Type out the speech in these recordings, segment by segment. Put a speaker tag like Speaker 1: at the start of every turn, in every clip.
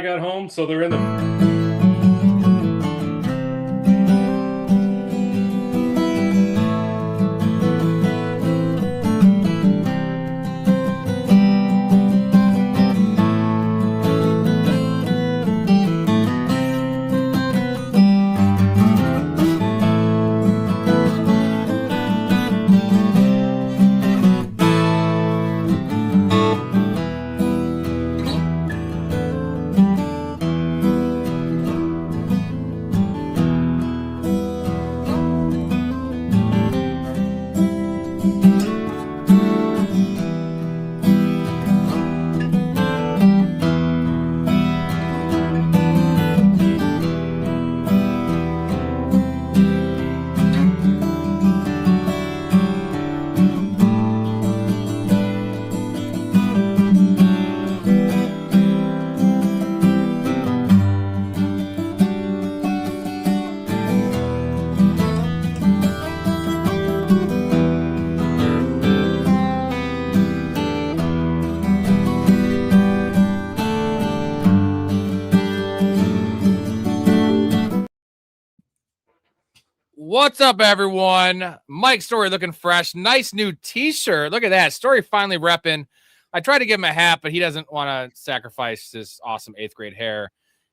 Speaker 1: got home, so they're in the.
Speaker 2: What's up, everyone? Mike Storey looking fresh. Nice new t-shirt. Look at that. Storey finally repping. I tried to give him a hat, but he doesn't want to sacrifice his awesome 8th grade hair.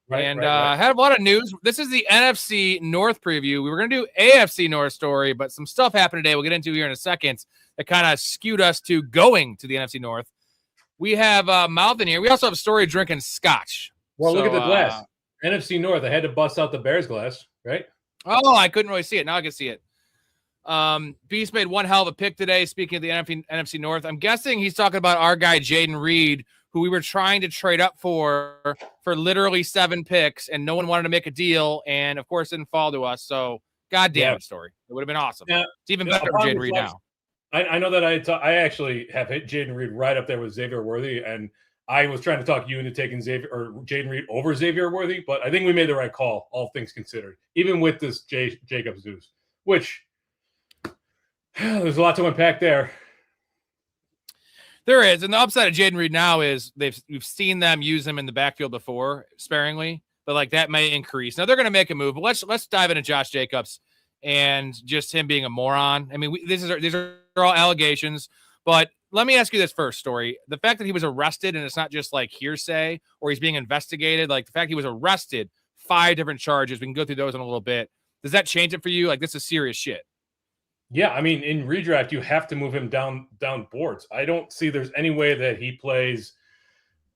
Speaker 2: Right. Had a lot of news. This is the NFC North preview. We were going to do AFC North story, but some stuff happened today we'll get into here in a second that kind of skewed us to going to the NFC North. We have Mouth in here. We also have Storey drinking scotch.
Speaker 1: Well, look at the glass. NFC North. I had to bust out the Bears glass, right?
Speaker 2: Oh, I couldn't really see it. Now I can see it. Beast made one hell of a pick today. Speaking of the NFC North, I'm guessing he's talking about our guy, Jaden Reed, who we were trying to trade up for literally 7 picks, and no one wanted to make a deal, and of course didn't fall to us. So, goddamn it, Story. It would have been awesome. Yeah. It's even better for Jaden Reed now.
Speaker 1: I know that I actually have hit Jaden Reed right up there with Xavier Worthy, and I was trying to talk you into taking Xavier or Jaden Reed over Xavier Worthy, but I think we made the right call, all things considered, even with this Jacobs news, which there's a lot to unpack there.
Speaker 2: There is, and the upside of Jaden Reed now is we've seen them use him in the backfield before sparingly, but like that may increase. Now they're going to make a move, but let's dive into Josh Jacobs and just him being a moron. I mean, these are all allegations, but let me ask you this first, Story. The fact that he was arrested and it's not just like hearsay or he's being investigated, like the fact he was arrested, 5 different charges. We can go through those in a little bit. Does that change it for you? Like, this is serious shit.
Speaker 1: Yeah, I mean, in redraft, you have to move him down boards. I don't see there's any way that he plays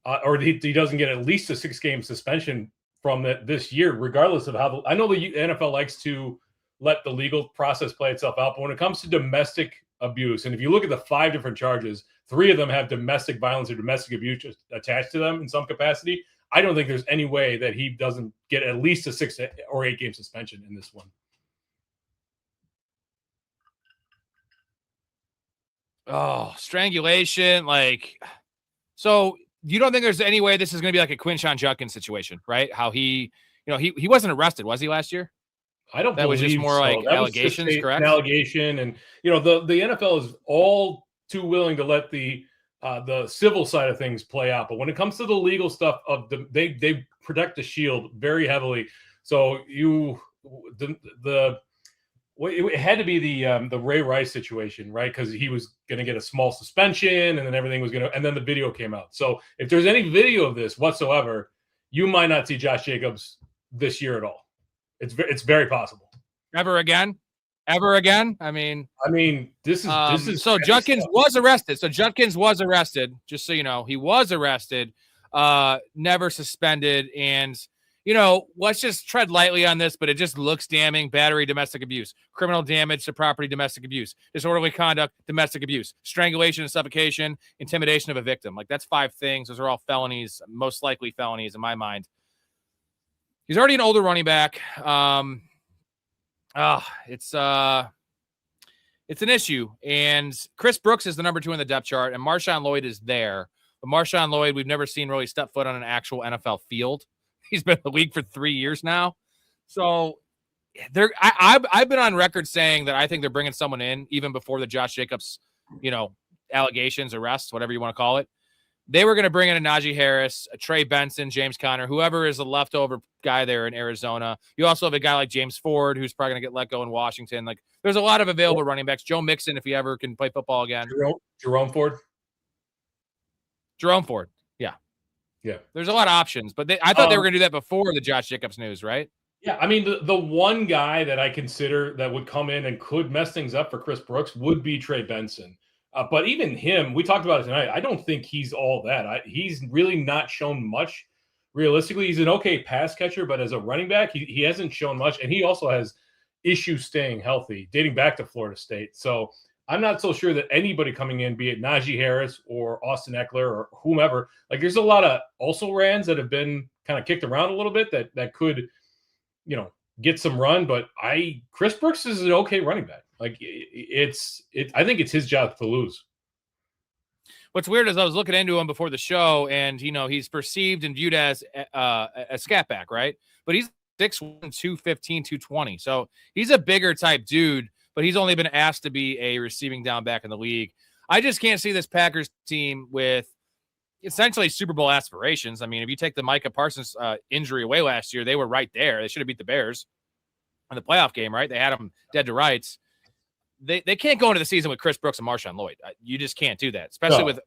Speaker 1: or he doesn't get at least a 6-game suspension from this year, regardless of how I know the NFL likes to let the legal process play itself out, but when it comes to domestic abuse, and if you look at the 5 different charges, 3 of them have domestic violence or domestic abuse attached to them in some capacity. I don't think there's any way that he doesn't get at least a 6 or 8 game suspension in this one.
Speaker 2: Oh, strangulation. Like, so you don't think there's any way this is going to be like a Quinshon Judkins situation, right? How he wasn't arrested, was he, last year?
Speaker 1: I don't.
Speaker 2: That was just more
Speaker 1: so.
Speaker 2: like
Speaker 1: that
Speaker 2: allegations, correct?
Speaker 1: An allegation, and the NFL is all too willing to let the civil side of things play out, but when it comes to the legal stuff they protect the shield very heavily. So it had to be the Ray Rice situation, right? Because he was going to get a small suspension, and then everything was and then the video came out. So if there's any video of this whatsoever, you might not see Josh Jacobs this year at all. It's very possible.
Speaker 2: Ever again? I mean,
Speaker 1: this is
Speaker 2: so Judkins was arrested. So Judkins was arrested. Just so you know, he was arrested, never suspended, and let's just tread lightly on this, but it just looks damning. Battery, domestic abuse, criminal damage to property, domestic abuse, disorderly conduct, domestic abuse, strangulation and suffocation, intimidation of a victim. Like, that's 5 things. Those are all felonies, most likely felonies in my mind. He's already an older running back. It's an issue. And Chris Brooks is the number 2 in the depth chart, and Marshawn Lloyd is there. But Marshawn Lloyd, we've never seen really step foot on an actual NFL field. He's been in the league for 3 years now. So I've been on record saying that I think they're bringing someone in even before the Josh Jacobs, allegations, arrests, whatever you want to call it, They were going to bring in a Najee Harris, a Trey Benson, James Conner, whoever is the leftover guy there in Arizona. You also have a guy like James Ford, who's probably going to get let go in Washington. Like, there's a lot of available running backs. Joe Mixon, if he ever can play football again.
Speaker 1: Jerome Ford.
Speaker 2: Jerome Ford. Yeah.
Speaker 1: Yeah.
Speaker 2: There's a lot of options, but I thought they were going to do that before the Josh Jacobs news, right?
Speaker 1: Yeah. I mean, the one guy that I consider that would come in and could mess things up for Chris Brooks would be Trey Benson. But even him, we talked about it tonight. I don't think he's all that. He's really not shown much. Realistically, he's an okay pass catcher, but as a running back, he hasn't shown much. And he also has issues staying healthy, dating back to Florida State. So I'm not so sure that anybody coming in, be it Najee Harris or Austin Eckler or whomever, like there's a lot of also rans that have been kind of kicked around a little bit that could, get some run. But Chris Brooks is an okay running back. Like I think it's his job to lose.
Speaker 2: What's weird is I was looking into him before the show, and he's perceived and viewed as a scat back, right? But he's 6'1", 215, 220. So he's a bigger type dude, but he's only been asked to be a receiving down back in the league. I just can't see this Packers team with essentially Super Bowl aspirations. I mean, if you take the Micah Parsons injury away last year, they were right there. They should have beat the Bears in the playoff game, right? They had them dead to rights. They can't go into the season with Chris Brooks and Marshawn Lloyd. You just can't do that, especially with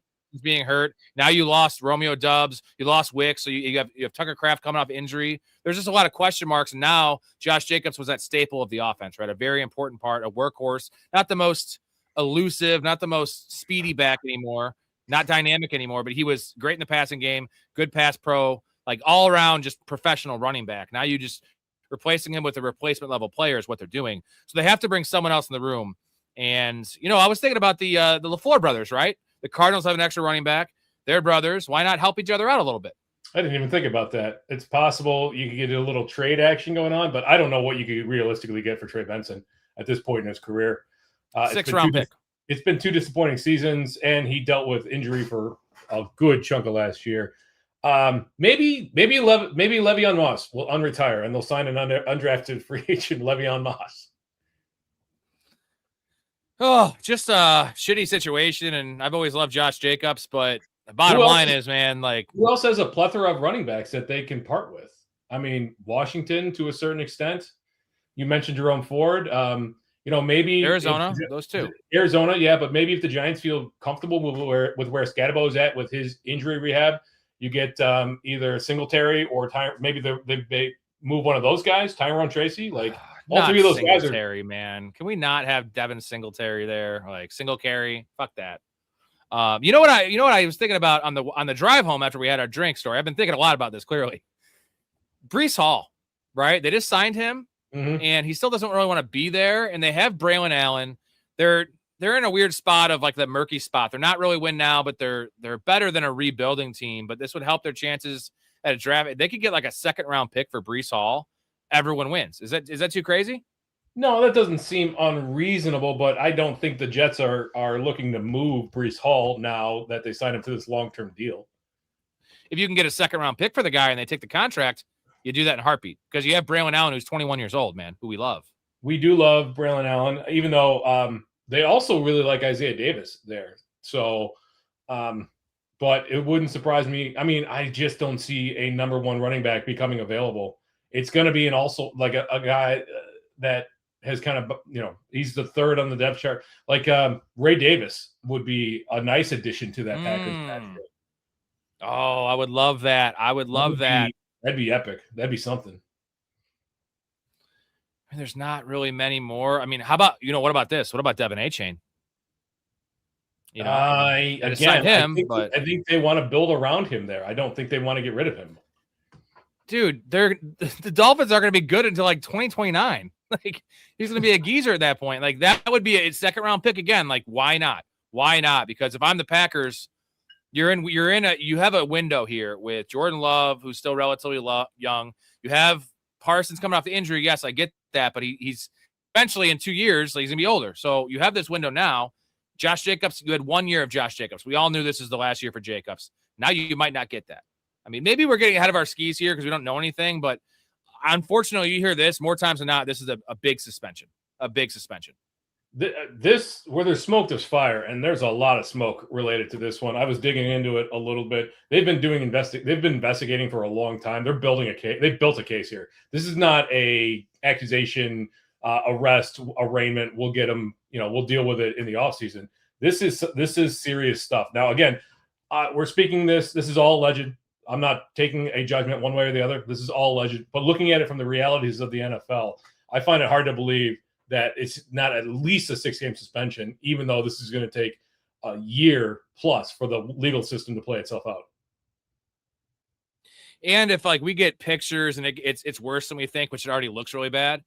Speaker 2: being hurt. Now you lost Romeo Doubs, you lost Wicks, so you have Tucker Kraft coming off injury. There's just a lot of question marks. And now Josh Jacobs was that staple of the offense, right? A very important part, a workhorse, not the most elusive, not the most speedy back anymore, not dynamic anymore, but he was great in the passing game, good pass pro, like all around just professional running back. Now you just replacing him with a replacement level player is what they're doing. So they have to bring someone else in the room. And, I was thinking about the LaFleur brothers, right? The Cardinals have an extra running back. They're brothers. Why not help each other out a little bit?
Speaker 1: I didn't even think about that. It's possible you could get a little trade action going on, but I don't know what you could realistically get for Trey Benson at this point in his career.
Speaker 2: 6th-round pick.
Speaker 1: It's been 2 disappointing seasons, and he dealt with injury for a good chunk of last year. Maybe Le'Veon Moss will unretire, and they'll sign an undrafted free agent, Le'Veon Moss.
Speaker 2: Oh, just a shitty situation, and I've always loved Josh Jacobs, but the bottom line is, man, like...
Speaker 1: Who else has a plethora of running backs that they can part with? I mean, Washington, to a certain extent. You mentioned Jerome Ford. Maybe...
Speaker 2: Arizona, those two.
Speaker 1: Arizona, yeah, but maybe if the Giants feel comfortable with where Scatterbo is at with his injury rehab, you get either Singletary or maybe they move one of those guys, Tyrone Tracy, like... All three of those guys are,
Speaker 2: man. Can we not have Devin Singletary there? Like Singletary, fuck that. You know what I was thinking about on the drive home after we had our drink story. I've been thinking a lot about this. Clearly, Breece Hall, right? They just signed him, and he still doesn't really want to be there. And they have Braylon Allen. They're in a weird spot of like the murky spot. They're not really win now, but they're better than a rebuilding team. But this would help their chances at a draft. They could get like a 2nd-round pick for Breece Hall. Everyone wins. Is that too crazy?
Speaker 1: No, that doesn't seem unreasonable, but I don't think the Jets are looking to move Breece Hall now that they signed him to this long-term deal.
Speaker 2: If you can get a 2nd-round pick for the guy and they take the contract, you do that in a heartbeat because you have Braylon Allen, who's 21 years old, man, who we love.
Speaker 1: We do love Braylon Allen, even though they also really like Isaiah Davis there. So, but it wouldn't surprise me. I mean, I just don't see a number 1 running back becoming available. It's going to be also like a guy that has kind of, he's the 3rd on the depth chart. Like Ray Davis would be a nice addition to that Packers backfield.
Speaker 2: Oh, I would love that.
Speaker 1: That'd be epic. That'd be something.
Speaker 2: And there's not really many more. I mean, how about, what about this? What about Devin Achane?
Speaker 1: I think they want to build around him there. I don't think they want to get rid of him.
Speaker 2: Dude, the Dolphins are going to be good until like 2029. Like he's going to be a geezer at that point. Like that would be a 2nd-round pick again. Like why not? Why not? Because if I'm the Packers, you have a window here with Jordan Love, who's still relatively young. You have Parsons coming off the injury. Yes, I get that, but he's eventually in 2 years, like, he's going to be older. So you have this window now. Josh Jacobs, you had 1 year of Josh Jacobs. We all knew this is the last year for Jacobs. Now you might not get that. I mean, maybe we're getting ahead of our skis here because we don't know anything, but unfortunately, you hear this more times than not. This is a big suspension,
Speaker 1: This where there's smoke, there's fire, and there's a lot of smoke related to this one. I was digging into it a little bit. They've been investigating for a long time. They're building a case. They've built a case here. This is not a accusation, arrest, arraignment. We'll get them. We'll deal with it in the offseason. This is serious stuff. Now, again, we're speaking this. This is all alleged. I'm not taking a judgment one way or the other. This is all alleged. But looking at it from the realities of the NFL, I find it hard to believe that it's not at least a 6-game suspension, even though this is going to take a year plus for the legal system to play itself out.
Speaker 2: And if we get pictures and it's worse than we think, which it already looks really bad,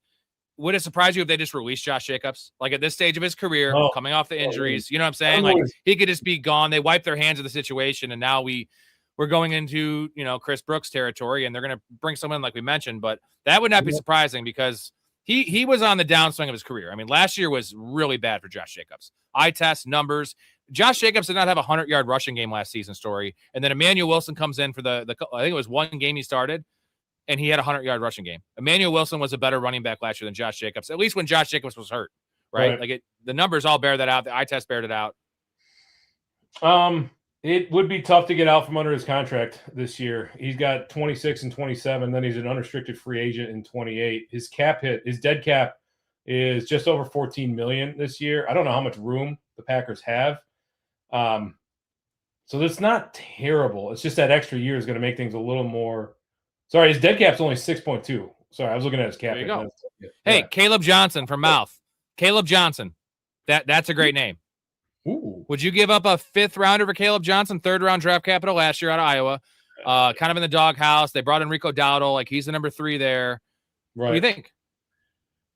Speaker 2: would it surprise you if they just released Josh Jacobs? At this stage of his career, coming off the injuries, you know what I'm saying? He could just be gone. They wipe their hands of the situation, and now we're going into, Chris Brooks territory, and they're going to bring someone like we mentioned, but that would not be surprising because he was on the downswing of his career. I mean, last year was really bad for Josh Jacobs. Eye test, numbers. Josh Jacobs did not have a 100-yard rushing game last season, Story. And then Emmanuel Wilson comes in for the I think it was one game he started, and he had a 100-yard rushing game. Emmanuel Wilson was a better running back last year than Josh Jacobs, at least when Josh Jacobs was hurt, right? The numbers all bear that out. The eye test bared it out.
Speaker 1: It would be tough to get out from under his contract this year. He's got 26 and 27. Then he's an unrestricted free agent in 28. His dead cap is just over $14 million this year. I don't know how much room the Packers have. So that's not terrible. It's just that extra year is going to make things a little more. Sorry, his dead cap's only 6.2. Sorry, I was looking at his cap.
Speaker 2: There you go. Hey, Caleb Johnson from Mouth. Caleb Johnson. That's a great name.
Speaker 1: Ooh.
Speaker 2: Would you give up a 5th rounder for Caleb Johnson, 3rd-round draft capital last year out of Iowa? Kind of in the doghouse. They brought in Rico Dowdle. He's the number 3 there. Right. What do you think?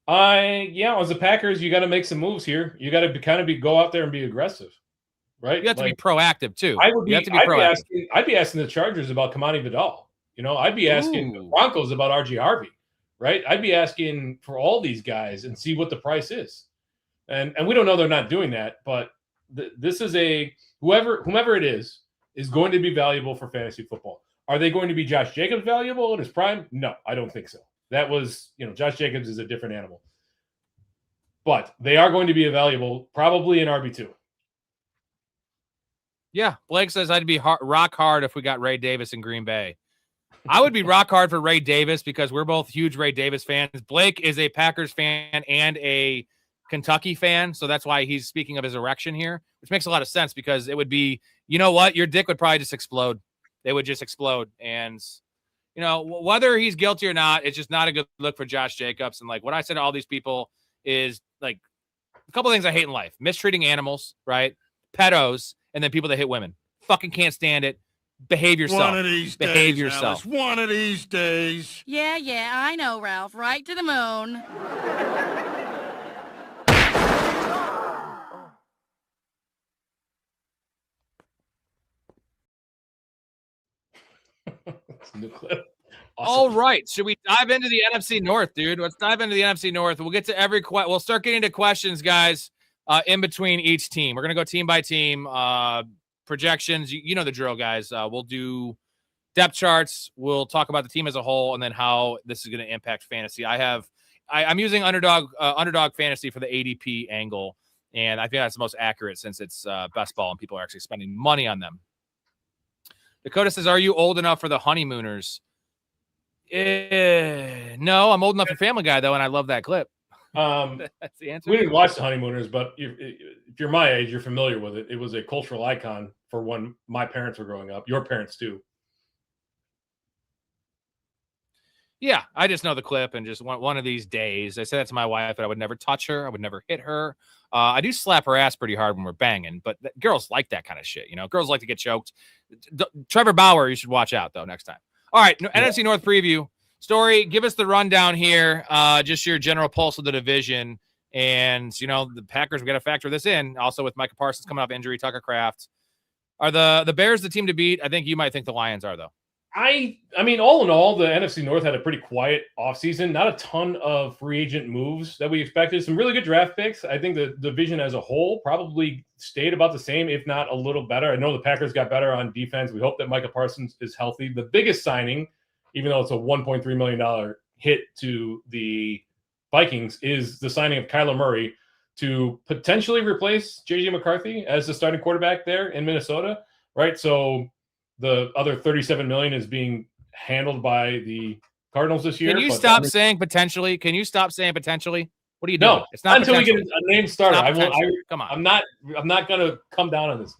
Speaker 1: As the Packers, you got to make some moves here. You got to go out there and be aggressive, right?
Speaker 2: You have to be proactive too.
Speaker 1: I'd be asking the Chargers about Kamani Vidal. I'd be asking the Broncos about R.G. Harvey, right? I'd be asking for all these guys and see what the price is. And we don't know they're not doing that, but this is whomever it is going to be valuable for fantasy football. Are they going to be Josh Jacobs valuable in his prime? No, I don't think so. That was, Josh Jacobs is a different animal. But they are going to be valuable probably in RB2.
Speaker 2: Yeah, Blake says I'd be rock hard if we got Ray Davis in Green Bay. I would be rock hard for Ray Davis because we're both huge Ray Davis fans. Blake is a Packers fan and a Kentucky fan, so that's why he's speaking of his erection here, which makes a lot of sense because it would be, your dick would probably just explode. They would just explode. And, whether he's guilty or not, it's just not a good look for Josh Jacobs. And what I said to all these people is a couple of things I hate in life: mistreating animals, right? Pedos, and then people that hit women. Fucking can't stand it. Behave yourself.
Speaker 3: One of these
Speaker 2: Behave
Speaker 3: days,
Speaker 2: yourself.
Speaker 3: Alice. One of these days.
Speaker 4: Yeah, I know, Ralph. Right to the moon.
Speaker 1: New clip.
Speaker 2: Awesome. All right. Should we dive into the NFC North, dude? Let's dive into the NFC North. We'll get to we'll start getting to questions, guys, in between each team. We're going to go team by team. Projections. You know the drill, guys. We'll do depth charts. We'll talk about the team as a whole and then how this is going to impact fantasy. I'm using underdog fantasy for the ADP angle, and I think that's the most accurate since it's best ball and people are actually spending money on them. Dakota says, are you old enough for the honeymooners? No, I'm old enough for Family Guy, though, and I love that clip. That's the answer.
Speaker 1: We didn't watch the honeymooners, but if you're my age, you're familiar with it. It was a cultural icon for when my parents were growing up. Your parents, too.
Speaker 2: Yeah, I just know the clip, and just one of these days, I said that to my wife, that I would never touch her. I would never hit her. I do slap her ass pretty hard when we're banging, but girls like that kind of shit. Girls like to get choked. Trevor Bauer, you should watch out, though, next time. All right, NFC North preview. Story, give us the rundown here, just your general pulse of the division. And, the Packers, we got to factor this in. Also, with Micah Parsons coming off injury, Tucker Kraft. Are the Bears the team to beat? I think you might think the Lions are, though.
Speaker 1: I mean, all in all, the NFC North had a pretty quiet offseason. Not a ton of free agent moves that we expected. Some really good draft picks. I think the division as a whole probably stayed about the same, if not a little better. I know the Packers got better on defense. We hope that Micah Parsons is healthy. The biggest signing, even though it's a $1.3 million hit to the Vikings, is the signing of Kyler Murray to potentially replace JJ McCarthy as the starting quarterback there in Minnesota, right? So the other $37 million is being handled by the Cardinals this year.
Speaker 2: Can you stop saying potentially? Can you stop saying potentially? What are you doing?
Speaker 1: No,
Speaker 2: it's not
Speaker 1: until we get a name starter. I won't.
Speaker 2: Come on.
Speaker 1: I'm not going to come down on this.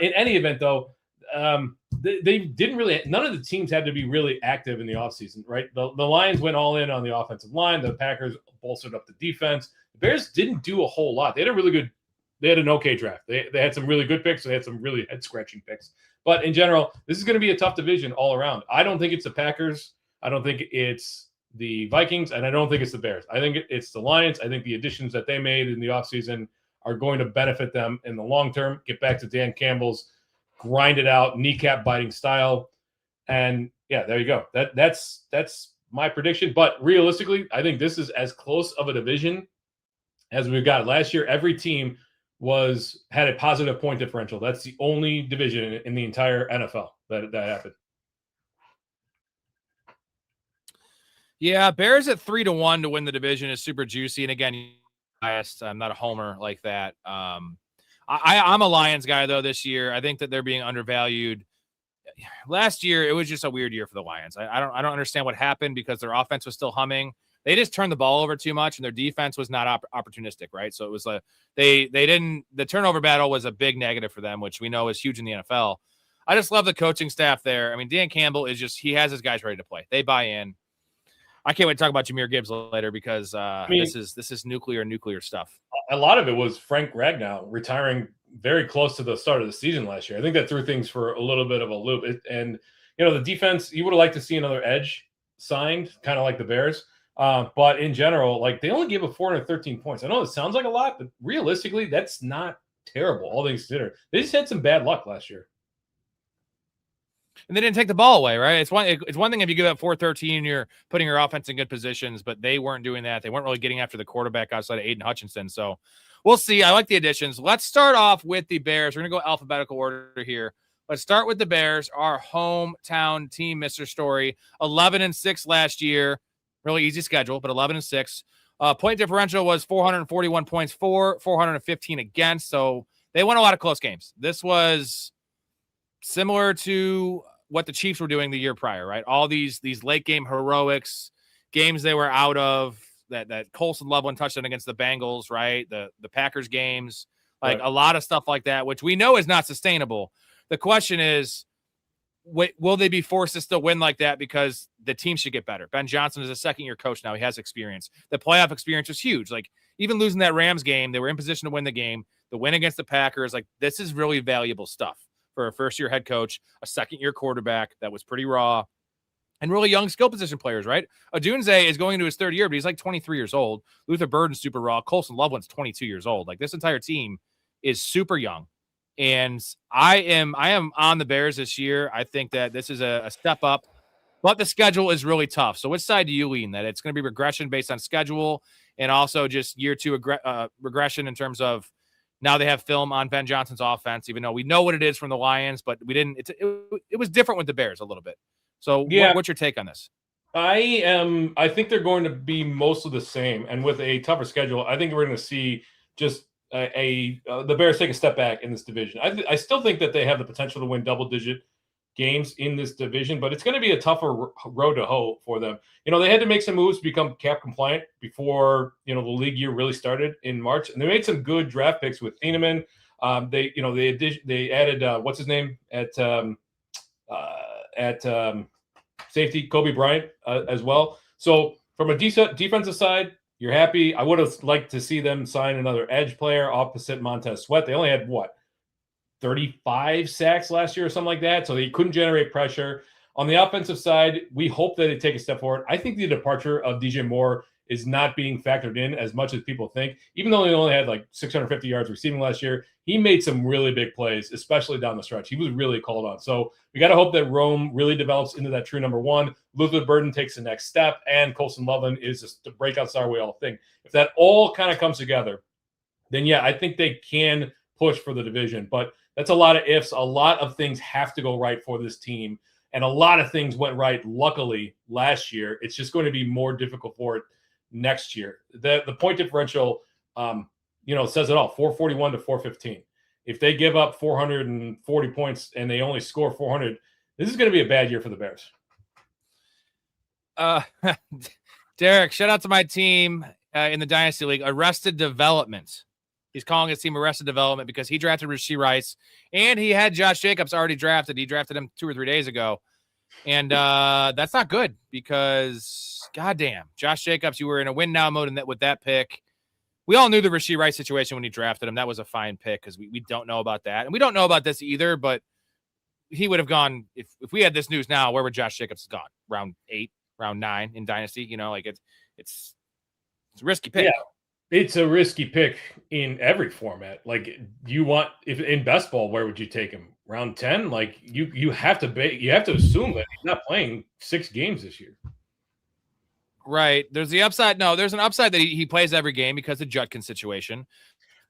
Speaker 1: In any event, though, they didn't really. None of the teams had to be really active in the offseason, right? The Lions went all in on the offensive line. The Packers bolstered up the defense. The Bears didn't do a whole lot. They had an okay draft. They had some really good picks. They had some really head scratching picks. But in general, this is going to be a tough division all around. I don't think it's the Packers. I don't think it's the Vikings, and I don't think it's the Bears. I think it's the Lions. I think the additions that they made in the offseason are going to benefit them in the long term. Get back to Dan Campbell's grind it out, kneecap biting style. And yeah, there you go. That's my prediction. But realistically, I think this is as close of a division as we've got. Last year, every team had a positive point differential. That's the only division in the entire NFL that happened.
Speaker 2: Yeah, Bears at 3-1 to win the division is super juicy. And again, I'm not a homer like that. I'm a Lions guy though this year. I think that they're being undervalued. Last year, it was just a weird year for the Lions. I don't understand what happened because their offense was still humming. They just turned the ball over too much, and their defense was not opportunistic, right? So it was the turnover battle was a big negative for them, which we know is huge in the NFL. I just love the coaching staff there. I mean, Dan Campbell he has his guys ready to play. They buy in. I can't wait to talk about Jahmyr Gibbs later because this is nuclear stuff.
Speaker 1: A lot of it was Frank Ragnow retiring very close to the start of the season last year. I think that threw things for a little bit of a loop. The defense, you would have liked to see another edge signed, kind of like the Bears. But in general, they only gave up 413 points. I know it sounds like a lot, but realistically, that's not terrible, all things considered. They just had some bad luck last year.
Speaker 2: And they didn't take the ball away, right? It's one thing if you give up 413, you're putting your offense in good positions, but they weren't doing that. They weren't really getting after the quarterback outside of Aiden Hutchinson. So we'll see. I like the additions. Let's start off with the Bears. We're going to go alphabetical order here. Let's start with the Bears, our hometown team, Mr. Storey. 11-6 last year. Really easy schedule, but 11-6. Point differential was 441 points for, 415 against. So they won a lot of close games. This was similar to what the Chiefs were doing the year prior, right? All these late game heroics, games they were out of, that Colson Loveland touchdown against the Bengals, right? The Packers games,
Speaker 1: right.
Speaker 2: A lot of stuff like that, which we know is not sustainable. The question is, will they be forced to still win like that because the team should get better? Ben Johnson is a second-year coach now. He has experience. The playoff experience was huge. Even losing that Rams game, they were in position to win the game. The win against the Packers, this is really valuable stuff for a first-year head coach, a second-year quarterback that was pretty raw, and really young skill position players, right? Odunze is going into his third year, but he's 23 years old. Luther Burden's super raw. Colson Loveland's 22 years old. This entire team is super young. And I am on the Bears this year. I think that this is a step up, but the schedule is really tough. So which side do you lean? That it's going to be regression based on schedule and also just year two regression in terms of now they have film on Ben Johnson's offense, even though we know what it is from the Lions, but we didn't. It was different with the Bears a little bit. So
Speaker 1: yeah.
Speaker 2: What's your take on this?
Speaker 1: I think they're going to be mostly the same. And with a tougher schedule, I think we're going to see just the Bears take a step back in this division. I still think that they have the potential to win double-digit games in this division, but it's going to be a tougher road to hoe for them. They had to make some moves to become cap compliant before, the league year really started in March, and they made some good draft picks with Thieneman. They added what's his name at safety, Kobe Bryant as well. So from a defensive side, you're happy. I would have liked to see them sign another edge player opposite Montez Sweat. They only had 35 sacks last year or something like that. So they couldn't generate pressure. On the offensive side, we hope that they take a step forward. I think the departure of DJ Moore is not being factored in as much as people think. Even though he only had 650 yards receiving last year, he made some really big plays, especially down the stretch. He was really called on. So we got to hope that Rome really develops into that true number one. Luther Burden takes the next step, and Colson Loveland is just the breakout star we all think. If that all kind of comes together, then yeah, I think they can push for the division. But that's a lot of ifs. A lot of things have to go right for this team. And a lot of things went right, luckily, last year. It's just going to be more difficult for it next year. The point differential, it says it all, 441 to 415. If they give up 440 points and they only score 400, this is going to be a bad year for the Bears.
Speaker 2: Derek, shout out to my team in the Dynasty League, Arrested Development. He's calling his team Arrested Development because he drafted Rashee Rice, and he had Josh Jacobs already drafted. He drafted him 2 or 3 days ago. And that's not good because, goddamn, Josh Jacobs, you were in a win-now mode with that pick. We all knew the Rashee Rice situation when he drafted him. That was a fine pick because we don't know about that. And we don't know about this either, but he would have gone, if we had this news now, where would Josh Jacobs have gone? Round 8, round 9 in Dynasty? It's a risky pick.
Speaker 1: Yeah. It's a risky pick in every format. Like, if in best ball, where would you take him? Round 10? Like, you have to assume that he's not playing 6 games this year.
Speaker 2: Right. There's the upside. No, there's an upside that he plays every game because of Judkins situation.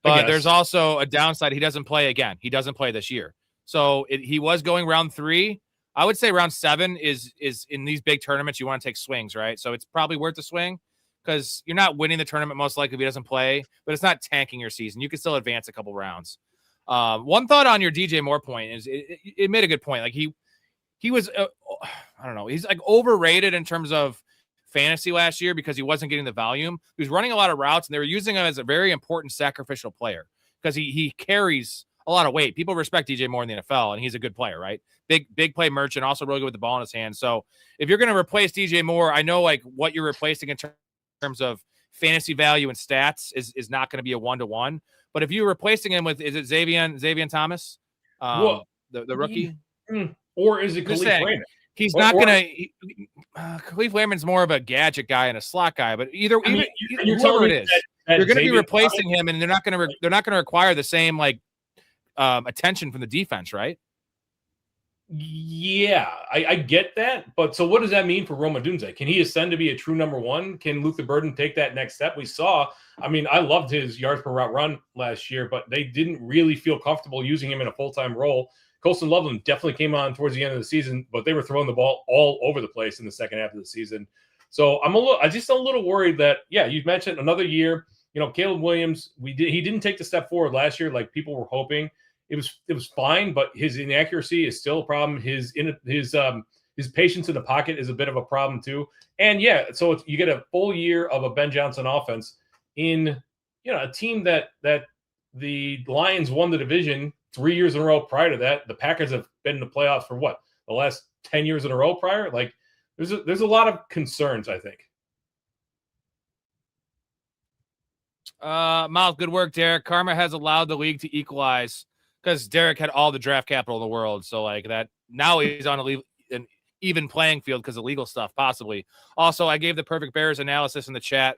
Speaker 2: But there's also a downside. He doesn't play again. He doesn't play this year. So he was going round 3. I would say round 7 is in these big tournaments. You want to take swings, right? So it's probably worth a swing because you're not winning the tournament most likely if he doesn't play, but it's not tanking your season. You can still advance a couple rounds. One thought on your DJ Moore point is it made a good point. Like he was, I don't know, he's like overrated in terms of fantasy last year because he wasn't getting the volume. He was running a lot of routes and they were using him as a very important sacrificial player because he carries a lot of weight. People respect DJ Moore in the NFL and he's a good player, right? Big play merchant, also really good with the ball in his hand. So if you're going to replace DJ Moore, I know like what you're replacing in terms of fantasy value and stats is not going to be a 1-to-1. But if you're replacing him with, is it Xavier Thomas, the rookie?
Speaker 1: Or is it Khalif Raymond?
Speaker 2: He's not going to. Khalif Raymond's more of a gadget guy and a slot guy, but whoever it is, you're going to be replacing him, and they're not going to require the same attention from the defense, right?
Speaker 1: Yeah, I get that, but so what does that mean for Rome Odunze? Can he ascend to be a true number 1? Can Luther Burden take that next step? We saw. I mean, I loved his yards per route run last year, but they didn't really feel comfortable using him in a full-time role. Colston Loveland definitely came on towards the end of the season, but they were throwing the ball all over the place in the second half of the season. So I'm just a little worried that, you mentioned another year, Caleb Williams, he didn't take the step forward last year like people were hoping. It was fine, but his inaccuracy is still a problem. His patience in the pocket is a bit of a problem too. And so you get a full year of a Ben Johnson offense in a team that the Lions won the division 3 years in a row prior to that. The Packers have been in the playoffs for the last 10 years in a row prior. Like there's a lot of concerns, I think.
Speaker 2: Miles, good work, Derek. Karma has allowed the league to equalize because Derek had all the draft capital in the world. So like that now he's on an even playing field because of legal stuff, possibly. Also, I gave the perfect Bears analysis in the chat.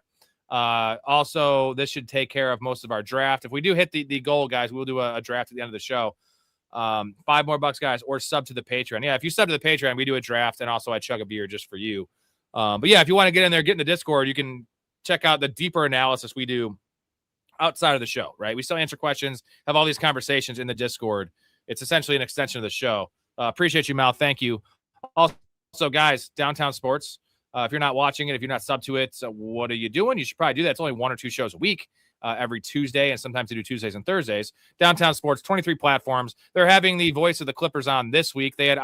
Speaker 2: Also, this should take care of most of our draft. If we do hit the goal, guys, we'll do a draft at the end of the show. $5 more, guys, or sub to the Patreon. Yeah, if you sub to the Patreon, we do a draft, and also I chug a beer just for you. But yeah, if you want to get in there, get in the Discord, you can check out the deeper analysis we do outside of the show, right? We still answer questions, have all these conversations in the Discord. It's essentially an extension of the show. Appreciate you, Mal. Thank you. Also, guys, Downtown Sports. If you're not watching it, if you're not sub to it, so what are you doing? You should probably do that. It's only 1 or 2 shows a week, every Tuesday, and sometimes they do Tuesdays and Thursdays. Downtown Sports, 23 platforms. They're having the voice of the Clippers on this week. They had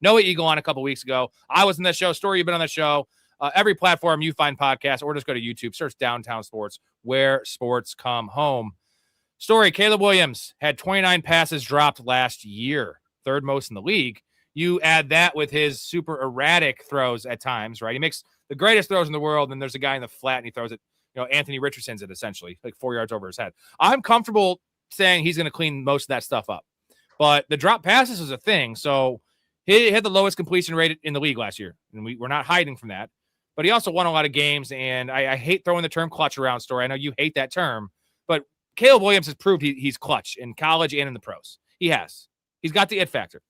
Speaker 2: Noah Eagle on a couple weeks ago. I was in that show. Storey, you've been on the show. Every platform you find podcasts, or just go to YouTube, search Downtown Sports, where sports come home. Storey, Caleb Williams had 29 passes dropped last year, 3rd most in the league. You add that with his super erratic throws at times, right? He makes the greatest throws in the world, and there's a guy in the flat, and he throws it, Anthony Richardson's it essentially, like 4 yards over his head. I'm comfortable saying he's going to clean most of that stuff up. But the drop passes is a thing. So he had the lowest completion rate in the league last year, and we're not hiding from that. But he also won a lot of games, and I hate throwing the term clutch around, Storey. I know you hate that term, but Caleb Williams has proved he's clutch in college and in the pros. He has. He's got the it factor.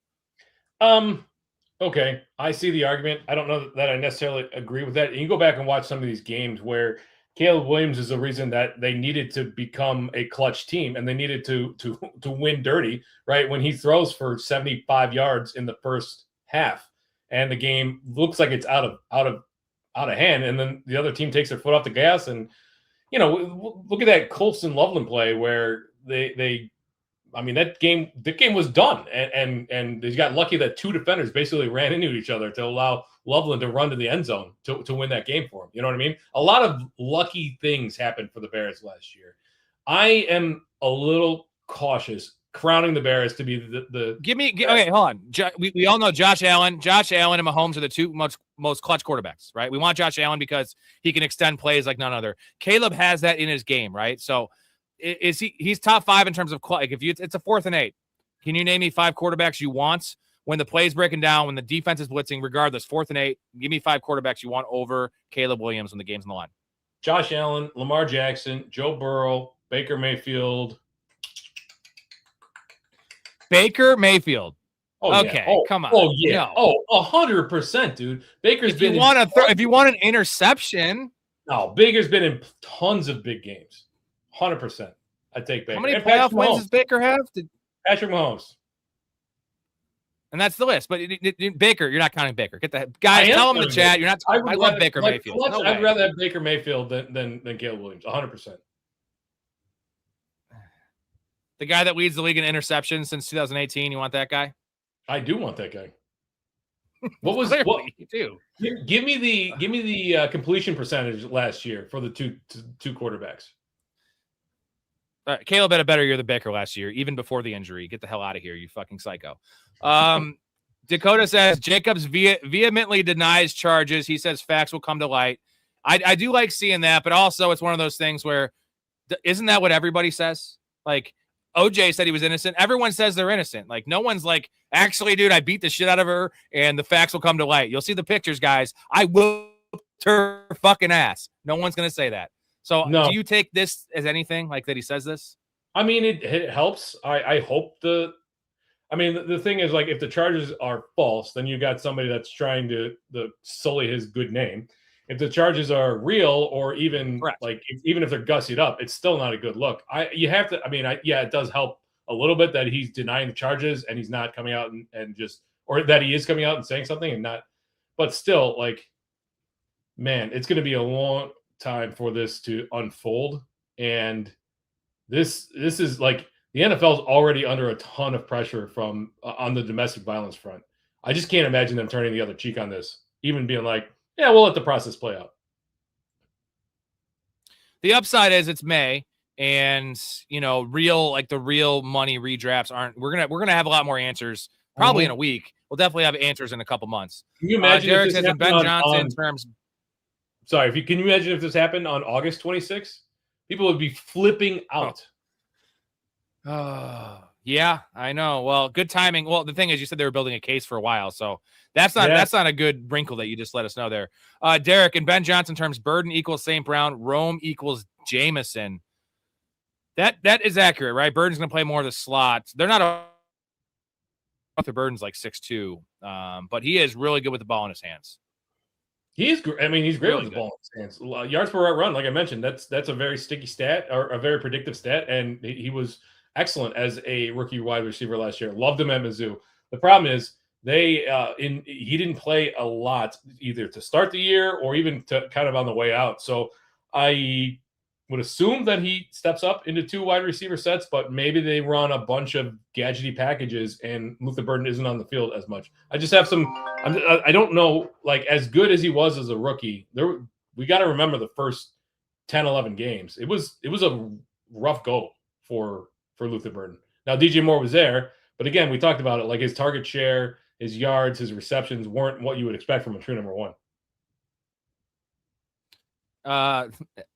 Speaker 1: Okay. I see the argument. I don't know that I necessarily agree with that. And you go back and watch some of these games where Caleb Williams is the reason that they needed to become a clutch team and they needed to win dirty, right? When he throws for 75 yards in the first half and the game looks like it's out of hand. And then the other team takes their foot off the gas and look at that Colston Loveland play where that game was done, and they got lucky that two defenders basically ran into each other to allow Loveland to run to the end zone to win that game for him. You know what I mean? A lot of lucky things happened for the Bears last year. I am a little cautious crowning the Bears to be the.
Speaker 2: Okay, hold on. We all know Josh Allen. Josh Allen and Mahomes are the two most clutch quarterbacks, right? We want Josh Allen because he can extend plays like none other. Caleb has that in his game, right? So he's top 5 in terms of it's a 4th and 8. Can you name me 5 quarterbacks you want when the play's breaking down, when the defense is blitzing, regardless, 4th and 8? Give me 5 quarterbacks you want over Caleb Williams when the game's on the line.
Speaker 1: Josh Allen, Lamar Jackson, Joe Burrow, Baker Mayfield.
Speaker 2: Baker Mayfield.
Speaker 1: Oh,
Speaker 2: okay,
Speaker 1: yeah.
Speaker 2: come on.
Speaker 1: Oh, yeah.
Speaker 2: No.
Speaker 1: 100%, dude. Baker's
Speaker 2: if you want an interception.
Speaker 1: No, Baker's been in tons of big games. 100%. I take Baker.
Speaker 2: How many playoff wins does Baker have?
Speaker 1: Patrick Mahomes.
Speaker 2: And that's the list. But Baker, you're not counting Baker. Get the guys. Tell him in the chat. You're not. I love Baker Mayfield.
Speaker 1: I'd rather have Baker Mayfield than Caleb Williams. 100%.
Speaker 2: The guy that leads the league in interceptions since 2018. You want that guy?
Speaker 1: I do want that guy. What was
Speaker 2: you do?
Speaker 1: Give me the completion percentage last year for the two quarterbacks.
Speaker 2: Caleb had a better year than Baker last year, even before the injury. Get the hell out of here, you fucking psycho. Dakota says Jacobs vehemently denies charges. He says facts will come to light. I do like seeing that, but also it's one of those things where isn't that what everybody says? Like OJ said he was innocent. Everyone says they're innocent. Like no one's like, actually, dude, I beat the shit out of her and the facts will come to light. You'll see the pictures, guys. I whooped her fucking ass. No one's going to say that. So do you take this as anything like that he says this?
Speaker 1: I mean, it helps. I hope the thing is, like, if the charges are false, then you got somebody that's trying to sully his good name. If the charges are real, or even even if they're gussied up, it's still not a good look. It does help a little bit that he's denying the charges and he's not coming out and just, or that he is coming out and saying something and not, but still, like, man, it's going to be a long time for this to unfold. And this is like, the NFL is already under a ton of pressure from on the domestic violence front. I just can't imagine them turning the other cheek on this, even being like, yeah, we'll let the process play out.
Speaker 2: The upside is it's May, and the real money redrafts aren't. We're gonna have a lot more answers probably in a week. We'll definitely have answers in a couple months.
Speaker 1: Can you imagine
Speaker 2: Derek says Ben Johnson terms.
Speaker 1: Sorry, can you imagine if this happened on August 26th? People would be flipping out.
Speaker 2: Yeah, I know. Well, good timing. Well, the thing is, you said they were building a case for a while, so that's not a good wrinkle that you just let us know there. Derek, in Ben Johnson terms, Burden equals St. Brown, Rome equals Jameson. That is accurate, right? Burden's going to play more of the slot. They're not Arthur Burden's like 6'2", but he is really good with the ball in his hands.
Speaker 1: He is. I mean, he's great really with the ball in his hands. Yards per route run, like I mentioned, that's a very sticky stat, or a very predictive stat, and he was excellent as a rookie wide receiver last year. Loved him at Mizzou. The problem is he didn't play a lot either to start the year or even to kind of on the way out. So I would assume that he steps up into 2 wide receiver sets, but maybe they run a bunch of gadgety packages and Luther Burden isn't on the field as much. I just have I don't know, like, as good as he was as a rookie, we got to remember the first 10, 11 games. It was a rough go for Luther Burden. Now, DJ Moore was there, but again, we talked about it, like his target share, his yards, his receptions weren't what you would expect from a true number 1.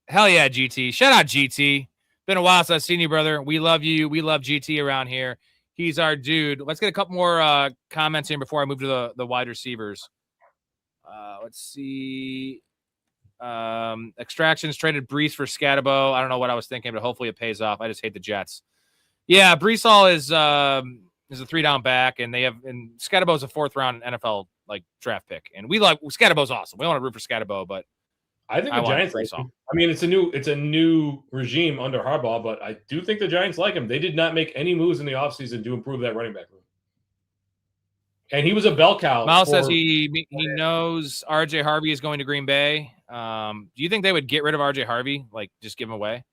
Speaker 2: Hell yeah, GT. Shout out GT. Been a while since I've seen you, brother. We love you. We love GT around here. He's our dude. Let's get a couple more comments in before I move to the wide receivers. Let's see. Extractions traded Brees for Scatabo. I don't know what I was thinking, but hopefully it pays off. I just hate the Jets. Yeah, Brees Hall is a 3-down back, and Scatabo's a 4th-round NFL draft pick, and we like Scatabo's awesome. We want to root for Scatabo, but
Speaker 1: I think the Giants like him. I mean, it's a new regime under Harbaugh, but I do think the Giants like him. They did not make any moves in the offseason to improve that running back room. And he was a bell cow.
Speaker 2: Miles says he knows RJ Harvey is going to Green Bay. Do you think they would get rid of RJ Harvey, like just give him away?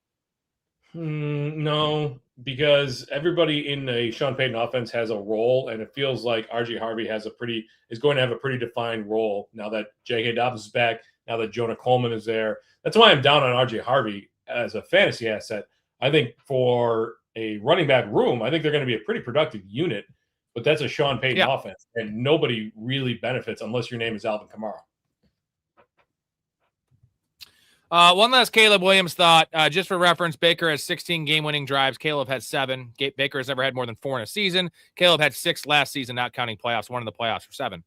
Speaker 1: No, because everybody in the Sean Payton offense has a role, and it feels like RJ Harvey is going to have a pretty defined role now that J.K. Dobbins is back, now that Jonah Coleman is there. That's why I'm down on RJ Harvey as a fantasy asset. I think for a running back room, I think they're going to be a pretty productive unit, but that's a Sean Payton offense, and nobody really benefits unless your name is Alvin Kamara.
Speaker 2: One last Caleb Williams thought, just for reference, Baker has 16 game-winning drives. Caleb has 7. Baker has never had more than 4 in a season. Caleb had 6 last season, not counting playoffs. 1 in the playoffs for 7.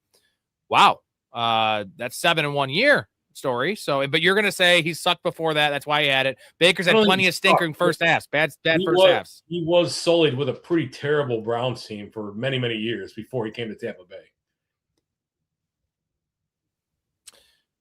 Speaker 2: Wow. That's 7 in 1 year, Story. So, but you're going to say he sucked before that. That's why he had it. Baker's had plenty of stinking first halves. Bad first halves.
Speaker 1: He was sullied with a pretty terrible Browns team for many, many years before he came to Tampa Bay.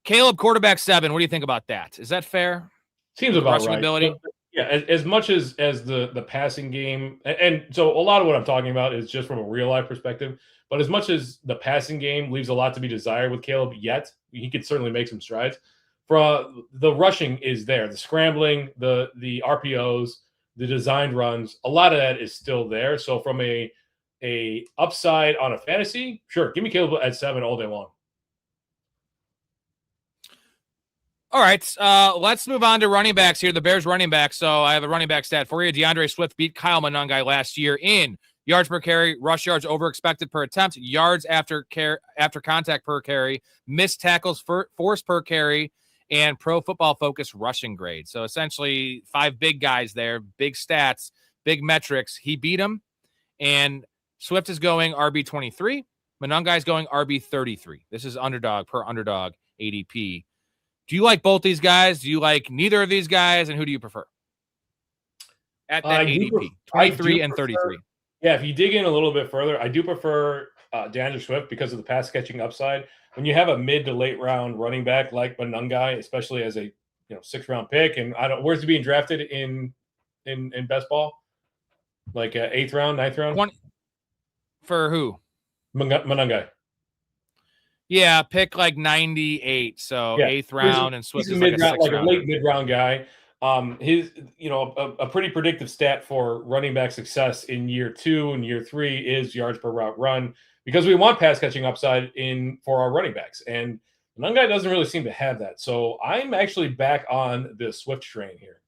Speaker 2: Caleb, quarterback 7. What do you think about that? Is that fair?
Speaker 1: Seems about
Speaker 2: rushing
Speaker 1: right.
Speaker 2: ability?
Speaker 1: But, yeah, as much as the passing game, and so a lot of what I'm talking about is just from a real life perspective. But as much as the passing game leaves a lot to be desired with Caleb, yet he could certainly make some strides. For the rushing is there, the scrambling, the RPOs, the designed runs, a lot of that is still there. So from a upside on a fantasy, sure, give me Caleb at 7 all day long.
Speaker 2: All right, let's move on to running backs here. The Bears running back. So I have a running back stat for you. DeAndre Swift beat Kyle Monangai last year in yards per carry, rush yards over expected per attempt, yards after contact per carry, missed tackles forced per carry, and Pro Football Focus rushing grade. So essentially 5 big guys there, big stats, big metrics. He beat them, and Swift is going RB23. Monangai is going RB33. This is underdog ADP. Do you like both these guys? Do you like neither of these guys? And who do you prefer? At that ADP, 23 and 33.
Speaker 1: Yeah, if you dig in a little bit further, I do prefer DeAndre Swift because of the pass catching upside. When you have a mid to late round running back like Monangai, especially as a 6th round pick, and where's he being drafted in best ball? Like 8th round, 9th round?
Speaker 2: 20, for who?
Speaker 1: Monangai.
Speaker 2: Yeah, pick like 98, so 8th round, and Swift is like a 6th
Speaker 1: like
Speaker 2: round.
Speaker 1: a late mid-round guy. His a pretty predictive stat for running back success in year 2 and year 3 is yards per route run, because we want pass catching upside for our running backs, and Monangai doesn't really seem to have that. So I'm actually back on the Swift train here.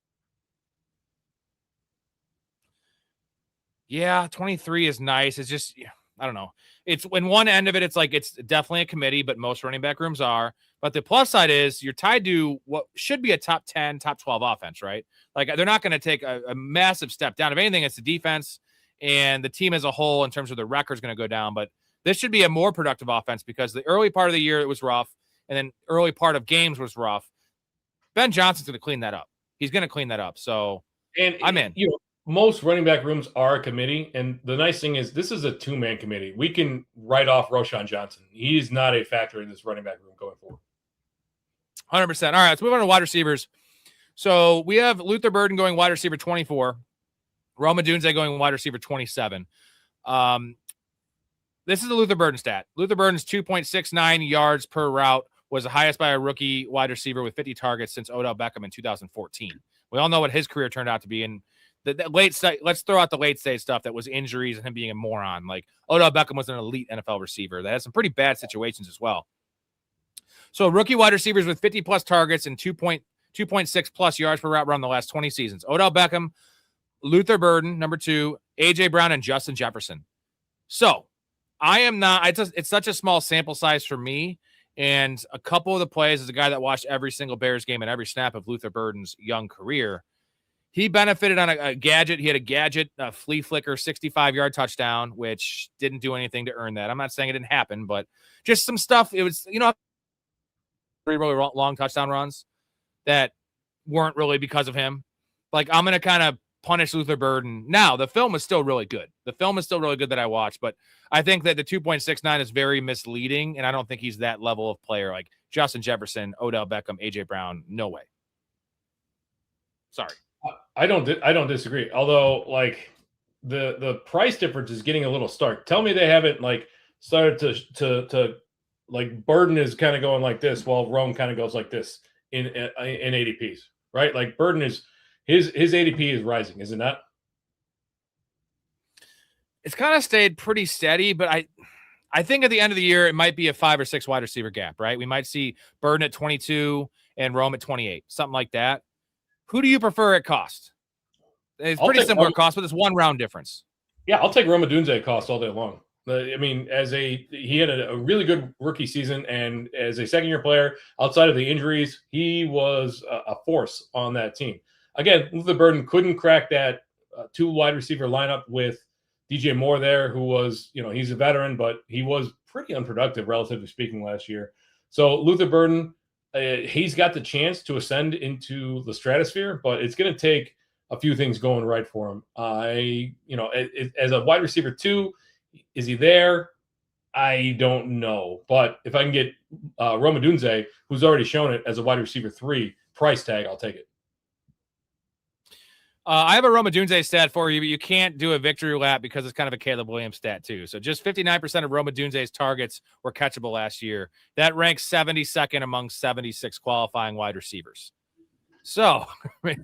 Speaker 2: Yeah, 23 is nice. It's just, I don't know. It's when one end of it, it's like it's definitely a committee, but most running back rooms are. But the plus side is you're tied to what should be a top 10, top 12 offense, right? Like they're not going to take a massive step down. If anything, it's the defense and the team as a whole in terms of the record is going to go down. But this should be a more productive offense because the early part of the year it was rough, and then early part of games was rough. Ben Johnson's going to clean that up. He's going to clean that up. So I'm in.
Speaker 1: Most running back rooms are a committee, and the nice thing is this is a 2-man committee. We can write off Roschon Johnson. He's not a factor in this running back room going forward.
Speaker 2: 100%. All right, let's move on to wide receivers. So we have Luther Burden going wide receiver 24, Rome Odunze going wide receiver 27. This is the Luther Burden stat. Luther Burden's 2.69 yards per route was the highest by a rookie wide receiver with 50 targets since Odell Beckham in 2014. We all know what his career turned out to be, and the late state, let's throw out the late stage stuff that was injuries and him being a moron. Like Odell Beckham was an elite NFL receiver that had some pretty bad situations as well. So rookie wide receivers with 50 plus targets and 2.6 plus yards per route run the last 20 seasons. Odell Beckham, Luther Burden, number 2, AJ Brown, and Justin Jefferson. So I am not, it's such a small sample size for me. And a couple of the plays as a guy that watched every single Bears game and every snap of Luther Burden's young career. He benefited on a gadget. He had a gadget, a flea flicker, 65-yard touchdown, which didn't do anything to earn that. I'm not saying it didn't happen, but just some stuff. It was, 3 really long touchdown runs that weren't really because of him. Like, I'm going to kind of punish Luther Burden. Now, the film is still really good. The film is still really good that I watched, but I think that the 2.69 is very misleading, and I don't think he's that level of player like Justin Jefferson, Odell Beckham, AJ Brown. No way. Sorry.
Speaker 1: I don't disagree. Although, like, the price difference is getting a little stark. Tell me they haven't like started to like Burden is kind of going like this, while Rome kind of goes like this in ADPs, right? Like Burden is his ADP is rising, is it not?
Speaker 2: It's kind of stayed pretty steady, but I think at the end of the year, it might be a 5 or 6 wide receiver gap, right? We might see Burden at 22 and Rome at 28, something like that. Who do you prefer at cost? It's pretty similar cost, but it's 1 round difference.
Speaker 1: Yeah, I'll take Rome Odunze at cost all day long. I mean, he had a really good rookie season, and as a second-year player, outside of the injuries, he was a force on that team. Again, Luther Burden couldn't crack that 2 wide receiver lineup with DJ Moore there, who was, he's a veteran, but he was pretty unproductive, relatively speaking, last year. So Luther Burden, he's got the chance to ascend into the stratosphere, but it's going to take a few things going right for him. As a wide receiver 2, is he there? I don't know. But if I can get Rome Odunze, who's already shown it as a wide receiver 3 price tag, I'll take it.
Speaker 2: I have a Rome Odunze stat for you, but you can't do a victory lap because it's kind of a Caleb Williams stat too. So just 59% of Rome Odunze's targets were catchable last year. That ranks 72nd among 76 qualifying wide receivers. So maybe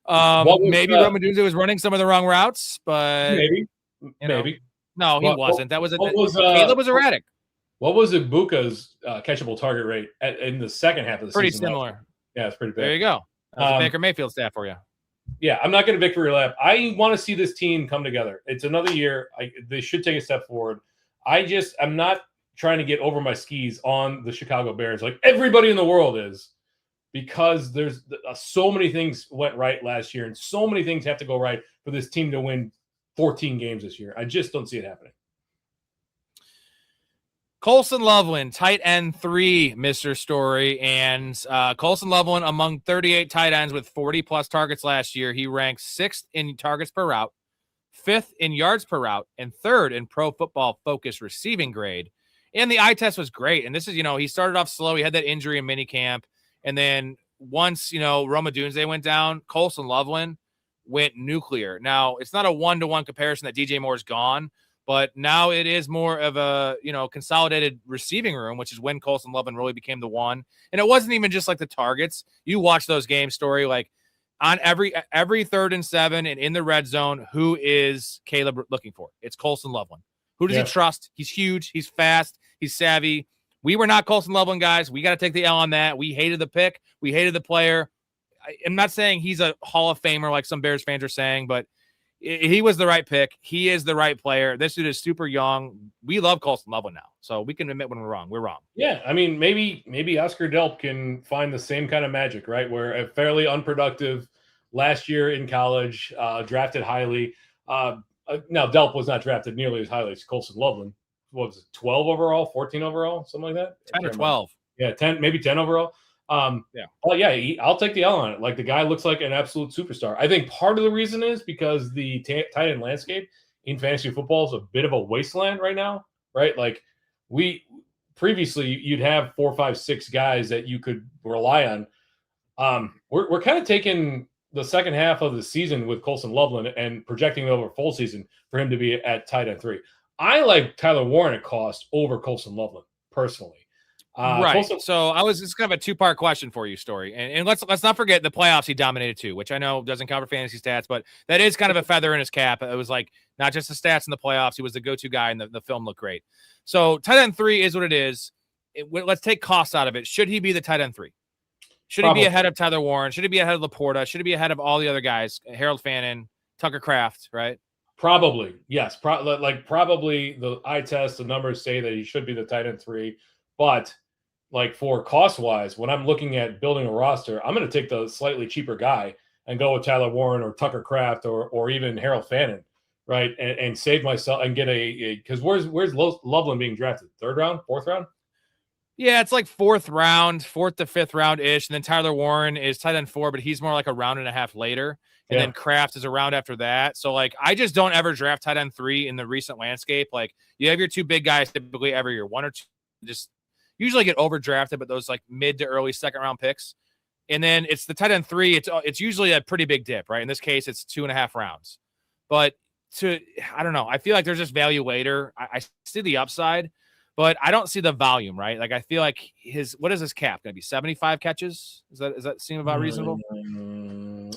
Speaker 2: Rome Odunze was running some of the wrong routes, but
Speaker 1: maybe.
Speaker 2: No, he wasn't. Caleb was erratic.
Speaker 1: What was Ibuka's catchable target rate in the second half of the season?
Speaker 2: Pretty similar.
Speaker 1: Yeah, it's pretty big.
Speaker 2: There you go. That's a Baker Mayfield stat for you.
Speaker 1: Yeah, I'm not going to victory lap. I want to see this team come together. It's another year. They should take a step forward. I'm not trying to get over my skis on the Chicago Bears like everybody in the world is, because there's so many things went right last year, and so many things have to go right for this team to win 14 games this year. I just don't see it happening.
Speaker 2: Colson Loveland, tight end 3, Mr. Storey. And Colson Loveland, among 38 tight ends with 40-plus targets last year, he ranked 6th in targets per route, 5th in yards per route, and 3rd in Pro Football Focus receiving grade. And the eye test was great. And this is, he started off slow. He had that injury in minicamp. And then once, Rome Odunze went down, Colson Loveland went nuclear. Now, it's not a 1-to-1 comparison that DJ Moore's gone, but now it is more of a, consolidated receiving room, which is when Colson Loveland really became the one. And it wasn't even just like the targets. You watch those games, Story, like on every 3rd and 7 and in the red zone, who is Caleb looking for? It's Colson Loveland. Who does he trust? He's huge. He's fast. He's savvy. We were not Colson Loveland guys. We got to take the L on that. We hated the pick. We hated the player. I'm not saying he's a Hall of Famer like some Bears fans are saying, but he was the right pick. He is the right player. This dude is super young. We love Colson Loveland now, so we can admit when we're wrong. We're wrong.
Speaker 1: Yeah, I mean, maybe Oscar Delp can find the same kind of magic, right? Where a fairly unproductive last year in college, drafted highly. Now, Delp was not drafted nearly as highly as Colson Loveland. What was it, 12 overall, 14 overall, something like that?
Speaker 2: 10 or 12.
Speaker 1: Yeah, 10, maybe 10 overall. I'll take the L on it. Like, the guy looks like an absolute superstar. I think part of the reason is because the tight end landscape in fantasy football is a bit of a wasteland right now, right? Like, previously you'd have 4, 5, 6 guys that you could rely on. We're kind of taking the second half of the season with Colson Loveland and projecting over a full season for him to be at tight end 3. I like Tyler Warren at cost over Colson Loveland personally.
Speaker 2: Right. So it's kind of a 2-part question for you, Story. And let's not forget the playoffs he dominated too, which I know doesn't cover fantasy stats, but that is kind of a feather in his cap. It was like not just the stats in the playoffs. He was the go-to guy, and the film looked great. So tight end 3 is what it is. Let's take costs out of it. Should he be the tight end 3? Should he be ahead of Tyler Warren? Should he be ahead of Laporta? Should he be ahead of all the other guys? Harold Fannin, Tucker Kraft, right?
Speaker 1: Probably, yes. Probably the eye test, the numbers say that he should be the tight end 3, but like for cost wise, when I'm looking at building a roster, I'm going to take the slightly cheaper guy and go with Tyler Warren or Tucker Kraft or even Harold Fannin, right? And save myself and get because where's Loveland being drafted? 3rd round, 4th round?
Speaker 2: Yeah, it's like 4th round, 4th to 5th round ish. And then Tyler Warren is tight end 4, but he's more like a round and a half later. And then Kraft is a round after that. So like, I just don't ever draft tight end 3 in the recent landscape. Like, you have your 2 big guys typically every year, 1 or 2 just usually get overdrafted, but those like mid to early 2nd round picks. And then it's the tight end 3. It's usually a pretty big dip, right? In this case, it's 2.5 rounds. But I don't know. I feel like there's just value later. I see the upside, but I don't see the volume, right? Like I feel like what is his cap going to be? 75 catches? Does that seem about reasonable?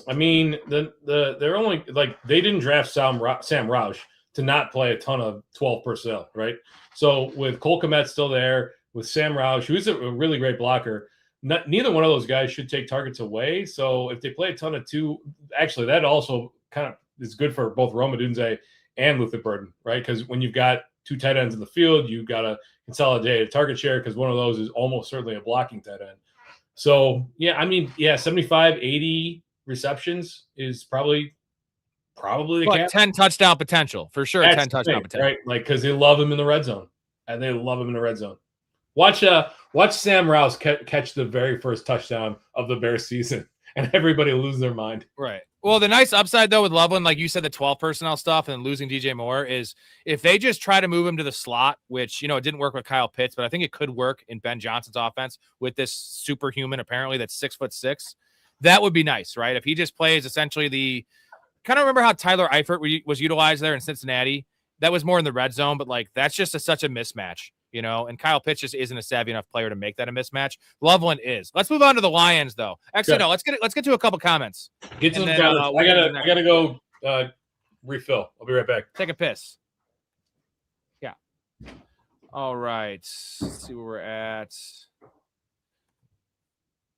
Speaker 1: I mean, they're only like they didn't draft Sam Roush to not play a ton of 12 personnel, right? So with Cole Kmet still there, with Sam Roush, who's a really great blocker, neither one of those guys should take targets away. So if they play a ton of two, actually that also kind of is good for both Rome Odunze and Luther Burden, right? Because when you've got two tight ends in the field, you've got to consolidate a target share because one of those is almost certainly a blocking tight end. So, yeah, I mean, 75, 80 receptions is probably the cap.
Speaker 2: 10 touchdown potential for sure.
Speaker 1: That's
Speaker 2: 10 touchdown potential,
Speaker 1: right? Like because they love him in the red zone, and they love him in the red zone. Watch Sam Rouse catch the very first touchdown of the Bears season, and everybody lose their mind.
Speaker 2: Right. Well, the nice upside though with Loveland, like you said, the 12 personnel stuff and losing DJ Moore is if they just try to move him to the slot, which it didn't work with Kyle Pitts, but I think it could work in Ben Johnson's offense with this superhuman apparently that's 6'6". That would be nice, right? If he just plays essentially the kind of remember how Tyler Eifert was utilized there in Cincinnati. That was more in the red zone, but like that's just such a mismatch, and Kyle Pitts just isn't a savvy enough player to make that a mismatch. Loveland is. Let's move on to the Lions, though. Actually, no, let's get to a couple comments.
Speaker 1: Get to them comments. I gotta go refill. I'll be right back.
Speaker 2: Take a piss. Yeah. All right. Let's see where we're at.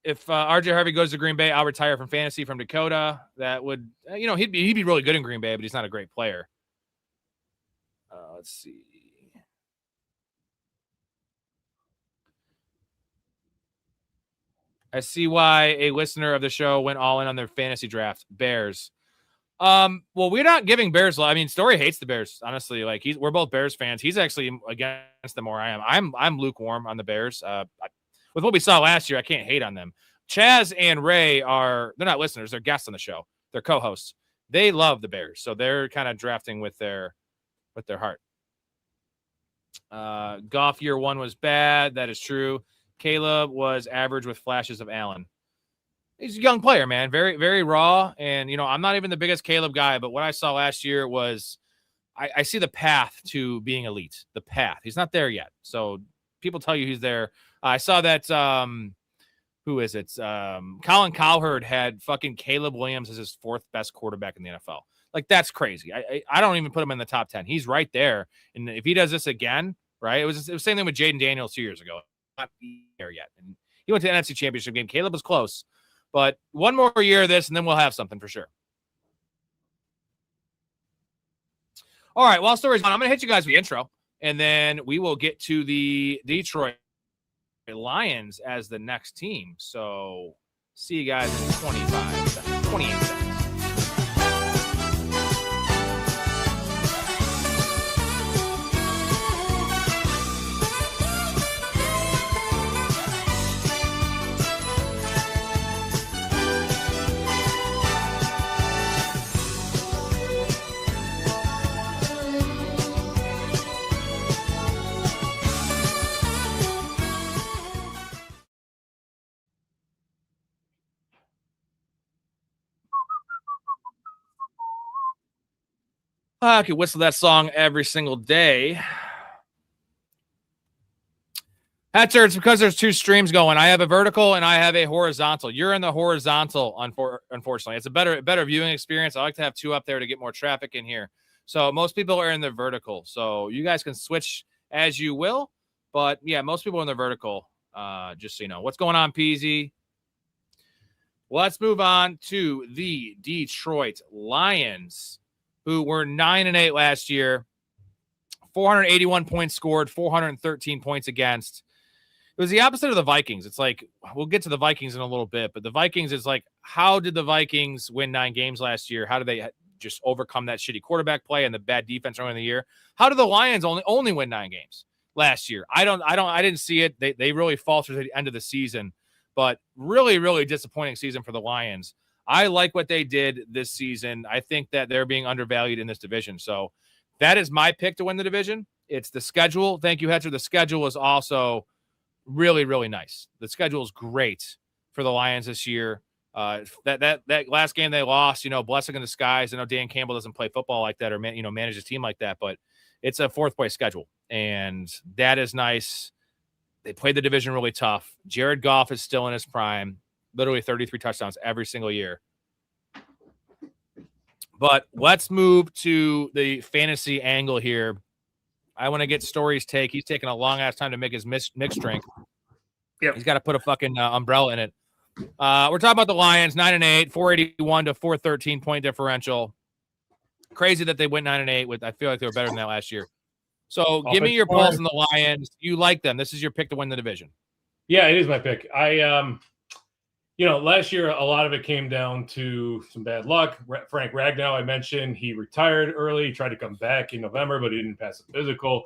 Speaker 2: If RJ Harvey goes to Green Bay, I'll retire from fantasy from Dakota. That would, he'd be really good in Green Bay, but he's not a great player. Let's see. I see why a listener of the show went all in on their fantasy draft. Bears. Well, we're not giving Bears. I mean, Storey hates the Bears. Honestly, like we're both Bears fans. He's actually against them more. I am. I'm lukewarm on the Bears. With what we saw last year, I can't hate on them. Chaz and Ray they're not listeners. They're guests on the show. They're co-hosts. They love the Bears, so they're kind of drafting with their heart. Goff year one was bad. That is true. Caleb was average with flashes of Allen. He's a young player, man. Very, very raw. And, I'm not even the biggest Caleb guy, but what I saw last year was I see the path to being elite. The path. He's not there yet. So people tell you he's there. I saw that, who is it? Colin Cowherd had fucking Caleb Williams as his fourth best quarterback in the NFL. Like, that's crazy. I don't even put him in the top 10. He's right there. And if he does this again, right, it was the same thing with Jaden Daniels 2 years ago. Not there yet. And he went to the NFC Championship game. Caleb was close. But one more year of this, and then we'll have something for sure. All right, while story's on, I'm going to hit you guys with the intro, and then we will get to the Detroit Lions as the next team. So see you guys in 28 seconds. I could whistle that song every single day. Hatcher, it's because there's two streams going. I have a vertical and I have a horizontal. You're in the horizontal, unfortunately. It's a better viewing experience. I like to have two up there to get more traffic in here. So most people are in the vertical. So you guys can switch as you will. But, yeah, most people are in the vertical, just so you know. What's going on, PZ? Let's move on to the Detroit Lions, who were 9-8 last year, 481 points scored, 413 points against. It was the opposite of the Vikings. It's like, we'll get to the Vikings in a little bit, but the Vikings is like, how did the Vikings win 9 games last year? How did they just overcome that shitty quarterback play and the bad defense early in the year? How did the Lions only win 9 games last year? I didn't see it. They really faltered at the end of the season, but really, really disappointing season for the Lions. I like what they did this season. I think that they're being undervalued in this division. So that is my pick to win the division. It's the schedule. Thank you, Hetzer. The schedule is also really, really nice. The schedule is great for the Lions this year. That last game they lost, blessing in disguise. I know Dan Campbell doesn't play football like that or manage his team like that, but it's a fourth place schedule. and that is nice. They played the division really tough. Jared Goff is still in his prime, literally 33 touchdowns every single year. But let's move to the fantasy angle here. I want to get Storey's take. He's taking a long ass time to make his mixed drink.
Speaker 5: Yep.
Speaker 2: He's got to put a fucking umbrella in it. We're talking about the Lions, 9-8, 481 to 413 point differential. Crazy that they went 9-8 I feel like they were better than that last year. So give me your pulse on the Lions. You like them. This is your pick to win the division.
Speaker 1: Yeah, it is my pick. Last year, a lot of it came down to some bad luck. Frank Ragnow, I mentioned, he retired early. He tried to come back in November, but he didn't pass the physical.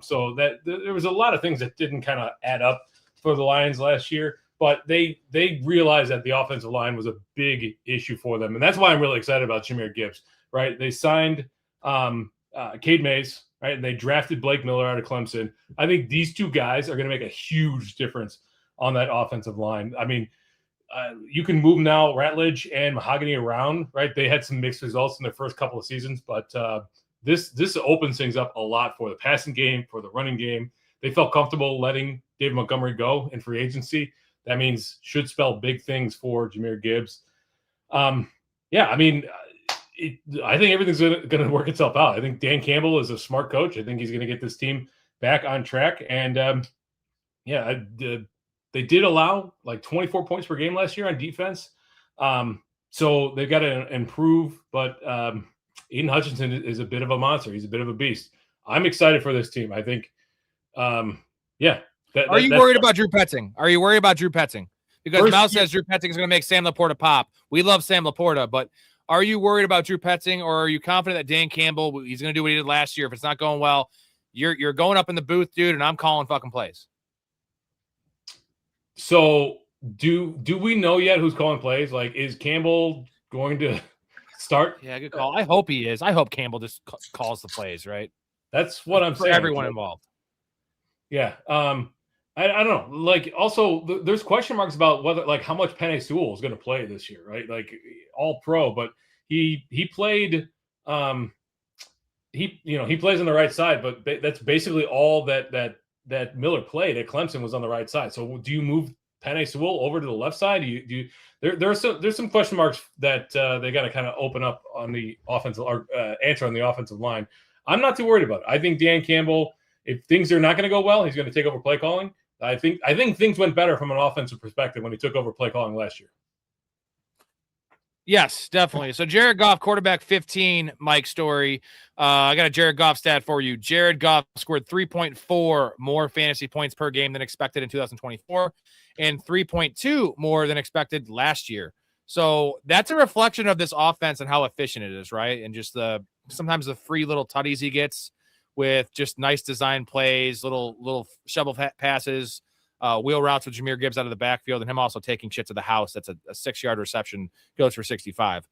Speaker 1: So that there was a lot of things that didn't kind of add up for the Lions last year. But they realized that the offensive line was a big issue for them. And that's why I'm really excited about Jahmyr Gibbs, right? They signed Cade Mays, right? And they drafted Blake Miller out of Clemson. I think these two guys are going to make a huge difference on that offensive line. I mean, you can move now Ratledge and Mahogany around, right? They had some mixed results in their first couple of seasons, but this opens things up a lot for the passing game, for the running game. They felt comfortable letting David Montgomery go in free agency. That means should spell big things for Jahmyr Gibbs. I think everything's going to work itself out. I think Dan Campbell is a smart coach. I think he's going to get this team back on track. And they did allow like 24 points per game last year on defense. So they've got to improve. But Aiden Hutchinson is a bit of a monster. He's a bit of a beast. I'm excited for this team. I think,
Speaker 2: Are you worried about Drew Petzing? Are you worried about Drew Petzing? Because Mal says Drew Petzing is going to make Sam Laporta pop. We love Sam Laporta, but are you worried about Drew Petzing, or are you confident that Dan Campbell, he's going to do what he did last year? If it's not going well, you're going up in the booth, dude, and I'm calling fucking plays.
Speaker 1: So do we know yet who's calling plays? Like, is Campbell going to start?
Speaker 2: Yeah, good call. I hope he is. I hope Campbell just calls the plays, right?
Speaker 1: That's what I'm saying.
Speaker 2: For everyone involved.
Speaker 1: Yeah. I don't know. Like, also, there's question marks about whether, like, how much Penei Sewell is going to play this year, right? Like, all pro, but he played. He plays on the right side, but that's basically all that Miller played at Clemson was on the right side. So do you move Penei Sewell over to the left side? There's some question marks that they got to kind of open up on the offensive or answer on the offensive line. I'm not too worried about it. I think Dan Campbell, if things are not going to go well, he's going to take over play calling. I think things went better from an offensive perspective when he took over play calling last year.
Speaker 2: Yes, definitely. So Jared Goff, quarterback 15, Mike Storey. I got a Jared Goff stat for you. Jared Goff scored 3.4 more fantasy points per game than expected in 2024 and 3.2 more than expected last year. So that's a reflection of this offense and how efficient it is, right? And just sometimes the free little tutties he gets with just nice design plays, little shovel passes, wheel routes with Jahmyr Gibbs out of the backfield, and him also taking shit to the house. That's a 6-yard reception, goes for 65.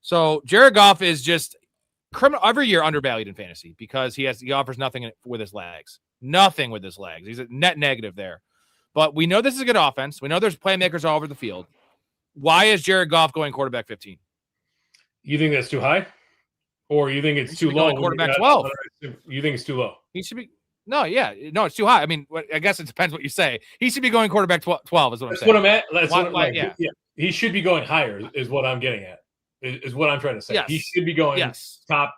Speaker 2: So Jared Goff is just every year undervalued in fantasy because he offers nothing with his legs. Nothing with his legs. He's a net negative there. But we know this is a good offense. We know there's playmakers all over the field. Why is Jared Goff going quarterback 15?
Speaker 1: You think that's too high? Or you think it's too low?
Speaker 2: Quarterback 12.
Speaker 1: You think it's too low?
Speaker 2: He should be. No, it's too high. I mean, I guess it depends what you say. He should be going quarterback 12 is what I'm saying.
Speaker 1: That's what I'm at. That's
Speaker 2: why,
Speaker 1: yeah. He should be going higher is what I'm getting at. Is what I'm trying to say.
Speaker 2: Yes.
Speaker 1: He should be going top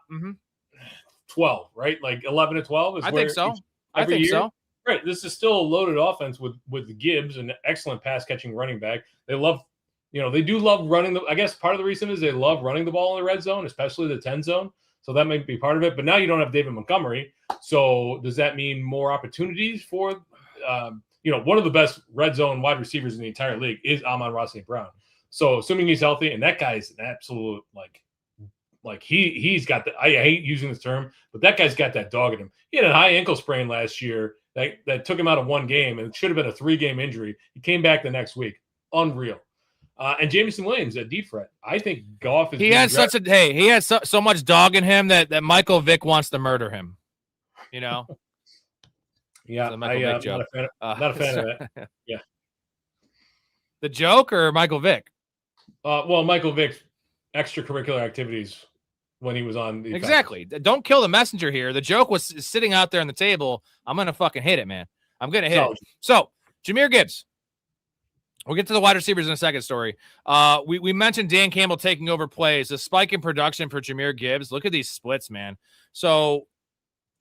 Speaker 1: 12, right? Like 11 to 12 is
Speaker 2: I think so. I think so.
Speaker 1: Right. This is still a loaded offense with Gibbs, an excellent pass catching running back. They do love running I guess part of the reason is they love running the ball in the red zone, especially the 10 zone. So that might be part of it. But now you don't have David Montgomery. So does that mean more opportunities for, one of the best red zone wide receivers in the entire league is Amon-Ra St. Brown. So assuming he's healthy, and that guy's an absolute, he's got I hate using this term, but that guy's got that dog in him. He had a high ankle sprain last year that took him out of one game, and it should have been a 3-game injury. He came back the next week. Unreal. And Jameson Williams at deep threat. I think Goff is. He has
Speaker 2: so much dog in him that Michael Vick wants to murder him. You know.
Speaker 1: Yeah, I'm not a fan of that. Yeah.
Speaker 2: The joke or Michael Vick?
Speaker 1: Well, Michael Vick's extracurricular activities when he was on the
Speaker 2: exactly. Don't kill the messenger here. The joke was sitting out there on the table. I'm gonna fucking hit it, man. I'm gonna hit it. So Jahmyr Gibbs. We'll get to the wide receivers in a second, Story. We mentioned Dan Campbell taking over plays. The spike in production for Jahmyr Gibbs. Look at these splits, man. So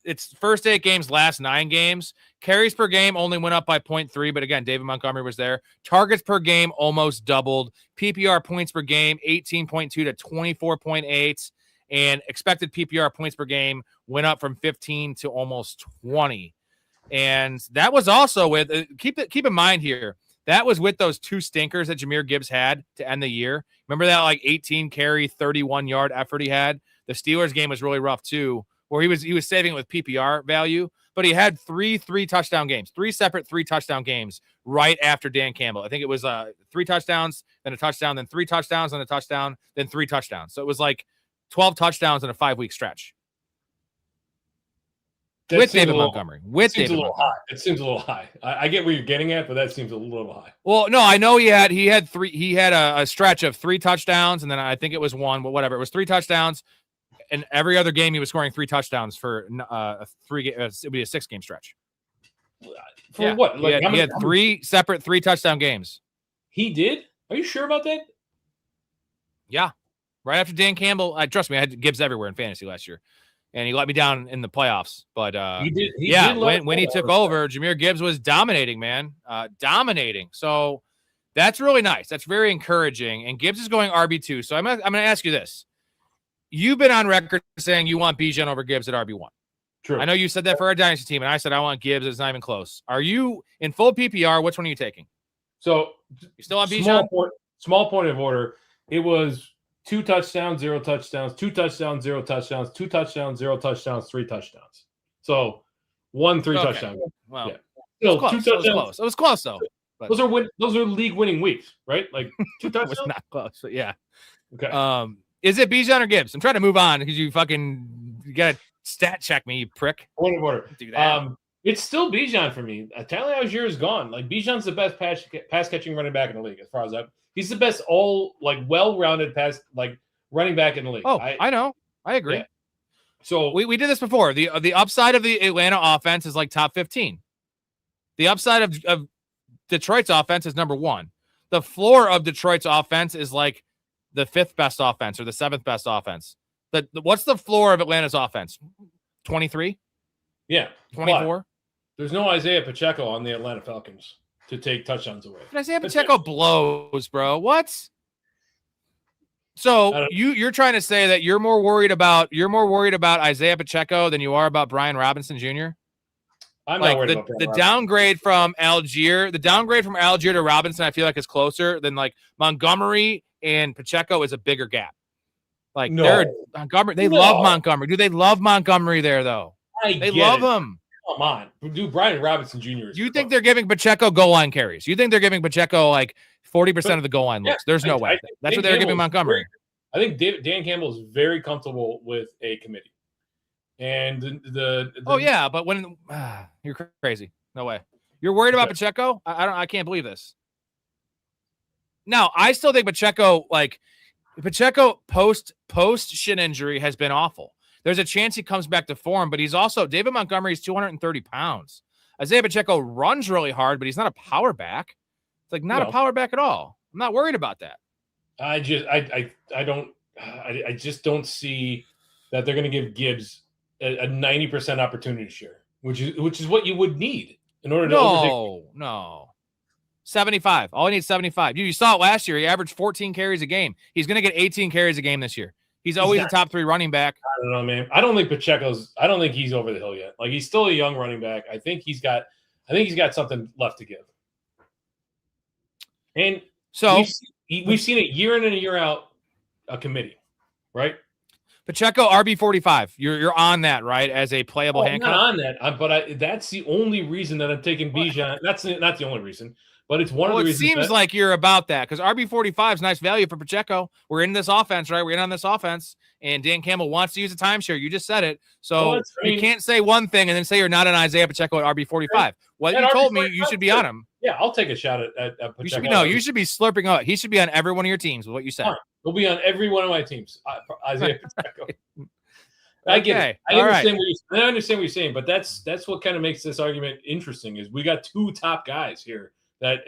Speaker 2: it's first 8 games, last 9 games. Carries per game only went up by 0.3, but again, David Montgomery was there. Targets per game almost doubled. PPR points per game, 18.2 to 24.8. And expected PPR points per game went up from 15 to almost 20. And that was also with, keep in mind here, that was with those 2 stinkers that Jahmyr Gibbs had to end the year. Remember that like 18 carry, 31-yard effort he had? The Steelers game was really rough too, where he was saving it with PPR value, but he had 3 touchdown games, 3 separate 3 touchdown games right after Dan Campbell. I think it was 3 touchdowns, then a touchdown, then 3 touchdowns, then a touchdown, then 3 touchdowns. So it was like 12 touchdowns in a 5-week stretch. With David Montgomery. With David Montgomery.
Speaker 1: It seems a little high. I get where you're getting at, but that seems a little high.
Speaker 2: Well, no, I know he had a stretch of 3 touchdowns, and then I think it was 1, but whatever. It was 3 touchdowns, and every other game he was scoring 3 touchdowns for it would be a 6-game stretch.
Speaker 1: For what? Like,
Speaker 2: he had 3 separate 3 touchdown games.
Speaker 1: He did? Are you sure about that?
Speaker 2: Yeah. Right after Dan Campbell, trust me, I had Gibbs everywhere in fantasy last year. And he let me down in the playoffs. But
Speaker 1: he did
Speaker 2: when he took over, Jahmyr Gibbs was dominating, man. Dominating. So that's really nice. That's very encouraging. And Gibbs is going RB2. So I'm going to ask you this. You've been on record saying you want Bijan over Gibbs at RB1.
Speaker 1: True.
Speaker 2: I know you said that for our dynasty team, and I said I want Gibbs. It's not even close. Are you in full PPR? Which one are you taking?
Speaker 1: So
Speaker 2: you still on Bijan?
Speaker 1: Small point of order. It was 2 touchdowns, 0 touchdowns, 2 touchdowns, 0 touchdowns, 2 touchdowns, 0 touchdowns, 3 touchdowns. So 1 3 touchdown.
Speaker 2: Well,
Speaker 1: yeah. Still, 2 touchdowns.
Speaker 2: It was close though. But
Speaker 1: those are league winning weeks, right? Like 2 touchdowns.
Speaker 2: It was not close, but yeah.
Speaker 1: Okay.
Speaker 2: Is it Bijan or Gibbs? I'm trying to move on because you gotta stat check me, you prick.
Speaker 1: Point of order. Do that. It's still Bijan for me. Tyler Algier is gone. Like Bijan's the best pass catching running back in the league, as far as that. He's the best well-rounded running back in the league.
Speaker 2: Oh, I know. I agree.
Speaker 1: Yeah. So
Speaker 2: we did this before. The upside of the Atlanta offense is like top 15. The upside of Detroit's offense is number 1. The floor of Detroit's offense is like the 5th best offense or the 7th best offense. What's the floor of Atlanta's offense? 23?
Speaker 1: Yeah.
Speaker 2: 24?
Speaker 1: There's no Isaiah Pacheco on the Atlanta Falcons to take touchdowns away.
Speaker 2: But Isaiah Pacheco blows, bro. What? So you're trying to say that you're more worried about Isaiah Pacheco than you are about Brian Robinson Jr.?
Speaker 1: I'm not worried about Brian Robinson.
Speaker 2: Downgrade from Algier to Robinson, I feel like is closer than like Montgomery and Pacheco is a bigger gap. Like Montgomery, they love Montgomery. Do they love Montgomery there though? They love him.
Speaker 1: Come on, dude. Brian Robinson Jr.
Speaker 2: You think they're giving Pacheco goal line carries? You think they're giving Pacheco like 40% of the goal line looks? There's no way. That's what they're giving Montgomery.
Speaker 1: I think Dan Campbell is very comfortable with a committee, and
Speaker 2: but when you're crazy, no way. You're worried about Pacheco? I can't believe this. No, I still think Pacheco post shin injury has been awful. There's a chance he comes back to form, but he's also David Montgomery's 230 pounds. Isaiah Pacheco runs really hard, but he's not a power back. It's like not a power back at all. I'm not worried about that.
Speaker 1: I just don't see that they're going to give Gibbs a 90% opportunity share, which is what you would need in order to overtake.
Speaker 2: No. 75. All I need is 75. You saw it last year. He averaged 14 carries a game. He's going to get 18 carries a game this year. He's always a top 3 running back.
Speaker 1: I don't know, man. I don't think he's over the hill yet. Like he's still a young running back. I think he's got something left to give. And
Speaker 2: so
Speaker 1: we've seen it year in and year out, a committee, right?
Speaker 2: Pacheco RB45. You're on that, right? As a playable handcuff.
Speaker 1: I'm not on that, but that's the only reason that I'm taking Bijan. That's not the only reason. But it's one of the reasons.
Speaker 2: It seems like you're about that because RB45 is nice value for Pacheco. We're in this offense, right? We're in on this offense, and Dan Campbell wants to use a timeshare. You just said it. So you can't say one thing and then say you're not on Isaiah Pacheco at RB45. Well, you told me you should be on him.
Speaker 1: Yeah, I'll take a shot at Pacheco.
Speaker 2: You should be slurping up. He should be on every one of your teams with what you said.
Speaker 1: He'll be on every one of my teams. Isaiah Pacheco. I get it.
Speaker 2: Okay.
Speaker 1: I understand what you're saying, but that's what kind of makes this argument interesting. Is we got two top guys here that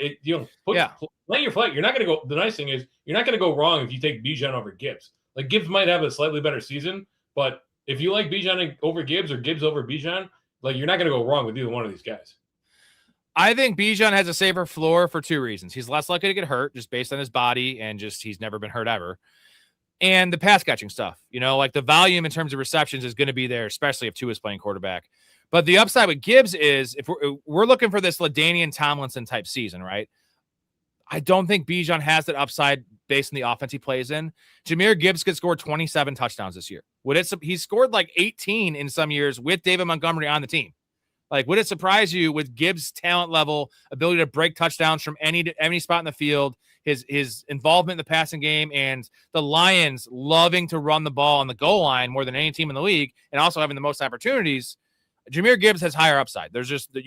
Speaker 1: play your flight. You're not going to go. The nice thing is you're not going to go wrong if you take Bijan over Gibbs. Like Gibbs might have a slightly better season, but if you like Bijan over Gibbs or Gibbs over Bijan, like you're not going to go wrong with either one of these guys.
Speaker 2: I think Bijan has a safer floor for two reasons. He's less likely to get hurt just based on his body and just he's never been hurt ever. And the pass catching stuff, like the volume in terms of receptions is going to be there, especially if Tua is playing quarterback. But the upside with Gibbs is if we're looking for this LaDainian Tomlinson type season, right? I don't think Bijan has that upside based on the offense he plays in. Jahmyr Gibbs could score 27 touchdowns this year. He's scored like 18 in some years with David Montgomery on the team. Like, would it surprise you with Gibbs' talent level, ability to break touchdowns from any spot in the field, his involvement in the passing game, and the Lions loving to run the ball on the goal line more than any team in the league, and also having the most opportunities? Jahmyr Gibbs has higher upside. There's just that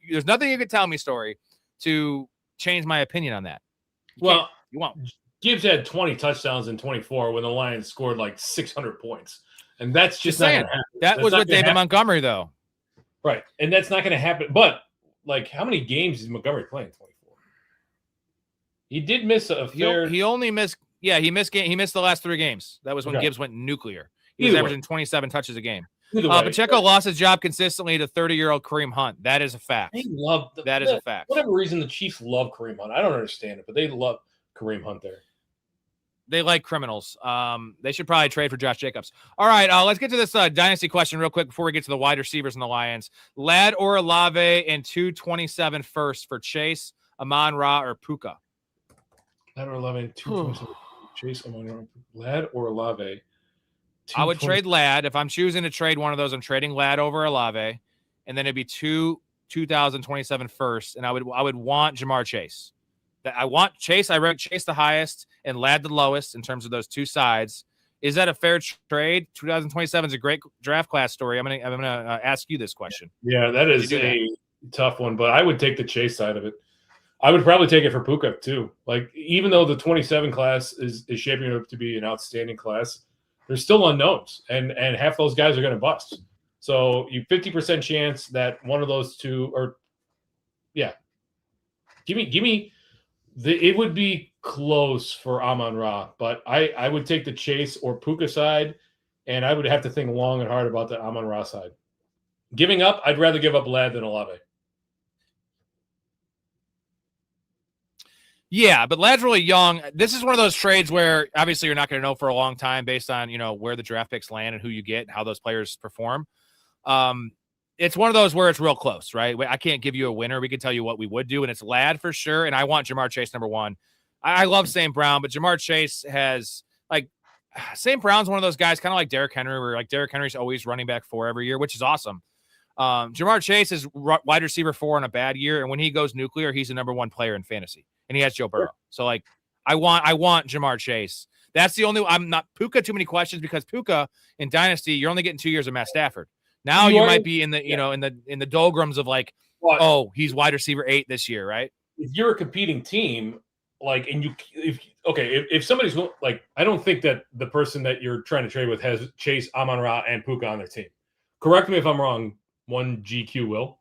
Speaker 2: there's nothing you could tell me, Story, to change my opinion on that. You won't.
Speaker 1: Gibbs had 20 touchdowns in 24 when the Lions scored like 600 points, and that's just not going to happen.
Speaker 2: That was with David Montgomery, though.
Speaker 1: Right, and that's not going to happen. But like, how many games did Montgomery play in 24? He did miss a fair.
Speaker 2: He only missed. Yeah, he missed the last 3 games. That was when Gibbs went nuclear. He was averaging 27 touches a game. Pacheco lost his job consistently to 30-year-old Kareem Hunt. That is a fact. That is a fact.
Speaker 1: Whatever reason, the Chiefs love Kareem Hunt. I don't understand it, but they love Kareem Hunt there.
Speaker 2: They like criminals. They should probably trade for Josh Jacobs. All right, let's get to this dynasty question real quick before we get to the wide receivers and the Lions. Ladd or Olave and 227 first for Chase, Amon-Ra, or Puka.
Speaker 1: Ladd or Olave and 227 Chase, Amon-Ra, Ladd or Olave.
Speaker 2: I would trade Ladd. If I'm choosing to trade one of those, I'm trading Ladd over Olave, and then it'd be 2027 first, and I would want Jamar Chase. I want Chase. I rank Chase the highest and Ladd the lowest in terms of those two sides. Is that a fair trade? 2027 is a great draft class story. I'm gonna ask you this question.
Speaker 1: Yeah, that is tough one, but I would take the Chase side of it. I would probably take it for Puka too. Like, even though the 27 class is shaping up to be an outstanding class, there's still unknowns, and half those guys are going to bust. So you 50% chance that one of those two, or give me. It would be close for Amon-Ra, but I would take the Chase or Puka side, and I would have to think long and hard about the Amon-Ra side. Giving up, I'd rather give up Ladd than Olave.
Speaker 2: Yeah, but Ladd's really young. This is one of those trades where obviously you're not going to know for a long time based on where the draft picks land and who you get and how those players perform. It's one of those where it's real close, right? I can't give you a winner. We can tell you what we would do, and it's Ladd for sure. And I want Jamar Chase number one. I love St. Brown, but Jamar Chase has St. Brown's one of those guys, kind of like Derrick Henry, where Derrick Henry's always running back 4 every year, which is awesome. Jamar Chase is wide receiver 4 in a bad year, and when he goes nuclear, he's the number 1 player in fantasy, and he has Joe Burrow. So I want Jamar Chase. That's the only. I'm not Puka. Too many questions because Puka in Dynasty, you're only getting 2 years of Matt Stafford. Now you might be in the in the doldrums of he's wide receiver 8 this year, right?
Speaker 1: If you're a competing team, if somebody's I don't think that the person that you're trying to trade with has Chase, Amon-Ra, and Puka on their team. Correct me if I'm wrong. One GQ will.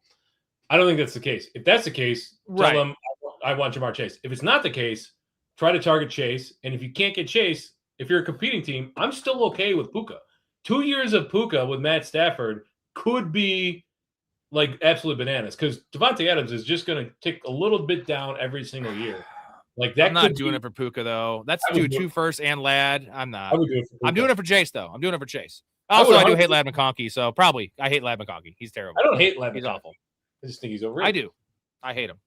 Speaker 1: I don't think that's the case. If that's the case, tell them I want Jamar Chase. If it's not the case, try to target Chase. And if you can't get Chase, if you're a competing team, I'm still okay with Puka. 2 years of Puka with Matt Stafford could be absolute bananas because Devontae Adams is just going to tick a little bit down every single year.
Speaker 2: I'm not doing it for Puka though. That's 2 first and Ladd. I'm not. I'm doing it for Chase though. I'm doing it for Chase. Also, I do hate Ladd McConkey, so probably I hate Ladd McConkey. He's terrible.
Speaker 1: I don't hate Ladd.
Speaker 2: He's awful.
Speaker 1: I just think he's overrated.
Speaker 2: I do. I hate him.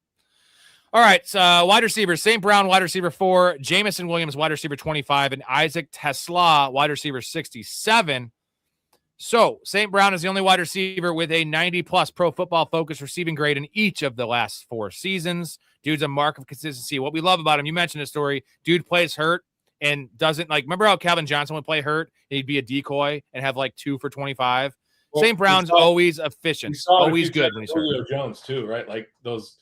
Speaker 2: All right, so wide receivers: St. Brown, wide receiver 4; Jamison Williams, wide receiver 25; and Isaac Tesla, wide receiver 67. So St. Brown is the only wide receiver with a 90+ Pro Football Focus receiving grade in each of the last 4 seasons. Dude's a mark of consistency. What we love about him, you mentioned the story. Dude plays hurt and doesn't remember how Calvin Johnson would play hurt and he'd be a decoy and have 2 for 25. Well, St. Brown's always efficient, always good when he's hurt.
Speaker 1: Julio Jones too, right? Those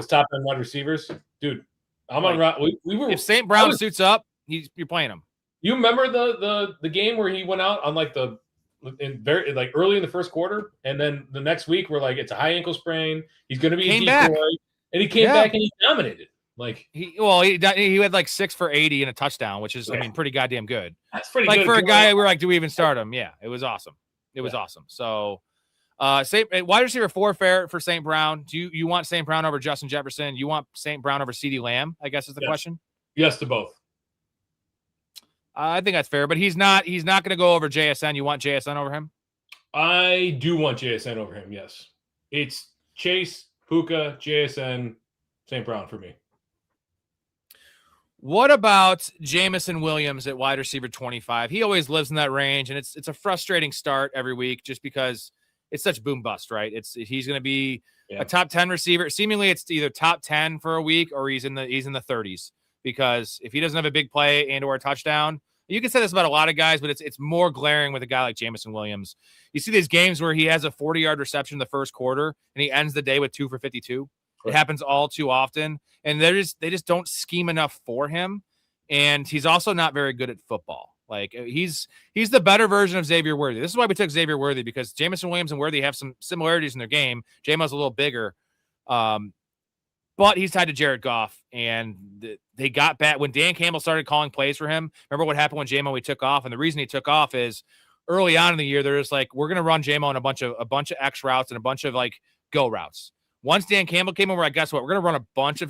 Speaker 1: top end wide receivers, dude. I'm on. We were.
Speaker 2: If St. Brown suits up, you're playing him.
Speaker 1: You remember the game where he went out on like early in the first quarter, and then the next week we're like, it's a high ankle sprain. He's going to be a decoy,
Speaker 2: back.
Speaker 1: and he came back and he dominated. Like
Speaker 2: he had like 6 for 80 and a touchdown, which is pretty goddamn good.
Speaker 1: That's pretty
Speaker 2: like
Speaker 1: good.
Speaker 2: For a guy, we're like, do we even start him? Yeah, it was awesome. It was awesome. So, wide receiver 4 fair for St. Brown. Do you want St. Brown over Justin Jefferson? You want St. Brown over CeeDee Lamb? I guess is the question.
Speaker 1: Yes to both.
Speaker 2: I think that's fair, but he's not going to go over JSN. You want JSN over him?
Speaker 1: I do want JSN over him. Yes, it's Chase, Puka, JSN, St. Brown for me.
Speaker 2: What about Jamison Williams at wide receiver 25? He always lives in that range, and it's a frustrating start every week just because it's such boom bust, right? He's going to be a top 10 receiver. Seemingly, it's either top 10 for a week or he's in the 30s. Because if he doesn't have a big play and or a touchdown, you can say this about a lot of guys, but it's more glaring with a guy like Jamison Williams. You see these games where he has a 40-yard reception in the first quarter and he ends the day with 2 for 52. Right. It happens all too often, and they just don't scheme enough for him. And he's also not very good at football. Like he's the better version of Xavier Worthy. This is why we took Xavier Worthy, because Jamison Williams and Worthy have some similarities in their game. J-Mo's a little bigger. But he's tied to Jared Goff, and they got back when Dan Campbell started calling plays for him. Remember what happened when J-Mo took off? And the reason he took off is early on in the year, they're just like, we're going to run J-Mo on a bunch of X routes and a bunch of like go routes. Once Dan Campbell came over, guess what? We're going to run a bunch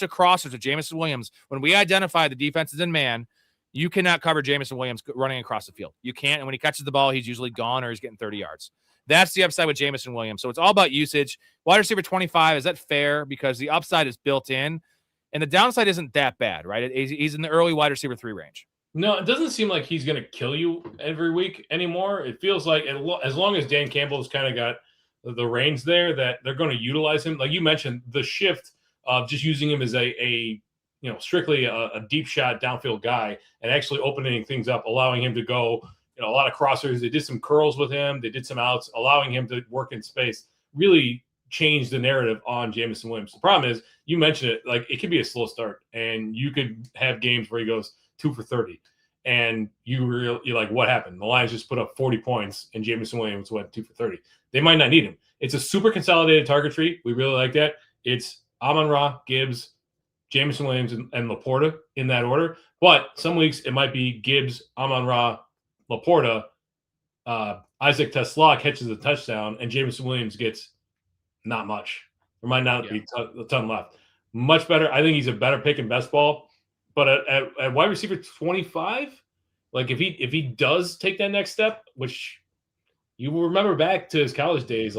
Speaker 2: of crossers with Jamison Williams. When we identify the defense is in man, you cannot cover Jamison Williams running across the field. You can't. And when he catches the ball, he's usually gone or he's getting 30 yards. That's the upside with Jamison Williams. So it's all about usage. Wide receiver 25, is that fair? Because the upside is built in, and the downside isn't that bad, right? He's in the early wide receiver 3 range.
Speaker 1: No, it doesn't seem like he's going to kill you every week anymore. It feels like as long as Dan Campbell's kind of got the reins there, that they're going to utilize him. Like you mentioned, the shift of just using him as a strictly a deep shot downfield guy and actually opening things up, allowing him to go a lot of crossers. They did some curls with him. They did some outs, allowing him to work in space. Really changed the narrative on Jamison Williams. The problem is, you mentioned it, like it could be a slow start, and you could have games where he goes 2 for 30, and you're like, what happened? The Lions just put up 40 points, and Jamison Williams went 2 for 30. They might not need him. It's a super consolidated target tree. We really like that. It's Amon-Ra, Gibbs, Jamison Williams, and Laporta in that order. But some weeks it might be Gibbs, Amon-Ra, Laporta, Isaac Tesla catches a touchdown, and Jamison Williams gets not much. There might not be a ton left. Much better. I think he's a better pick in best ball. But at wide receiver 25, like if he does take that next step, which you will remember back to his college days,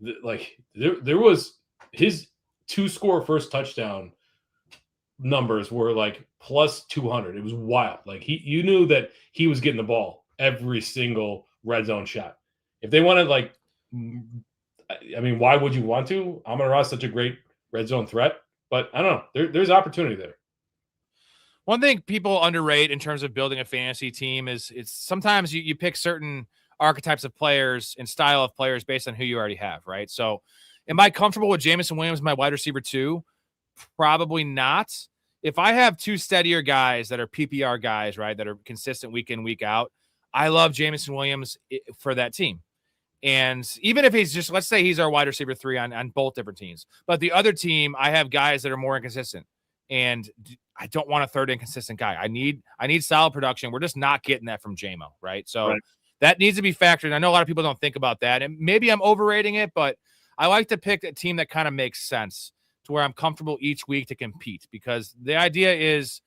Speaker 1: there was his 2-score first touchdown numbers were like plus 200. It was wild. Like you knew that he was getting the ball every single red zone shot. If they wanted, like, I mean, why would you want to? Amon-Ra is such a great red zone threat, but I don't know. There's opportunity there.
Speaker 2: One thing people underrate in terms of building a fantasy team is it's sometimes you pick certain archetypes of players and style of players based on who you already have, right? So am I comfortable with Jamison Williams, my wide receiver 2? Probably not. If I have 2 steadier guys that are PPR guys, right, that are consistent week in, week out, I love Jamison Williams for that team. And even if he's just, let's say he's our wide receiver 3 on both different teams, but the other team, I have guys that are more inconsistent, and I don't want a third inconsistent guy. I need solid production. We're just not getting that from JMO, right? So that needs to be factored. I know a lot of people don't think about that, and maybe I'm overrating it, but I like to pick a team that kind of makes sense to where I'm comfortable each week to compete, because the idea is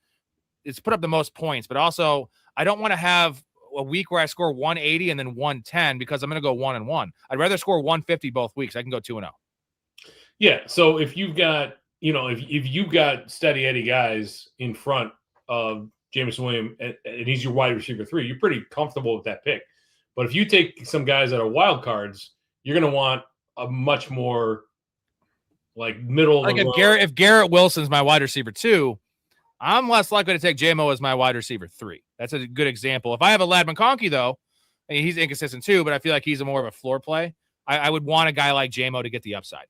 Speaker 2: it's put up the most points, but also I don't want to have a week where I score 180 and then 110 because I'm going to go 1-1. I'd rather score 150 both weeks. I can go 2-0.
Speaker 1: Yeah. So if you've got, if you've got steady Eddie guys in front of Jamison Williams and he's your wide receiver 3, you're pretty comfortable with that pick. But if you take some guys that are wild cards, you're going to want a much more like middle.
Speaker 2: Like if Garrett Wilson's my wide receiver 2, I'm less likely to take JMO as my wide receiver 3. That's a good example. If I have a Lad McConkey, though, and he's inconsistent too, but I feel like he's more of a floor play, I would want a guy like JMO to get the upside.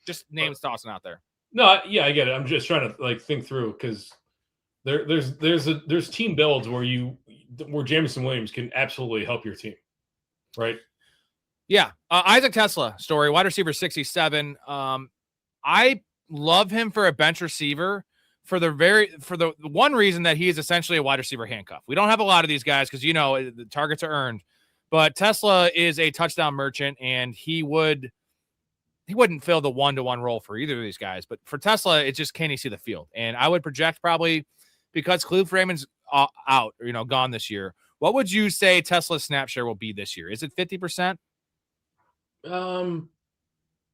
Speaker 2: Just names tossing out there.
Speaker 1: No, yeah, I get it. I'm just trying to think through, because there's team builds where Jamison Williams can absolutely help your team, right?
Speaker 2: Yeah, Isaac Tesla, Storey, wide receiver 67. I love him for a bench receiver for the one reason that he is essentially a wide receiver handcuff. We don't have a lot of these guys because the targets are earned, but Tesla is a touchdown merchant, and he wouldn't fill the 1-to-1 role for either of these guys. But for Tesla, it's just, can he see the field? And I would project probably, because Khalil Freeman's out, gone this year. What would you say Tesla's snap share will be this year? Is it 50%?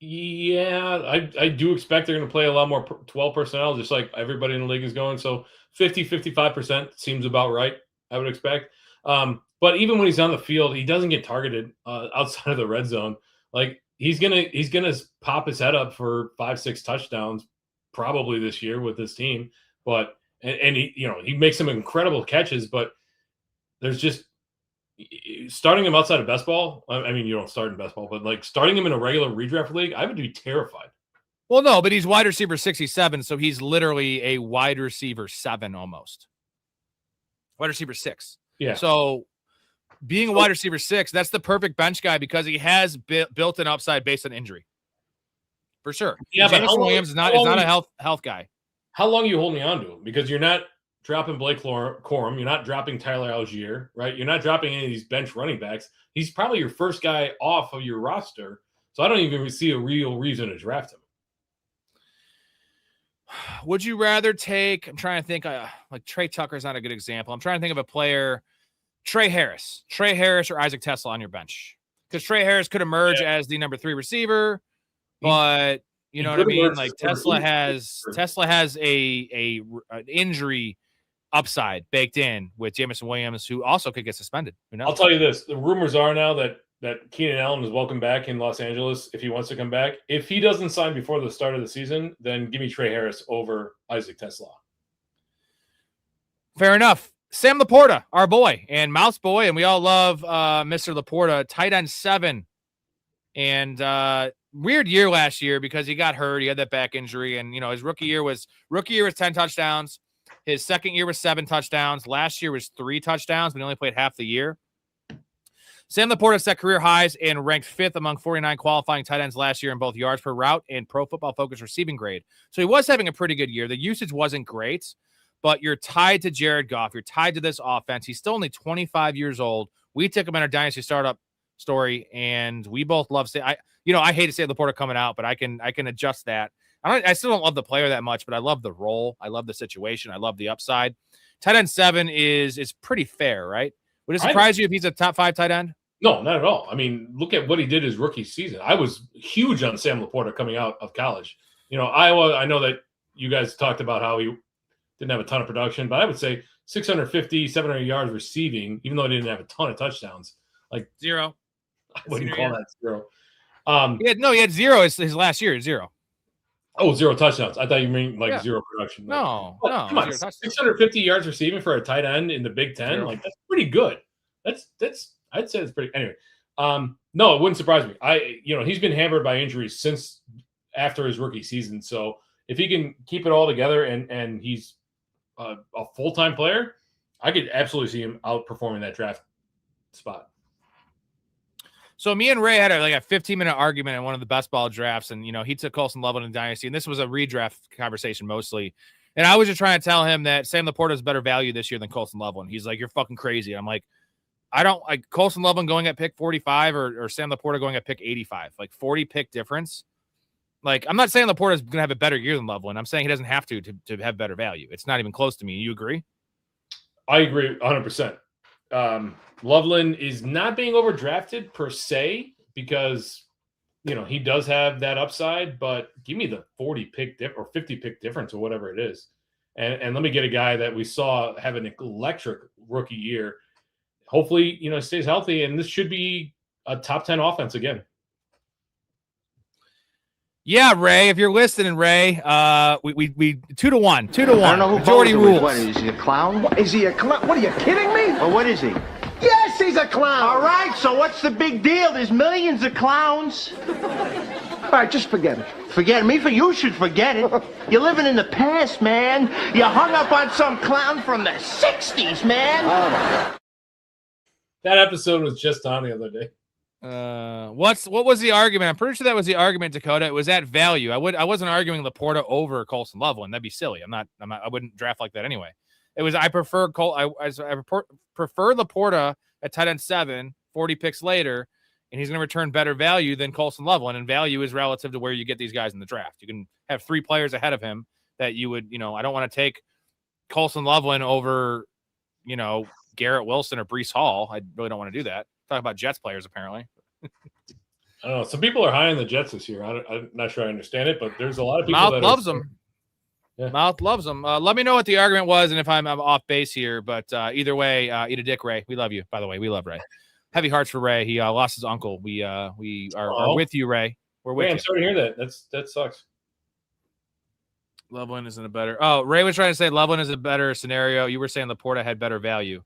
Speaker 1: Yeah, I do expect they're going to play a lot more 12 personnel, just like everybody in the league is going. So 55% seems about right, I would expect. But even when he's on the field, he doesn't get targeted outside of the red zone. Like, he's gonna pop his head up for 5-6 touchdowns probably this year with this team. But and he makes some incredible catches, but there's just starting him outside of best ball. I mean, you don't start in best ball, but like starting him in a regular redraft league, I would be terrified.
Speaker 2: Well, no, but he's wide receiver 67, so he's literally a wide receiver 7 almost. Wide receiver 6.
Speaker 1: Yeah.
Speaker 2: So being a wide receiver 6, that's the perfect bench guy because he has built an upside based on injury. For sure.
Speaker 1: Yeah,
Speaker 2: Jamison Williams is not a health guy.
Speaker 1: How long are you holding on to him? Because you're not dropping Blake Corum. You're not dropping Tyler Algier, right? You're not dropping any of these bench running backs. He's probably your first guy off of your roster. So I don't even see a real reason to draft him.
Speaker 2: Would you rather take, I'm trying to think, like Trey Tucker's not a good example. I'm trying to think of a player, Trey Harris or Isaac Tesla on your bench. Because Trey Harris could emerge as the number 3 receiver, but you know what I mean? Like Tesla has a an injury upside baked in with Jamison Williams, who also could get suspended. Who knows?
Speaker 1: I'll tell you this. The rumors are now that Keenan Allen is welcome back in Los Angeles if he wants to come back. If he doesn't sign before the start of the season, then give me Trey Harris over Isaac Tesla.
Speaker 2: Fair enough. Sam Laporta, our boy and Mouse boy, and we all love Mr. Laporta, tight end 7. And weird year last year because he got hurt. He had that back injury, and his rookie year was 10 touchdowns. His second year was 7 touchdowns. Last year was 3 touchdowns, but he only played half the year. Sam Laporta set career highs and ranked 5th among 49 qualifying tight ends last year in both yards per route and Pro Football Focus receiving grade. So he was having a pretty good year. The usage wasn't great, but you're tied to Jared Goff. You're tied to this offense. He's still only 25 years old. We took him in our dynasty startup story, and we both love I hate to say Laporta coming out, but I can adjust that. I still don't love the player that much, but I love the role. I love the situation. I love the upside. Tight end 7 is pretty fair, right? Would it surprise you if he's a top 5 tight end?
Speaker 1: No, not at all. I mean, look at what he did his rookie season. I was huge on Sam Laporta coming out of college. Iowa, I know that you guys talked about how he didn't have a ton of production, but I would say 650, 700 yards receiving, even though he didn't have a ton of touchdowns. Like
Speaker 2: 0.
Speaker 1: I wouldn't call that 0.
Speaker 2: He had 0 his last year, 0.
Speaker 1: Oh, 0 touchdowns. I thought you mean 0 production.
Speaker 2: No.
Speaker 1: Come on, 650 yards receiving for a tight end in the Big Ten.
Speaker 2: 0.
Speaker 1: Like, that's pretty good. That's I'd say it's pretty. Anyway, no, it wouldn't surprise me. He's been hampered by injuries since after his rookie season. So if he can keep it all together and he's a full-time player, I could absolutely see him outperforming that draft spot.
Speaker 2: So me and Ray had a 15-minute argument in one of the best ball drafts, and he took Colson Loveland in Dynasty, and this was a redraft conversation mostly. And I was just trying to tell him that Sam Laporta is better value this year than Colson Loveland. He's like, "You're fucking crazy." And I'm like, I don't like Colson Loveland going at pick 45 or Sam Laporta going at pick 85, 40 pick difference. Like, I'm not saying Laporta is going to have a better year than Loveland. I'm saying he doesn't have to have better value. It's not even close to me. You agree?
Speaker 1: I agree 100%. Loveland is not being overdrafted per se because, he does have that upside, but give me the 40 pick or 50 pick difference or whatever it is. And let me get a guy that we saw have an electric rookie year. Hopefully, stays healthy, and this should be a top 10 offense again.
Speaker 2: Yeah, Ray, if you're listening, Ray, we 2-1. 2-1.
Speaker 5: I don't know who
Speaker 2: majority
Speaker 5: rules.
Speaker 2: rules.
Speaker 5: What, is he a clown?
Speaker 6: What, is he a clown? What, are you kidding me?
Speaker 5: Or what is he?
Speaker 6: Yes, he's a clown.
Speaker 5: All right, so what's the big deal? There's millions of clowns.
Speaker 6: All right, just forget it.
Speaker 3: Forget me? You should forget it. You're living in the past, man. You hung up on some clown from the 60s, man.
Speaker 1: That episode was just on the other day.
Speaker 2: What was the argument? I'm pretty sure that was the argument, Dakota. It was at value. I wasn't arguing Laporta over Colson Loveland. That'd be silly. I wouldn't draft like that anyway. It was I prefer prefer Laporta at tight end 7, 40 picks later, and he's going to return better value than Colson Loveland. And value is relative to where you get these guys in the draft. You can have 3 players ahead of him that you would, I don't want to take Colson Loveland over, Garrett Wilson or Breece Hall. I really don't want to do that. Talk about Jets players, apparently.
Speaker 1: I don't know. Some people are high on the Jets this year. I'm not sure I understand it, but there's a lot of people
Speaker 2: Mouth
Speaker 1: that
Speaker 2: loves them.
Speaker 1: Yeah.
Speaker 2: Mouth loves them. Let me know what the argument was and if I'm off base here. But either way, eat a dick, Ray. We love you. By the way, we love Ray. Heavy hearts for Ray. He lost his uncle. We are with you, Ray. We're with you.
Speaker 1: I'm sorry to hear that. That sucks.
Speaker 2: Loveland isn't a better. Oh, Ray was trying to say Loveland is a better scenario. You were saying Laporta had better value.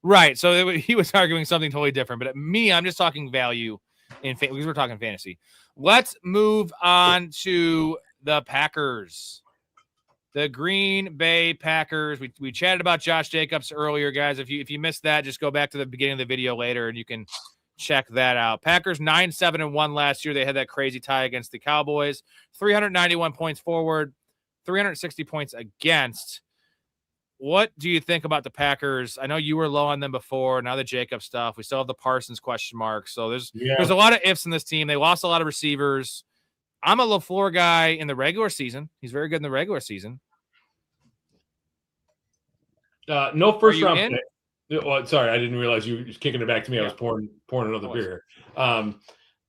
Speaker 2: Right. So he was arguing something totally different. But I'm just talking value because we're talking fantasy. Let's move on to the Packers. The Green Bay Packers. We chatted about Josh Jacobs earlier, guys. If you missed that, just go back to the beginning of the video later and you can check that out. Packers 9-7-1 last year. They had that crazy tie against the Cowboys. 391 points forward, 360 points against. What do you think about the Packers? I know you were low on them before. Now the Jacobs stuff. We still have the Parsons question mark. So there's a lot of ifs in this team. They lost a lot of receivers. I'm a LaFleur guy in the regular season. He's very good in the regular season.
Speaker 1: No first round pick. Well, sorry, I didn't realize you were kicking it back to me. I was pouring another beer.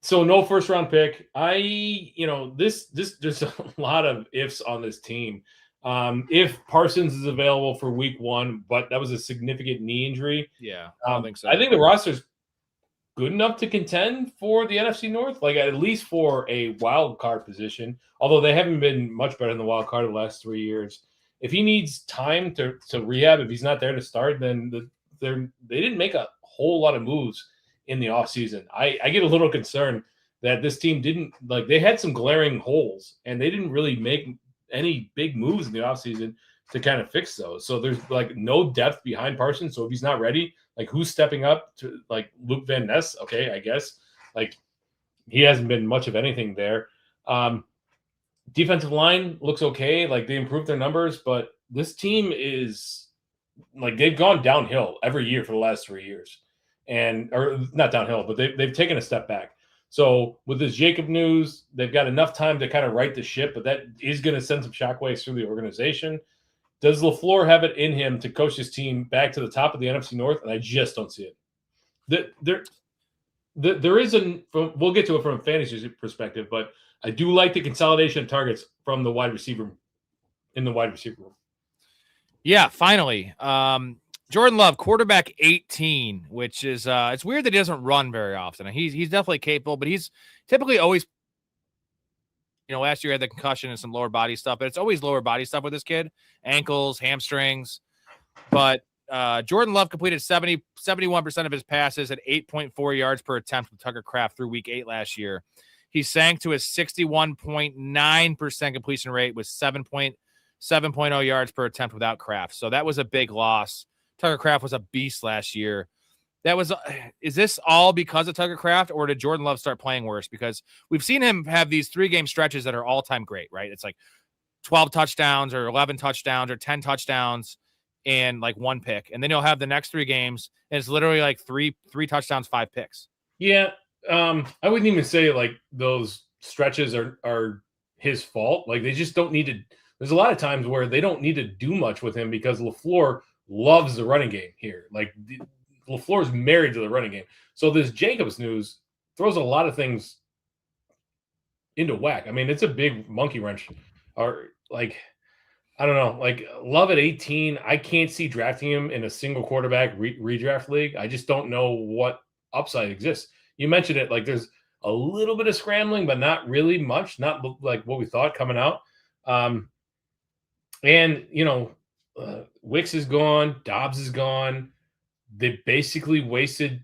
Speaker 1: So no first round pick. This there's a lot of ifs on this team. If Parsons is available for week 1, but that was a significant knee injury.
Speaker 2: Yeah, I don't think so.
Speaker 1: I think the roster's good enough to contend for the NFC North, like at least for a wild card position, although they haven't been much better than the wild card the last 3 years. If he needs time to rehab, if he's not there to start, then they didn't make a whole lot of moves in the offseason. I get a little concerned that this team didn't, they had some glaring holes, and they didn't really make any big moves in the offseason to kind of fix those. So there's no depth behind Parsons. So if he's not ready, who's stepping up to Luke Van Ness? Okay, I guess he hasn't been much of anything there. Defensive line looks okay. They improved their numbers, but this team is they've gone downhill every year for the last 3 years, or not downhill, but they've taken a step back. So with this Jacob news, they've got enough time to kind of right the ship, but that is going to send some shockwaves through the organization. Does LaFleur have it in him to coach his team back to the top of the NFC North? And I just don't see it. There is we'll get to it from a fantasy perspective, but I do like the consolidation of targets from the wide receiver room.
Speaker 2: Yeah, finally. Jordan Love, quarterback 18, which is it's weird that he doesn't run very often. He's definitely capable, but he's typically always, last year he had the concussion and some lower body stuff, but it's always lower body stuff with this kid, ankles, hamstrings. But Jordan Love completed 71% of his passes at 8.4 yards per attempt with Tucker Kraft through week 8 last year. He sank to a 61.9% completion rate with 7.0 yards per attempt without Kraft. So that was a big loss. Tucker Kraft was a beast last year. Is this all because of Tucker Kraft, or did Jordan Love start playing worse? Because we've seen him have these 3-game stretches that are all-time great, right? It's 12 touchdowns or 11 touchdowns or 10 touchdowns and 1 pick. And then he'll have the next 3 games, and it's literally three touchdowns, 5 picks.
Speaker 1: Yeah. I wouldn't even say those stretches are his fault. They just don't need to. There's a lot of times where they don't need to do much with him because LaFleur loves the running game here. LaFleur is married to the running game. So this Jacobs news throws a lot of things into whack. I mean, it's a big monkey wrench. Or I don't know. Love at 18, I can't see drafting him in a single quarterback redraft league. I just don't know what upside exists. You mentioned it. There's a little bit of scrambling, but not really much. Not what we thought coming out. Wicks is gone. Dobbs is gone. They basically wasted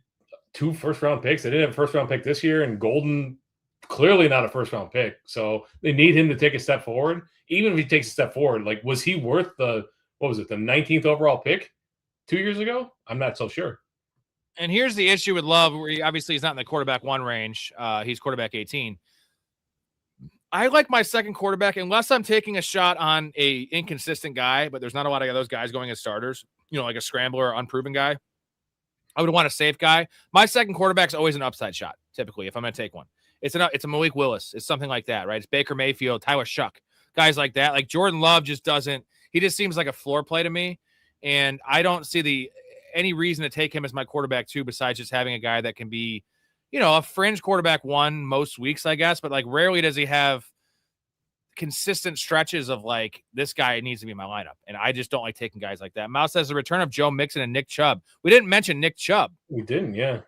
Speaker 1: 2 first-round picks. They didn't have a first-round pick this year, and Golden clearly not a first-round pick. So they need him to take a step forward. Even if he takes a step forward, like, was he worth the 19th overall pick 2 years ago? I'm not so sure.
Speaker 2: And here's the issue with Love, where he's not in the quarterback 1 range. He's quarterback 18. I like my second quarterback, unless I'm taking a shot on a inconsistent guy, but there's not a lot of those guys going as starters, like a scrambler or unproven guy. I would want a safe guy. My second quarterback's always an upside shot, typically, if I'm going to take one. It's a Malik Willis. It's something like that, right? It's Baker Mayfield, Tyler Shuck, guys like that. Like Jordan Love just seems like a floor play to me. And I don't see any reason to take him as my quarterback 2, besides just having a guy that can be, a fringe quarterback 1 most weeks, I guess. But like rarely does he have consistent stretches of like, this guy needs to be in my lineup. And I just don't like taking guys like that. Mouse says the return of Joe Mixon and Nick Chubb. We didn't mention Nick Chubb.
Speaker 1: We didn't. Yeah.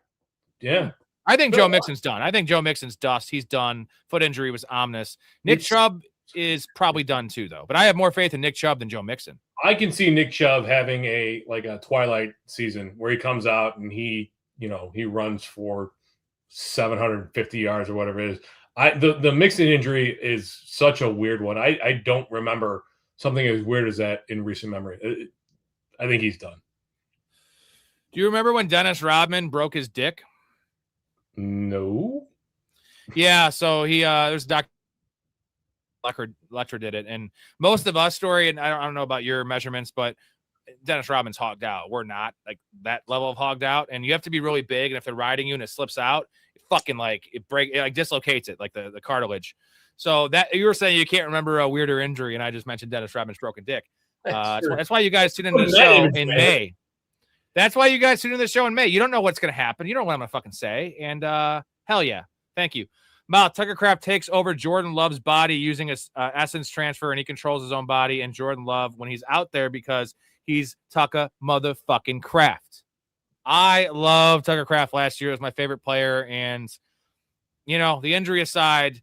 Speaker 1: Yeah.
Speaker 2: I think Joe Mixon's done. I think Joe Mixon's dust. He's done. Foot injury was ominous. Nick Chubb is probably done too, though. But I have more faith in Nick Chubb than Joe Mixon. I
Speaker 1: can see Nick Chubb having a twilight season where he comes out and he runs for 750 yards or whatever it is. The Mixon injury is such a weird one. I don't remember something as weird as that in recent memory. I think he's done.
Speaker 2: Do you remember when Dennis Rodman broke his dick?
Speaker 1: No.
Speaker 2: Yeah, so he there's Dr. Lecter did it, and most of us, Storey, and I don't know about your measurements, but Dennis Rodman's hogged out. We're not like that level of hogged out, and you have to be really big, and if they're riding you and it slips out, it dislocates it, like the cartilage. So that you were saying you can't remember a weirder injury, and I just mentioned Dennis Rodman's broken dick. That's why you guys tune into the show in May. That's why you guys tune into the show in May. You don't know what's going to happen. You don't know what I'm going to fucking say. And hell yeah. Thank you. Mal, Tucker Kraft takes over Jordan Love's body using a essence transfer, and he controls his own body and Jordan Love when he's out there because he's Tucker motherfucking Kraft. I love Tucker Kraft last year. He was my favorite player. And, the injury aside,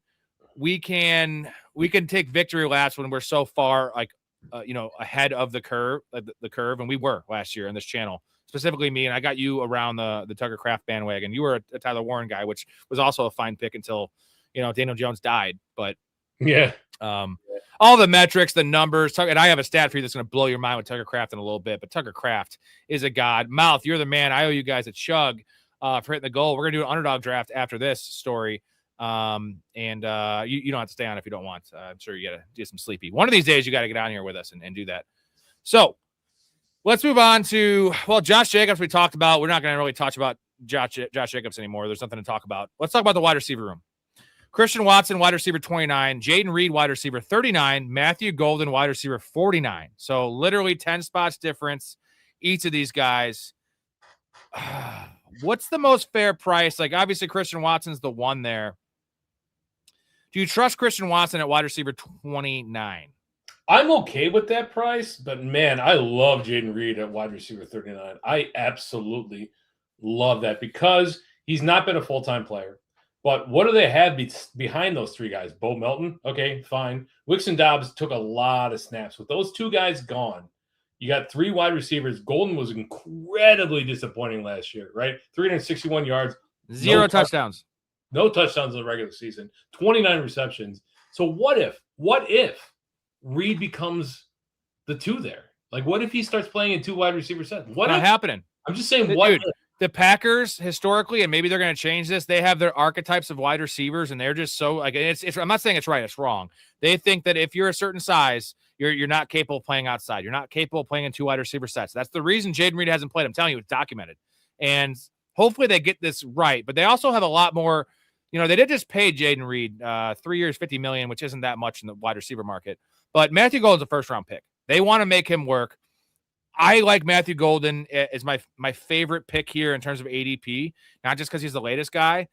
Speaker 2: we can take victory laps when we're so far, ahead of the curve, and we were last year on this channel. Specifically me, and I got you around the Tucker Kraft bandwagon. You were a Tyler Warren guy, which was also a fine pick until, Daniel Jones died. But
Speaker 1: yeah,
Speaker 2: all the metrics, the numbers, and I have a stat for you that's going to blow your mind with Tucker Kraft in a little bit. But Tucker Kraft is a god. Mouth, you're the man. I owe you guys a chug for hitting the goal. We're going to do an underdog draft after this Story. You don't have to stay on if you don't want. I'm sure you got to do some sleepy. One of these days, you got to get on here with us and do that. So let's move on to, Josh Jacobs we talked about. We're not going to really talk about Josh Jacobs anymore. There's nothing to talk about. Let's talk about the wide receiver room. Christian Watson, wide receiver 29. Jaden Reed, wide receiver 39. Matthew Golden, wide receiver 49. So literally 10 spots difference, each of these guys. What's the most fair price? Like, obviously, Christian Watson's the one there. Do you trust Christian Watson at wide receiver 29?
Speaker 1: I'm okay with that price, but man, I love Jaden Reed at wide receiver 39. I absolutely love that because he's not been a full-time player. But what do they have behind those 3 guys? Bo Melton, okay, fine. Wixon Dobbs took a lot of snaps. With those 2 guys gone, you got 3 wide receivers. Golden was incredibly disappointing last year, right? 361 yards.
Speaker 2: 0 touchdowns.
Speaker 1: No touchdowns in the regular season. 29 receptions. So what if Reed becomes the 2 there? Like, what if he starts playing in 2 wide receiver sets? What
Speaker 2: not happening?
Speaker 1: I'm just saying,
Speaker 2: Dude, the Packers historically, and maybe they're going to change this, they have their archetypes of wide receivers, and they're just so like it's. I'm not saying it's right; it's wrong. They think that if you're a certain size, you're not capable of playing outside. You're not capable of playing in 2 wide receiver sets. That's the reason Jaden Reed hasn't played. I'm telling you, it's documented. And hopefully they get this right. But they also have a lot more. They did just pay Jaden Reed 3 years, $50 million, which isn't that much in the wide receiver market. But Matthew Golden's a first-round pick. They want to make him work. I like Matthew Golden as my favorite pick here in terms of ADP, not just because he's the latest guy.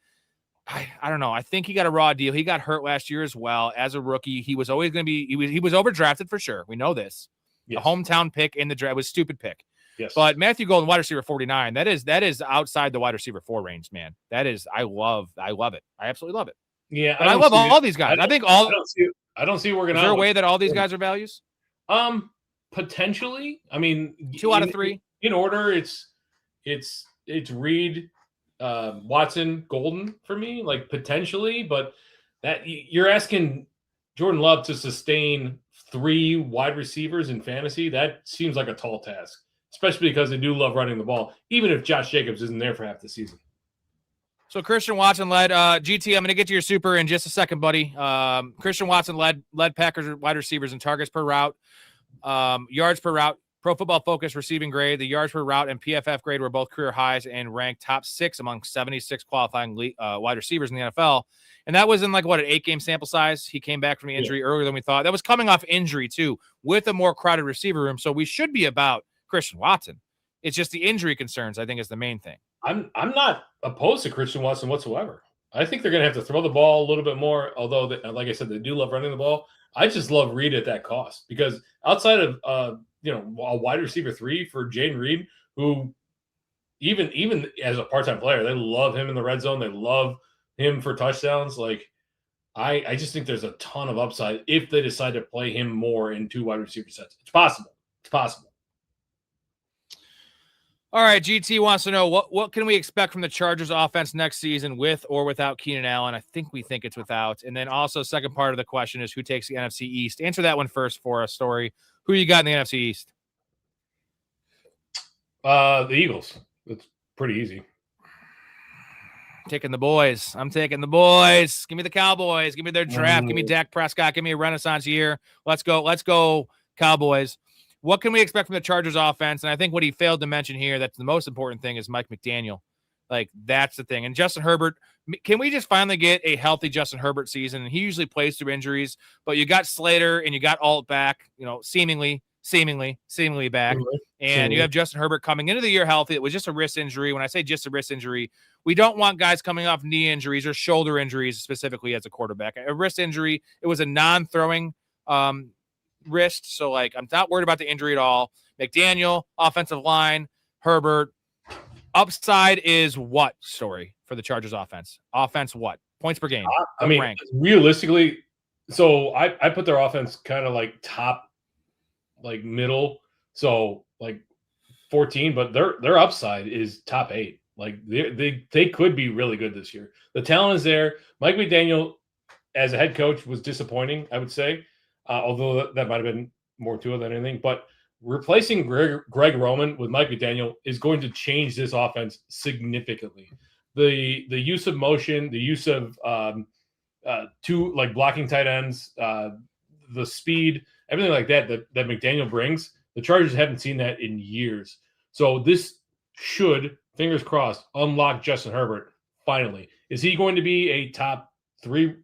Speaker 2: I don't know. I think he got a raw deal. He got hurt last year as well as a rookie. He was always going to be he was overdrafted for sure. We know this. Yes. A hometown pick in the draft was a stupid pick.
Speaker 1: Yes.
Speaker 2: But Matthew Golden, wide receiver 49, that is outside the wide receiver 4 range, man. That is I love it. I absolutely love it.
Speaker 1: Yeah,
Speaker 2: I love all these guys. I think all
Speaker 1: I don't see working out.
Speaker 2: Is there a way that all these guys are values?
Speaker 1: Potentially. I mean,
Speaker 2: 2 out of 3
Speaker 1: in order. It's Reed, Watson, Golden for me, like potentially, but that you're asking Jordan Love to sustain 3 wide receivers in fantasy. That seems like a tall task, especially because they do love running the ball, even if Josh Jacobs isn't there for half the season.
Speaker 2: So Christian Watson led GT. I'm going to get to your super in just a second, buddy. Christian Watson led Packers wide receivers in targets per route, yards per route, Pro Football Focus receiving grade, the yards per route, and PFF grade were both career highs and ranked top 6 among 76 qualifying wide receivers in the NFL. And that was in like, what, an 8-game sample size? He came back from the injury earlier than we thought. That was coming off injury, too, with a more crowded receiver room. So we should be about Christian Watson. It's just the injury concerns, I think, is the main thing.
Speaker 1: I'm not opposed to Christian Watson whatsoever. I think they're going to have to throw the ball a little bit more, although, like I said, they do love running the ball. I just love Reed at that cost because outside of a wide receiver 3 for Jaden Reed, who even as a part-time player, they love him in the red zone. They love him for touchdowns. Like I just think there's a ton of upside if they decide to play him more in 2 wide receiver sets. It's possible. It's possible.
Speaker 2: All right, GT wants to know what can we expect from the Chargers offense next season with or without Keenan Allen? I think it's without. And then also second part of the question is who takes the NFC East? Answer that one first for us, Storey. Who you got in the NFC East?
Speaker 1: The Eagles. It's pretty easy.
Speaker 2: Taking the boys. I'm taking the boys. Give me the Cowboys. Give me their draft. Give me Dak Prescott. Give me a renaissance year. Let's go, Cowboys. What can we expect from the Chargers offense? And I think what he failed to mention here, that's the most important thing, is Mike McDaniel. Like, that's the thing. And Justin Herbert, can we just finally get a healthy Justin Herbert season? And he usually plays through injuries, but you got Slater and you got Alt back, seemingly back. And you have Justin Herbert coming into the year healthy. It was just a wrist injury. When I say just a wrist injury, we don't want guys coming off knee injuries or shoulder injuries, specifically as a quarterback. A wrist injury, it was a non-throwing wrist. So, I'm not worried about the injury at all. McDaniel, offensive line, Herbert. Upside is what, Storey, for the Chargers offense? Offense what? Points per game.
Speaker 1: Realistically, so I put their offense kind of top, middle. So 14, but their upside is top 8. They could be really good this year. The talent is there. Mike McDaniel as a head coach was disappointing, I would say. Although that might have been more to it than anything. But replacing Greg Roman with Mike McDaniel is going to change this offense significantly. The use of motion, the use of 2 blocking tight ends, the speed, everything like that McDaniel brings, the Chargers haven't seen that in years. So this should, fingers crossed, unlock Justin Herbert finally. Is he going to be a top 3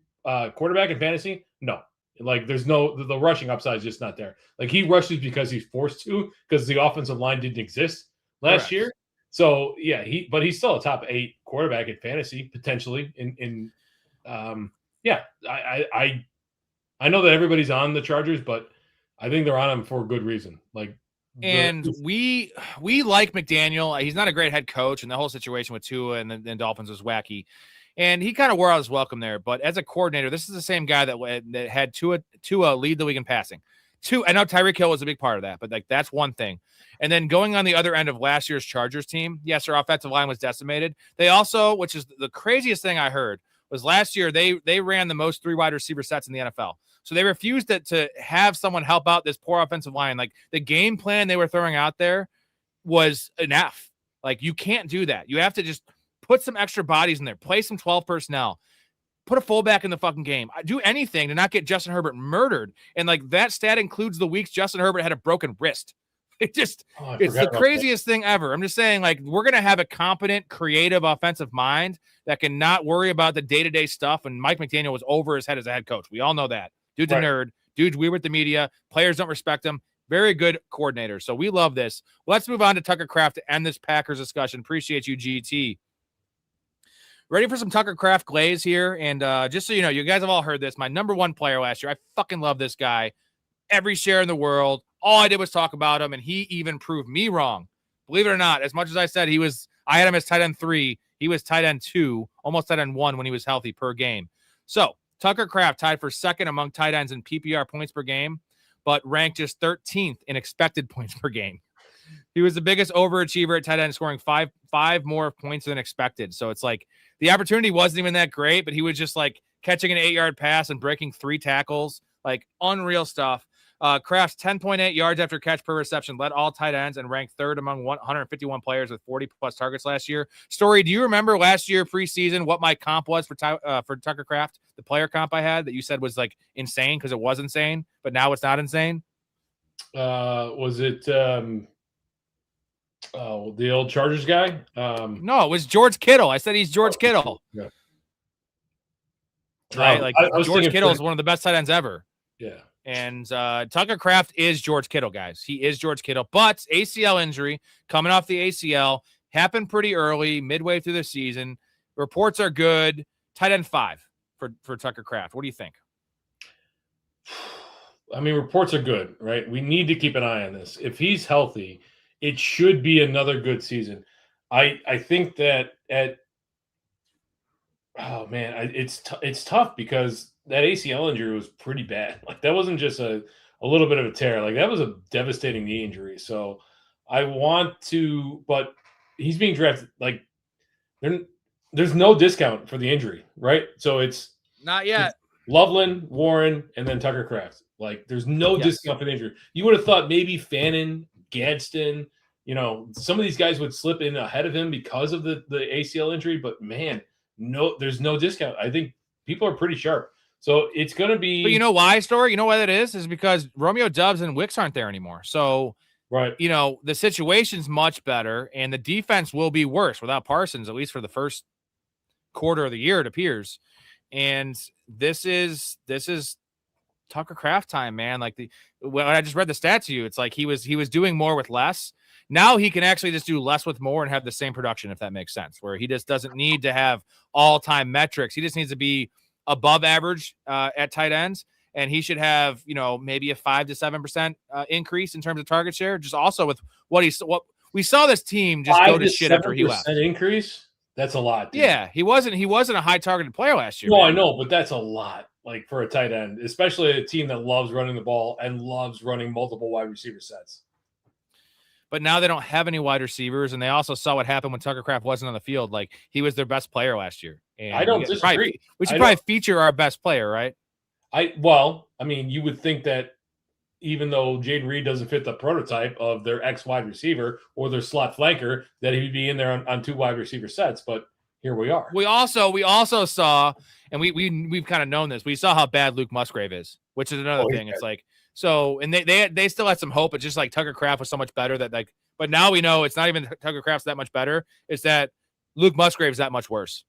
Speaker 1: quarterback in fantasy? No. There's the rushing upside is just not there. He rushes because he's forced to, because the offensive line didn't exist last year. So yeah, he's still a top 8 quarterback in fantasy potentially. I know that everybody's on the Chargers, but I think they're on them for a good reason. We like McDaniel. He's not a great head coach, and the whole situation with Tua and the Dolphins was wacky. And he kind of wore out his welcome there. But as a coordinator, this is the same guy that had Tua lead the league in passing. I know Tyreek Hill was a big part of that, but that's one thing. And then going on the other end of last year's Chargers team, yes, their offensive line was decimated. They also, which is the craziest thing I heard, was last year they ran the most 3 wide receiver sets in the NFL. So they refused to have someone help out this poor offensive line. The game plan they were throwing out there was an F. You can't do that. You have to just put some extra bodies in there. Play some 12 personnel. Put a fullback in the fucking game. Do anything to not get Justin Herbert murdered. And that stat includes the weeks Justin Herbert had a broken wrist. It's the craziest thing ever. I'm just saying, we're going to have a competent, creative offensive mind that can not worry about the day-to-day stuff. And Mike McDaniel was over his head as a head coach. We all know that. Dude's a nerd. Dude's weird with the media. Players don't respect him. Very good coordinator. So we love this. Let's move on to Tucker Kraft to end this Packers discussion. Appreciate you, GT. Ready for some Tucker Kraft glaze here. And just so you know, you guys have all heard this. My number 1 player last year. I fucking love this guy. Every share in the world. All I did was talk about him, and he even proved me wrong. Believe it or not, as much as I said I had him as tight end 3, he was tight end 2, almost tight end 1 when he was healthy per game. So Tucker Kraft tied for second among tight ends in PPR points per game, but ranked just 13th in expected points per game. He was the biggest overachiever at tight end, scoring five more points than expected. So it's the opportunity wasn't even that great, but he was just
Speaker 2: catching an 8-yard pass and breaking 3 tackles. Like, unreal stuff. Kraft's 10.8 yards after catch per reception, led all tight ends and ranked third among 151 players with 40-plus targets last year. Story, do you remember last year preseason what my comp was for Tucker Kraft? The player comp I had that you said was like insane because it was insane, but now it's not insane?
Speaker 1: Was it the old Chargers guy?
Speaker 2: No, it was George Kittle. I said he's George Kittle.
Speaker 1: Yeah.
Speaker 2: Right? Like George Kittle is one of the best tight ends ever.
Speaker 1: Yeah.
Speaker 2: And Tucker Kraft is George Kittle, guys. He is George Kittle. But ACL injury, coming off the ACL, happened pretty early, midway through the season. Reports are good. Tight end 5 for Tucker Kraft. What do you think?
Speaker 1: I mean, reports are good, right? We need to keep an eye on this. If he's healthy, it should be another good season. I think that it's tough because that ACL injury was pretty bad. Like, that wasn't just a little bit of a tear. Like, that was a devastating knee injury. So but he's being drafted. Like, there's no discount for the injury, right? So it's
Speaker 2: not yet.
Speaker 1: Loveland, Warren, and then Tucker Kraft. Like, there's no discount for the injury. You would have thought maybe Fannin, Gadsden, some of these guys would slip in ahead of him because of the ACL injury. But man, no, there's no discount. I think people are pretty sharp. So it's going to be.
Speaker 2: But you know why, Story? You know why that is? Is because Romeo Doubs and Wicks aren't there anymore. So,
Speaker 1: right.
Speaker 2: The situation's much better, and the defense will be worse without Parsons, at least for the first quarter of the year, it appears. And this is Tucker Kraft time, man. Like, when I just read the stats to you, it's like he was doing more with less. Now he can actually just do less with more and have the same production, if that makes sense, where he just doesn't need to have all-time metrics. He just needs to be above average at tight ends, and he should have, maybe a 5 to 7% increase in terms of target share. Just also with what we saw this team just go to shit after he left.
Speaker 1: Increase? That's a lot. Dude.
Speaker 2: Yeah, he wasn't a high targeted player last year.
Speaker 1: No, man. I know, but that's a lot. Like, for a tight end, especially a team that loves running the ball and loves running multiple wide receiver sets.
Speaker 2: But now they don't have any wide receivers, and they also saw what happened when Tucker Kraft wasn't on the field. Like, he was their best player last year. And
Speaker 1: I don't disagree.
Speaker 2: We should probably feature our best player, right?
Speaker 1: You would think that even though Jaden Reed doesn't fit the prototype of their ex-wide receiver or their slot flanker, that he'd be in there on 2 wide receiver sets. But here we are.
Speaker 2: We also saw, and we've kind of known this. We saw how bad Luke Musgrave is, which is another thing. It's like. So, and they still had some hope. It's just like Tucker Kraft was so much better but now we know it's not even Tucker Kraft's that much better. It's that Luke Musgrave's that much worse.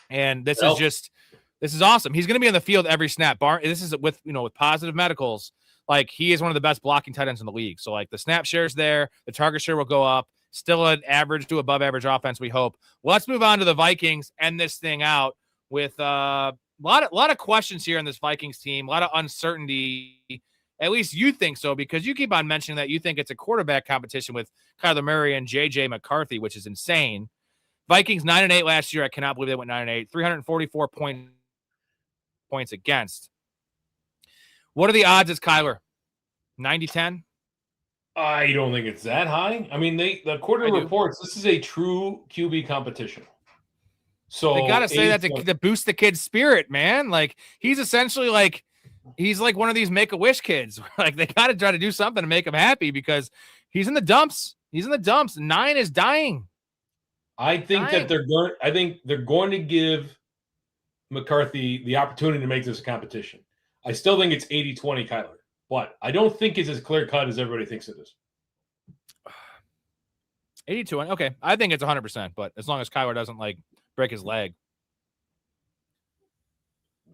Speaker 2: And this is awesome. He's going to be on the field every snap. This is with positive medicals. Like, he is one of the best blocking tight ends in the league. So, like, the snap share's there, the target share will go up. Still an average to above average offense, we hope. Well, let's move on to the Vikings, end this thing out with a lot of questions here on this Vikings team, a lot of uncertainty. At least you think so, because you keep on mentioning that you think it's a quarterback competition with Kyler Murray and J.J. McCarthy, which is insane. Vikings 9-8 last year. I cannot believe they went 9-8. 344 points against. What are the odds as Kyler? 90-10?
Speaker 1: I don't think it's that high. I mean, the quarter reports, this is a true QB competition. So
Speaker 2: they got to say that to boost the kid's spirit, man. Like, he's essentially like, he's like one of these Make-A-Wish kids. Like, they got to try to do something to make him happy because he's in the dumps. 9 is dying.
Speaker 1: I think they're going to give McCarthy the opportunity to make this a competition. I still think it's 80-20 Kyler, but I don't think it's as clear-cut as everybody thinks it is.
Speaker 2: 82. Okay. I think it's 100%, but as long as Kyler doesn't break his leg.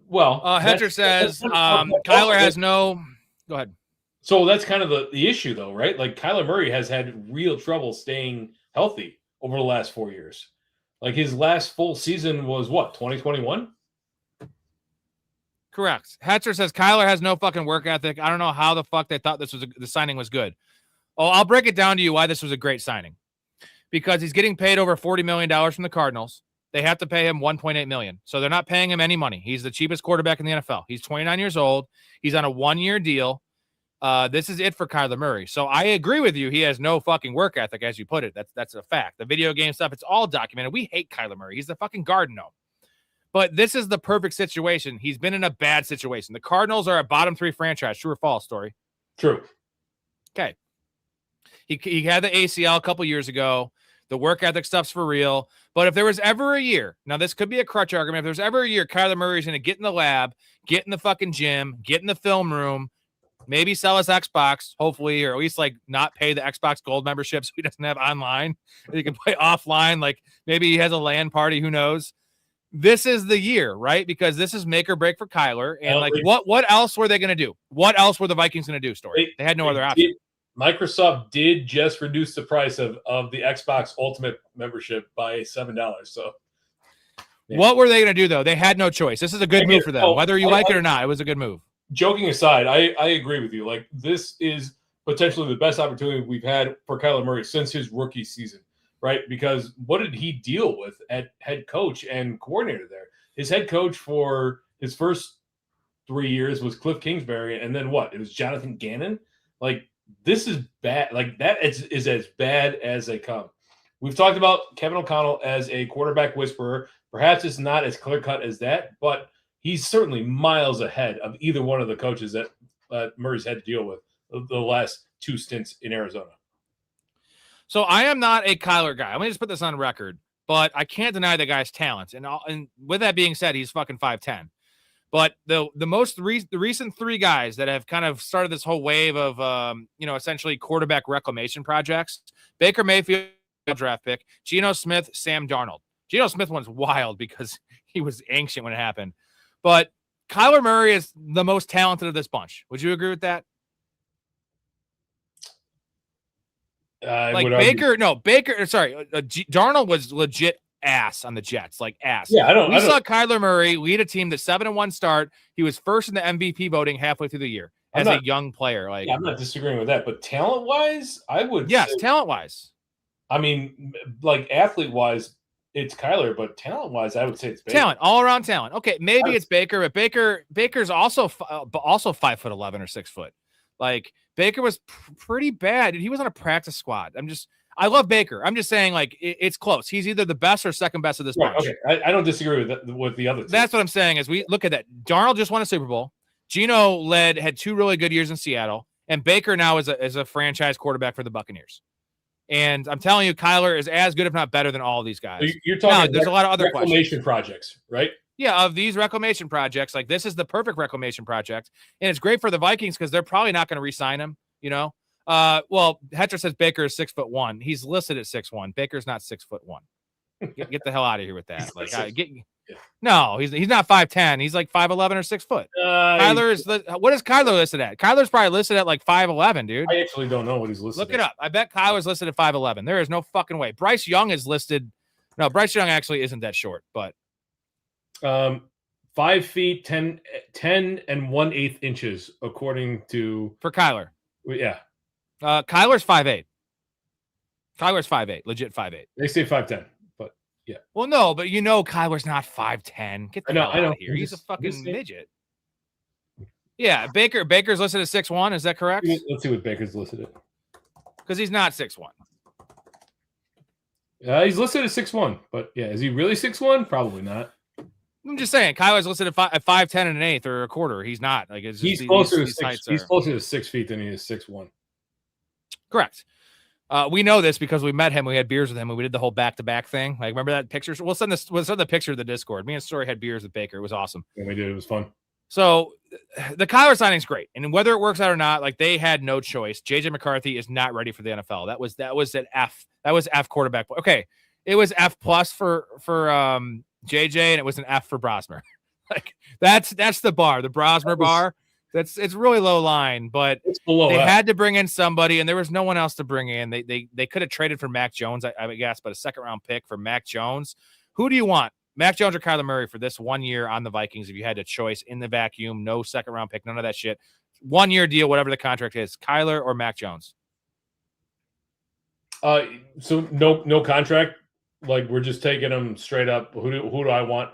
Speaker 1: Well,
Speaker 2: Hedger says Kyler has no. Go ahead.
Speaker 1: So that's kind of the issue, though, right? Like, Kyler Murray has had real trouble staying healthy over the last 4 years. Like, his last full season was what, 2021?
Speaker 2: Correct. Hedger says Kyler has no fucking work ethic. I don't know how the fuck they thought the signing was good. Oh, I'll break it down to you why this was a great signing. Because he's getting paid over $40 million from the Cardinals. They have to pay him $1.8 million. So they're not paying him any money. He's the cheapest quarterback in the NFL. He's 29 years old. He's on a 1-year deal. This is it for Kyler Murray. So I agree with you. He has no fucking work ethic, as you put it. That's a fact. The video game stuff, it's all documented. We hate Kyler Murray. He's the fucking garden gnome. But this is the perfect situation. He's been in a bad situation. The Cardinals are a bottom 3 franchise. True or false, Story?
Speaker 1: True.
Speaker 2: Okay. He had the ACL a couple years ago. The work ethic stuff's for real. But if there was ever a year, now this could be a crutch argument. If there's ever a year Kyler Murray's going to get in the lab, get in the fucking gym, get in the film room, maybe sell his Xbox, hopefully, or at least like not pay the Xbox Gold membership so he doesn't have online. He can play offline. Like maybe he has a LAN party. Who knows? This is the year, right? Because this is make or break for Kyler. And like, what else were they going to do? What else were the Vikings going to do, Story? They had no other option.
Speaker 1: Microsoft did just reduce the price of the Xbox Ultimate membership by $7. So,
Speaker 2: yeah. What were they going to do, though? They had no choice. This is a good move for them. Whether you like it or not, it was a good move.
Speaker 1: Joking aside, I agree with you. Like, this is potentially the best opportunity we've had for Kyler Murray since his rookie season, right? Because what did he deal with at head coach and coordinator there? His head coach for his first 3 years was Cliff Kingsbury, and then what? It was Jonathan Gannon. Like, this is bad. Like, that is as bad as they come. We've talked about Kevin O'Connell as a quarterback whisperer. Perhaps it's not as clear-cut as that, but he's certainly miles ahead of either one of the coaches that Murray's had to deal with the last 2 stints in Arizona.
Speaker 2: So I am not a Kyler guy. Let me just put this on record, but I can't deny the guy's talents. And with that being said, he's fucking 5'10". But the recent 3 guys that have kind of started this whole wave of essentially quarterback reclamation projects: Baker Mayfield, draft pick; Geno Smith, Sam Darnold. Geno Smith one's wild because he was ancient when it happened. But Kyler Murray is the most talented of this bunch. Would you agree with that? Darnold was legit ass on the Jets, like ass.
Speaker 1: Yeah,
Speaker 2: We saw Kyler Murray lead a team to 7-1 start. He was first in the MVP voting halfway through the year as a young player. Like,
Speaker 1: I'm not disagreeing with that, but talent-wise, I would.
Speaker 2: Yes,
Speaker 1: say,
Speaker 2: talent-wise.
Speaker 1: I mean, like athlete-wise, it's Kyler, but talent-wise, I would say it's Baker.
Speaker 2: Talent, all-around talent. Okay, maybe it's Baker, but Baker's also 5'11" or 6 foot. Like, Baker was pretty bad. He was on a practice squad. I love Baker. I'm just saying, like, it's close. He's either the best or second best of this bunch.
Speaker 1: Okay, I don't disagree with the other two.
Speaker 2: That's what I'm saying. As we look at that, Darnold just won a Super Bowl. Geno had 2 really good years in Seattle, and Baker now is a franchise quarterback for the Buccaneers. And I'm telling you, Kyler is as good, if not better, than all of these guys.
Speaker 1: So you're talking.
Speaker 2: There's a lot of other
Speaker 1: reclamation projects, right?
Speaker 2: Yeah, of these reclamation projects, like this is the perfect reclamation project, and it's great for the Vikings because they're probably not going to re-sign him. You know, well, Hetra says Baker is 6'1". He's listed at 6'1". Baker's not 6'1". Get the hell out of here with that. Like, no, he's not 5'10". He's like 5'11" or 6 foot. Kyler is what is Kyler listed at? Kyler's probably listed at like 5'11", dude.
Speaker 1: I actually don't know what he's listed.
Speaker 2: Look it up. I bet Kyler's listed at 5'11". There is no fucking way. Bryce Young is listed. No, Bryce Young actually isn't that short, but
Speaker 1: 5 feet 10 and 1/8 inches according to
Speaker 2: for Kyler.
Speaker 1: Yeah.
Speaker 2: Kyler's 5'8". Kyler's 5'8", legit 5'8".
Speaker 1: They say 5'10", but yeah.
Speaker 2: Well, no, but Kyler's not 5'10". Get the hell out of here. He's a fucking midget. Yeah, Baker's listed at 6'1". Is that correct?
Speaker 1: Let's see what Baker's listed at.
Speaker 2: Because he's not 6'1".
Speaker 1: He's listed at 6'1", but yeah, is he really 6'1"? Probably not.
Speaker 2: I'm just saying, Kyler's listed at 5'10" and an eighth or a quarter. He's not. Like, it's just,
Speaker 1: he's closer to 6. He's closer to 6 feet than he is 6'1".
Speaker 2: Correct. We know this because we met him. We had beers with him, and we did the whole back-to-back thing. Like, remember that picture? We'll send the picture to the Discord. Me and Storey had beers with Baker. It was awesome.
Speaker 1: Yeah, we did. It was fun.
Speaker 2: So the Kyler signing's great, and whether it works out or not, like, they had no choice. JJ McCarthy is not ready for the NFL. That was an F. That was F quarterback. Okay, it was F plus for JJ, and it was an F for Brosmer. Like, that's the bar, the Brosmer bar. It's really low line, but
Speaker 1: it's below
Speaker 2: they
Speaker 1: F.
Speaker 2: had to bring in somebody, and there was no one else to bring in. They could have traded for Mac Jones, I guess, but a second-round pick for Mac Jones. Who do you want, Mac Jones or Kyler Murray, for this 1 year on the Vikings? If you had a choice in the vacuum, no second-round pick, none of that shit. 1 year deal, whatever the contract is, Kyler or Mac Jones?
Speaker 1: So no contract. Like, we're just taking them straight up. Who do I want?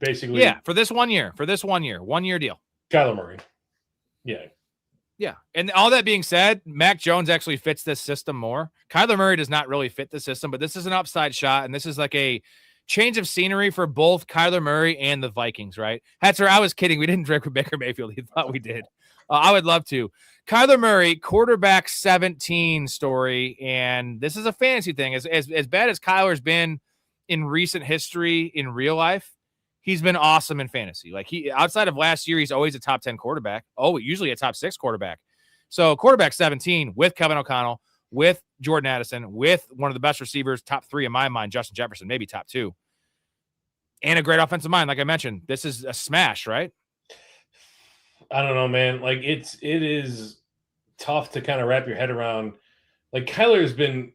Speaker 1: Basically,
Speaker 2: yeah, for this 1 year, 1 year deal.
Speaker 1: Kyler Murray. Yeah.
Speaker 2: Yeah. And all that being said, Mac Jones actually fits this system more. Kyler Murray does not really fit the system, but this is an upside shot. And this is like change of scenery for both Kyler Murray and the Vikings, right? Hetzer, I was kidding. We didn't drink with Baker Mayfield. He thought we did. I would love to. Kyler Murray, quarterback 17 Story, and this is a fantasy thing. As bad as Kyler's been in recent history in real life, he's been awesome in fantasy. Like he, outside of last year, he's always a top 10 quarterback. Oh, usually a top 6 quarterback. So quarterback 17 with Kevin O'Connell, with Jordan Addison, with one of the best receivers, top 3 in my mind, Justin Jefferson, maybe top 2, and a great offensive mind. Like I mentioned, this is a smash, right?
Speaker 1: I don't know, man. Like it is tough to kind of wrap your head around. Like Kyler's been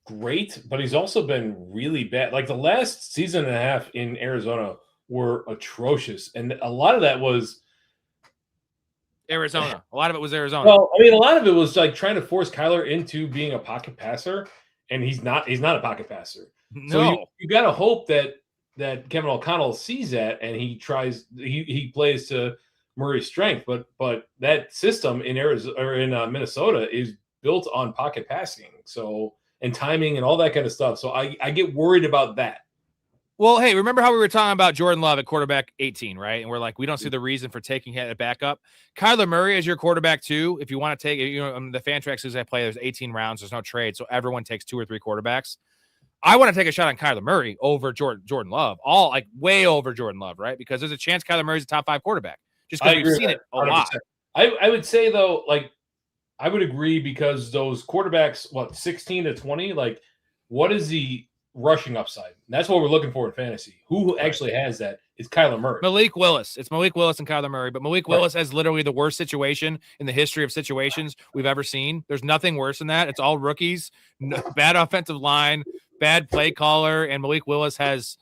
Speaker 1: great, but he's also been really bad. Like the last season and a half in Arizona were atrocious, and a lot of that was
Speaker 2: Arizona. A lot of it was Arizona.
Speaker 1: Well, I mean, a lot of it was like trying to force Kyler into being a pocket passer, and he's not a pocket passer.
Speaker 2: No.
Speaker 1: So you got to hope that Kevin O'Connell sees that and he tries. He plays to Murray's strength, but that system in Arizona or in Minnesota is built on pocket passing, so and timing and all that kind of stuff. So I get worried about that.
Speaker 2: Well, hey, remember how we were talking about Jordan Love at quarterback 18, right? And we're like, we don't see the reason for taking him at backup. Kyler Murray is your quarterback too. If you want to take, the Fantrax says I play, there's 18 rounds, there's no trade, so everyone takes 2 or 3 quarterbacks. I want to take a shot on Kyler Murray over Jordan Love, all like way over Jordan Love, right? Because there's a chance Kyler Murray's a top 5 quarterback. Just because we've seen it a 100%. Lot.
Speaker 1: I would say though, like I would agree because those quarterbacks, 16 to 20, like what is the rushing upside? And that's what we're looking for in fantasy. Who actually has that is Kyler Murray.
Speaker 2: Malik Willis. It's Malik Willis and Kyler Murray, but Malik Willis has literally the worst situation in the history of situations we've ever seen. There's nothing worse than that. It's all rookies, bad offensive line, bad play caller, and Malik Willis has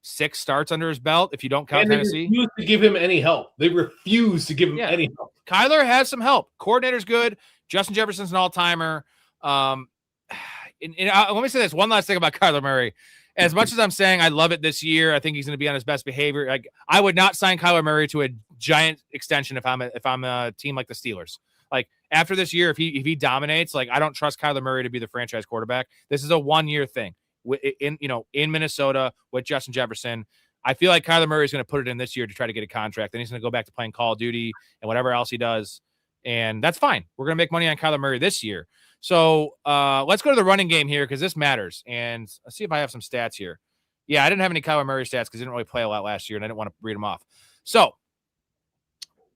Speaker 2: 6 starts under his belt if you don't count Tennessee.
Speaker 1: They refuse to give him any help. They refuse to give him any help.
Speaker 2: Kyler has some help. Coordinator's good. Justin Jefferson's an all-timer. Let me say this one last thing about Kyler Murray. As much as I'm saying I love it this year, I think he's going to be on his best behavior. Like I would not sign Kyler Murray to a giant extension if I'm a team like the Steelers. Like after this year, if he dominates, like I don't trust Kyler Murray to be the franchise quarterback. This is a 1-year thing in Minnesota with Justin Jefferson. I feel like Kyler Murray is going to put it in this year to try to get a contract. Then he's going to go back to playing Call of Duty and whatever else he does. And that's fine. We're going to make money on Kyler Murray this year. So let's go to the running game here because this matters. And let's see if I have some stats here. Yeah, I didn't have any Kyler Murray stats because he didn't really play a lot last year, and I didn't want to read them off. So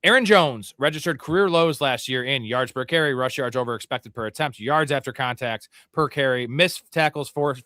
Speaker 2: Aaron Jones registered career lows last year in yards per carry, rush yards over expected per attempt, yards after contact per carry, missed tackles force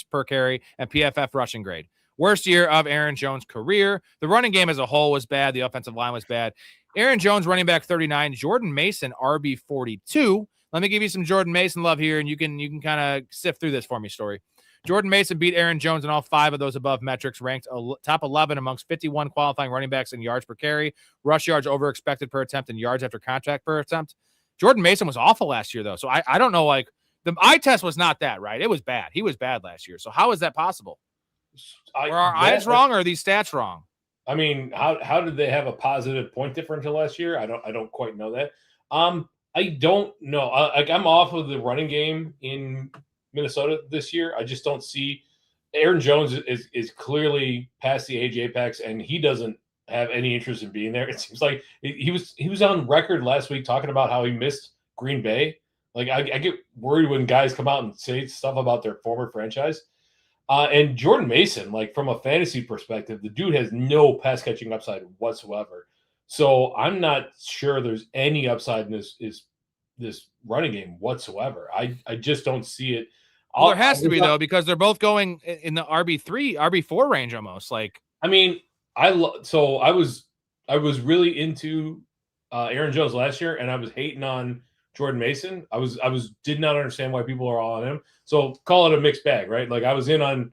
Speaker 2: per carry, and PFF rushing grade. Worst year of Aaron Jones' career. The running game as a whole was bad. The offensive line was bad. Aaron Jones, running back 39. Jordan Mason, RB 42. Let me give you some Jordan Mason love here, and you can kind of sift through this for me, Story. Jordan Mason beat Aaron Jones in all 5 of those above metrics, ranked top 11 amongst 51 qualifying running backs in yards per carry, rush yards over expected per attempt, and yards after contact per attempt. Jordan Mason was awful last year, though. So I don't know, like, the eye test was not that, right? It was bad. He was bad last year. So how is that possible? Are our eyes wrong or are these stats wrong?
Speaker 1: I mean, how did they have a positive point differential last year? I don't quite know that. I don't know. I'm off of the running game in Minnesota this year. I just don't see Aaron Jones is clearly past the age apex, and he doesn't have any interest in being there. It seems like he was on record last week talking about how he missed Green Bay. Like I get worried when guys come out and say stuff about their former franchise. And Jordan Mason, like from a fantasy perspective, the dude has no pass catching upside whatsoever. So I'm not sure there's any upside in this running game whatsoever. I just don't see it.
Speaker 2: Well, there has to be though, because they're both going in the RB3, RB4 range almost. Like,
Speaker 1: I mean, I was really into Aaron Jones last year, and I was hating on Jordan Mason. I did not understand why people are all on him. So call it a mixed bag, right? Like I was in on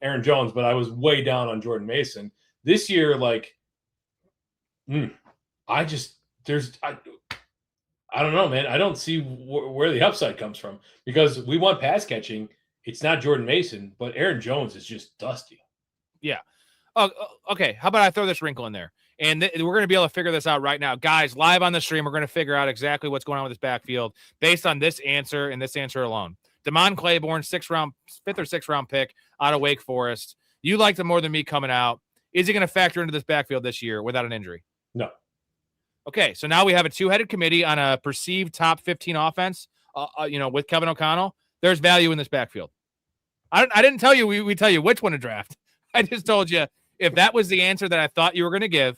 Speaker 1: Aaron Jones, but I was way down on Jordan Mason. This year, like, I don't know, man. I don't see where the upside comes from because we want pass catching. It's not Jordan Mason, but Aaron Jones is just dusty.
Speaker 2: Yeah. Oh, okay. How about I throw this wrinkle in there? And we're going to be able to figure this out right now. Guys, live on the stream, we're going to figure out exactly what's going on with this backfield based on this answer and this answer alone. Damon Claiborne, fifth or sixth round pick out of Wake Forest. You liked him more than me coming out. Is he going to factor into this backfield this year without an injury?
Speaker 1: No.
Speaker 2: Okay, so now we have a two-headed committee on a perceived top 15 offense, with Kevin O'Connell. There's value in this backfield. I didn't tell you we tell you which one to draft. I just told you if that was the answer that I thought you were going to give.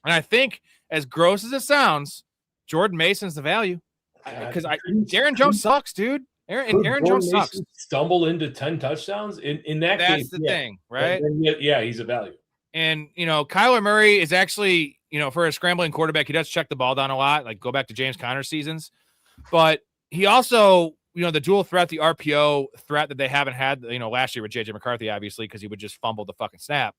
Speaker 2: And I think, as gross as it sounds, Jordan Mason's the value. Because Aaron Jones sucks, dude. Aaron Jones sucks.
Speaker 1: Stumble into 10 touchdowns in that
Speaker 2: That's
Speaker 1: case.
Speaker 2: That's the thing, right?
Speaker 1: Yeah, he's a value.
Speaker 2: And Kyler Murray is actually, for a scrambling quarterback, he does check the ball down a lot. Like go back to James Conner seasons, but he also, the dual threat, the RPO threat that they haven't had, last year with JJ McCarthy, obviously, because he would just fumble the fucking snap.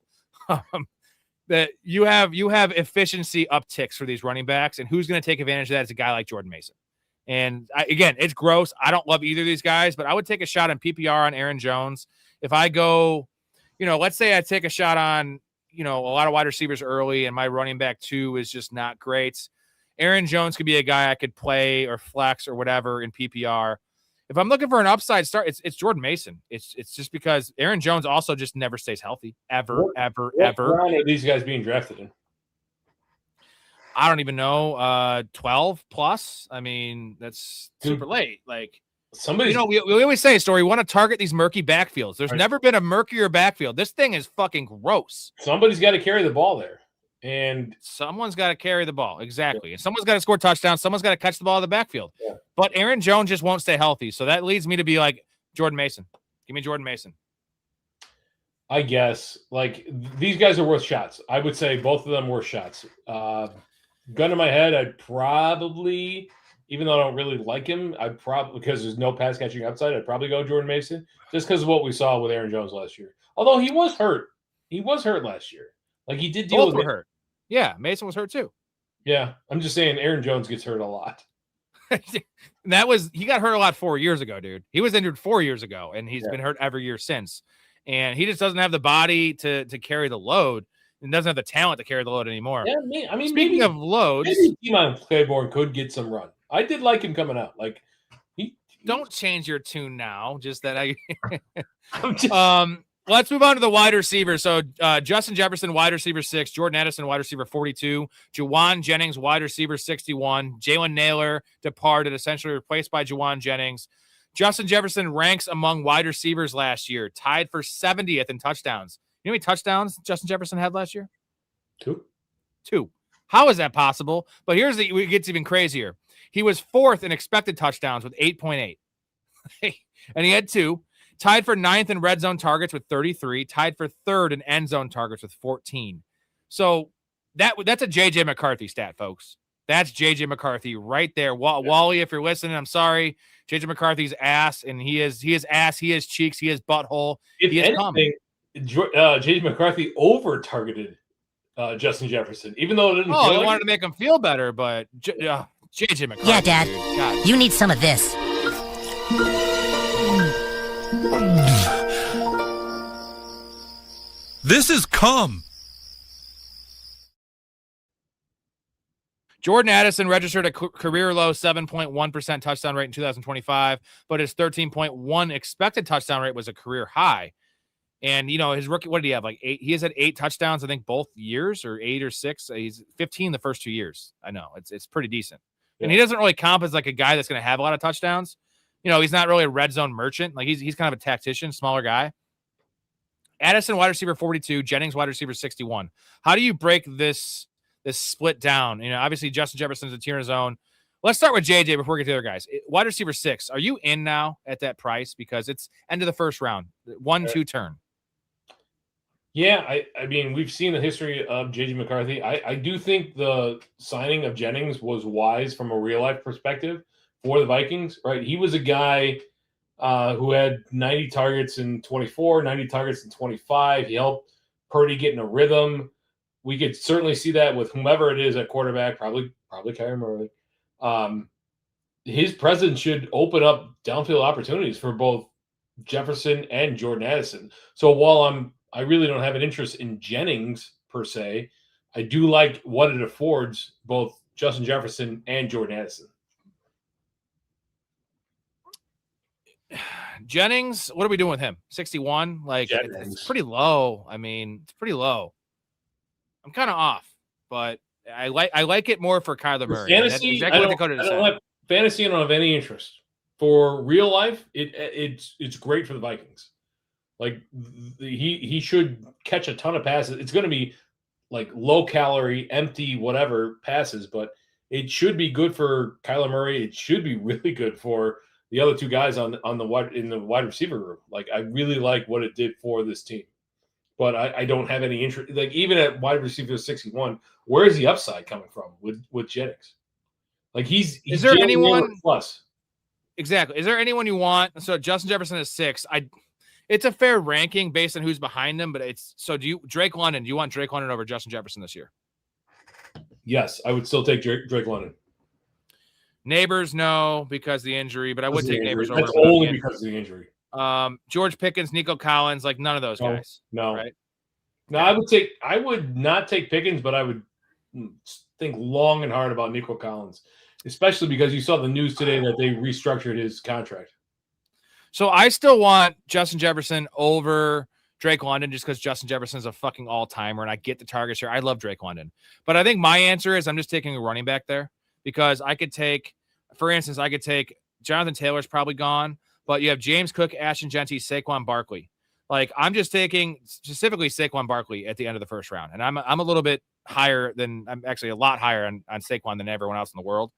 Speaker 2: That you have efficiency upticks for these running backs, and who's going to take advantage of that is a guy like Jordan Mason. And again, it's gross. I don't love either of these guys, but I would take a shot on PPR on Aaron Jones. If I go, let's say I take a shot on, a lot of wide receivers early and my running back 2 is just not great. Aaron Jones could be a guy I could play or flex or whatever in PPR. If I'm looking for an upside start, it's Jordan Mason. It's just because Aaron Jones also just never stays healthy ever.
Speaker 1: What round are these guys being drafted in?
Speaker 2: I don't even know. 12 plus. I mean, that's super late. Like
Speaker 1: somebody,
Speaker 2: we always say, Storey, we want to target these murky backfields. There's never been a murkier backfield. This thing is fucking gross.
Speaker 1: Somebody's got to carry the ball there. And
Speaker 2: someone's got to carry the ball. Exactly. And someone's got to score touchdowns. Someone's got to catch the ball in the backfield.
Speaker 1: Yeah.
Speaker 2: But Aaron Jones just won't stay healthy. So that leads me to be like Jordan Mason. Give me Jordan Mason.
Speaker 1: I guess like these guys are worth shots. I would say both of them worth shots. Gun to my head, I'd probably, even though I don't really like him, because there's no pass catching upside, I'd probably go Jordan Mason just because of what we saw with Aaron Jones last year. Although he was hurt. He was hurt last year. Like he did deal with
Speaker 2: hurt. Yeah, Mason was hurt too.
Speaker 1: Yeah, I'm just saying Aaron Jones gets hurt a lot.
Speaker 2: He got hurt a lot 4 years ago, dude. He was injured 4 years ago, and he's been hurt every year since. And he just doesn't have the body to carry the load, and doesn't have the talent to carry the load anymore.
Speaker 1: Yeah, I mean,
Speaker 2: speaking of loads,
Speaker 1: maybe Demon Claiborne could get some run. I did like him coming out. Like
Speaker 2: don't change your tune now. Just that let's move on to the wide receivers. So Justin Jefferson, wide receiver 6, Jordan Addison, wide receiver 42, Juwan Jennings, wide receiver 61, Jalen Naylor departed, essentially replaced by Juwan Jennings. Justin Jefferson ranks among wide receivers last year, tied for 70th in touchdowns. You know how many touchdowns Justin Jefferson had last year? 2. How is that possible? But it gets even crazier. He was 4th in expected touchdowns with 8.8. And he had 2. Tied for 9th in red zone targets with 33. Tied for 3rd in end zone targets with 14. So that's a J.J. McCarthy stat, folks. That's J.J. McCarthy right there. Wally, if you're listening, I'm sorry. J.J. McCarthy's ass, and he is ass, he is cheeks, he is butthole. He is coming.
Speaker 1: J.J. McCarthy over-targeted Justin Jefferson, even though it didn't
Speaker 2: he wanted to make him feel better, but J.J. McCarthy.
Speaker 5: Yeah, Dad. You need some of this.
Speaker 7: This is cum.
Speaker 2: Jordan Addison registered a career low 7.1% touchdown rate in 2025, but his 13.1 expected touchdown rate was a career high. And, his rookie, what did he have? Like 8? He has had 8 touchdowns, I think, both years, or 8 or 6. He's 15 the first 2 years. I know it's pretty decent. Yeah. And he doesn't really comp as like a guy that's going to have a lot of touchdowns. He's not really a red zone merchant. Like he's kind of a tactician, smaller guy. Addison, wide receiver 42, Jennings, wide receiver 61. How do you break this split down? Obviously Justin Jefferson's a tier in his own. Let's start with JJ before we get to the other guys. Wide receiver 6. Are you in now at that price? Because it's end of the first round, 1-2 turn.
Speaker 1: Yeah, I mean, we've seen the history of JJ McCarthy. I do think the signing of Jennings was wise from a real life perspective for the Vikings, right? He was a guy who had 90 targets in 24, 90 targets in 25. He helped Purdy get in a rhythm. We could certainly see that with whomever it is at quarterback, probably Kyler Murray. His presence should open up downfield opportunities for both Jefferson and Jordan Addison. So while I really don't have an interest in Jennings per se, I do like what it affords both Justin Jefferson and Jordan Addison.
Speaker 2: Jennings, what are we doing with him? 61? Like, it's pretty low. I mean, it's pretty low. I'm kind of off, but I like it more for Kyler Murray.
Speaker 1: Fantasy,
Speaker 2: exactly what Dakota just said.
Speaker 1: Fantasy, I don't have any interest. For real life, it's great for the Vikings. Like he should catch a ton of passes. It's going to be like low calorie, empty, whatever passes, but it should be good for Kyler Murray. It should be really good for the other two guys in the wide receiver room. Like I really like what it did for this team, but I don't have any interest. Like even at wide receiver 61, where is the upside coming from with Jennings? Like is
Speaker 2: there anyone
Speaker 1: plus?
Speaker 2: Exactly. Is there anyone you want? So Justin Jefferson is 6. It's a fair ranking based on who's behind him, but Drake London? Do you want Drake London over Justin Jefferson this year?
Speaker 1: Yes, I would still take Drake London.
Speaker 2: Neighbors, no, because of the injury, but I would take Neighbors over.
Speaker 1: That's only because of the injury.
Speaker 2: George Pickens, Nico Collins, like none of those guys.
Speaker 1: No.
Speaker 2: Right?
Speaker 1: No, I would not take Pickens, but I would think long and hard about Nico Collins, especially because you saw the news today that they restructured his contract.
Speaker 2: So I still want Justin Jefferson over Drake London just because Justin Jefferson is a fucking all-timer, and I get the target share. I love Drake London. But I think my answer is I'm just taking a running back there because I could take, for instance, Jonathan Taylor's probably gone, but you have James Cook, Ashton Genty, Saquon Barkley. Like, I'm just taking specifically Saquon Barkley at the end of the first round, and I'm a little bit higher than – I'm actually a lot higher on Saquon than everyone else in the world.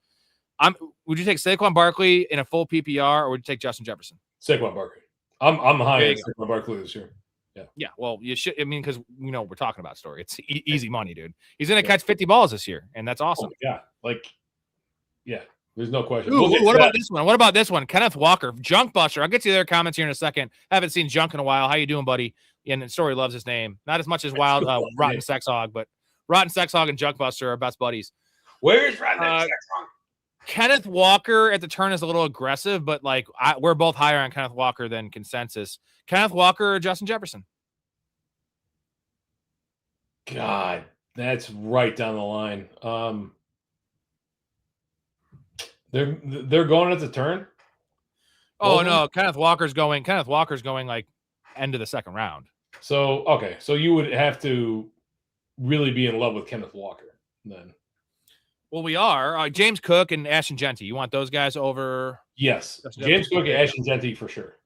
Speaker 2: Would you take Saquon Barkley in a full PPR, or would you take Justin Jefferson?
Speaker 1: Saquon Barkley. I'm high on Saquon Barkley this year. Yeah.
Speaker 2: Yeah. Well, you should. I mean, because we're talking about Storey. It's easy money, dude. He's gonna catch 50 balls this year, and that's awesome.
Speaker 1: Oh, yeah. There's no question.
Speaker 2: What about this one? What about this one? Kenneth Walker, Junk Buster. I'll get to their comments here in a second. Haven't seen Junk in a while. How you doing, buddy? And Storey loves his name. Not as much as Wild Rotten Sex Hog, but Rotten Sex Hog and Junk Buster are best buddies.
Speaker 1: Where's Rotten Sex Hog?
Speaker 2: Kenneth Walker at the turn is a little aggressive, but we're both higher on Kenneth Walker than consensus. Kenneth Walker or Justin Jefferson?
Speaker 1: God, that's right down the line. They're going at the turn.
Speaker 2: Oh no, Kenneth Walker's going like end of the second round.
Speaker 1: So okay, so you would have to really be in love with Kenneth Walker then.
Speaker 2: Well, we are. James Cook and Ashton Genty. You want those guys over?
Speaker 1: Yes. James Cook and Ashton Genty for sure.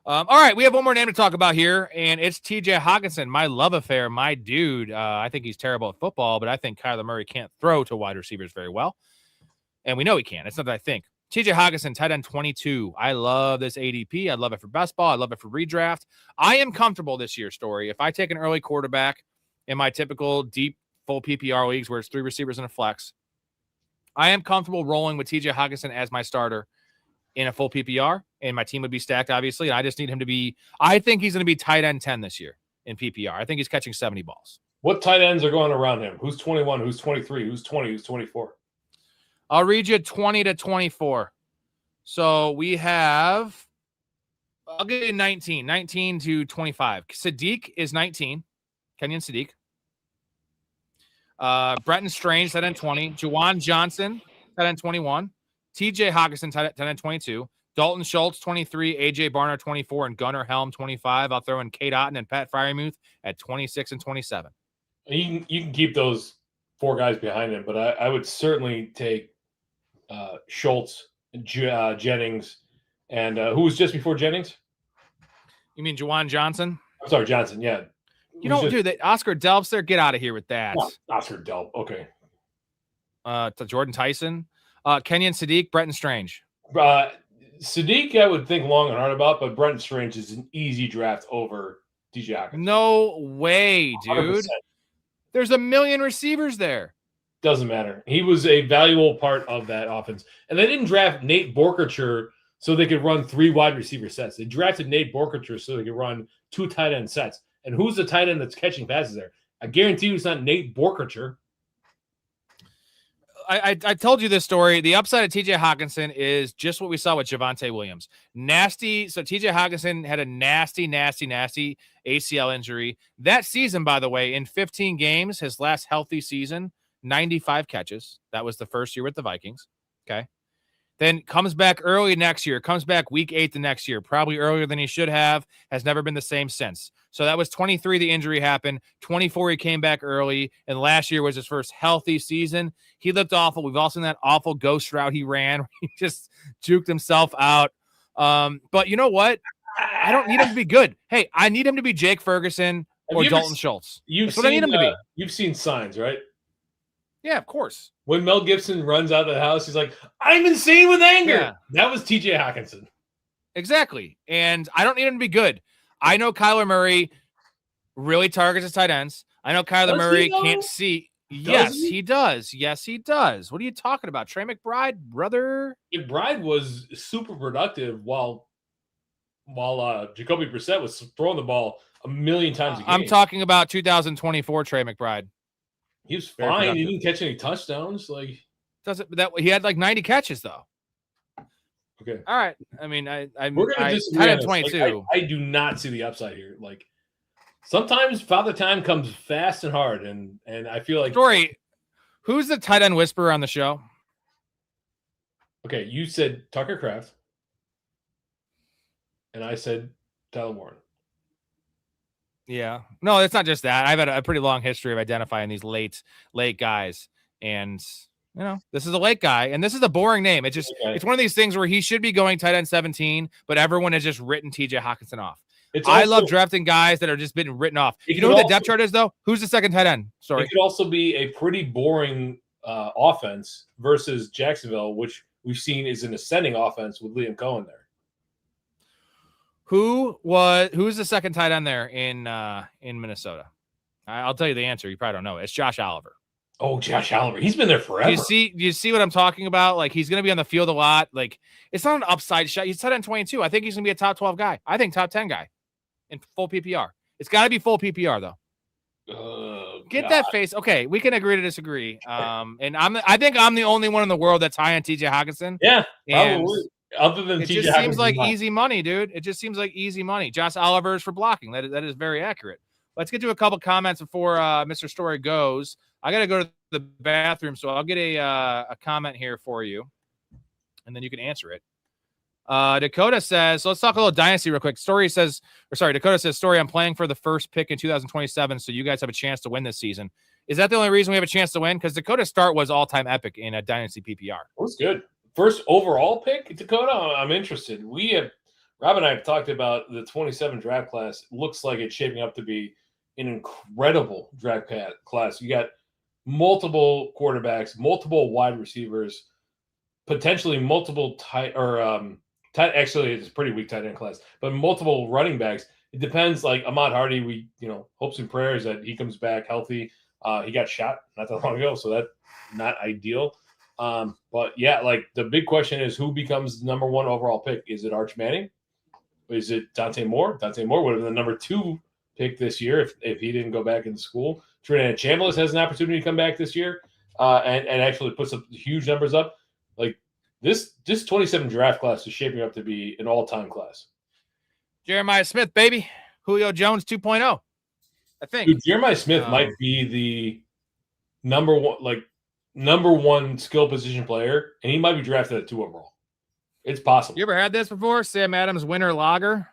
Speaker 2: All right. We have one more name to talk about here, and it's TJ Hockenson, my love affair, my dude. I think he's terrible at football, but I think Kyler Murray can't throw to wide receivers very well. And we know he can. It's not that I think. TJ Hockenson, tight end 22. I love this ADP. I love it for best ball. I love it for redraft. I am comfortable this year, Storey. If I take an early quarterback in my typical deep full PPR leagues where it's 3 receivers and a flex, I am comfortable rolling with TJ Hockenson as my starter in a full PPR, and my team would be stacked, obviously. And I just need him to be, I think he's going to be tight end 10 this year in PPR. I think he's catching 70 balls.
Speaker 1: What tight ends are going around him? Who's 21? Who's 23? Who's 20? Who's 24?
Speaker 2: I'll read you 20 to 24. So we have, I'll give you 19 to 25. Sadiq is 19. Kenyon Sadiq. Bretton Strange, tight end 20. Juwan Johnson, tight end 21. TJ Hockenson, tight end 22. Dalton Schultz, 23. AJ Barner, 24. And Gunnar Helm, 25. I'll throw in Kate Otten and Pat Freiermuth at 26 and 27.
Speaker 1: You can keep those 4 guys behind him, but I would certainly take Schultz, Jennings, and who was just before Jennings?
Speaker 2: You mean Juwan Johnson?
Speaker 1: I'm sorry, Johnson, yeah.
Speaker 2: You don't do that. Oscar Delp's there. Get out of here with that.
Speaker 1: Oh, Oscar Delp. Okay.
Speaker 2: To Jordan Tyson, Kenyon Sadiq, Bretton Strange.
Speaker 1: Sadiq, I would think long and hard about, but Bretton Strange is an easy draft over DJ Hockenson.
Speaker 2: No way, dude.
Speaker 1: 100%.
Speaker 2: There's a million receivers there.
Speaker 1: Doesn't matter. He was a valuable part of that offense. And they didn't draft Nate Borkercher so they could run 3 wide receiver sets. They drafted Nate Borkercher so they could run 2 tight end sets. And who's the tight end that's catching passes there? I guarantee you it's not Nate Borkercher.
Speaker 2: I told you this story. The upside of TJ Hockenson is just what we saw with Javonte Williams. Nasty. So TJ Hockenson had a nasty ACL injury. That season, by the way, in 15 games, his last healthy season, 95 catches. That was the first year with the Vikings. Okay. then comes back early next year, comes back week 8 the next year, probably earlier than he should have, has never been the same since. So that was 23, the injury happened. 24, he came back early, and last year was his first healthy season. He looked awful. We've all seen that awful ghost route he ran. He just juked himself out. But you know what? I don't need him to be good. Hey, I need him to be Jake Ferguson or Dalton Schultz. That's what I need him to be.
Speaker 1: You've seen Signs, right?
Speaker 2: Yeah, of course.
Speaker 1: When Mel Gibson runs out of the house, he's like, I'm insane with anger.
Speaker 2: Yeah.
Speaker 1: That was TJ Hawkinson.
Speaker 2: Exactly. And I don't need him to be good. I know Kyler Murray really targets his tight ends. I know Kyler Murray can't see. Yes, he does. Yes, he does. What are you talking about? Trey McBride, brother?
Speaker 1: McBride was super productive while Jacoby Brissett was throwing the ball a million times a game.
Speaker 2: I'm talking about 2024 Trey McBride.
Speaker 1: He was fine. He didn't catch any touchdowns.
Speaker 2: He had like 90 catches though.
Speaker 1: Okay.
Speaker 2: All right. I mean,
Speaker 1: we're gonna disagree on this.
Speaker 2: 22.
Speaker 1: I do not see the upside here. Like sometimes Father Time comes fast and hard, and I feel like
Speaker 2: Storey, who's the tight end whisperer on the show?
Speaker 1: Okay, you said Tucker Kraft, and I said Tyler Warren.
Speaker 2: Yeah. No, it's not just that. I've had a pretty long history of identifying these late guys. And, this is a late guy. And this is a boring name. It's one of these things where he should be going tight end 17, but everyone has just written TJ Hawkinson off. I love drafting guys that are just been written off. You know who the depth chart is, though? Who's the second tight end? Sorry.
Speaker 1: It could also be a pretty boring offense versus Jacksonville, which we've seen is an ascending offense with Liam Cohen there.
Speaker 2: Who's the second tight end there in Minnesota? I'll tell you the answer. You probably don't know. It's Josh Oliver.
Speaker 1: Oh, Josh Oliver. He's been there forever.
Speaker 2: Do you see what I'm talking about? Like, he's going to be on the field a lot. Like, it's not an upside shot. He's tight end 22. I think he's going to be a top 12 guy. I think top 10 guy in full PPR. It's got to be full PPR, though. Get that face. Okay, we can agree to disagree. And I think I'm the only one in the world that's high on TJ Hawkinson.
Speaker 1: Yeah, probably. Other than
Speaker 2: it just seems like easy money, dude. It just seems like easy money. Josh Oliver is for blocking. That is very accurate. Let's get to a couple comments before Mr. Storey goes. I got to go to the bathroom, so I'll get a comment here for you, and then you can answer it. Dakota says, so let's talk a little dynasty real quick. Dakota says, Storey, I'm playing for the first pick in 2027, so you guys have a chance to win this season. Is that the only reason we have a chance to win? Because Dakota's start was all-time epic in a dynasty PPR.
Speaker 1: That was good. First overall pick, Dakota, I'm interested. Rob and I have talked about the 27 draft class. It looks like it's shaping up to be an incredible draft class. You got multiple quarterbacks, multiple wide receivers, potentially multiple actually it's a pretty weak tight end class, but multiple running backs. It depends. Like Ahmad Hardy, we hopes and prayers that he comes back healthy. He got shot not that long ago, so that's not ideal. But yeah, like the big question is who becomes the number 1 overall pick? Is it Arch Manning? Is it Dante Moore? Dante Moore would have been the number 2 pick this year if he didn't go back into school. Trinidad Chambliss has an opportunity to come back this year and actually put some huge numbers up. Like this 27 draft class is shaping up to be an all-time class.
Speaker 2: Jeremiah Smith, baby. Julio Jones 2.0. I think.
Speaker 1: Dude, Jeremiah Smith might be the number 1 skill position player, and he might be drafted at 2 overall. It's possible.
Speaker 2: You ever had this before? Sam Adams winter lager?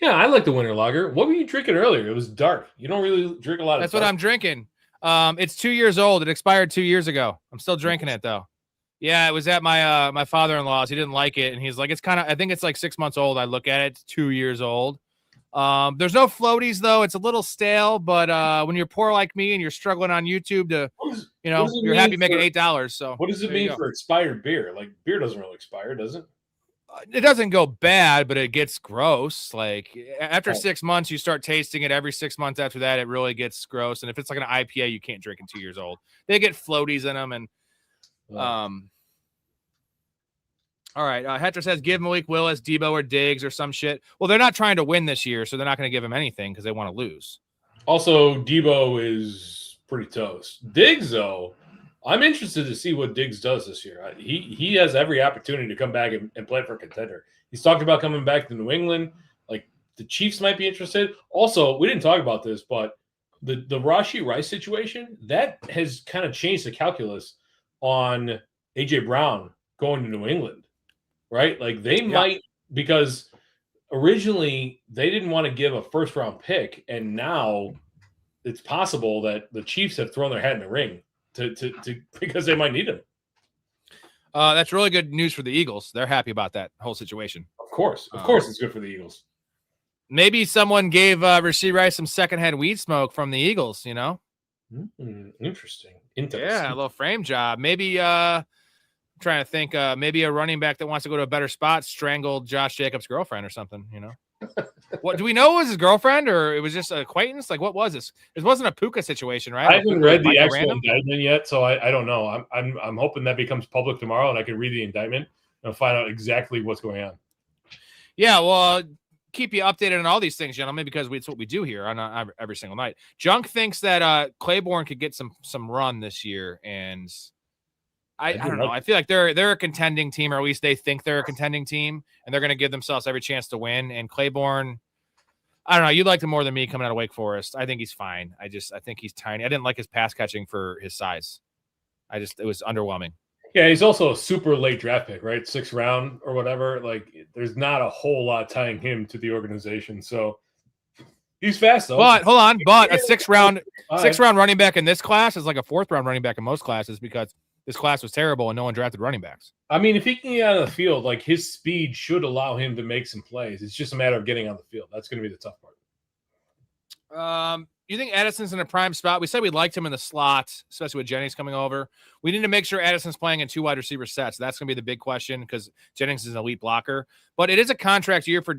Speaker 1: Yeah, I like the winter lager. What were you drinking earlier? It was dark. You don't really drink a lot of
Speaker 2: That's what I'm drinking. It's 2 years old. It expired 2 years ago. I'm still drinking it though. Yeah, it was at my father-in-law's. He didn't like it, and he's like, I think it's like 6 months old. I look at it, it's 2 years old. There's no floaties though. It's a little stale, but when you're poor like me and you're struggling on YouTube to, you're happy making $8. So
Speaker 1: what does it mean for expired beer? Like beer doesn't really expire, does it?
Speaker 2: It doesn't go bad, but it gets gross. Like after 6 months, you start tasting it. Every 6 months after that, it really gets gross. And if it's like an IPA, you can't drink in 2 years old. They get floaties in them. And all right. Hetra says, give Malik Willis, Debo, or Diggs or some shit. Well, they're not trying to win this year, so they're not going to give him anything because they want to lose.
Speaker 1: Also, Debo is pretty toast. Diggs, though, I'm interested to see what Diggs does this year. He has every opportunity to come back and play for a contender. He's talked about coming back to New England. Like, the Chiefs might be interested. Also, we didn't talk about this, but the Rashee Rice situation, that has kind of changed the calculus on A.J. Brown going to New England. right? Like they might, because originally they didn't want to give a first round pick, and now it's possible that the Chiefs have thrown their hat in the ring to because they might need him.
Speaker 2: That's really good news for the Eagles. They're happy about that whole situation.
Speaker 1: Of course, it's good for the Eagles.
Speaker 2: Maybe someone gave Rasheed Rice some secondhand weed smoke from the Eagles. You know,
Speaker 1: interesting.
Speaker 2: Yeah, a little frame job. Maybe I'm trying to think. Maybe a running back that wants to go to a better spot strangled Josh Jacobs' girlfriend or something. You know. What do we know? It was his girlfriend, or it was just an acquaintance? Like, what was this? It wasn't a Puka situation, right?
Speaker 1: I haven't read the actual indictment yet, so I don't know. I'm hoping that becomes public tomorrow, and I can read the indictment and find out exactly what's going on.
Speaker 2: Yeah, well, keep you updated on all these things, gentlemen, because it's what we do here on every single night. Junk thinks that Claiborne could get some run this year, and I don't know. I feel like they're a contending team, or at least they think they're a contending team, and they're going to give themselves every chance to win. And Claiborne, I don't know. You liked him more than me coming out of Wake Forest. I think he's fine. I think he's tiny. I didn't like his pass catching for his size. It was underwhelming.
Speaker 1: Yeah, he's also a super late draft pick, right? 6th round or whatever. Like, there's not a whole lot tying him to the organization. So he's fast though.
Speaker 2: But hold on, a 6th round running back in this class is like a 4th round running back in most classes because this class was terrible and no one drafted running backs.
Speaker 1: I mean, if he can get out of the field, like his speed should allow him to make some plays. It's just a matter of getting on the field. That's going to be the tough part.
Speaker 2: You think Addison's in a prime spot? We said we liked him in the slot, especially with Jennings coming over. We need to make sure Addison's playing in 2 wide receiver sets. That's going to be the big question because Jennings is an elite blocker. But it is a contract year for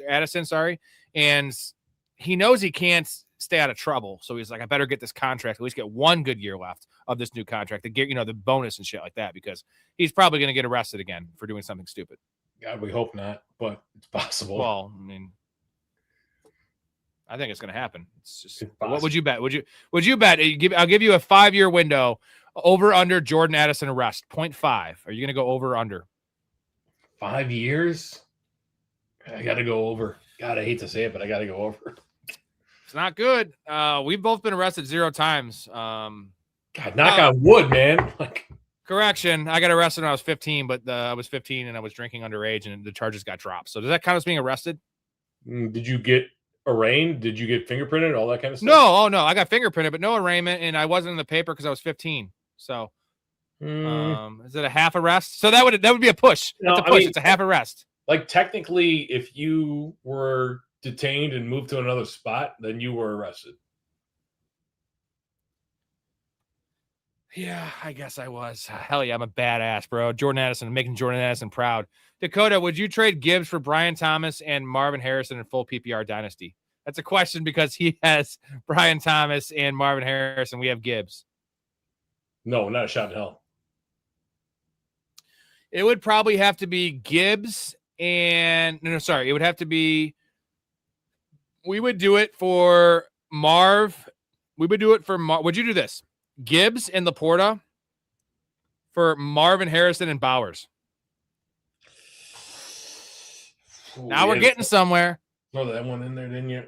Speaker 2: Addison, and he knows he can't stay out of trouble. So he's like, I better get this contract, at least get 1 good year left of this new contract to get, the bonus and shit like that, because he's probably going to get arrested again for doing something stupid.
Speaker 1: God, we hope not, but it's possible.
Speaker 2: Well, I mean, I think it's going to happen. It's just, what would you bet? Would you bet? I'll give you a 5-year window over under Jordan Addison arrest 0.5. Are you going to go over or under?
Speaker 1: 5 years? I got to go over. God, I hate to say it, but I got to go over.
Speaker 2: It's not good. We've both been arrested 0 times.
Speaker 1: God, knock on wood, man.
Speaker 2: Correction. I got arrested when I was 15, but I was 15 and I was drinking underage and the charges got dropped. So does that count as being arrested?
Speaker 1: Did you get arraigned? Did you get fingerprinted? All that kind of stuff?
Speaker 2: No. Oh, no. I got fingerprinted, but no arraignment. And I wasn't in the paper because I was 15. So is it a half arrest? So that would be a push. That's a push. I mean, it's a half arrest.
Speaker 1: Like technically, if you were detained and moved to another spot, then you were arrested.
Speaker 2: Yeah, I guess I was. Hell yeah, I'm a badass, bro. Jordan Addison, making Jordan Addison proud. Dakota, would you trade Gibbs for Brian Thomas and Marvin Harrison in full PPR dynasty? That's a question because he has Brian Thomas and Marvin Harrison. We have Gibbs.
Speaker 1: No, not a shot in hell.
Speaker 2: It would probably have to be Gibbs and it would have to be. We would do it for Marv. We would do it for Marv. Would you do this? Gibbs and Laporta for Marvin Harrison and Bowers. Now we're getting somewhere.
Speaker 1: Throw that one in there, didn't you?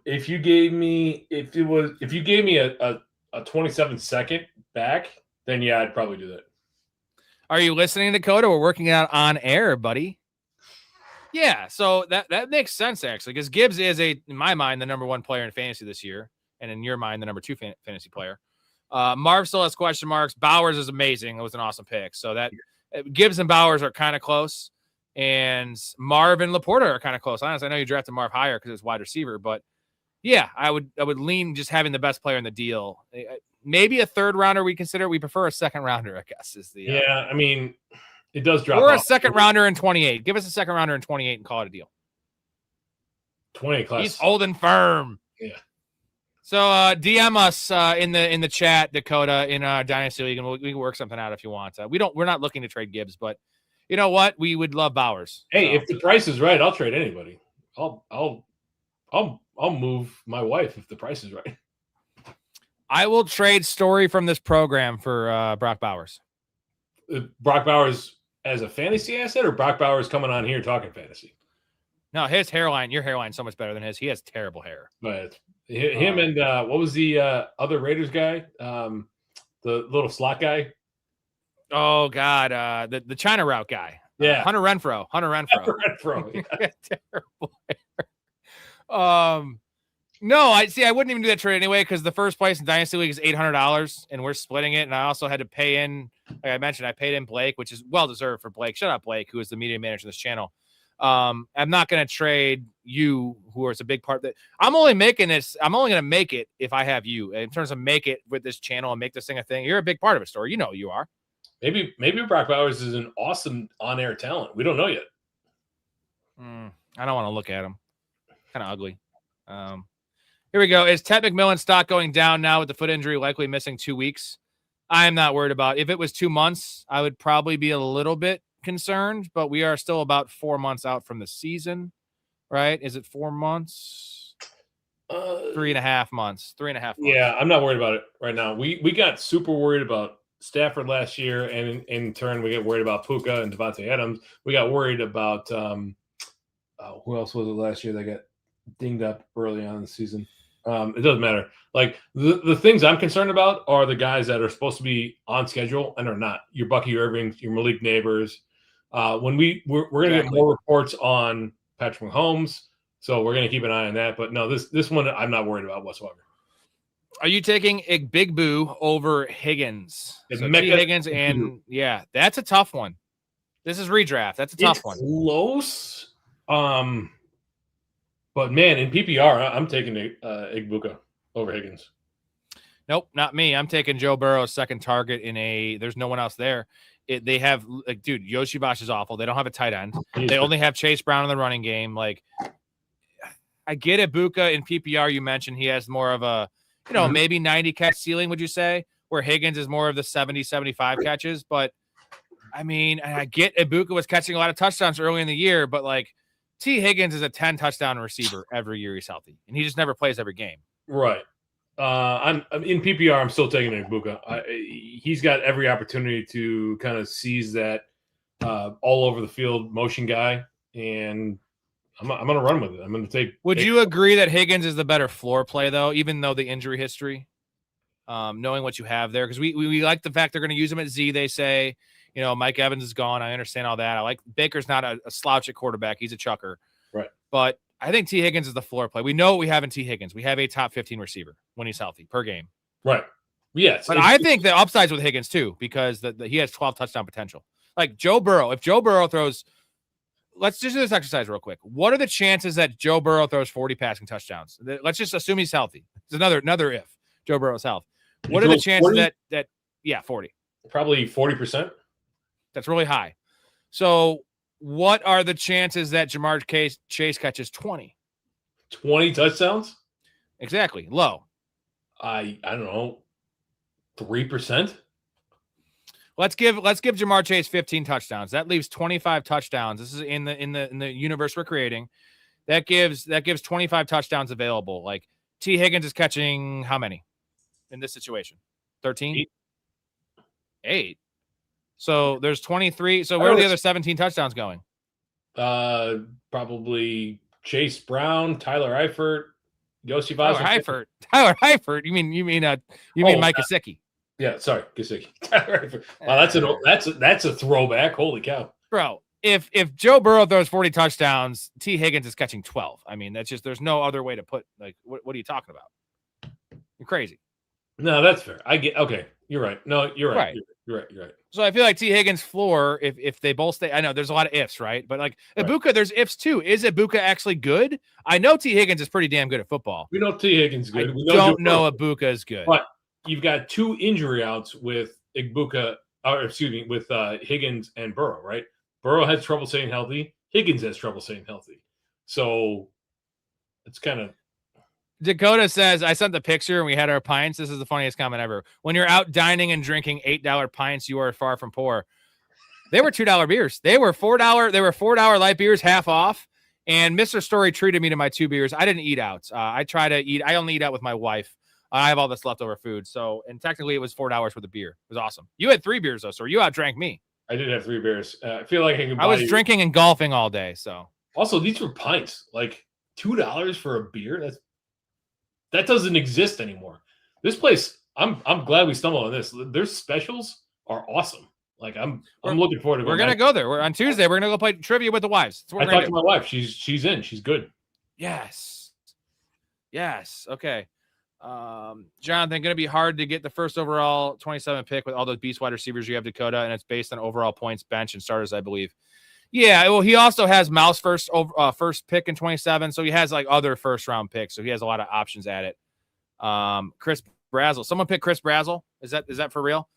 Speaker 1: If you gave me a 27-second back, then yeah, I'd probably do that.
Speaker 2: Are you listening, Dakota? We're working out on air, buddy. Yeah, so that makes sense actually, because Gibbs is in my mind, the number 1 player in fantasy this year, and in your mind, the number 2 fantasy player. Marv still has question marks. Bowers is amazing. It was an awesome pick. So that Gibbs and Bowers are kind of close, and Marv and Laporta are kind of close. Honestly, I know you drafted Marv higher because it's wide receiver, but yeah, I would lean just having the best player in the deal. Maybe a 3rd rounder we consider. We prefer a 2nd rounder, I guess. Is the
Speaker 1: yeah. I mean, it does drop.
Speaker 2: Or
Speaker 1: off.
Speaker 2: a 2nd rounder in 28. Give us a 2nd rounder in 28 and call it a deal.
Speaker 1: 28 class.
Speaker 2: He's holding firm.
Speaker 1: Yeah.
Speaker 2: So DM us in the chat, Dakota, in Dynasty League, and we can work something out if you want. We're not looking to trade Gibbs, but you know what? We would love Bowers.
Speaker 1: Hey, if the price is right, I'll trade anybody. I'll move my wife if the price is right.
Speaker 2: I will trade Storey from this program for Brock Bowers.
Speaker 1: Brock Bowers as a fantasy asset, or Brock Bowers coming on here talking fantasy?
Speaker 2: No, his hairline, your hairline's so much better than his. He has terrible hair.
Speaker 1: But him and what was the other Raiders guy? The little slot guy?
Speaker 2: Oh God, the China route guy.
Speaker 1: Yeah.
Speaker 2: Hunter Renfrow.
Speaker 1: Renfrow. Yeah.
Speaker 2: Terrible hair. No, I wouldn't even do that trade anyway because the first place in Dynasty League is $800, and we're splitting it. And I also had to pay in, like I mentioned, I paid in Blake, which is well deserved for Blake. Shut up, Blake, who is the media manager of this channel. I'm not going to trade you, who is a big part of that. I'm only going to make it if I have you in terms of make it with this channel and make this thing a thing. You're a big part of it, Story. You know who you are. Maybe
Speaker 1: Brock Bowers is an awesome on-air talent. We don't know yet.
Speaker 2: I don't want to look at him. Kind of ugly. Here we go. Is Ted McMillan's stock going down now with the foot injury likely missing 2 weeks? I am not worried about it. If it was 2 months, I would probably be a little bit concerned, but we are still about 4 months out from the season, right? Is it 4 months? 3.5 months. 3.5 months.
Speaker 1: Yeah, I'm not worried about it right now. We got super worried about Stafford last year, and in turn, we get worried about Puka and Devontae Adams. We got worried about who else was it last year that got dinged up early on in the season? It doesn't matter. Like the things I'm concerned about are the guys that are supposed to be on schedule and are not. Your Bucky Irving, your Malik Neighbors. When we're going to get more reports on Patrick Mahomes, so we're going to keep an eye on that. But no, this one I'm not worried about whatsoever.
Speaker 2: Are you taking Igbigbue over Higgins? So Higgins and that's a tough one. This is redraft. That's a tough one.
Speaker 1: Close. But man, in PPR, I'm taking Igbuka over Higgins.
Speaker 2: Nope, not me. I'm taking Joe Burrow's second target there's no one else there. They have Yoshi Bosch is awful. They don't have a tight end. They only have Chase Brown in the running game. Like, I get Ibuka in PPR. You mentioned he has more of a, maybe 90 catch ceiling, would you say? Where Higgins is more of the 70, 75 catches. But I mean, I get Ibuka was catching a lot of touchdowns early in the year, but like, T. Higgins is a 10 touchdown receiver every year he's healthy, and he just never plays every game.
Speaker 1: Right. I'm in PPR. I'm still taking Igbuka. He's got every opportunity to kind of seize that all over the field motion guy, and I'm going to run with it. I'm going to take.
Speaker 2: Would you agree that Higgins is the better floor play though, even though the injury history, knowing what you have there? Because we like the fact they're going to use him at Z. They say. Mike Evans is gone. I understand all that. I like Baker's not a slouch at quarterback. He's a chucker.
Speaker 1: Right.
Speaker 2: But I think T. Higgins is the floor play. We know what we have in T. Higgins. We have a top 15 receiver when he's healthy per game.
Speaker 1: Right. Yes.
Speaker 2: But I think the upside's with Higgins too, because he has 12 touchdown potential. Like Joe Burrow, if Joe Burrow throws, let's just do this exercise real quick. What are the chances that Joe Burrow throws 40 passing touchdowns? Let's just assume he's healthy. It's another if Joe Burrow's health. What are the chances 40? that 40?
Speaker 1: Probably 40%.
Speaker 2: That's really high. So what are the chances that Jamar Chase catches 20?
Speaker 1: 20 touchdowns?
Speaker 2: Exactly. Low.
Speaker 1: I don't know. 3%?
Speaker 2: Let's give Jamar Chase 15 touchdowns. That leaves 25 touchdowns. This is in the universe we're creating. That gives 25 touchdowns available. Like T. Higgins is catching how many in this situation? 13? 8. So there's 23. So where are the other 17 touchdowns going?
Speaker 1: Probably Chase Brown, Tyler Eifert, Yoshi Vaz.
Speaker 2: Tyler Eifert. You mean Mike Gesicki?
Speaker 1: Yeah, sorry, Gesicki. Tyler Eifert. Wow, that's a throwback. Holy cow,
Speaker 2: bro! If Joe Burrow throws 40 touchdowns, T. Higgins is catching 12. I mean, that's just there's no other way to put. Like, what are you talking about? You're crazy.
Speaker 1: No, that's fair. I get. Okay, you're right. No, you're right. You're right.
Speaker 2: So I feel like T. Higgins' floor, if they both stay, I know there's a lot of ifs, right? But like Ibuka, there's ifs too. Is Ibuka actually good? I know T. Higgins is pretty damn good at football.
Speaker 1: We know T. Higgins is good.
Speaker 2: We don't know Ibuka is good.
Speaker 1: But you've got 2 injury outs with Ibuka, with Higgins and Burrow, right? Burrow has trouble staying healthy. Higgins has trouble staying healthy. So it's kind of.
Speaker 2: Dakota says, I sent the picture and we had our pints. This is the funniest comment ever. When you're out dining and drinking $8 pints, you are far from poor. They were $2 beers. They were $4. They were $4 light beers, half off. And Mr. Story treated me to my 2 beers. I didn't eat out. I try to eat. I only eat out with my wife. I have all this leftover food. So, and technically it was $4 worth of beer. It was awesome. You had 3 beers though, so you outdrank me.
Speaker 1: I did have 3 beers. I feel like
Speaker 2: I was drinking and golfing all day. So
Speaker 1: also these were pints, like $2 for a beer. That doesn't exist anymore. This place, I'm glad we stumbled on this. Their specials are awesome. Like I'm looking forward to.
Speaker 2: We're gonna go there. We're on Tuesday. We're gonna go play trivia with the wives.
Speaker 1: I talked to my wife. She's in. She's good.
Speaker 2: Yes. Okay. Jonathan, going to be hard to get the first overall 27 pick with all those beast wide receivers you have, Dakota, and it's based on overall points, bench, and starters, I believe. Yeah, well, he also has Mouse first pick in 27, so he has like other first round picks, so he has a lot of options at it. Chris Brazzle, someone picked Chris Brazzle. Is that for real?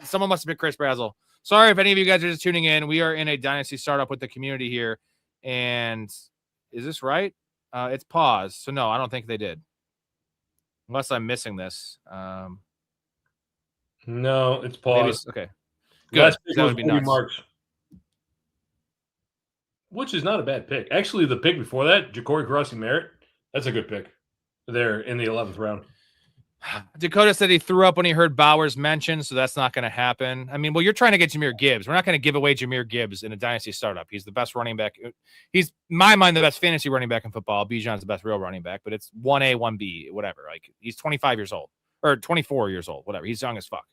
Speaker 2: Someone must have picked Chris Brazzle. Sorry if any of you guys are just tuning in. We are in a dynasty startup with the community here, and is this right? It's paused, so no, I don't think they did. Unless I'm missing this.
Speaker 1: No, it's paused.
Speaker 2: Okay. Good.
Speaker 1: Last pick
Speaker 2: that
Speaker 1: was
Speaker 2: would be
Speaker 1: Bobby
Speaker 2: nuts.
Speaker 1: Marks, which is not a bad pick. Actually, the pick before that, Ja'Cory Carrassi-Merritt, that's a good pick. There in the 11th round.
Speaker 2: Dakota said he threw up when he heard Bowers mentioned, so that's not going to happen. I mean, well, you're trying to get Jahmyr Gibbs. We're not going to give away Jahmyr Gibbs in a dynasty startup. He's the best running back. He's, in my mind, the best fantasy running back in football. Bijan's the best real running back, but it's 1A, 1B, whatever. Like, he's 25 years old or 24 years old, whatever. He's young as fuck.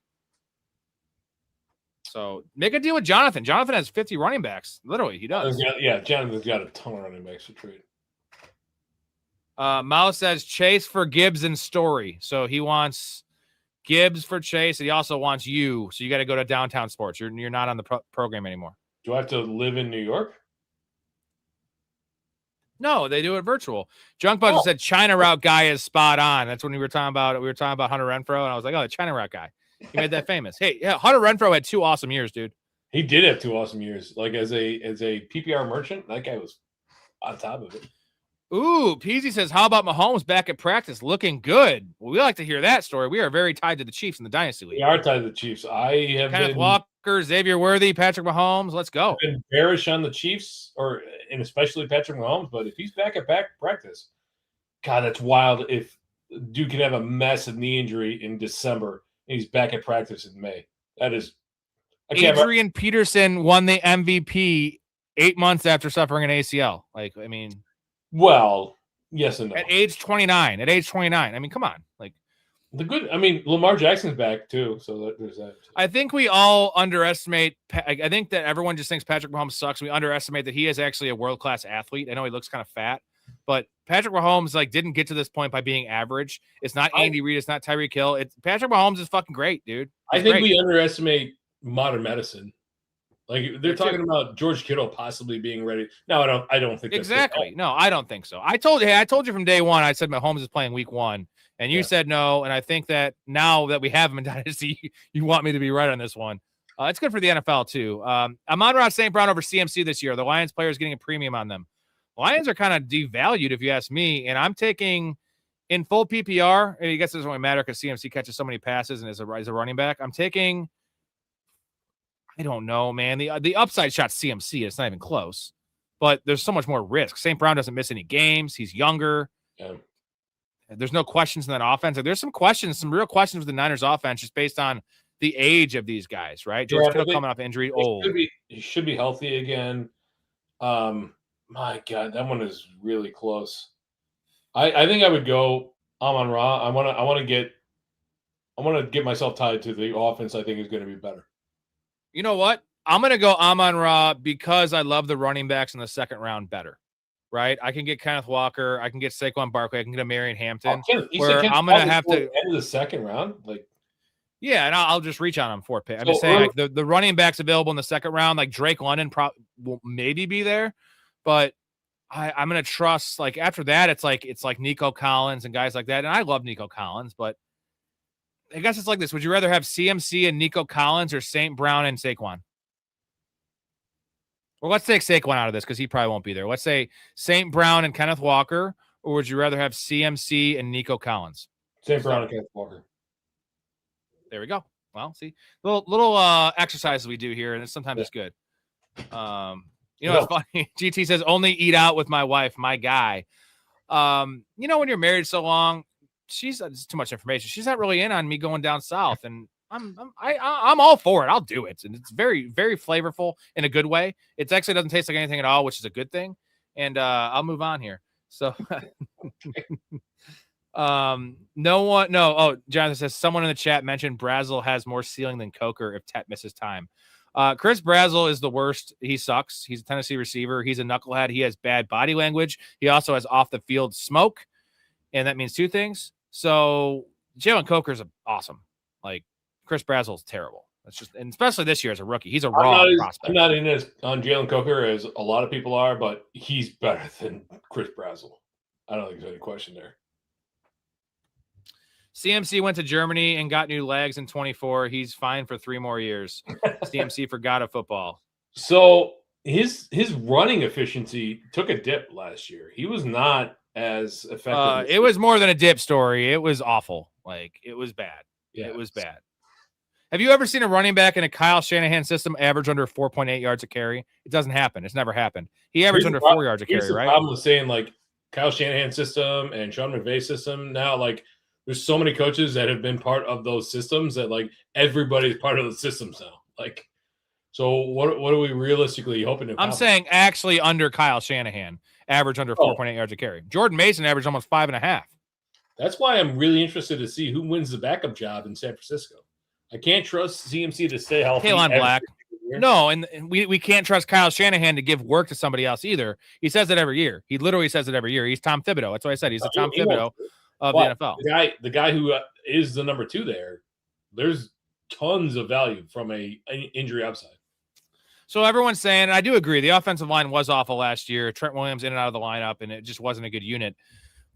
Speaker 2: So make a deal with Jonathan. Jonathan has 50 running backs. Literally, he does.
Speaker 1: Yeah, Jonathan's got a ton of running backs to trade.
Speaker 2: Mao says Chase for Gibbs and Storey. So he wants Gibbs for Chase, and he also wants you. So you got to go to Downtown Sports. You're not on the program anymore.
Speaker 1: Do I have to live in New York?
Speaker 2: No, they do it virtual. Junk Budget said China Route guy is spot on. That's when we were talking about Hunter Renfrow, and I was like, oh, the China Route guy. He made that famous. Hey, yeah, Hunter Renfrow had 2 awesome years, dude.
Speaker 1: He did have 2 awesome years. Like as a PPR merchant, that guy was on top of it.
Speaker 2: Ooh, Peasy says, how about Mahomes back at practice looking good? Well, we like to hear that story. We are very tied to the Chiefs in the Dynasty League.
Speaker 1: We are tied to the Chiefs. I have
Speaker 2: Kenneth Walker, Xavier Worthy, Patrick Mahomes. Let's go.
Speaker 1: I've been bearish on the Chiefs, and especially Patrick Mahomes, but if he's back at practice, God, that's wild. If Duke can have a massive knee injury in December and he's back at practice in May, that is.
Speaker 2: Adrian Peterson won the MVP 8 months after suffering an ACL. Like, I mean.
Speaker 1: Well, yes and no.
Speaker 2: At age 29. I mean, come on. Like
Speaker 1: Lamar Jackson's back too, so there's that.
Speaker 2: I think we all underestimate. I think that everyone just thinks Patrick Mahomes sucks. We underestimate that he is actually a world-class athlete. I know he looks kind of fat, but Patrick Mahomes didn't get to this point by being average. It's not Andy Reid. It's not Tyreek Hill. It's Patrick Mahomes is fucking great, dude.
Speaker 1: I think we underestimate modern medicine. Like they're talking about George Kittle possibly being ready. No, I don't think that's
Speaker 2: exactly. No, I don't think so. I told you from day one. I said Mahomes is playing week 1, and you said no. And I think that now that we have him in Dynasty, you want me to be right on this one. It's good for the NFL too. Amon-Ra St. Brown over CMC this year. The Lions players getting a premium on them. Lions are kind of devalued, if you ask me. And I'm taking in full PPR. I guess it doesn't really matter because CMC catches so many passes and is a running back. I'm taking. I don't know, man. The upside shot CMC. It's not even close, but there's so much more risk. St. Brown doesn't miss any games. He's younger.
Speaker 1: Yeah.
Speaker 2: There's no questions in that offense. There's some real questions with the Niners offense just based on the age of these guys, right? George Kittle coming off injury, old.
Speaker 1: He should be healthy again. My God, that one is really close. I think I would go Amon-Ra. I want to get myself tied to the offense I think is going to be better.
Speaker 2: You know what? I'm going to go Amon-Ra because I love the running backs in the second round better, right? I can get Kenneth Walker. I can get Saquon Barkley. I can get a Marion Hampton. I'm going to have to
Speaker 1: end of the second round.
Speaker 2: Yeah, and I'll just reach on him for a pick. I'm just saying the running backs available in the second round, like Drake London will maybe be there, but I'm going to trust after that, it's like Nico Collins and guys like that. And I love Nico Collins, but I guess it's like this. Would you rather have CMC and Nico Collins or St. Brown and Saquon? Well, let's take Saquon out of this because he probably won't be there. Let's say St. Brown and Kenneth Walker, or would you rather have CMC and Nico Collins?
Speaker 1: St. Brown and Kenneth Walker.
Speaker 2: There we go. Well, see, little exercises we do here, and sometimes it's good. It's funny. GT says only eat out with my wife, my guy. When you're married so long, it's too much information. She's not really in on me going down south, and I'm all for it. I'll do it, and it's very, very flavorful in a good way. It actually doesn't taste like anything at all, which is a good thing. And I'll move on here. So, Jonathan says someone in the chat mentioned Brazzle has more ceiling than Coker if Tet misses time. Chris Brazzell is the worst. He sucks. He's a Tennessee receiver. He's a knucklehead. He has bad body language. He also has off the field smoke, and that means two things. So Jalen Coker's awesome. Like Chris Brazzell's terrible. That's just, and especially this year as a rookie, he's a raw prospect.
Speaker 1: I'm not in as on Jalen Coker as a lot of people are, but he's better than Chris Brazzell. I don't think there's any question there.
Speaker 2: CMC went to Germany and got new legs in 24. He's fine for 3 more years. CMC forgot a football.
Speaker 1: So his running efficiency took a dip last year. He was not as effective.
Speaker 2: It was more than a dip, Story. It was awful. Like, it was bad.
Speaker 1: Yeah,
Speaker 2: it was bad. Have you ever seen a running back in a Kyle Shanahan system average under 4.8 yards a carry? It doesn't happen. It's never happened. He averaged under 4 yards a carry, right?
Speaker 1: The problem with saying, like, Kyle Shanahan system and Sean McVay's system now, like, there's so many coaches that have been part of those systems that, like, everybody's part of the systems now. Like, so what are we realistically hoping to accomplish?
Speaker 2: I'm saying actually under Kyle Shanahan, average under 4.8 yards a carry. Jordan Mason averaged almost 5.5.
Speaker 1: That's why I'm really interested to see who wins the backup job in San Francisco. I can't trust CMC to stay healthy.
Speaker 2: Kalen Black. No, and we can't trust Kyle Shanahan to give work to somebody else either. He says it every year. He literally says it every year. He's Tom Thibodeau. That's what I said. He's the Tom Thibodeau of the NFL.
Speaker 1: The guy who is the number 2 there, there's tons of value from an injury upside.
Speaker 2: So everyone's saying, and I do agree, the offensive line was awful last year. Trent Williams in and out of the lineup, and it just wasn't a good unit.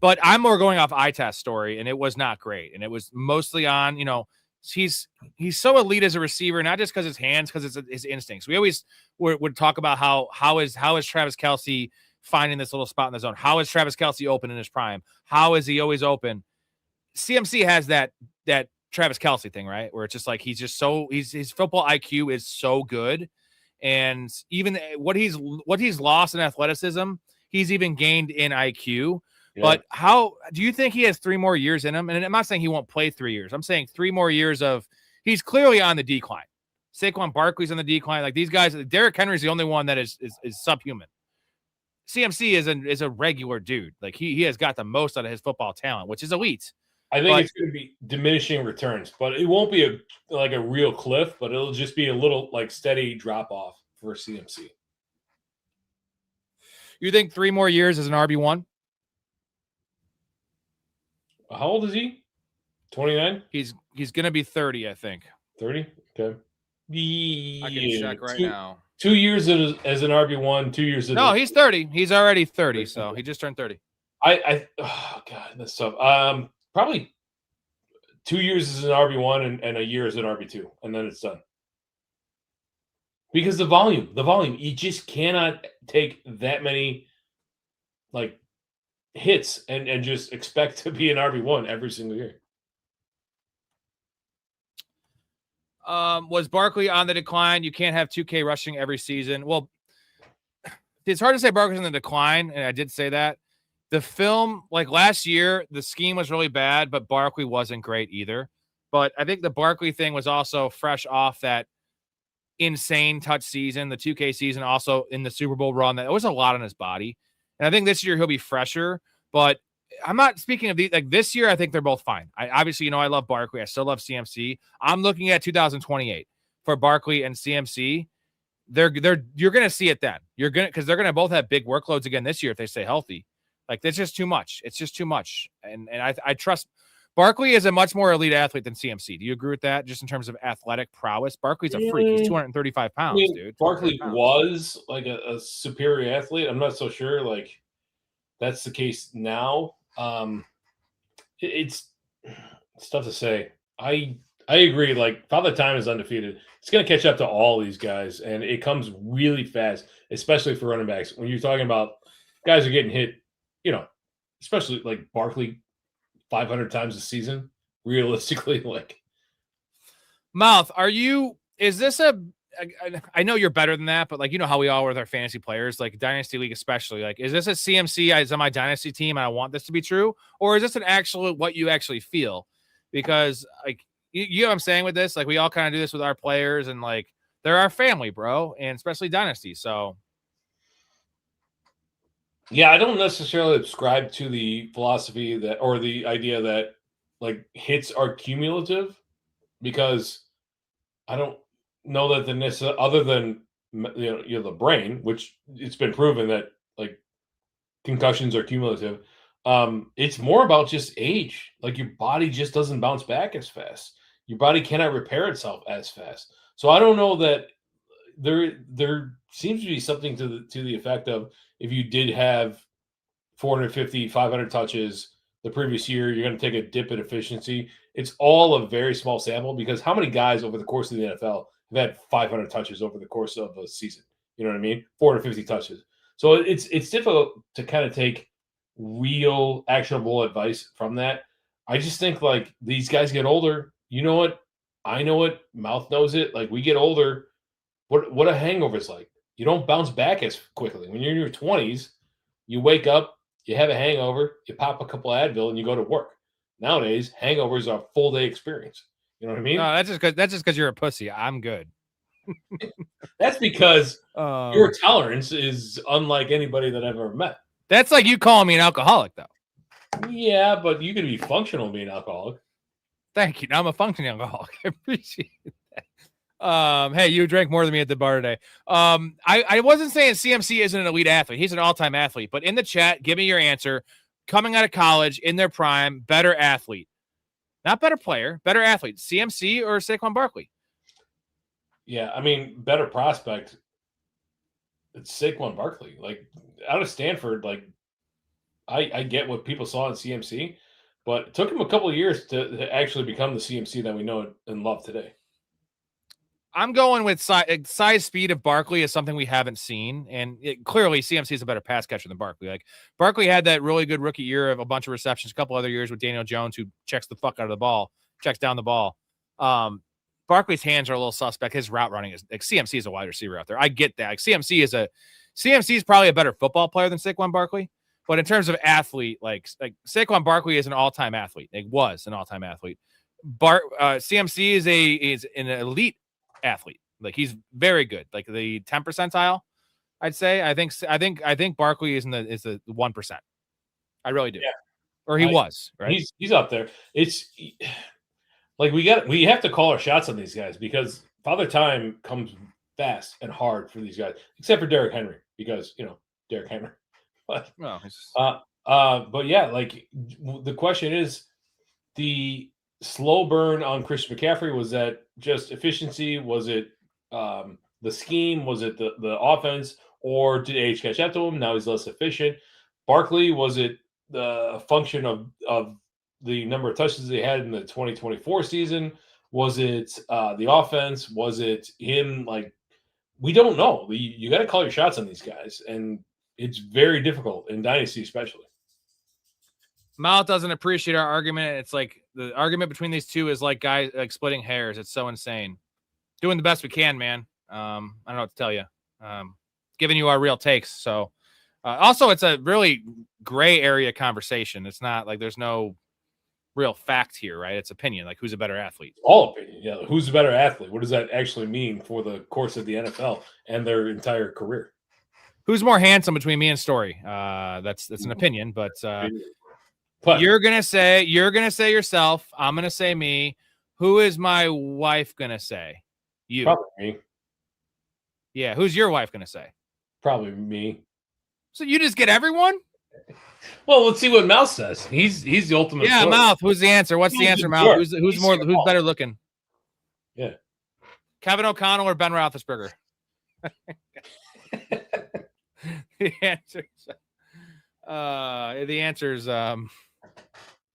Speaker 2: But I'm more going off eye test Story, and it was not great. And it was mostly on, he's so elite as a receiver, not just because his hands, because it's his instincts. We always would talk about how is Travis Kelce finding this little spot in the zone? How is Travis Kelce open in his prime? How is he always open? CMC has that Travis Kelce thing, right? Where it's just like his football IQ is so good. And even what he's lost in athleticism, he's even gained in IQ. Yeah. But how do you think he has 3 more years in him? And I'm not saying he won't play 3 years. I'm saying 3 more years of he's clearly on the decline. Saquon Barkley's on the decline. Like these guys, Derrick Henry's the only one that is subhuman. CMC is a regular dude. Like he has got the most out of his football talent, which is elite.
Speaker 1: I think it's going to be diminishing returns, but it won't be a real cliff, but it'll just be a little like steady drop off for CMC.
Speaker 2: You think 3 more years as an RB1?
Speaker 1: How old is he? 29?
Speaker 2: He's going to be 30, I think.
Speaker 1: 30? Okay.
Speaker 2: I can check right now.
Speaker 1: 2 years as an RB1, 2 years.
Speaker 2: No, he's 30. He's already 30, so he just turned 30.
Speaker 1: Oh God, that's tough. Probably 2 years as an RB1 and a year as an RB2, and then it's done. Because the volume, you just cannot take that many like hits and just expect to be an RB1 every single year.
Speaker 2: Was Barkley on the decline? You can't have 2K rushing every season. Well, it's hard to say Barkley's on the decline, and I did say that. The film, like last year, the scheme was really bad, but Barkley wasn't great either. But I think the Barkley thing was also fresh off that insane touch season, the 2K season, also in the Super Bowl run. There was a lot on his body. And I think this year he'll be fresher. But I'm not speaking of this year. I think they're both fine. Obviously, I love Barkley. I still love CMC. I'm looking at 2028 for Barkley and CMC. You're going to see it then. Because they're going to both have big workloads again this year if they stay healthy. Like, that's just too much. It's just too much. And I trust Barkley is a much more elite athlete than CMC. Do you agree with that? Just in terms of athletic prowess, Barkley's a freak. He's 235 pounds, dude.
Speaker 1: Barkley was like a superior athlete. I'm not so sure like that's the case now. It's tough to say. I agree. Like Father Time is undefeated. It's going to catch up to all these guys, and it comes really fast, especially for running backs. When you're talking about guys are getting hit, especially like Barkley 500 times a season, realistically, like.
Speaker 2: Mouth, is this I know you're better than that, but like, how we all are with our fantasy players, like Dynasty League, especially, like, is this a CMC is on my Dynasty team and I want this to be true? Or is this an actual, what you actually feel? Because like, you know what I'm saying with this? Like we all kind of do this with our players and like, they're our family, bro. And especially Dynasty. So.
Speaker 1: Yeah, I don't necessarily subscribe to the philosophy or the idea that like hits are cumulative because I don't know that other than the brain, which it's been proven that like concussions are cumulative. It's more about just age. Like your body just doesn't bounce back as fast. Your body cannot repair itself as fast. So I don't know that there seems to be something to the effect of if you did have 450, 500 touches the previous year, you're going to take a dip in efficiency. It's all a very small sample because how many guys over the course of the NFL have had 500 touches over the course of a season? You know what I mean? 450 touches. So it's difficult to kind of take real actionable advice from that. I just think like these guys get older. You know what? I know it. Mouth knows it. Like we get older. What a hangover is like. You don't bounce back as quickly. When you're in your 20s, you wake up, you have a hangover, you pop a couple of Advil, and you go to work. Nowadays, hangovers are a full day experience. You know what I mean?
Speaker 2: No, that's just because you're a pussy. I'm good.
Speaker 1: That's because your tolerance is unlike anybody that I've ever met.
Speaker 2: That's like you calling me an alcoholic, though.
Speaker 1: Yeah, but you can be functional being alcoholic.
Speaker 2: Thank you. Now I'm a functioning alcoholic. I appreciate that. Hey, you drank more than me at the bar today. I wasn't saying CMC isn't an elite athlete. He's an all-time athlete. But in the chat, give me your answer. Coming out of college, in their prime, better athlete. Not better player, better athlete. CMC or Saquon Barkley?
Speaker 1: Yeah, I mean, better prospect. It's Saquon Barkley. Like, out of Stanford, like, I get what people saw in CMC, but it took him a couple of years to actually become the CMC that we know and love today.
Speaker 2: I'm going with size speed of Barkley is something we haven't seen. And clearly CMC is a better pass catcher than Barkley. Like Barkley had that really good rookie year of a bunch of receptions, a couple other years with Daniel Jones, who checks the fuck out of the ball, checks down the ball. Barkley's hands are a little suspect. His route running is like CMC is a wide receiver out there. I get that. Like CMC is probably a better football player than Saquon Barkley. But in terms of athlete, like Saquon Barkley is an all-time athlete. It was an all-time athlete. CMC is an elite athlete. Like he's very good. Like the 10th percentile, I'd say. I think Barkley is the 1%. I really do.
Speaker 1: Yeah.
Speaker 2: Or he was, right?
Speaker 1: He's up there. It's like we have to call our shots on these guys because Father Time comes fast and hard for these guys, except for Derrick Henry, because Derrick Henry. But but yeah, like the question is the slow burn on Christian McCaffrey, was that just efficiency? Was it the scheme? Was it the offense? Or did age catch up to him? Now he's less efficient. Barkley, was it the function of the number of touches they had in the 2024 season? Was it the offense? Was it him? Like, we don't know. You got to call your shots on these guys, and it's very difficult in Dynasty especially.
Speaker 2: Mal doesn't appreciate our argument. It's like the argument between these two is like guys like splitting hairs. It's so insane. Doing the best we can, man. I don't know what to tell you. Giving you our real takes. So also it's a really gray area conversation. It's not like there's no real fact here, right? It's opinion. Like who's a better athlete?
Speaker 1: All opinion. Yeah. Who's a better athlete? What does that actually mean for the course of the NFL and their entire career?
Speaker 2: Who's more handsome between me and Storey? That's an opinion, but you're gonna say yourself. I'm gonna say me. Who is my wife gonna say? You.
Speaker 1: Probably me.
Speaker 2: Yeah. Who's your wife gonna say?
Speaker 1: Probably me.
Speaker 2: So you just get everyone?
Speaker 1: Well, let's see what Mouth says. He's the ultimate.
Speaker 2: Yeah,
Speaker 1: source.
Speaker 2: Mouth. Who's the answer? What's the answer, Mouth? Who's better looking?
Speaker 1: Yeah.
Speaker 2: Kevin O'Connell or Ben Roethlisberger? The answer's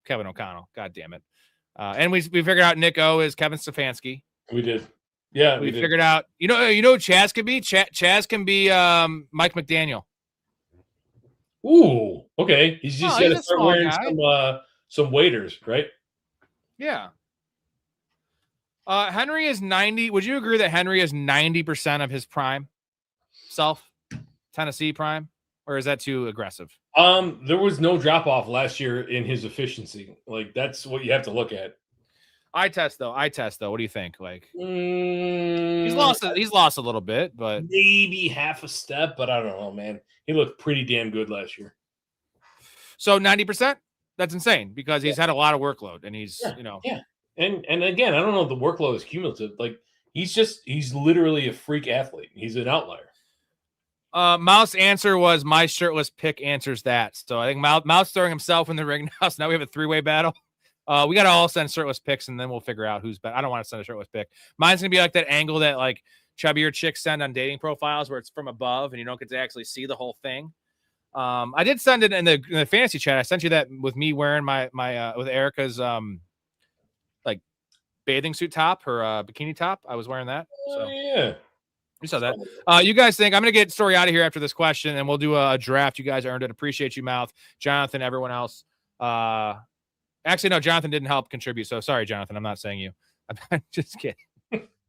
Speaker 2: Kevin O'Connell. God damn it. And we figured out Nick O is Kevin Stefanski.
Speaker 1: We did. Yeah,
Speaker 2: we figured out. You know who Chaz could be? Chaz can be Mike McDaniel.
Speaker 1: Ooh, okay. He's just got to start wearing some waders, right?
Speaker 2: Yeah. Henry is 90. Would you agree that Henry is 90% of his prime self? Tennessee prime? Or is that too aggressive?
Speaker 1: There was no drop off last year in his efficiency. Like that's what you have to look at.
Speaker 2: Eye test though. What do you think? Like he's lost a little bit, but
Speaker 1: maybe half a step, but I don't know, man. He looked pretty damn good last year.
Speaker 2: So 90%? That's insane because he's had a lot of workload and he's
Speaker 1: Yeah. And again, I don't know if the workload is cumulative. Like He's literally a freak athlete. He's an outlier.
Speaker 2: Mouse answer was my shirtless pick answers that. So I think Mouse throwing himself in the ring now. So now we have a 3-way battle. We got to all send shirtless picks and then we'll figure out who's better. I don't want to send a shirtless pick. Mine's going to be like that angle that like chubbier chicks send on dating profiles where it's from above and you don't get to actually see the whole thing. I did send it in the fantasy chat. I sent you that with me wearing my with Erica's like bathing suit top, her bikini top. I was wearing that. So
Speaker 1: Yeah.
Speaker 2: You saw that. You guys think I'm going to get Storey out of here after this question and we'll do a draft. You guys earned it. Appreciate you, Mouth, Jonathan, everyone else. Actually, no, Jonathan didn't help contribute. So sorry, Jonathan. I'm not saying you. I'm just kidding.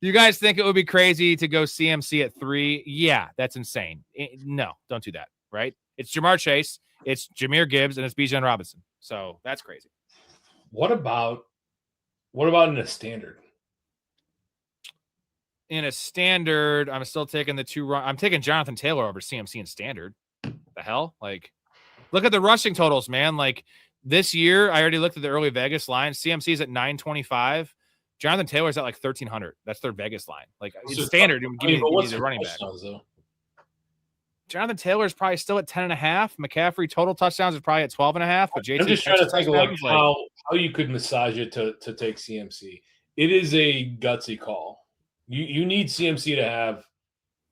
Speaker 2: You guys think it would be crazy to go CMC at 3? Yeah, that's insane. No, don't do that. Right? It's Jamar Chase, it's Jahmyr Gibbs, and it's Bijan Robinson. So that's crazy.
Speaker 1: What about in a standard?
Speaker 2: In a standard, I'm still taking the 2 run. I'm taking Jonathan Taylor over CMC in standard. The hell? Like, look at the rushing totals, man. Like this year, I already looked at the early Vegas line. CMC's at 925. Jonathan Taylor's at like 1,300. That's their Vegas line. Like it's standard. Give me the running back. Jonathan Taylor's probably still at 10.5. McCaffrey total touchdowns is probably at 12.5. But JT
Speaker 1: I'm just trying to think like how you could massage it to take CMC. It is a gutsy call. You need CMC to have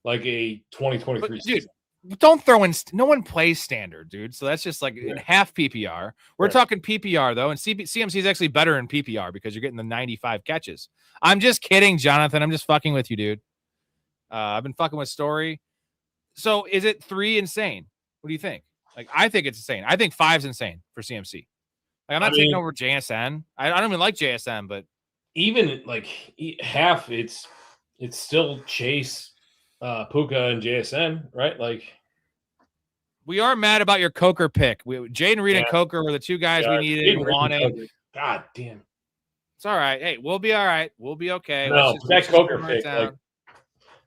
Speaker 1: like a 2023 season.
Speaker 2: Dude, don't throw in. No one plays standard, dude. So that's just like in half PPR. We're talking PPR though, and CMC is actually better in PPR because you're getting the 95 catches. I'm just kidding, Jonathan. I'm just fucking with you, dude. I've been fucking with Storey. So is it 3 insane? What do you think? Like, I think it's insane. I think 5's insane for CMC. Like, I'm not taking over JSN. I don't even like JSN, but
Speaker 1: even like half, it's still Chase, Puka, and JSN, right? Like,
Speaker 2: we are mad about your Coker pick. Jaden Reed and Coker were the 2 guys we needed and wanted.
Speaker 1: God damn.
Speaker 2: It's all right. Hey, we'll be all right. We'll be okay.
Speaker 1: No, that Coker pick, like,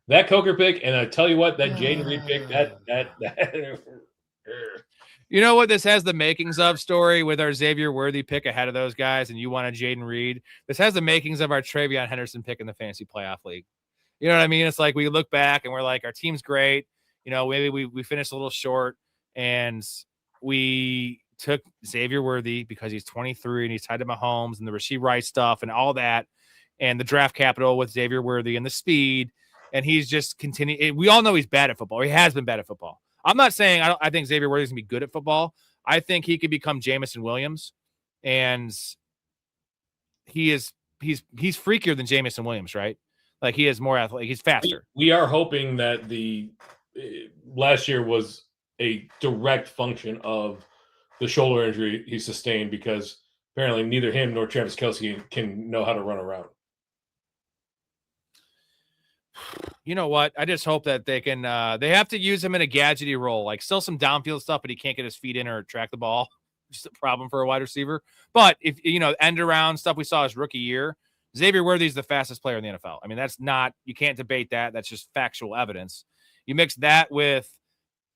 Speaker 1: that Coker pick, and I tell you what, that Jaden Reed pick, that
Speaker 2: You know what this has the makings of, Storey, with our Xavier Worthy pick ahead of those guys, and you wanted Jaden Reed. This has the makings of our Travion Henderson pick in the fantasy playoff league. You know what I mean? It's like we look back and we're like, our team's great. You know, maybe we finished a little short, and we took Xavier Worthy because he's 23 and he's tied to Mahomes and the Rashee Rice stuff and all that, and the draft capital with Xavier Worthy and the speed. And he's just continuing. We all know he's bad at football. He has been bad at football. I'm not saying I think Xavier Worthy's gonna be good at football. I think he could become Jamison Williams, and he's freakier than Jamison Williams, right? Like he is more athletic. He's faster.
Speaker 1: We are hoping that the last year was a direct function of the shoulder injury he sustained, because apparently neither him nor Travis Kelce can know how to run around.
Speaker 2: You know what? I just hope that they can. They have to use him in a gadgety role, like still some downfield stuff, but he can't get his feet in or track the ball. Just a problem for a wide receiver. But if end around stuff we saw his rookie year, Xavier Worthy is the fastest player in the NFL. I mean, that's not, you can't debate that. That's just factual evidence. You mix that with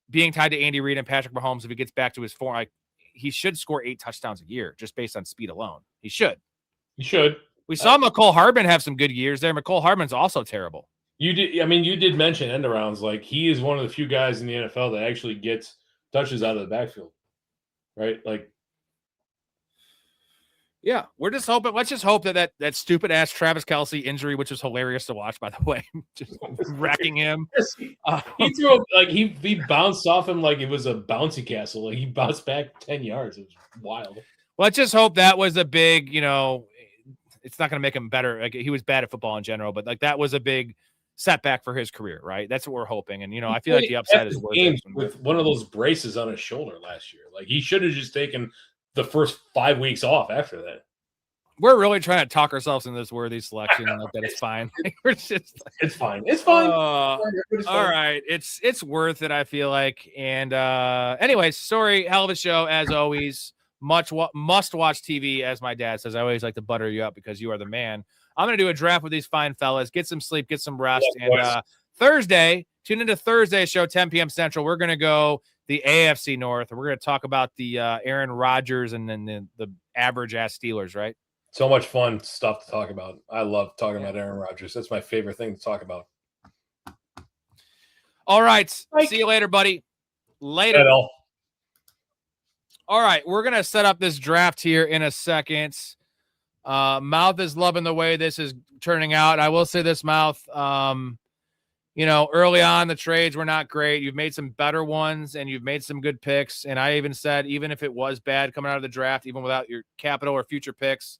Speaker 2: being tied to Andy Reid and Patrick Mahomes. If he gets back to his form, like he should score 8 touchdowns a year just based on speed alone. He should.
Speaker 1: He should.
Speaker 2: We saw McCole Hardman have some good years there. McCole Hardman's also terrible.
Speaker 1: You did mention end arounds. Like, he is one of the few guys in the NFL that actually gets touches out of the backfield, right? Like,
Speaker 2: yeah, we're just hoping. Let's just hope that stupid ass Travis Kelce injury, which was hilarious to watch, by the way, just wrecking him.
Speaker 1: He threw he bounced off him like it was a bouncy castle. Like, he bounced back 10 yards. It was wild.
Speaker 2: Let's just hope that was a big. It's not going to make him better. Like, he was bad at football in general, but like that was a big setback for his career, right? That's what we're hoping. And I feel like the upside is worth it.
Speaker 1: With one of those braces on his shoulder last year, like he should have just taken the first 5 weeks off after that.
Speaker 2: We're really trying to talk ourselves into this worthy selection. Like that it's fine. We're just
Speaker 1: it's fine. It's fine.
Speaker 2: All right. It's worth it, I feel like. And anyways, sorry, hell of a show as always. Must watch TV, as my dad says. I always like to butter you up because you are the man. I'm going to do a draft with these fine fellas. Get some sleep, get some rest. And Thursday, tune into Thursday's show, 10 p.m. Central. We're going to go the AFC North. We're going to talk about the Aaron Rodgers and then the average-ass Steelers, right?
Speaker 1: So much fun stuff to talk about. I love talking about Aaron Rodgers. That's my favorite thing to talk about.
Speaker 2: All right.
Speaker 1: Mike.
Speaker 2: See you later, buddy. Later.
Speaker 1: All
Speaker 2: right. We're going to set up this draft here in a second. Mouth is loving the way this is turning out. I will say this, Mouth. Early on, the trades were not great. You've made some better ones, and you've made some good picks. And I even said, even if it was bad coming out of the draft, even without your capital or future picks,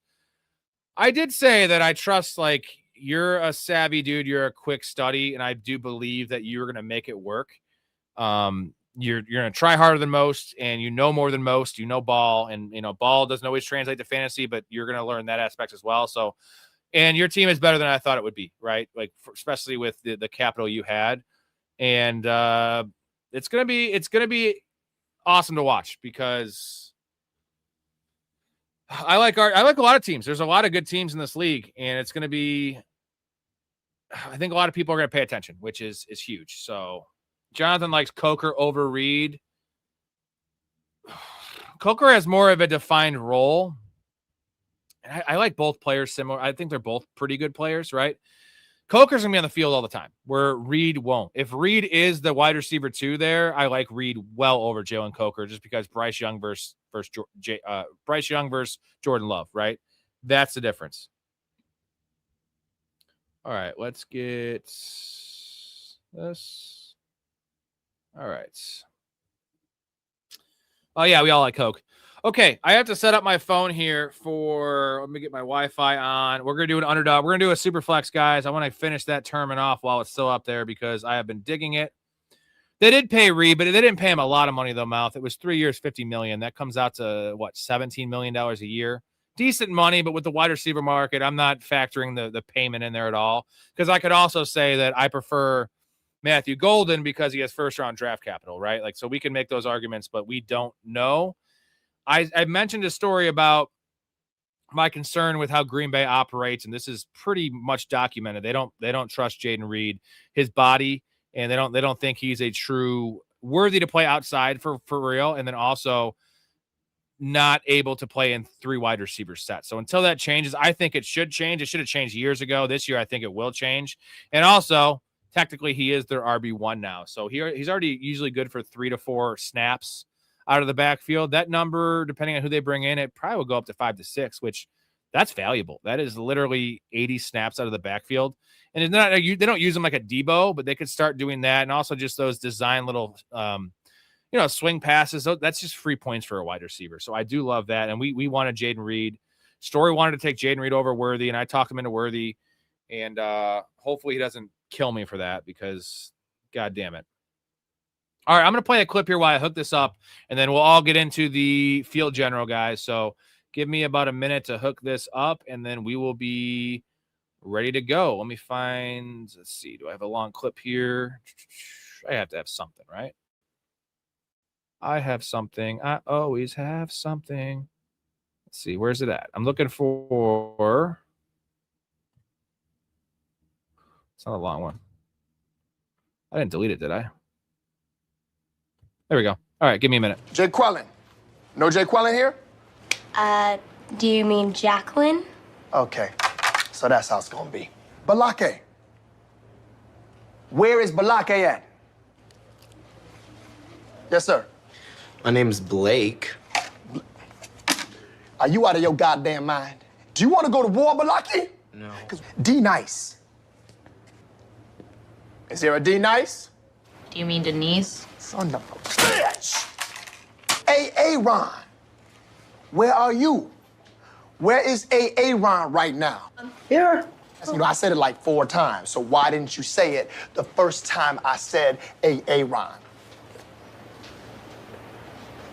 Speaker 2: I did say that I trust, like, you're a savvy dude. You're a quick study, and I do believe that you're going to make it work. You're going to try harder than most, and you know more than most. You know ball, and, ball doesn't always translate to fantasy, but you're going to learn that aspect as well. So, and your team is better than I thought it would be, right? Like, especially with the capital you had. And it's going to be awesome to watch because I like a lot of teams. There's a lot of good teams in this league, and it's going to be, I think a lot of people are going to pay attention, which is huge. So Jonathan likes Coker over Reed. Coker has more of a defined role. And I like both players similar. I think they're both pretty good players, right? Coker's going to be on the field all the time, where Reed won't. If Reed is the wide receiver 2 there, I like Reed well over Jalen Coker just because Bryce Young versus Jordan Love, right? That's the difference. All right, let's get this. All right. Oh, yeah, we all like Coke. Okay, I have to set up my phone here let me get my Wi-Fi on. We're going to do an underdog. We're going to do a super flex, guys. I want to finish that tournament off while it's still up there because I have been digging it. They did pay Reed, but they didn't pay him a lot of money, though, Mouth. It was 3 years, $50 million. That comes out to, $17 million a year? Decent money, but with the wide receiver market, I'm not factoring the payment in there at all because I could also say that I prefer Matthew Golden because he has first-round draft capital, right? Like, so we can make those arguments, but we don't know. I mentioned a story about my concern with how Green Bay operates, and this is pretty much documented. They don't trust Jaden Reed, his body, and they don't think he's a true worthy to play outside for real, and then also not able to play in 3 wide receiver sets. So until that changes, I think it should change. It should have changed years ago. This year, I think it will change. And also, technically, he is their RB1 now. So he's already usually good for 3 to 4 snaps out of the backfield. That number, depending on who they bring in, it probably will go up to 5 to 6, which that's valuable. That is literally 80 snaps out of the backfield. And it's not, they don't use them like a Debo, but they could start doing that. And also just those design little, swing passes. That's just free points for a wide receiver. So I do love that. And we wanted Jaden Reed. Storey wanted to take Jaden Reed over Worthy, and I talked him into Worthy. And hopefully he doesn't kill me for that because, God damn it. All right, I'm going to play a clip here while I hook this up, and then we'll all get into the field general, guys. So give me about a minute to hook this up, and then we will be ready to go. Let me find, let's see, do I have a long clip here? I have to have something, right? I have something. I always have something. Let's see, where's it at? I'm looking for, it's not a long one. I didn't delete it, did I? There we go. All right, give me a minute.
Speaker 6: Jay Quellen. No Jay Quellen here?
Speaker 7: Do you mean Jacqueline?
Speaker 6: Okay, so that's how it's gonna be. Balake. Where is Balake at? Yes, sir.
Speaker 8: My name's Blake.
Speaker 6: Are you out of your goddamn mind? Do you want to go to war, Balake?
Speaker 8: No.
Speaker 6: D Nice. Is there a D Nice?
Speaker 9: Do you mean Denise?
Speaker 6: Son of a bitch! Aaron, where are you? Where is Aaron right now?
Speaker 7: Here.
Speaker 6: I said it like 4 times, so why didn't you say it the first time I said Aaron?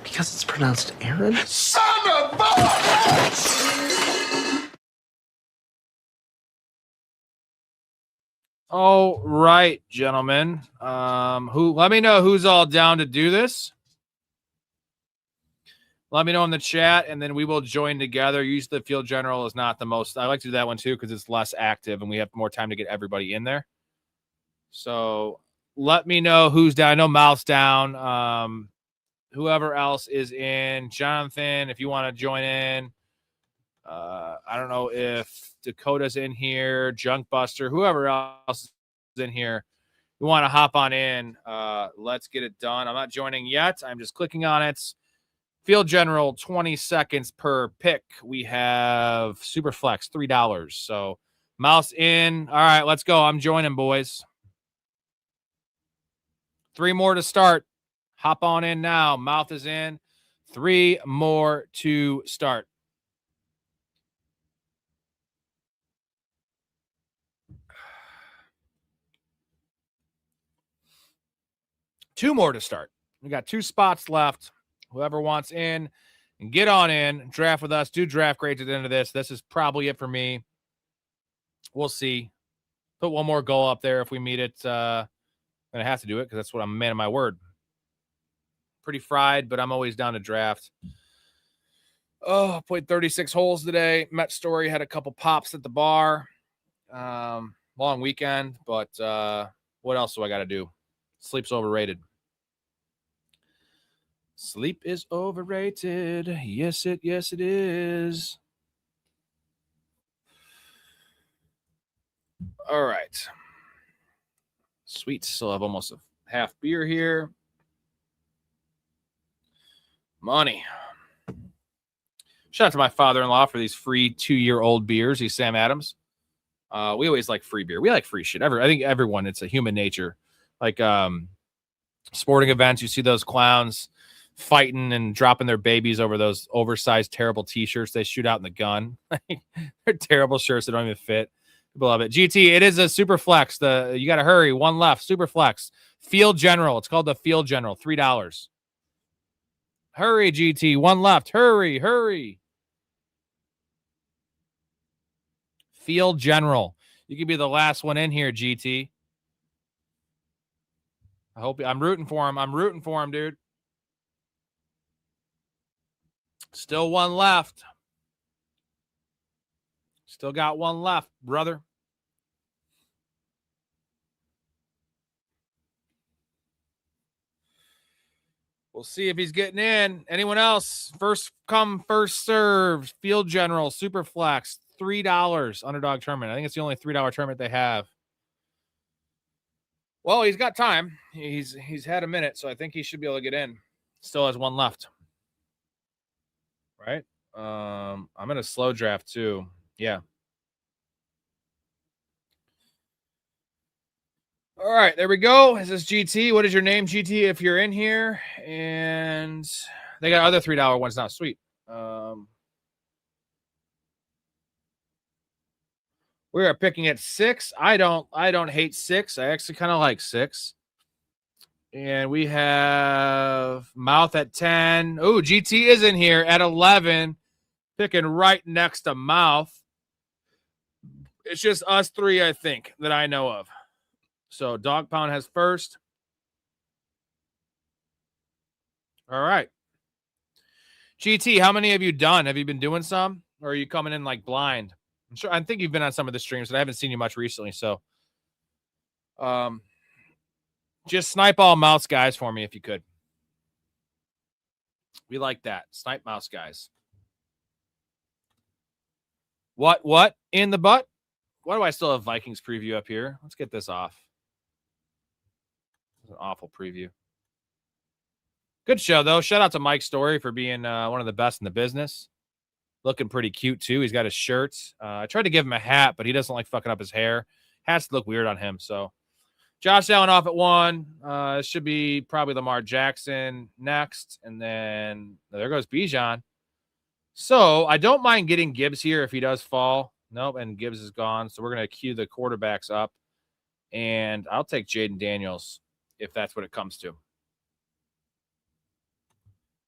Speaker 8: Because it's pronounced Aaron?
Speaker 6: Son of a bitch!
Speaker 2: All right, gentlemen. Let me know who's all down to do this. Let me know in the chat, and then we will join together. Usually the field general is not the most. I like to do that one too because it's less active and we have more time to get everybody in there. So let me know who's down. I know Mouth's down. Whoever else is in. Jonathan, if you want to join in. I don't know if Dakota's in here, Junk Buster, whoever else is in here. You want to hop on in. Let's get it done. I'm not joining yet. I'm just clicking on it. Field General, 20 seconds per pick. We have Superflex, $3. So mouse in. All right, let's go. I'm joining, boys. 3 more to start. Hop on in now. Mouth is in. 3 more to start. Two more to start. We got 2 spots left. Whoever wants in, and get on in. Draft with us. Do draft grades at the end of this. This is probably it for me. We'll see. Put one more goal up there if we meet it. I'm going to have to do it because that's what I'm a man of my word. Pretty fried, but I'm always down to draft. Oh, played 36 holes today. Met Storey, had a couple pops at the bar. Long weekend, but what else do I got to do? Sleep's overrated. Sleep is overrated. Yes, it is. All right. Sweet. Still have almost a half beer here. Money. Shout out to my father-in-law for these free 2-year-old beers. He's Sam Adams. We always like free beer. We like free shit. I think everyone, it's a human nature. Like sporting events, you see those clowns fighting and dropping their babies over those oversized, terrible T-shirts they shoot out in the gun. They're terrible shirts that don't even fit. People love it. GT, it is a super flex. You got to hurry. 1 left. Super flex. Field General. It's called the Field General. $3. Hurry, GT. 1 left. Hurry. Field General. You could be the last one in here, GT. I'm rooting for him, dude. Still 1 left. Still got 1 left, brother. We'll see if he's getting in. Anyone else? First come, first serve. Field General, Super Flex, $3 underdog tournament. I think it's the only $3 tournament they have. Well, he's got time. He's had a minute, so I think he should be able to get in. Still has 1 left. Right? I'm in a slow draft too. Yeah. All right, there we go. Is this GT? What is your name, GT, if you're in here? And they got other $3 ones now. Sweet. We are picking at 6. I don't hate 6. I actually kind of like 6. And we have Mouth at 10. Oh, GT is in here at 11. Picking right next to Mouth. It's just us 3, I think, that I know of. So Dog Pound has first. All right. GT, how many have you done? Have you been doing some? Or are you coming in like blind? I think you've been on some of the streams, but I haven't seen you much recently. So just snipe all mouse guys for me if you could. We like that. Snipe mouse guys. What? In the butt? Why do I still have Vikings preview up here? Let's get this off. It's an awful preview. Good show, though. Shout out to Mike Storey for being one of the best in the business. Looking pretty cute, too. He's got his shirts. I tried to give him a hat, but he doesn't like fucking up his hair. Hats look weird on him, so. Josh Allen off at 1. It should be probably Lamar Jackson next. And then there goes Bijan. So I don't mind getting Gibbs here if he does fall. Nope, and Gibbs is gone. So we're going to queue the quarterbacks up. And I'll take Jaden Daniels if that's what it comes to.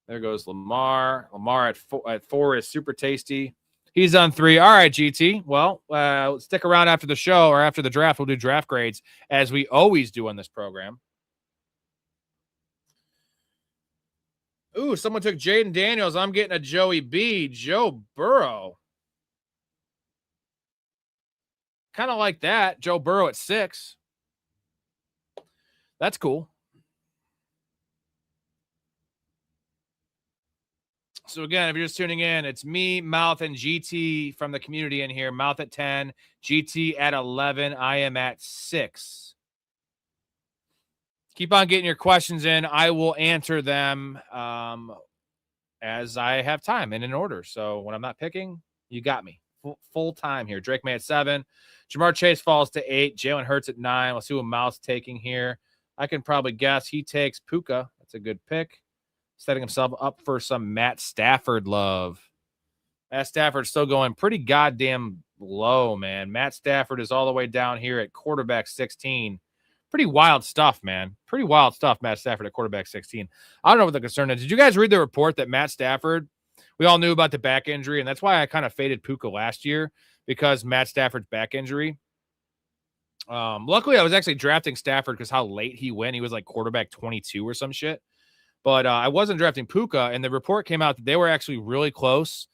Speaker 2: There goes Lamar. Lamar at 4 is super tasty. He's on 3. All right, GT. Well, stick around after the show or after the draft. We'll do draft grades as we always do on this program. Ooh, someone took Jaden Daniels. I'm getting a Joey B. Joe Burrow. Kind of like that. Joe Burrow at 6. That's cool. So again, if you're just tuning in, it's me, Mouth, and GT from the community in here. Mouth at 10, GT at 11. I am at 6. Keep on getting your questions in. I will answer them as I have time and in order. So when I'm not picking, you got me. Full time here. Drake May at 7. Jamar Chase falls to 8. Jalen Hurts at 9. Let's see what Mouth's taking here. I can probably guess he takes Puka. That's a good pick. Setting himself up for some Matt Stafford love. Matt Stafford's still going pretty goddamn low, man. Matt Stafford is all the way down here at quarterback 16. Pretty wild stuff, man. Pretty wild stuff, Matt Stafford at quarterback 16. I don't know what the concern is. Did you guys read the report that Matt Stafford, we all knew about the back injury, and that's why I kind of faded Puka last year, because Matt Stafford's back injury. Luckily, I was actually drafting Stafford because how late he went. He was like quarterback 22 or some shit. But I wasn't drafting Puka, and the report came out that they were actually really close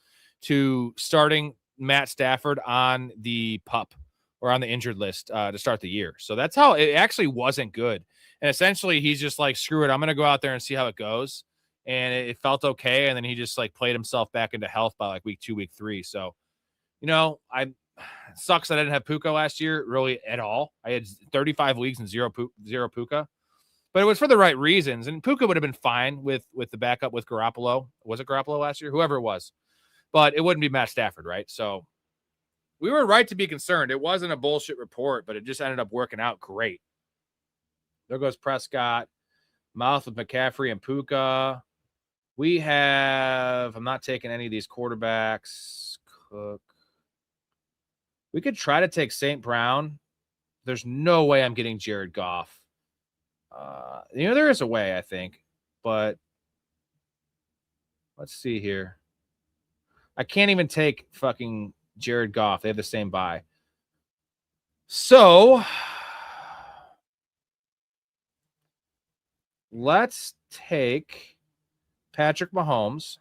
Speaker 2: to starting Matt Stafford on the PUP or on the injured list to start the year. So that's how it actually wasn't good. And essentially, he's just like, screw it, I'm going to go out there and see how it goes. And it felt okay, and then he just like played himself back into health by like week 2, week 3. So, you know, it sucks that I didn't have Puka last year really at all. I had 35 leagues and zero Puka. But it was for the right reasons. And Puka would have been fine with the backup with Garoppolo. Was it Garoppolo last year? Whoever it was. But it wouldn't be Matt Stafford, right? So we were right to be concerned. It wasn't a bullshit report, but it just ended up working out great. There goes Prescott. Mouth with McCaffrey and Puka. We have, I'm not taking any of these quarterbacks. Cook. We could try to take St. Brown. There's no way I'm getting Jared Goff. There is a way, I think, but let's see here. I can't even take fucking Jared Goff. They have the same bye. So let's take Patrick Mahomes.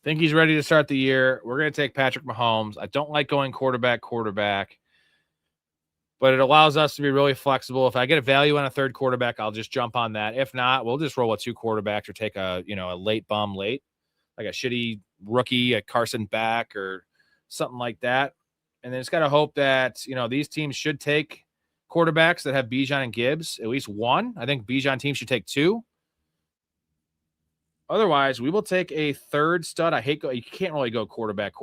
Speaker 2: Think he's ready to start the year. We're going to take Patrick Mahomes. I don't like going quarterback. But it allows us to be really flexible. If I get a value on a third quarterback, I'll just jump on that. If not, we'll just roll with 2 quarterbacks or take a late bomb late, like a shitty rookie, a Carson back or something like that. And then it's got to hope that, these teams should take quarterbacks that have Bijan and Gibbs, at least one. I think Bijan teams should take 2. Otherwise, we will take a third stud. You can't really go quarterback.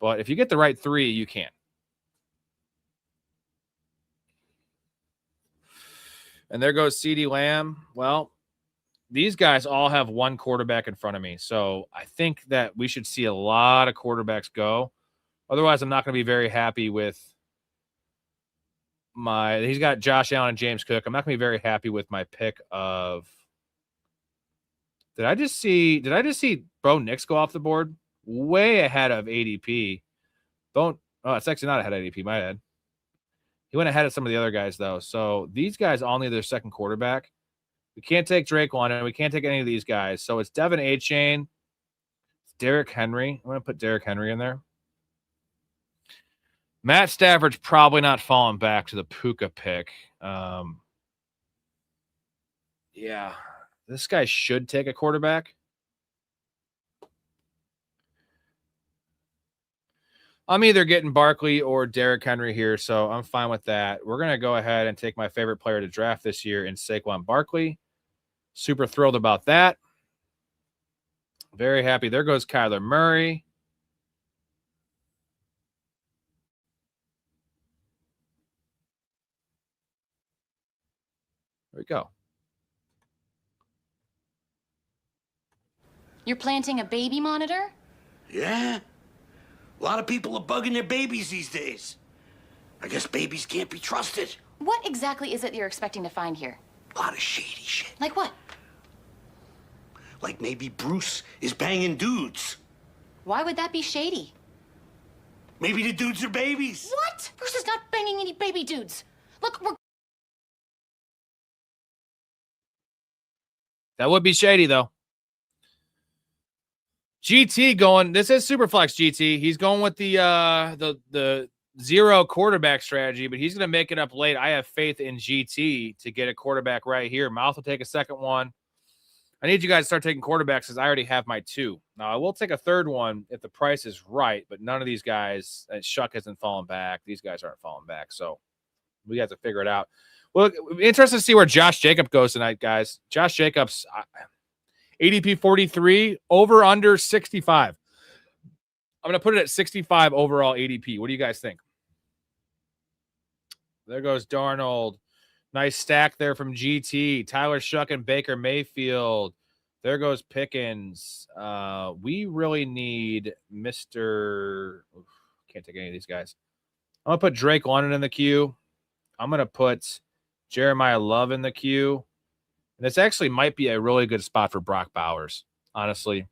Speaker 2: But if you get the right 3, you can. And there goes CeeDee Lamb. Well, these guys all have one quarterback in front of me. So I think that we should see a lot of quarterbacks go. Otherwise, I'm not going to be very happy with he's got Josh Allen and James Cook. I'm not going to be very happy with my pick of. Did I just see Bo Nix go off the board? Way ahead of ADP. It's actually not ahead of ADP. My bad. He went ahead of some of the other guys, though. So these guys all need their second quarterback. We can't take Drake London. We can't take any of these guys. So it's Devin Achane. It's Derrick Henry. I'm going to put Derrick Henry in there. Matt Stafford's probably not falling back to the Puka pick. Yeah. This guy should take a quarterback. I'm either getting Barkley or Derrick Henry here, so I'm fine with that. We're going to go ahead and take my favorite player to draft this year in Saquon Barkley. Super thrilled about that. Very happy. There goes Kyler Murray. There we go.
Speaker 10: You're planting a baby monitor?
Speaker 3: Yeah. A lot of people are bugging their babies these days. I guess babies can't be trusted.
Speaker 10: What exactly is it you're expecting to find here?
Speaker 3: A lot of shady shit.
Speaker 10: Like what?
Speaker 3: Like maybe Bruce is banging dudes.
Speaker 10: Why would that be shady?
Speaker 3: Maybe the dudes are babies.
Speaker 10: What? Bruce is not banging any baby dudes. Look,
Speaker 2: That would be shady, though. GT going. This is Superflex GT. He's going with the zero quarterback strategy, but he's going to make it up late. I have faith in GT to get a quarterback right here. Mouth will take a second one. I need you guys to start taking quarterbacks because I already have my 2. Now, I will take a third one if the price is right, but none of these guys, Shuck hasn't fallen back. These guys aren't falling back, so we have to figure it out. Well, interested to see where Josh Jacobs goes tonight, guys. Josh Jacobs, ADP 43, over under 65. I'm going to put it at 65 overall ADP. What do you guys think? There goes Darnold. Nice stack there from GT. Tyler Shuck and Baker Mayfield. There goes Pickens. We really need Mr. Can't take any of these guys. I'm going to put Drake London in the queue. I'm going to put Jeremiah Love in the queue. And this actually might be a really good spot for Brock Bowers, honestly.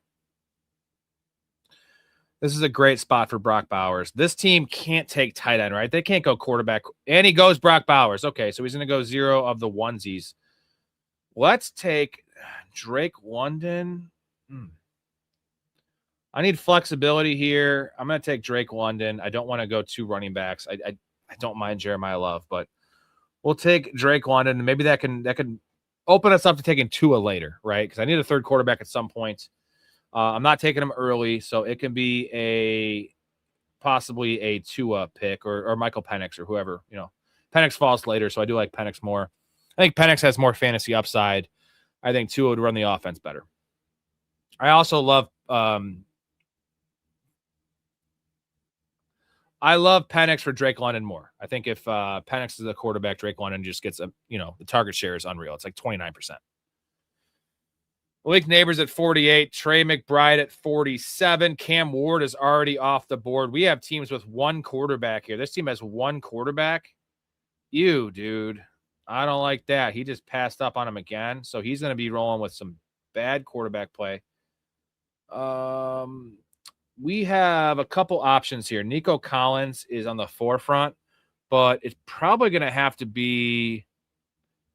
Speaker 2: This is a great spot for Brock Bowers. This team can't take tight end, right? They can't go quarterback. And he goes Brock Bowers. Okay, so he's going to go 0 of the onesies. Let's take Drake London. I need flexibility here. I'm going to take Drake London. I don't want to go 2 running backs. I don't mind Jeremiah Love, but we'll take Drake London. And maybe that can open us up to taking Tua later, right? Because I need a third quarterback at some point. I'm not taking him early, so it can be possibly a Tua pick or Michael Penix or whoever. Penix falls later, so I do like Penix more. I think Penix has more fantasy upside. I think Tua would run the offense better. I also love Penix for Drake London more. I think if Penix is a quarterback, Drake London just gets the target share is unreal. It's like 29%. Malik Neighbors at 48, Trey McBride at 47. Cam Ward is already off the board. We have teams with 1 quarterback here. This team has 1 quarterback. You, dude. I don't like that. He just passed up on him again. So he's going to be rolling with some bad quarterback play. We have a couple options here. Nico Collins is on the forefront, but it's probably going to have to be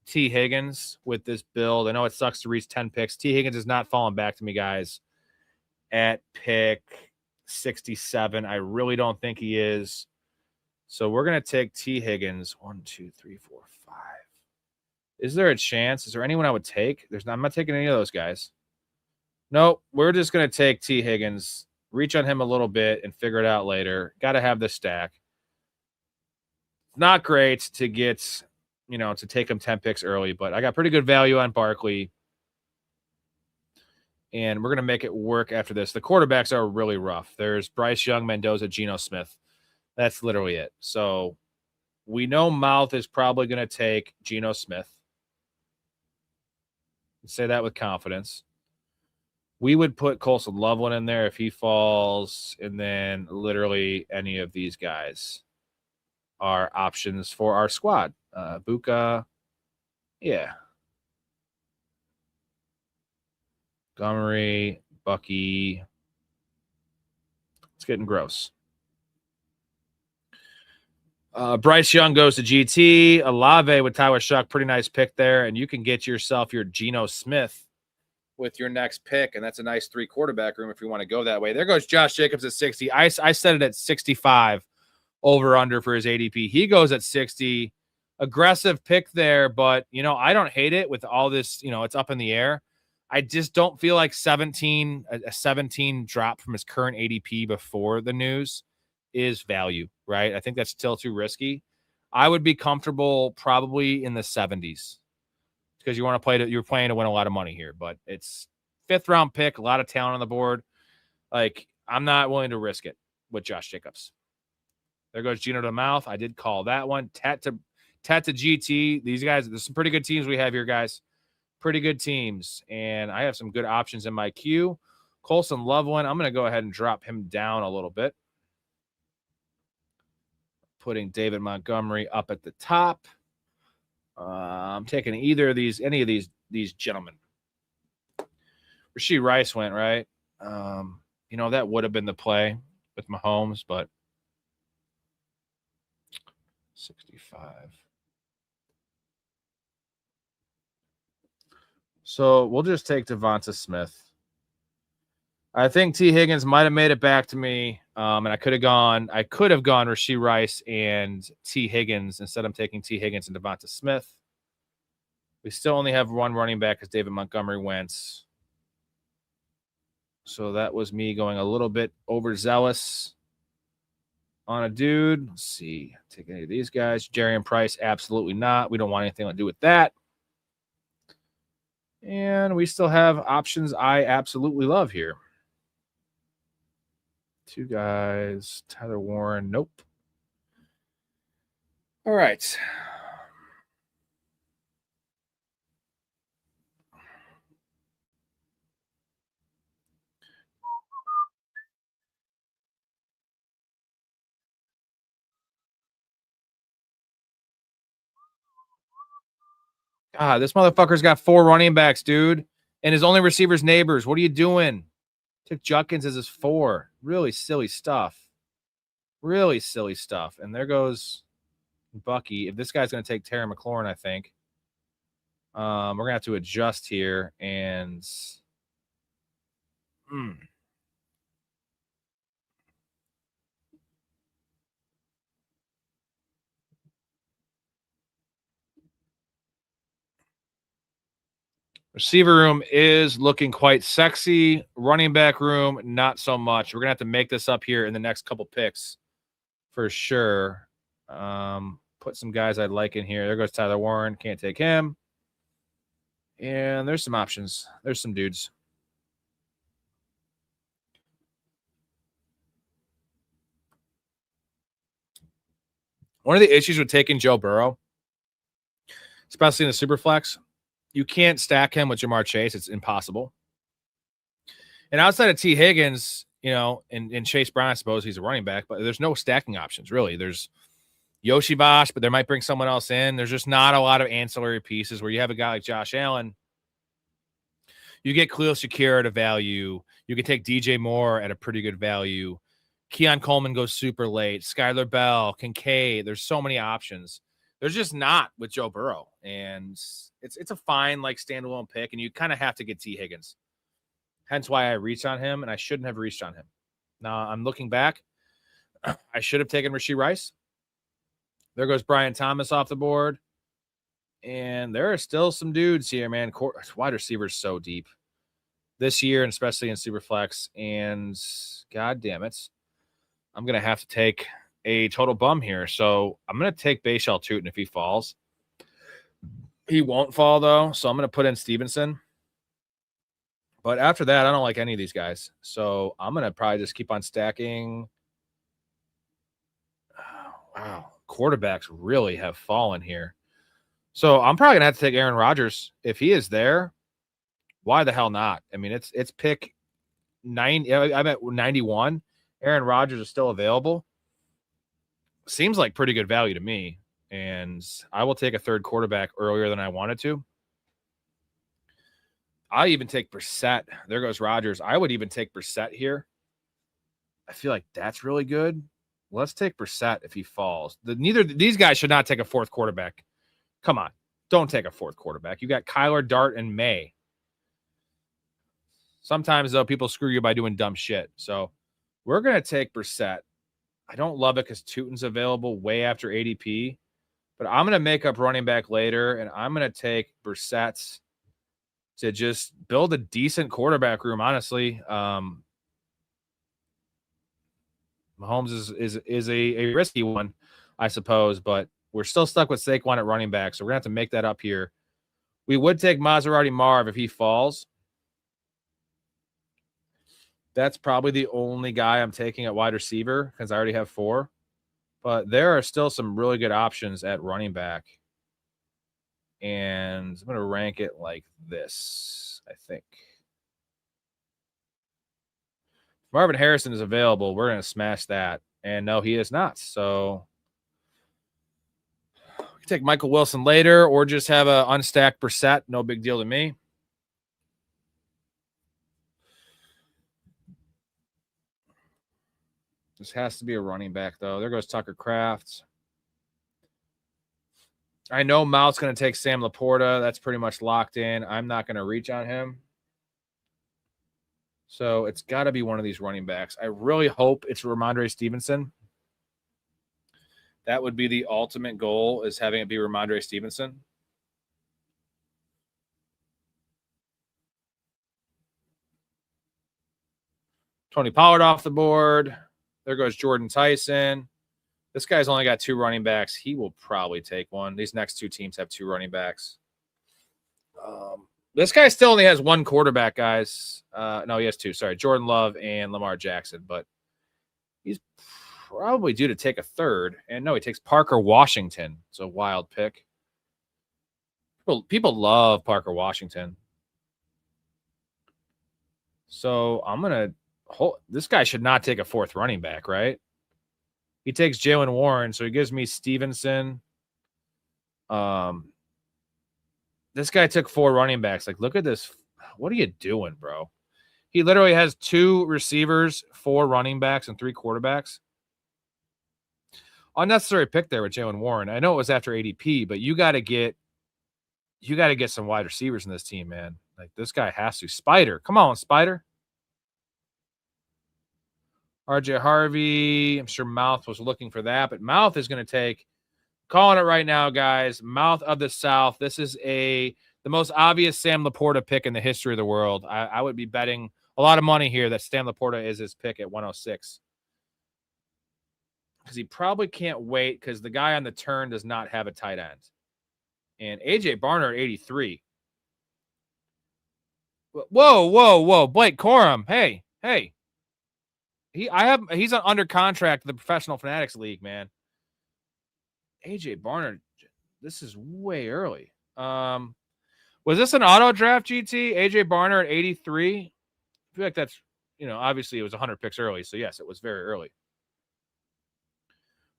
Speaker 2: T. Higgins with this build. I know it sucks to reach 10 picks. T. Higgins is not falling back to me, guys, at pick 67. I really don't think he is. So we're going to take T. Higgins. 1, 2, 3, 4, 5. Is there a chance? Is there anyone I would take? I'm not taking any of those guys. Nope. We're just going to take T. Higgins, reach on him a little bit, and figure it out later. Got to have this stack. Not great to get, to take him 10 picks early, but I got pretty good value on Barkley. And we're going to make it work after this. The quarterbacks are really rough. There's Bryce Young, Mendoza, Geno Smith. That's literally it. So we know Mouth is probably going to take Geno Smith. Say that with confidence. We would put Colson Loveland in there if he falls, and then literally any of these guys are options for our squad. Buka, yeah. Montgomery, Bucky. It's getting gross. Bryce Young goes to GT. Olave with Tyler Shuck. Pretty nice pick there. And you can get yourself your Geno Smith with your next pick. And that's a nice 3 quarterback room if you want to go that way. There goes Josh Jacobs at 60. I set it at 65 over under for his ADP. He goes at 60. Aggressive pick there, but I don't hate it with all this, it's up in the air. I just don't feel like a 17 drop from his current ADP before the news is value, right? I think that's still too risky. I would be comfortable probably in the 70s because you want to play you're playing to win a lot of money here, but it's 5th round pick, a lot of talent on the board. Like, I'm not willing to risk it with Josh Jacobs. There goes Geno to the mouth. I did call that one. Tat to GT. These guys, there's some pretty good teams we have here, guys. Pretty good teams. And I have some good options in my queue. Colson Loveland, I'm going to go ahead and drop him down a little bit. Putting David Montgomery up at the top. I'm taking any of these gentlemen. Rashee Rice went, right? That would have been the play with Mahomes, but 65. So we'll just take Devonta Smith. I think T. Higgins might have made it back to me. And I could have gone Rashee Rice and T. Higgins. Instead, I'm taking T. Higgins and Devonta Smith. We still only have one running back because David Montgomery went. So that was me going a little bit overzealous on a dude. Let's see. Take any of these guys. Jerry and Price, absolutely not. We don't want anything to do with that. And we still have options I absolutely love here. 2 guys. Tyler Warren, nope. All right. God, this motherfucker's got 4 running backs, dude. And his only receivers neighbors. What are you doing? Took Judkins as his 4. Really silly stuff. Really silly stuff. And there goes Bucky. If this guy's going to take Terry McLaurin, I think. We're going to have to adjust here. And receiver room is looking quite sexy. Running back room, not so much. We're going to have to make this up here in the next couple picks for sure. Put some guys I'd like in here. There goes Tyler Warren. Can't take him. And there's some options. There's some dudes. One of the issues with taking Joe Burrow, especially in the super flex, you can't stack him with Jamar Chase. It's impossible. And outside of T. Higgins, and Chase Brown, I suppose he's a running back, but there's no stacking options, really. There's Yoshi Bosch, but they might bring someone else in. There's just not a lot of ancillary pieces where you have a guy like Josh Allen. You get Khalil Shakir at a value. You can take DJ Moore at a pretty good value. Keon Coleman goes super late. Skylar Bell, Kincaid. There's so many options. There's just not with Joe Burrow. And it's a fine, standalone pick, and you kind of have to get T. Higgins. Hence why I reached on him, and I shouldn't have reached on him. Now, I'm looking back. I should have taken Rashee Rice. There goes Brian Thomas off the board. And there are still some dudes here, man. Wide receivers so deep this year, and especially in Superflex. And God damn it, I'm going to have to take a total bum here. So I'm going to take Bashal Tootin if he falls. He won't fall, though. So I'm going to put in Stevenson. But after that, I don't like any of these guys. So I'm going to probably just keep on stacking. Oh, wow. Quarterbacks really have fallen here. So I'm probably going to have to take Aaron Rodgers. If he is there, why the hell not? I mean, it's pick 9. I'm at 91. Aaron Rodgers is still available. Seems like pretty good value to me. And I will take a third quarterback earlier than I wanted to. I even take Brissett. There goes Rodgers. I would even take Brissett here. I feel like that's really good. Let's take Brissett if he falls. Neither these guys should not take a 4th quarterback. Come on. Don't take a 4th quarterback. You got Kyler, Dart, and May. Sometimes, though, people screw you by doing dumb shit. So we're going to take Brissett. I don't love it because Tootin's available way after ADP. But I'm going to make up running back later, and I'm going to take Brissett to just build a decent quarterback room, honestly. Mahomes is a risky one, I suppose, but we're still stuck with Saquon at running back, so we're going to have to make that up here. We would take Maserati Marv if he falls. That's probably the only guy I'm taking at wide receiver because I already have 4. But there are still some really good options at running back. And I'm going to rank it like this, I think. Marvin Harrison is available. We're going to smash that. And no, he is not. So we can take Michael Wilson later or just have a unstacked Brissett. No big deal to me. This has to be a running back, though. There goes Tucker Kraft. I know Mount's going to take Sam Laporta. That's pretty much locked in. I'm not going to reach on him. So it's got to be one of these running backs. I really hope it's Ramondre Stevenson. That would be the ultimate goal, is having it be Ramondre Stevenson. Tony Pollard off the board. There goes Jordan Tyson. This guy's only got 2 running backs. He will probably take one. These next 2 teams have 2 running backs. This guy still only has 1 quarterback, guys. No, he has 2. Sorry, Jordan Love and Lamar Jackson. But he's probably due to take a 3rd. And no, he takes Parker Washington. It's a wild pick. People love Parker Washington. So I'm going to hold. This guy should not take a 4th running back, right? He takes Jalen Warren, so he gives me Stevenson. This guy took 4 running backs. Like, look at this. What are you doing, bro? He literally has 2 receivers, 4 running backs, and 3 quarterbacks. Unnecessary pick there with Jalen Warren. I know it was after ADP, but you got to get some wide receivers in this team, man. Like, this guy has to. Spider. Come on, Spider. RJ Harvey. I'm sure Mouth was looking for that, but Mouth is going to take, calling it right now, guys, Mouth of the South. This is the most obvious Sam Laporta pick in the history of the world. I would be betting a lot of money here that Sam Laporta is his pick at 106. Because he probably can't wait because the guy on the turn does not have a tight end. And A.J. Barner at 83. Whoa. Blake Corum. Hey. He's under contract to the Professional Fanatics League, man. AJ Barner, this is way early. Was this an auto draft, GT? AJ Barner at 83? I feel like that's, obviously it was 100 picks early, so yes, it was very early.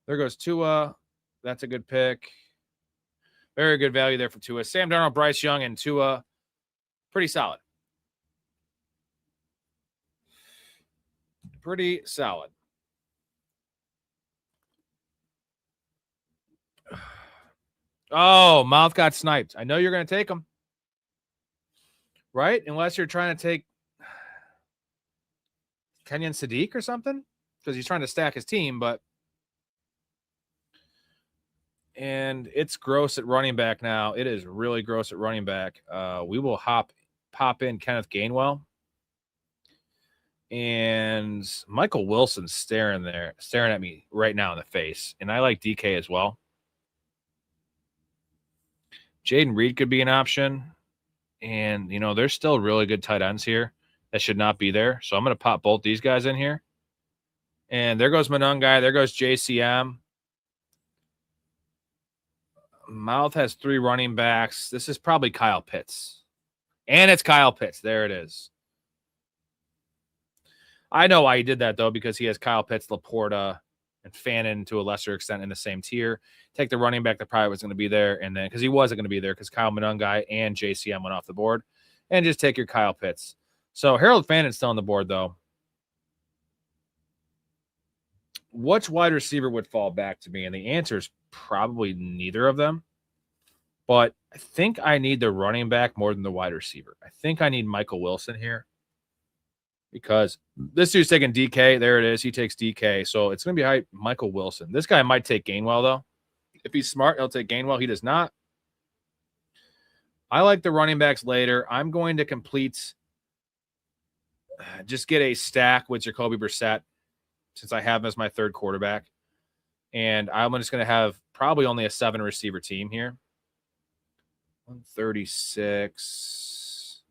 Speaker 2: There goes Tua. That's a good pick. Very good value there for Tua. Sam Darnold, Bryce Young, and Tua. Pretty solid. Pretty solid. Oh, Mouth got sniped. I know you're going to take him. Right? Unless you're trying to take Kenyon Sadiq or something. Because he's trying to stack his team, but. And it's gross at running back now. It is really gross at running back. We will pop in Kenneth Gainwell. And Michael Wilson's staring at me right now in the face. And I like DK as well. Jaden Reed could be an option. And, there's still really good tight ends here that should not be there. So I'm going to pop both these guys in here. And there goes Monungai. There goes JCM. Mouth has 3 running backs. This is probably Kyle Pitts. And it's Kyle Pitts. There it is. I know why he did that, though, because he has Kyle Pitts, Laporta, and Fannin to a lesser extent in the same tier. Take the running back that probably was going to be there, and then because he wasn't going to be there because Kyle Monungai and JCM went off the board, and just take your Kyle Pitts. So Harold Fannin's still on the board, though. Which wide receiver would fall back to me? And the answer is probably neither of them. But I think I need the running back more than the wide receiver. I think I need Michael Wilson here. Because this dude's taking DK. There it is. He takes DK. So it's going to be Michael Wilson. This guy might take Gainwell, though. If he's smart, he'll take Gainwell. He does not. I like the running backs later. I'm going to just get a stack with Jacoby Brissett since I have him as my 3rd quarterback. And I'm just going to have probably only a 7 receiver team here. 136,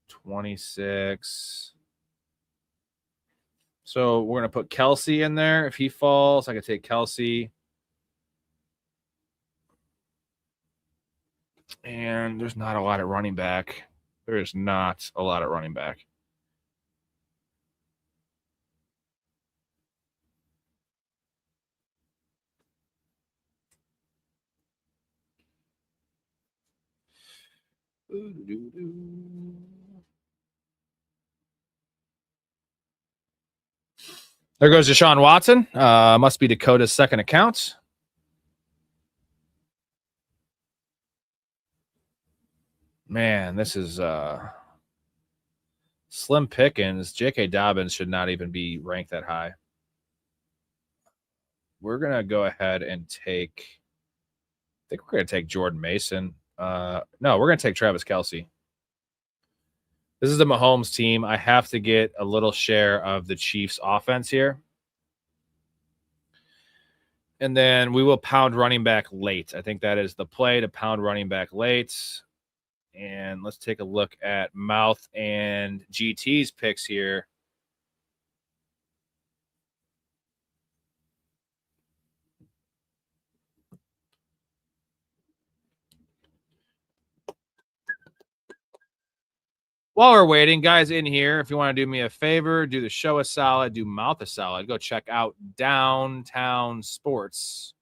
Speaker 2: 26. So we're going to put Kelsey in there. If he falls, I can take Kelsey. And there's not a lot at running back. There is not a lot at running back. There goes Deshaun Watson. Must be Dakota's second account. Man, this is slim pickings. J.K. Dobbins should not even be ranked that high. We're going to go ahead and take, I think we're going to take Jordan Mason. No, we're going to take Travis Kelce. This is the Mahomes team. I have to get a little share of the Chiefs offense here. And then we will pound running back late. I think that is the play, to pound running back late. And let's take a look at Mouth and GT's picks here. While we're waiting, guys in here, if you want to do me a favor, do the show a solid, do Mouth a solid, go check out Downtown Sports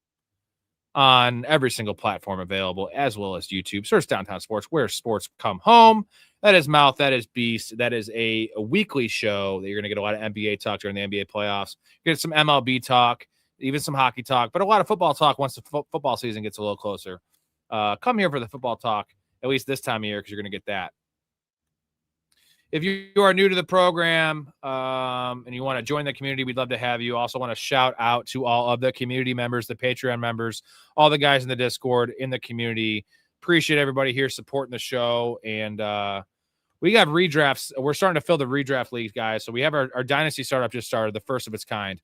Speaker 2: on every single platform available, as well as YouTube. Search Downtown Sports, where sports come home. That is Mouth, that is Beast. That is a weekly show that you're going to get a lot of NBA talk during the NBA playoffs. You get some MLB talk, even some hockey talk, but a lot of football talk once the football season gets a little closer. Come here for the football talk, at least this time of year, because you're going to get that. If you are new to the program and you want to join the community, we'd love to have you. Also want to shout out to all of the community members, the Patreon members, all the guys in the Discord, in the community. Appreciate everybody here supporting the show. And we got redrafts. We're starting to fill the redraft league, guys. So we have our Dynasty startup just started, the first of its kind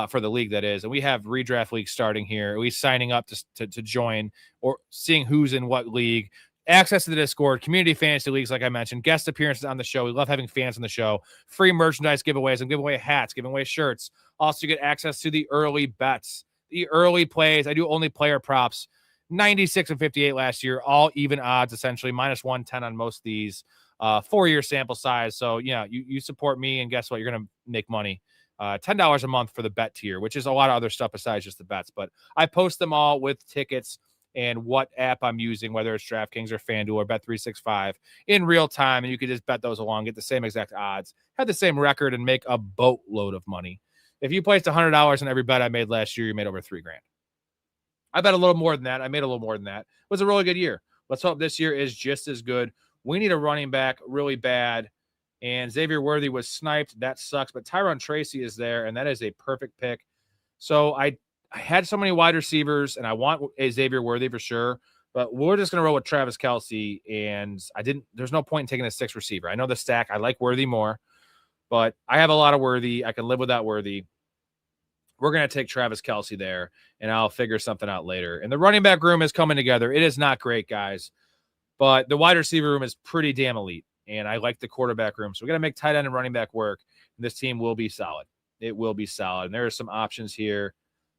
Speaker 2: for the league, that is. And we have redraft league starting here. We signing up to join, or seeing who's in what league. Access to the Discord, community fantasy leagues, like I mentioned, guest appearances on the show. We love having fans on the show. Free merchandise giveaways. I'm giving away hats, giving away shirts. Also, you get access to the early bets, the early plays. I do only player props. 96 and 58 last year, all even odds, essentially, minus 110 on most of these. 4-year sample size. So, yeah, you support me, and guess what? You're going to make money. $10 a month for the bet tier, which is a lot of other stuff besides just the bets. But I post them all with tickets and what app I'm using, whether it's DraftKings or FanDuel or Bet365, in real time. And you can just bet those along, get the same exact odds, have the same record, and make a boatload of money. If you placed $100 on every bet I made last year, you made over $3,000. I bet a little more than that. I made a little more than that. It was a really good year. Let's hope this year is just as good. We need a running back really bad. And Xavier Worthy was sniped. That sucks. But Tyron Tracy is there, and that is a perfect pick. So I had so many wide receivers, and I want a Xavier Worthy for sure, but we're just going to roll with Travis Kelce, and there's no point in taking a 6th receiver. I know the stack. I like Worthy more, but I have a lot of Worthy. I can live without Worthy. We're going to take Travis Kelce there, and I'll figure something out later. And the running back room is coming together. It is not great, guys, but the wide receiver room is pretty damn elite, and I like the quarterback room. So we're going to make tight end and running back work, and this team will be solid. It will be solid, and there are some options here.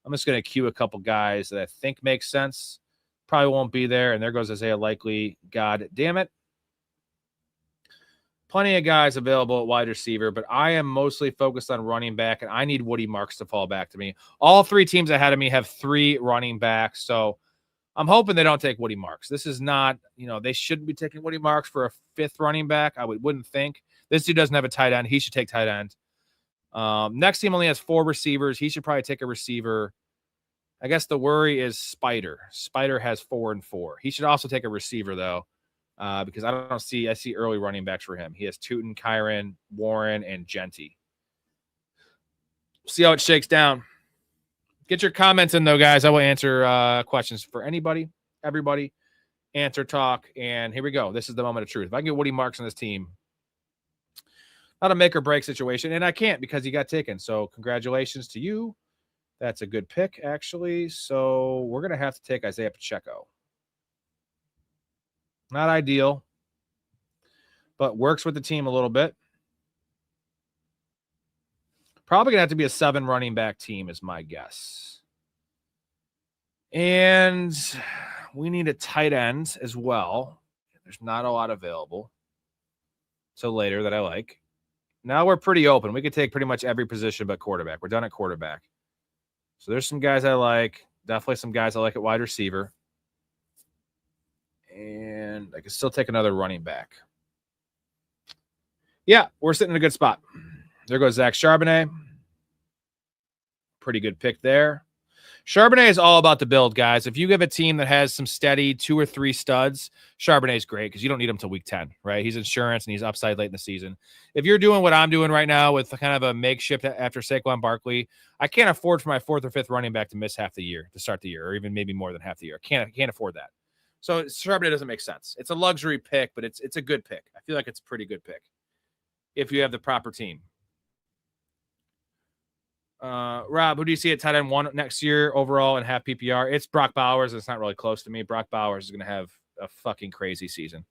Speaker 2: I'm just going to queue a couple guys that I think make sense. Probably won't be there. And there goes Isaiah Likely. God damn it. Plenty of guys available at wide receiver, but I am mostly focused on running back, and I need Woody Marks to fall back to me. All 3 teams ahead of me have 3 running backs, so I'm hoping they don't take Woody Marks. This is not, they shouldn't be taking Woody Marks for a 5th running back. I wouldn't think. This dude doesn't have a tight end. He should take tight end. Next team only has 4 receivers. He should probably take a receiver. I guess the worry is Spider. Spider has 4 and 4. He should also take a receiver, though, because I see early running backs for him. He has Tootin, Kyron, Warren, and Genty. See how it shakes down. Get your comments in, though, guys. I will answer questions for anybody, everybody. Answer, talk, and here we go. This is the moment of truth. If I can get Woody Marks on this team, not a make or break situation, and I can't because he got taken. So congratulations to you. That's a good pick, actually. So we're going to have to take Isaiah Pacheco. Not ideal, but works with the team a little bit. Probably going to have to be a 7 running back team is my guess. And we need a tight end as well. There's not a lot available till later that I like. Now we're pretty open. We could take pretty much every position but quarterback. We're done at quarterback. So there's some guys I like. Definitely some guys I like at wide receiver. And I can still take another running back. Yeah, we're sitting in a good spot. There goes Zach Charbonnet. Pretty good pick there. Charbonnet is all about the build, guys. If you give a team that has some steady 2 or 3 studs, Charbonnet is great because you don't need him till week 10, right? He's insurance and he's upside late in the season. If you're doing what I'm doing right now with kind of a makeshift after Saquon Barkley, I can't afford for my 4th or 5th running back to miss half the year to start the year, or even maybe more than half the year. I can't afford that. So Charbonnet doesn't make sense. It's a luxury pick, but it's a good pick. I feel like it's a pretty good pick if you have the proper team. Rob, who do you see at tight end 1 next year overall and half PPR? It's Brock Bowers. It's not really close to me. Brock Bowers is going to have a fucking crazy season.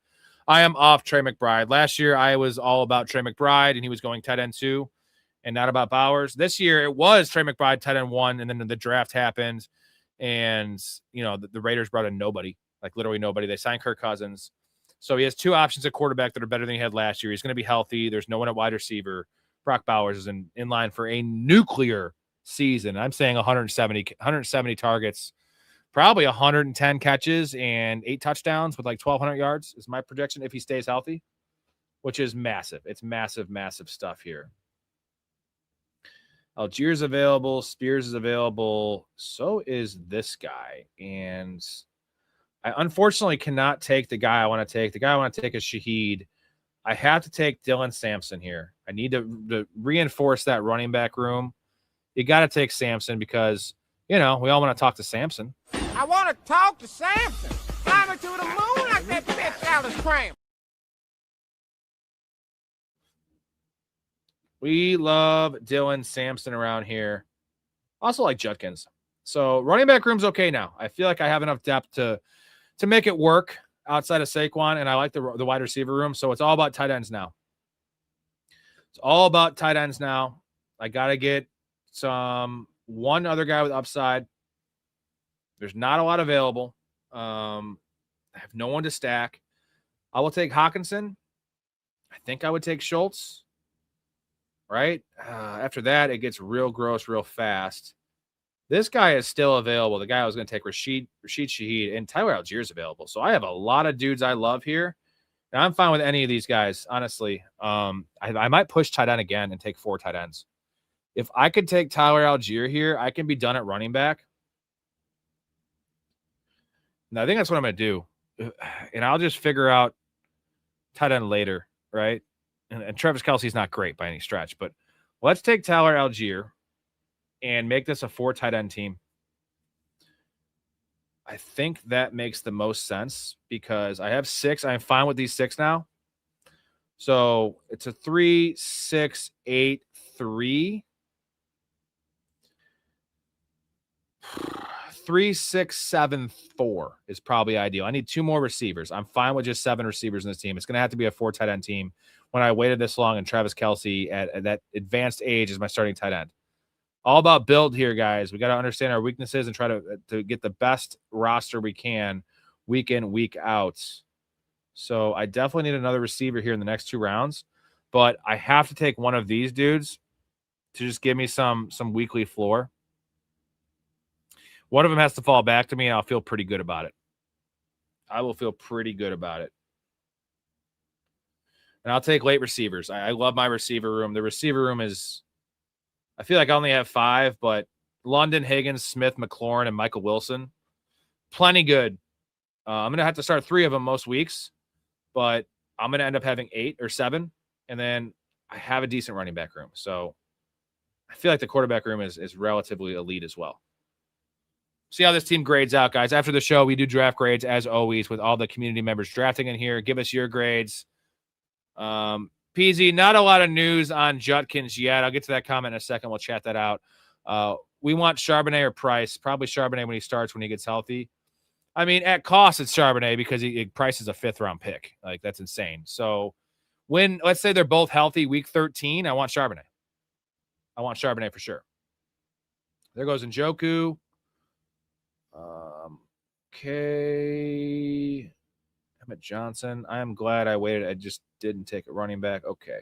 Speaker 2: I am off Trey McBride. Last year, I was all about Trey McBride, and he was going tight end 2 and not about Bowers. This year, it was Trey McBride tight end 1, and then the draft happened, and, the Raiders brought in nobody, like literally nobody. They signed Kirk Cousins. So he has 2 options at quarterback that are better than he had last year. He's going to be healthy. There's no one at wide receiver. Brock Bowers is in line for a nuclear season. I'm saying 170 targets, probably 110 catches and 8 touchdowns with like 1,200 yards is my projection if he stays healthy, which is massive. It's massive, massive stuff here. Algier's available. Spears is available. So is this guy. And I unfortunately cannot take the guy I want to take. The guy I want to take is Shaheed. I have to take Dylan Sampson here. I need to reinforce that running back room. You got to take Sampson because, we all want to talk to Sampson.
Speaker 11: I want to talk to Sampson. Fly me to the moon like that bitch Alice Cram.
Speaker 2: We love Dylan Sampson around here. Also like Judkins. So running back room's okay now. I feel like I have enough depth to make it work outside of Saquon, and I like the wide receiver room. So it's all about tight ends now. It's all about tight ends now. I got to get one other guy with upside. There's not a lot available. I have no one to stack. I will take Hawkinson. I think I would take Schultz. Right? After that, it gets real gross real fast. This guy is still available. The guy I was going to take, Rashid Shaheed, and Tyler Algier is available. So I have a lot of dudes I love here. And I'm fine with any of these guys, honestly. I might push tight end again and take 4 tight ends. If I could take Tyler Algier here, I can be done at running back. And I think that's what I'm going to do. And I'll just figure out tight end later, right? And Travis Kelce's not great by any stretch. But let's take Tyler Algier and make this a 4 tight end team. I think that makes the most sense because I have 6. I'm fine with these 6 now. So it's a 3, 6, 8, 3. 3, 6, 7, 4 is probably ideal. I need 2 more receivers. I'm fine with just 7 receivers in this team. It's going to have to be a 4 tight end team when I waited this long and Travis Kelce at that advanced age is my starting tight end. All about build here, guys. We got to understand our weaknesses and try to get the best roster we can week in, week out. So I definitely need another receiver here in the next 2 rounds, but I have to take one of these dudes to just give me some weekly floor. One of them has to fall back to me, and I'll feel pretty good about it. I will feel pretty good about it. And I'll take late receivers. I love my receiver room. The receiver room is, I feel like I only have 5, but London, Higgins, Smith, McLaurin, and Michael Wilson, plenty good. I'm going to have to start 3 of them most weeks, but I'm going to end up having 8 or 7, and then I have a decent running back room. So I feel like the quarterback room is relatively elite as well. See how this team grades out, guys. After the show, we do draft grades, as always, with all the community members drafting in here. Give us your grades. PZ, not a lot of news on Judkins yet. I'll get to that comment in a second. We'll chat that out. We want Charbonnet or Price. Probably Charbonnet when he starts, when he gets healthy. I mean, at cost, it's Charbonnet because Price is a 5th-round pick. Like, that's insane. So when, let's say they're both healthy week 13, I want Charbonnet. I want Charbonnet for sure. There goes Njoku. Okay. Emmett Johnson. I am glad I waited. I just didn't take a running back. Okay.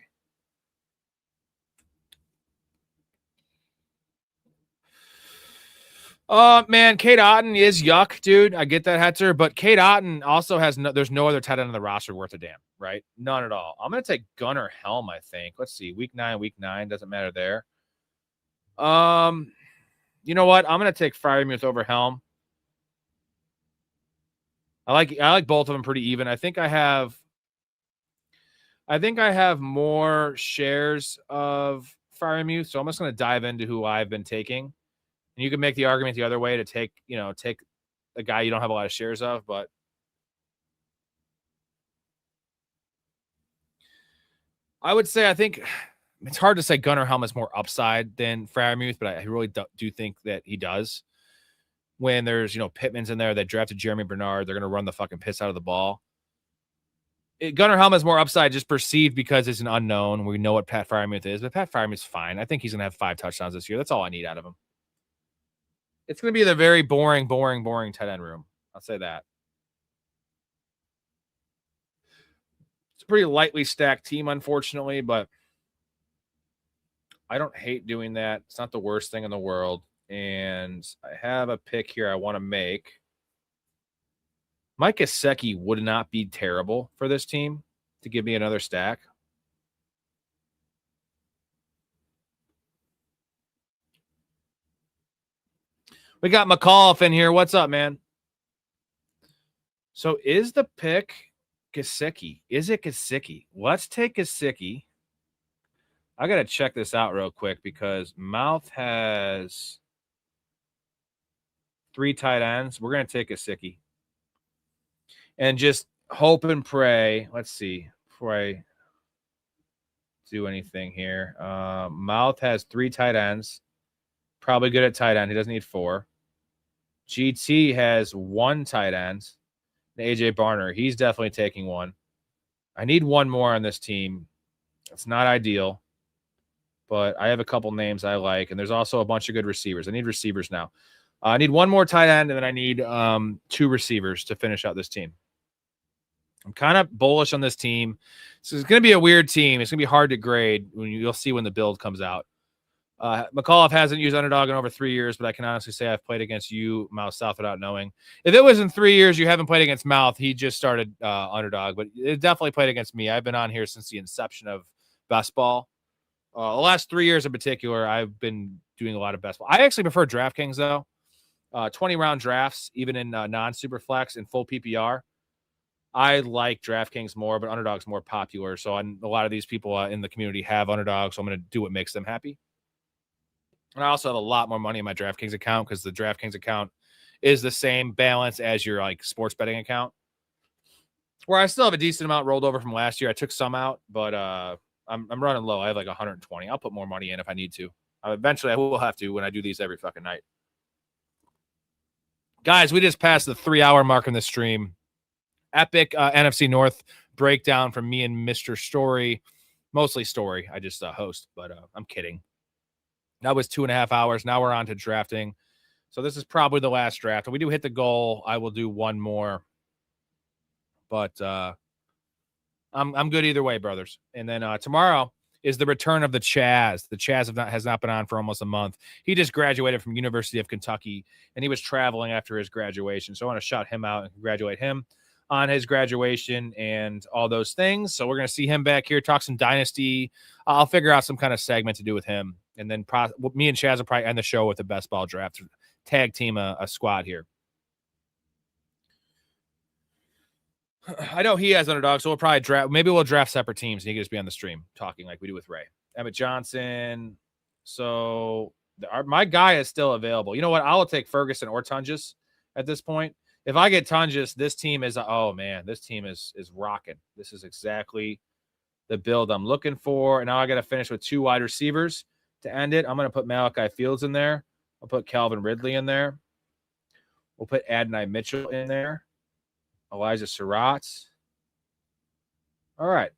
Speaker 2: Man, Kate Otten is yuck, dude. I get that, Hetzer, but Kate Otten also has there's no other tight end on the roster worth a damn, right? None at all. I'm going to take Gunnar Helm, I think. Let's see. Week 9, doesn't matter there. You know what? I'm going to take Freiermuth over Helm. I like both of them pretty even. I think I have more shares of Freiermuth, so I'm just going to dive into who I've been taking. And you can make the argument the other way to take a guy you don't have a lot of shares of, but I would say I think it's hard to say Gunnar Helmut's more upside than Freiermuth, but I really do think that he does. When there's, Pittman's in there that drafted Jeremy Bernard, they're going to run the fucking piss out of the ball. Gunnar Helmut's more upside just perceived because it's an unknown. We know what Pat Freiermuth is, but Pat Freiermuth's fine. I think he's going to have 5 touchdowns this year. That's all I need out of him. It's going to be the very boring tight end room. I'll say that. It's a pretty lightly stacked team, unfortunately, but I don't hate doing that. It's not the worst thing in the world. And I have a pick here I want to make. Mike Gesicki would not be terrible for this team to give me another stack. We got McAuliffe in here. What's up, man? So is the pick Gesicki? Is it Gesicki? Let's take Gesicki. I got to check this out real quick because Mouth has 3 tight ends. We're going to take Gesicki. And just hope and pray. Let's see. Before I do anything here. Mouth has 3 tight ends. Probably good at tight end. He doesn't need 4. GT has 1 tight end. AJ Barner, he's definitely taking 1. I need 1 more on this team. It's not ideal, but I have a couple names I like, and there's also a bunch of good receivers. I need receivers now. I need 1 more tight end, and then I need 2 receivers to finish out this team. I'm kind of bullish on this team. So it's going to be a weird team. It's going to be hard to grade. You'll see when the build comes out. McAuliffe hasn't used Underdog in over 3 years, but I can honestly say I've played against you, Mouth South, without knowing. If it was in 3 years you haven't played against Mouth, he just started Underdog, but it definitely played against me. I've been on here since the inception of Best Ball. The last 3 years in particular, I've been doing a lot of Best Ball. I actually prefer DraftKings, though. 20-round drafts, even in non-Superflex and full PPR. I like DraftKings more, but Underdog's more popular. So a lot of these people in the community have Underdog, so I'm going to do what makes them happy. And I also have a lot more money in my DraftKings account because the DraftKings account is the same balance as your sports betting account. Where I still have a decent amount rolled over from last year. I took some out, but I'm running low. I have 120. I'll put more money in if I need to. Eventually, I will have to when I do these every fucking night. Guys, we just passed the 3-hour mark in the stream. Epic NFC North breakdown from me and Mr. Storey. Mostly Storey. I just host, but I'm kidding. That was 2.5 hours. Now we're on to drafting. So this is probably the last draft. If we do hit the goal, I will do 1 more. But I'm good either way, brothers. And then tomorrow is the return of the Chaz. The Chaz has not been on for almost a month. He just graduated from University of Kentucky, and he was traveling after his graduation. So I want to shout him out and congratulate him on his graduation and all those things. So we're going to see him back here, talk some Dynasty. I'll figure out some kind of segment to do with him. And then me and Chaz will probably end the show with the best ball draft, tag team a squad here. I know he has Underdog, so we'll probably draft. Maybe we'll draft separate teams, and he can just be on the stream talking like we do with Ray. Emmett Johnson. So my guy is still available. You know what? I'll take Ferguson or Tunges at this point. If I get Tunges, this team is this team is rocking. This is exactly the build I'm looking for. And now I got to finish with 2 wide receivers to end it. I'm going to put Malachi Fields in there. I'll put Calvin Ridley in there. We'll put Adonai Mitchell in there. Elijah Surratt. All right.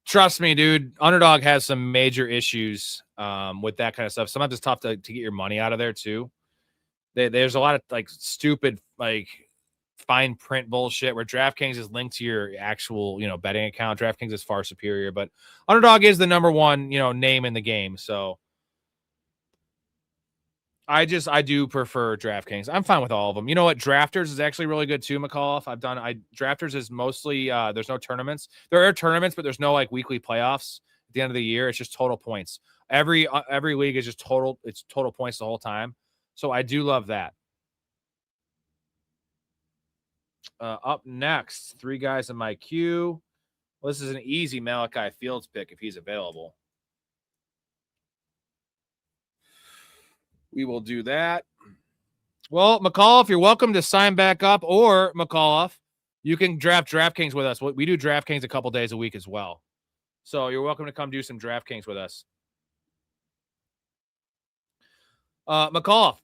Speaker 2: Trust me, dude. Underdog has some major issues with that kind of stuff. Sometimes it's tough to get your money out of there too. There's a lot of stupid fine print bullshit where DraftKings is linked to your actual betting account. DraftKings is far superior, but Underdog is the number one name in the game. So I do prefer DraftKings. I'm fine with all of them. You know what? Drafters is actually really good too, McAuliffe. Drafters is mostly there's no tournaments. There are tournaments, but there's no weekly playoffs at the end of the year. It's just total points. Every league is just total. It's total points the whole time. So I do love that. Up next, 3 guys in my queue. Well, this is an easy Malachi Fields pick if he's available. we will do that. Well, McAuliffe, you're welcome to sign back up, or McAuliffe, you can draft DraftKings with us. We do DraftKings a couple days a week as well. So you're welcome to come do some DraftKings with us. McAuliffe,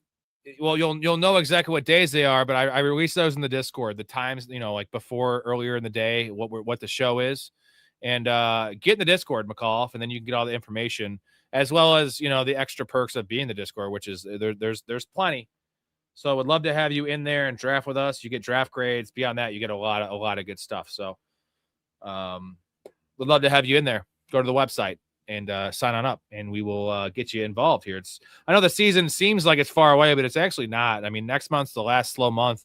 Speaker 2: well, you'll know exactly what days they are, but I released those in the Discord, the times, like before, earlier in the day, what the show is. And get in the Discord, McAuliffe, and then you can get all the information, as well as, the extra perks of being the Discord, which is there's plenty. So I would love to have you in there and draft with us. You get draft grades. Beyond that, you get a lot of good stuff. So would love to have you in there. Go to the website and sign on up, and we will get you involved here. I know the season seems like it's far away, but it's actually not. I mean, next month's the last slow month,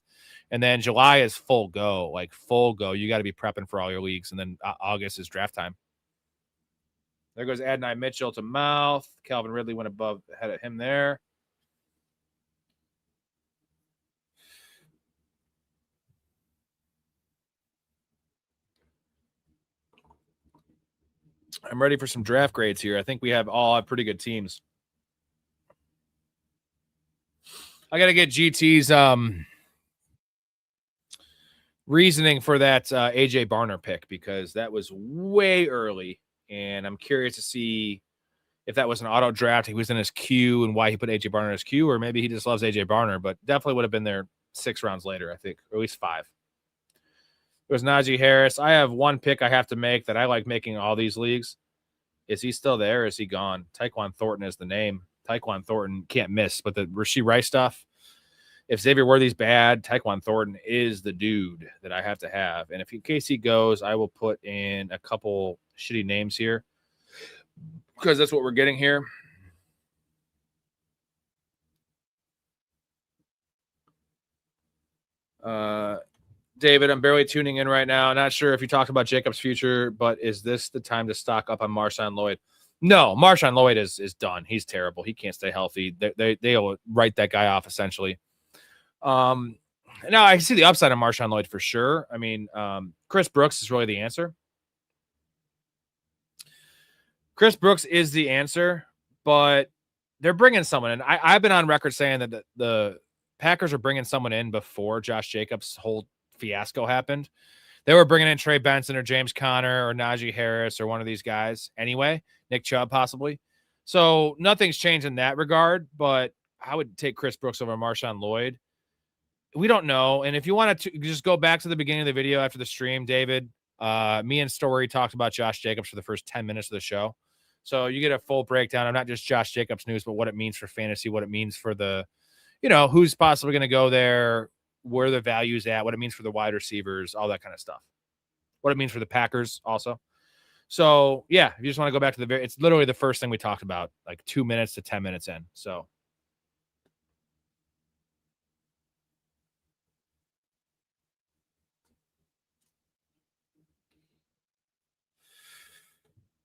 Speaker 2: and then July is full go. You got to be prepping for all your leagues, and then August is draft time. There goes Adonai Mitchell to mouth. Calvin Ridley went ahead of him there. I'm ready for some draft grades here. I think we all have pretty good teams. I got to get GT's reasoning for that AJ Barner pick, because that was way early, and I'm curious to see if that was an auto draft. He was in his queue, and why he put AJ Barner in his queue, or maybe he just loves AJ Barner, but definitely would have been there 6 rounds later, I think, or at least 5. It was Najee Harris. I have one pick I have to make that I like making all these leagues. Is he still there? Or is he gone? Tyquan Thornton is the name. Tyquan Thornton can't miss, but the Rashee Rice stuff, if Xavier Worthy's bad, Tyquan Thornton is the dude that I have to have. And in case he goes, I will put in a couple shitty names here, because that's what we're getting here. David, I'm barely tuning in right now. Not sure if you talked about Jacobs' future, but is this the time to stock up on Marshawn Lloyd? No, Marshawn Lloyd is done. He's terrible. He can't stay healthy. They'll write that guy off, essentially. Now I see the upside of Marshawn Lloyd for sure. I mean, Chris Brooks is really the answer. Chris Brooks is the answer, but they're bringing someone in. I've been on record saying that the Packers are bringing someone in before Josh Jacobs' whole fiasco happened. They were bringing in Trey Benson or James Conner or Najee Harris or one of these guys anyway, Nick Chubb possibly. So nothing's changed in that regard, but I would take Chris Brooks over Marshawn Lloyd. We don't know. And if you want to just go back to the beginning of the video after the stream, David, me and Storey talked about Josh Jacobs for the first 10 minutes of the show. So you get a full breakdown of not just Josh Jacobs news, but what it means for fantasy, what it means for the, who's possibly going to go there, where the value's at, what it means for the wide receivers, all that kind of stuff. What it means for the Packers also. So, yeah, if you just want to go back to it's literally the first thing we talked about, like 2 minutes to 10 minutes in. So,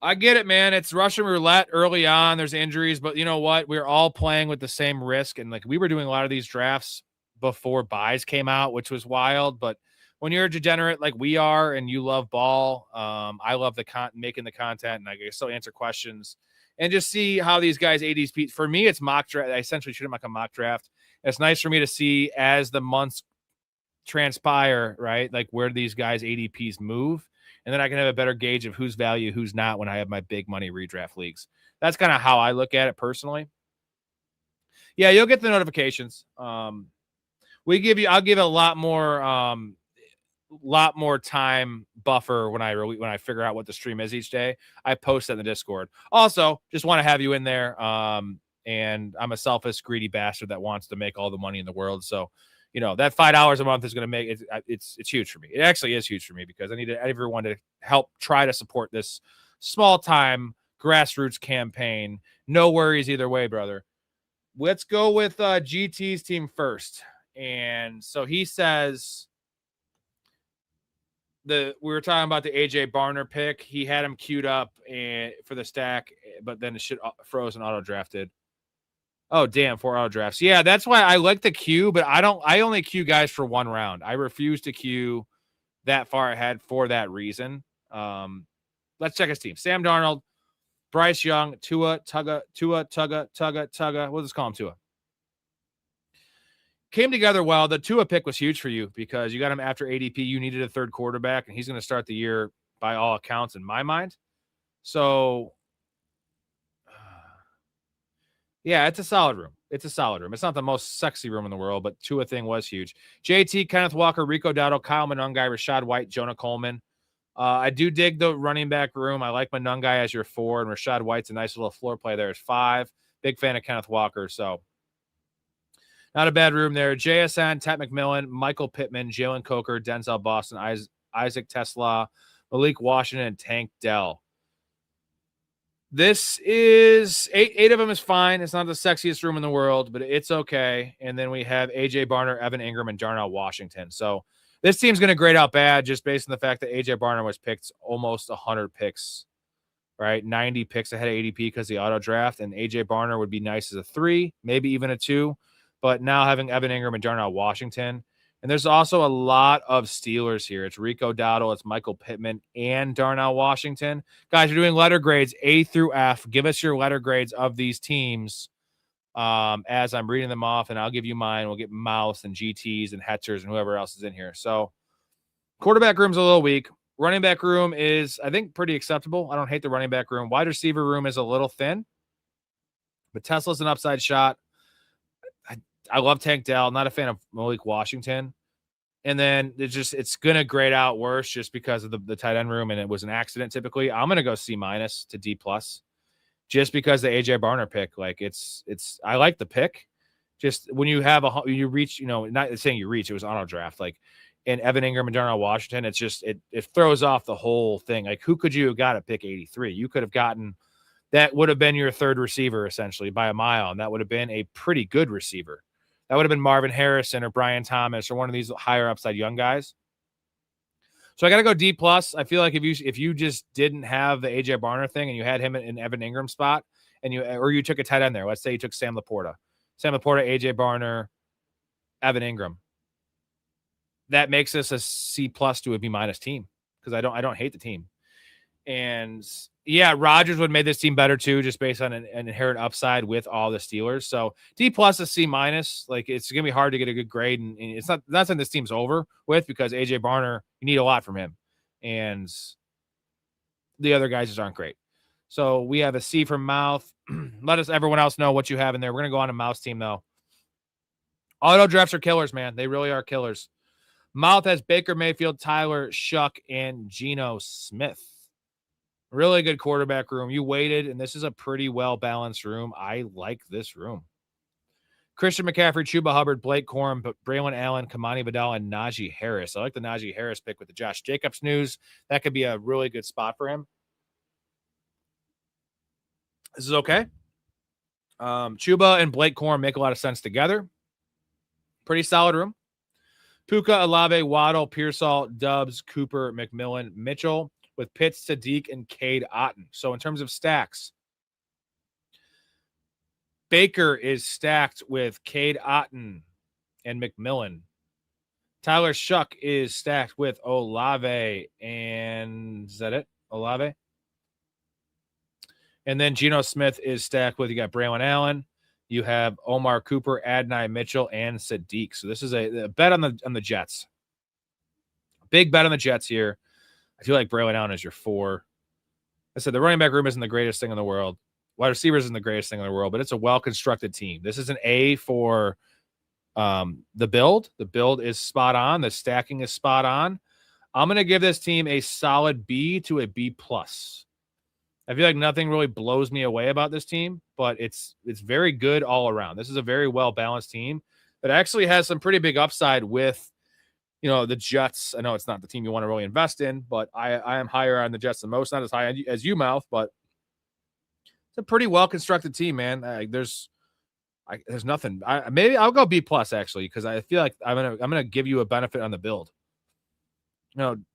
Speaker 2: I get it, man. It's Russian roulette early on. There's injuries, but you know what? We're all playing with the same risk. And we were doing a lot of these drafts before buys came out, which was wild. But when you're a degenerate like we are and you love ball, I love making the content, and I can still answer questions and just see how these guys ADP. For me, it's mock draft. I essentially treat them like a mock draft. It's nice for me to see as the months transpire, right? Like where these guys ADPs move. And then I can have a better gauge of who's value, who's not when I have my big money redraft leagues. That's kind of how I look at it personally. Yeah, you'll get the notifications. I'll give a lot more time buffer when I figure out what the stream is each day. I post that in the Discord. Also, just want to have you in there. And I'm a selfish, greedy bastard that wants to make all the money in the world. So, that $5 a month is going to make it. It's huge for me. It actually is huge for me because I need everyone to help try to support this small time grassroots campaign. No worries either way, brother. Let's go with GT's team first. And so he says we were talking about the AJ Barner pick. He had him queued up for the stack, but then the shit froze and auto drafted. Oh, damn, 4 auto drafts. Yeah, that's why I like the queue, but I only queue guys for 1 round. I refuse to queue that far ahead for that reason. Let's check his team. Sam Darnold, Bryce Young, Tua, Tugga. We'll just call him Tua. came together well. The Tua pick was huge for you because you got him after ADP. You needed a third quarterback, and he's going to start the year by all accounts in my mind. So, yeah, it's a solid room. It's a solid room. It's not the most sexy room in the world, but Tua thing was huge. JT, Kenneth Walker, Rico Dowdle, Kyle Monungai, Rashad White, Jonah Coleman. I do dig the running back room. I like Monungai as your 4, and Rashad White's a nice little floor play there at 5. Big fan of Kenneth Walker, so not a bad room there. JSN, Tat McMillan, Michael Pittman, Jalen Coker, Denzel Boston, Isaac Tesla, Malik Washington, and Tank Dell. This is 8 of them is fine. It's not the sexiest room in the world, but it's okay. And then we have AJ Barner, Evan Ingram, and Darnell Washington. So this team's going to grade out bad just based on the fact that AJ Barner was picked almost 100 picks, right? 90 picks ahead of ADP because the auto draft, and AJ Barner would be nice as a 3, maybe even a 2. But now having Evan Ingram and Darnell Washington, and there's also a lot of Steelers here. It's Rico Dowdle, it's Michael Pittman, and Darnell Washington. Guys, you're doing letter grades A through F. Give us your letter grades of these teams as I'm reading them off, and I'll give you mine. We'll get Mouse and GTs and Hetzers and whoever else is in here. So quarterback room's a little weak. Running back room is, I think, pretty acceptable. I don't hate the running back room. Wide receiver room is a little thin, but Tesla's an upside shot. I love Tank Dell. Not a fan of Malik Washington. And then it's going to grade out worse just because of the tight end room, and it was an accident typically. I'm going to go C- to D+, just because the AJ Barner pick. Like I like the pick. Just when you have you reach, not saying you reach, it was auto draft. Like, and Evan Ingram and Darnell Washington, it's just, it throws off the whole thing. Like, who could you have got at pick 83? You could have gotten, that would have been your third receiver essentially by a mile. And that would have been a pretty good receiver. That would have been Marvin Harrison or Brian Thomas or one of these higher upside young guys. So I got to go D+. I feel like if you just didn't have the AJ Barner thing and you had him in Evan Ingram spot, and you took a tight end there. Let's say you took Sam Laporta, AJ Barner, Evan Ingram. That makes us a C+ to a B- team because I don't hate the team. And yeah, Rodgers would have made this team better too, just based on an inherent upside with all the Steelers. So D+ is C-. Like, it's gonna be hard to get a good grade, and it's not saying this team's over with, because AJ Barner, you need a lot from him, and the other guys just aren't great. So we have a C for Mouth. Let everyone else know what you have in there. We're gonna go on a Mouth's team though. Auto drafts are killers, man. They really are killers. Mouth has Baker Mayfield, Tyler Shuck, and Geno Smith. Really good quarterback room. You waited, and this is a pretty well-balanced room. I like this room. Christian McCaffrey, Chuba Hubbard, Blake Corum, Braylon Allen, Kamani Vidal, and Najee Harris. I like the Najee Harris pick with the Josh Jacobs news. That could be a really good spot for him. This is okay. Chuba and Blake Corum make a lot of sense together. Pretty solid room. Puka, Olave, Waddle, Pearsall, Dubs, Cooper, McMillan, Mitchell, with Pitts, Sadiq, and Cade Otton. So in terms of stacks, Baker is stacked with Cade Otton and McMillan. Tyler Shuck is stacked with Olave, and is that it? Olave? And then Geno Smith is stacked with, you got Braylon Allen, you have Omar Cooper, Adonai Mitchell, and Sadiq. So this is a bet on the Jets. Big bet on the Jets here. I feel like Braylon Allen is your 4. I said the running back room isn't the greatest thing in the world. Wide receivers isn't the greatest thing in the world, but it's a well-constructed team. This is an A for the build. The build is spot on. The stacking is spot on. I'm going to give this team a solid B to a B+. I feel like nothing really blows me away about this team, but it's very good all around. This is a very well-balanced team that actually has some pretty big upside with, the Jets. I know it's not the team you want to really invest in, but I am higher on the Jets than most. Not as high as you, Mouth, but it's a pretty well-constructed team, man. There's nothing. Maybe I'll go B+ actually, because I feel like I'm gonna give you a benefit on the build.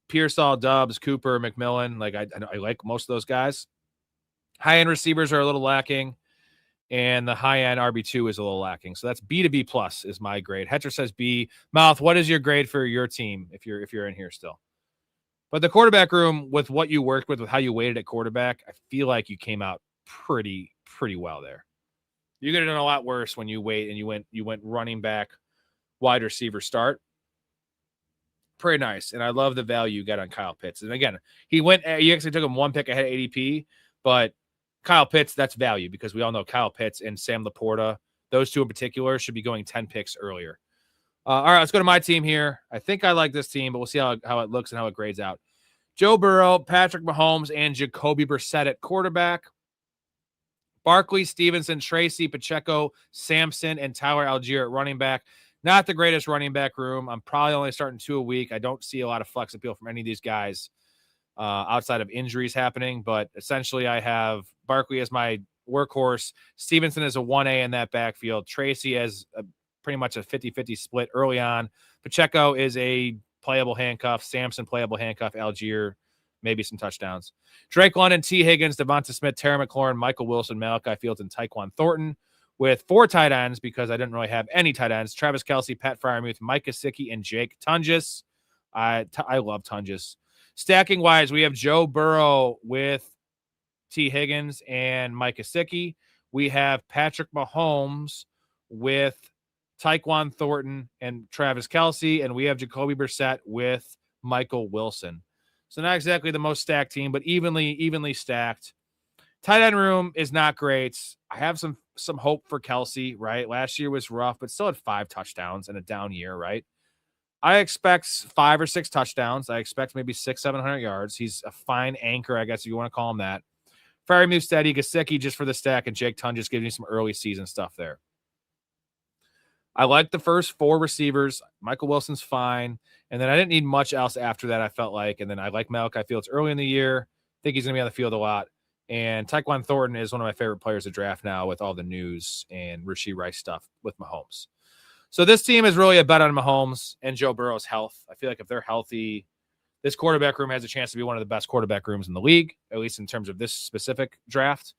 Speaker 2: Pearsall, Dubs, Cooper, McMillan. Like I like most of those guys. High-end receivers are a little lacking, and the high-end RB2 is a little lacking. So that's B to B+ is my grade. Hetcher says B. Mouth, what is your grade for your team if you're in here still? But the quarterback room, with what you worked with how you weighted at quarterback, I feel like you came out pretty well there. You could have done a lot worse when you wait and you went running back wide receiver start. Pretty nice. And I love the value you got on Kyle Pitts. And again, you actually took him one pick ahead of ADP, but Kyle Pitts, that's value because we all know Kyle Pitts and Sam Laporta, those two in particular, should be going 10 picks earlier. All right, let's go to my team here. I think I like this team, but we'll see how it looks and how it grades out. Joe Burrow, Patrick Mahomes, and Jacoby Brissett at quarterback. Barkley, Stevenson, Tracy, Pacheco, Sampson, and Tyler Algier at running back. Not the greatest running back room. I'm probably only starting 2 a week. I don't see a lot of flex appeal from any of these guys outside of injuries happening, but essentially I have Barkley as my workhorse. Stevenson is a 1A in that backfield. Tracy as pretty much a 50-50 split early on. Pacheco is a playable handcuff. Sampson, playable handcuff. Algier, maybe some touchdowns. Drake London, T. Higgins, Devonta Smith, Terry McLaurin, Michael Wilson, Malachi Fields, and Tyquan Thornton with 4 tight ends because I didn't really have any tight ends. Travis Kelce, Pat Freiermuth, Mike Gesicki, and Jake Tunges. I love Tunges. Stacking-wise, we have Joe Burrow with T. Higgins and Mike Gesicki. We have Patrick Mahomes with Tyquan Thornton and Travis Kelce, and we have Jacoby Brissett with Michael Wilson. So not exactly the most stacked team, but evenly stacked. Tight end room is not great. I have some hope for Kelce, right? Last year was rough, but still had 5 touchdowns in a down year, right? I expect 5 or 6 touchdowns. I expect maybe 600-700 yards. He's a fine anchor, I guess, if you want to call him that. Freiermuth steady, Gesicki just for the stack, and Jake Tunges giving you some early season stuff there. I like the first 4 receivers. Michael Wilson's fine. And then I didn't need much else after that, I felt like. And then I like Malachi Fields early in the year. Think he's going to be on the field a lot. And Tyquan Thornton is one of my favorite players to draft now with all the news and Rashee Rice stuff with Mahomes. So this team is really a bet on Mahomes and Joe Burrow's health. I feel like if they're healthy, this quarterback room has a chance to be one of the best quarterback rooms in the league, at least in terms of this specific draft.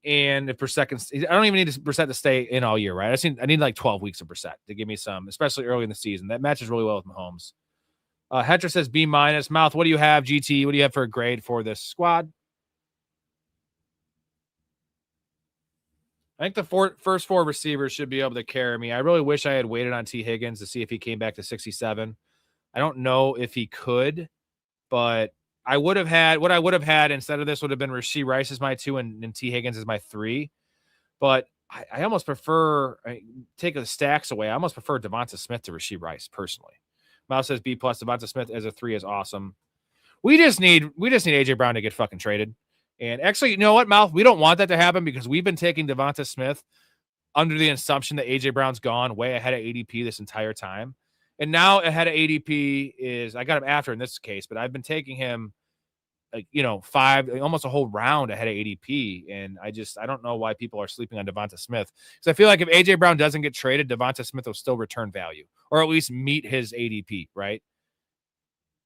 Speaker 2: And if Brissett, I don't even need Brissett to stay in all year, right? I need like 12 weeks of Brissett to give me some, especially early in the season. That matches really well with Mahomes. Hetra says B-. Mouth, what do you have, GT? What do you have for a grade for this squad? I think the first 4 receivers should be able to carry me. I really wish I had waited on T. Higgins to see if he came back to 67. I don't know if he could, but I would have had instead of this would have been Rashee Rice as my 2 and T. Higgins as my 3. But I almost prefer, take the stacks away, I almost prefer Devonta Smith to Rashee Rice personally. Mouse says B+. Devonta Smith as a 3 is awesome. We just need AJ Brown to get fucking traded. And actually, you know what, Mouth? We don't want that to happen because we've been taking Devonta Smith under the assumption that AJ Brown's gone way ahead of ADP this entire time. And now ahead of ADP is, I got him after in this case, but I've been taking him, 5, almost a whole round ahead of ADP. And I don't know why people are sleeping on Devonta Smith. Because I feel like if AJ Brown doesn't get traded, Devonta Smith will still return value or at least meet his ADP, right?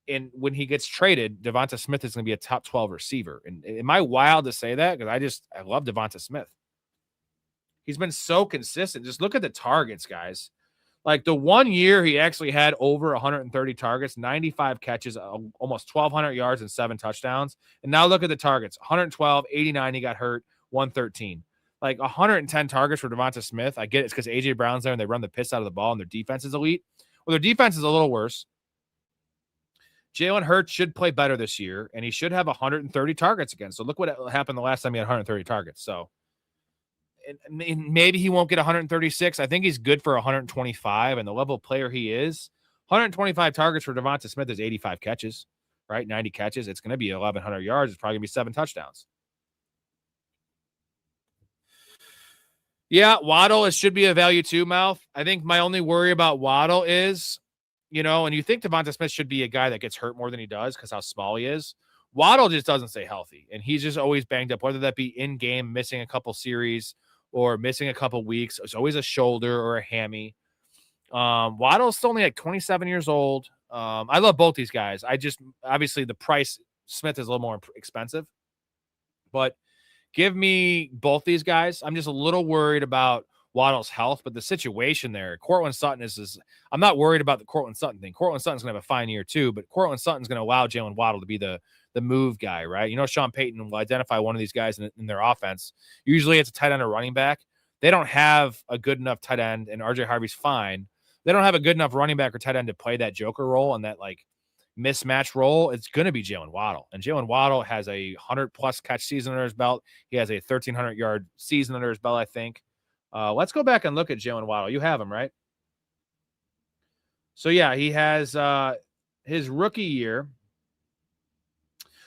Speaker 2: And when he gets traded, Devonta Smith is going to be a top 12 receiver. And am I wild to say that? Because I love Devonta Smith. He's been so consistent. Just look at the targets, guys. Like the 1 year he actually had over 130 targets, 95 catches, almost 1,200 yards and 7 touchdowns. And now look at the targets, 112, 89, he got hurt, 113. Like 110 targets for Devonta Smith. I get it's because A.J. Brown's there and they run the piss out of the ball and their defense is elite. Well, their defense is a little worse. Jalen Hurts should play better this year, and he should have 130 targets again. So look what happened the last time he had 130 targets. So and maybe he won't get 136. I think he's good for 125, and the level of player he is, 125 targets for Devonta Smith is 85 catches, right? 90 catches. It's going to be 1,100 yards. It's probably going to be 7 touchdowns. Yeah, Waddle, it should be a value too, Mouth. I think my only worry about Waddle is, and you think Devonta Smith should be a guy that gets hurt more than he does because how small he is. Waddle just doesn't stay healthy, and he's just always banged up, whether that be in-game, missing a couple series or missing a couple weeks. It's always a shoulder or a hammy. Waddle's still only like 27 years old. I love both these guys. Obviously the price, Smith is a little more expensive, but give me both these guys. I'm just a little worried about Waddle's health, but the situation there, Cortland Sutton is I'm not worried about the Cortland Sutton thing. Cortland Sutton's going to have a fine year too, but Cortland Sutton's going to allow Jalen Waddle to be the move guy, right? Sean Payton will identify one of these guys in their offense. Usually it's a tight end or running back. They don't have a good enough tight end, and RJ Harvey's fine, they don't have a good enough running back or tight end to play that joker role and that like mismatch role, it's going to be Jalen Waddle. And Jalen Waddle has a 100+ catch season under his belt. He has a 1,300-yard season under his belt, I think. Let's go back and look at Jalen Waddle. You have him, right? So, yeah, he has his rookie year.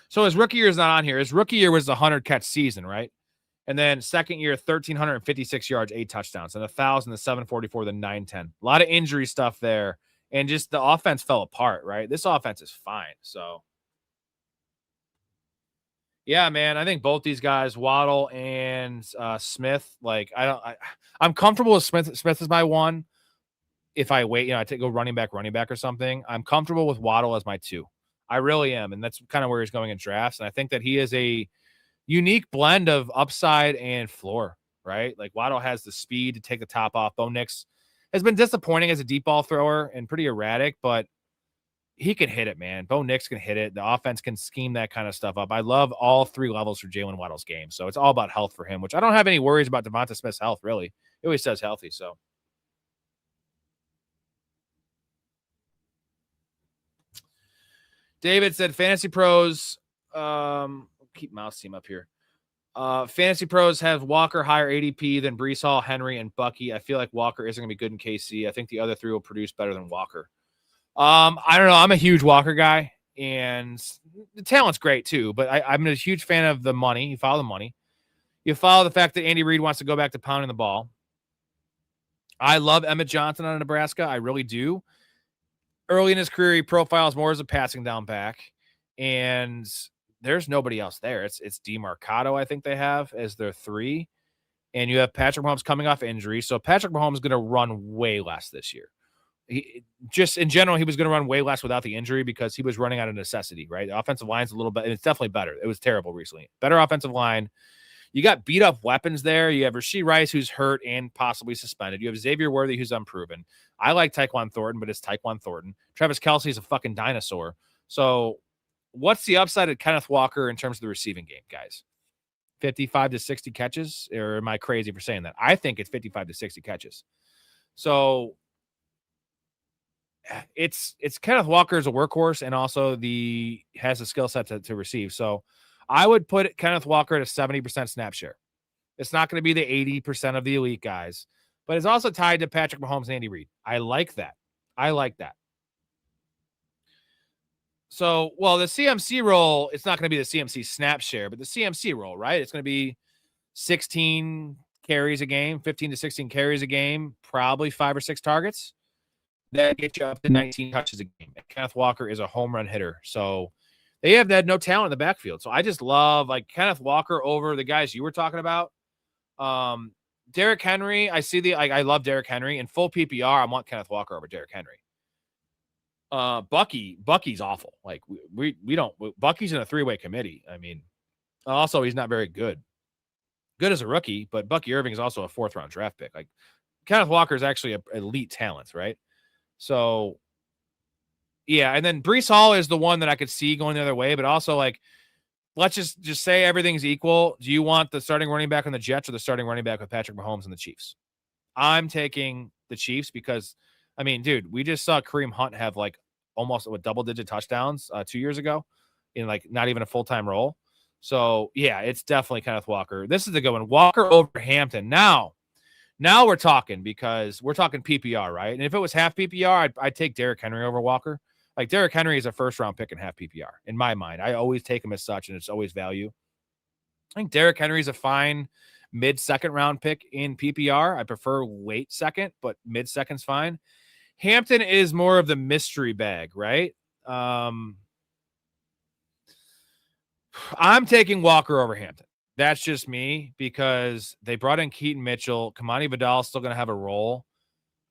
Speaker 2: So his rookie year is not on here. His rookie year was the 100-catch season, right? And then second year, 1,356 yards, 8 touchdowns, and 1,000, the 744, the 910. A lot of injury stuff there. And just the offense fell apart, right? This offense is fine. So, yeah, man, I think both these guys, Waddle and Smith, like I'm comfortable with Smith. Smith is my one. If I wait, I go running back or something. I'm comfortable with Waddle as my 2. I really am, and that's kind of where he's going in drafts. And I think that he is a unique blend of upside and floor, right? Like Waddle has the speed to take the top off. Bo Nix has been disappointing as a deep ball thrower and pretty erratic, but he can hit it, man. Bo Nix can hit it. The offense can scheme that kind of stuff up. I love all 3 levels for Jalen Waddle's game. So it's all about health for him, which I don't have any worries about Devonta Smith's health, really. He always says healthy, so. David said, Fantasy Pros, keep mouse team up here. Fantasy Pros have Walker higher ADP than Breece Hall, Henry, and Bucky. I feel like Walker isn't going to be good in KC. I think the other 3 will produce better than Walker. I don't know. I'm a huge Walker guy, and the talent's great too, but I'm a huge fan of the money. You follow the money. You follow the fact that Andy Reid wants to go back to pounding the ball. I love Emmett Johnson out of Nebraska. I really do. Early in his career, he profiles more as a passing down back, and there's nobody else there. It's DeMarcado, I think they have, as their 3. And you have Patrick Mahomes coming off injury. So Patrick Mahomes is going to run way less this year. Just in general, he was going to run way less without the injury because he was running out of necessity, right? The offensive line's a little bit, and it's definitely better. It was terrible recently. Better offensive line. You got beat up weapons there. You have Rashee Rice, who's hurt and possibly suspended. You have Xavier Worthy, who's unproven. I like Tyquan Thornton, but it's Tyquan Thornton. Travis Kelce is a fucking dinosaur. So what's the upside of Kenneth Walker in terms of the receiving game, guys? 55 to 60 catches? Or am I crazy for saying that? I think it's 55 to 60 catches. So it's Kenneth Walker as a workhorse, and also has a skill set to receive. So I would put Kenneth Walker at a 70% snap share. It's not going to be the 80% of the elite guys, but it's also tied to Patrick Mahomes and Andy Reid. I like that. So, well, the CMC role, it's not going to be the CMC snap share, but the CMC role, right? It's going to be 16 carries a game, 15 to 16 carries a game, probably 5 or 6 targets. That gets you up to 19 touches a game. And Kenneth Walker is a home run hitter. So they have no talent in the backfield. So I just love like Kenneth Walker over the guys you were talking about. Derrick Henry, I love Derrick Henry. In full PPR, I want Kenneth Walker over Derrick Henry. Bucky's awful. Like we don't. Bucky's in a 3-way committee. I mean, also he's not very good. Good as a rookie, but Bucky Irving is also a 4th-round draft pick. Like Kenneth Walker is actually an elite talent, right? So, yeah, and then Breece Hall is the one that I could see going the other way, but also, like, let's just say everything's equal. Do you want the starting running back on the Jets or the starting running back with Patrick Mahomes and the Chiefs? I'm taking the Chiefs because, I mean, dude, we just saw Kareem Hunt have, like, almost double-digit touchdowns 2 years ago in, like, not even a full-time role. So, yeah, it's definitely Kenneth Walker. This is the good one. Walker over Hampton. Now we're talking because we're talking PPR, right? And if it was half PPR, I'd take Derrick Henry over Walker. Like Derrick Henry is a 1st-round pick in half PPR in my mind. I always take him as such, and it's always value. I think Derrick Henry is a fine mid-2nd round pick in PPR. I prefer late second, but mid-second's fine. Hampton is more of the mystery bag, right? I'm taking Walker over Hampton. That's just me because they brought in Keaton Mitchell. Kamani Vidal is still going to have a role.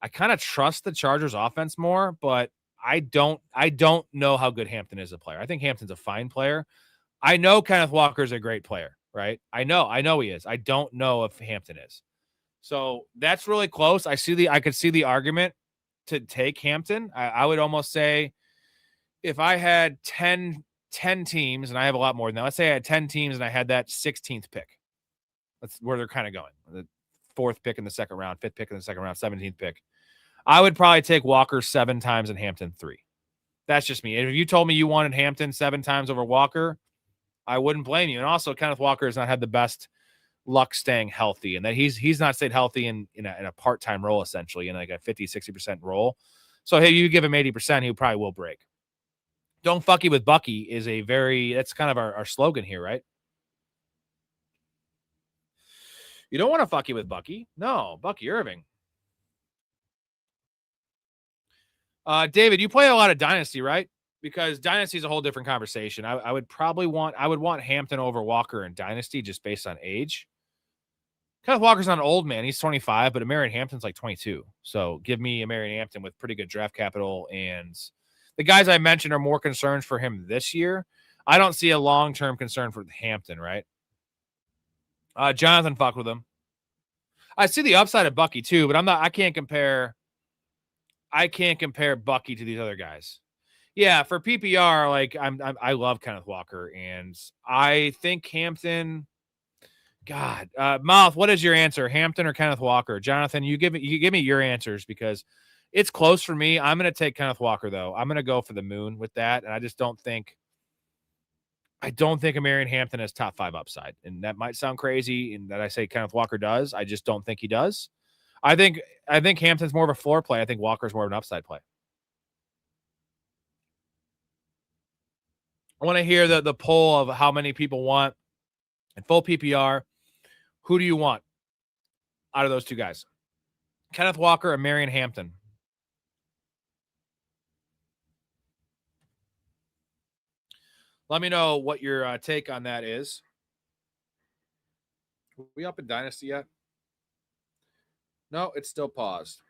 Speaker 2: I kind of trust the Chargers offense more, but I don't know how good Hampton is a player. I think Hampton's a fine player. I know Kenneth Walker is a great player, right? I know he is. I don't know if Hampton is. So that's really close. I could see the argument to take Hampton. I would almost say if I had 10 teams, and I have a lot more than that. Let's say I had 10 teams and I had that 16th pick. That's where they're kind of going. The 4th pick in the 2nd round, 5th pick in the 2nd round, 17th pick. I would probably take Walker 7 times and Hampton 3. That's just me. If you told me you wanted Hampton 7 times over Walker, I wouldn't blame you. And also, Kenneth Walker has not had the best luck staying healthy, and that he's not stayed healthy in a part-time role, essentially, in like a 50-60% role. So hey, you give him 80%, he probably will break. Don't fucky with Bucky is that's kind of our slogan here, right? You don't want to fucky with Bucky. No, Bucky Irving. David, you play a lot of Dynasty, right? Because Dynasty is a whole different conversation. I would want Hampton over Walker in Dynasty just based on age. Kenneth Walker's not an old man. He's 25, but Amarian Hampton's like 22. So give me Amarian Hampton with pretty good draft capital. And the guys I mentioned are more concerns for him this year. I don't see a long-term concern for Hampton, right? Jonathan, fuck with him. I see the upside of Bucky too, but I can't compare Bucky to these other guys. Yeah, for PPR, like I love Kenneth Walker, and I think Hampton. God, Mouth, what is your answer? Hampton or Kenneth Walker? Jonathan, you give me your answers because it's close for me. I'm going to take Kenneth Walker though. I'm going to go for the moon with that, and I don't think Amarian Hampton has top 5 upside, and that might sound crazy, and that I say Kenneth Walker does. I just don't think he does. I think Hampton's more of a floor play. I think Walker's more of an upside play. I want to hear the poll of how many people want in full PPR. Who do you want out of those two guys? Kenneth Walker or Marion Hampton? Let me know what your take on that is. Are we up in Dynasty yet? No, it's still paused.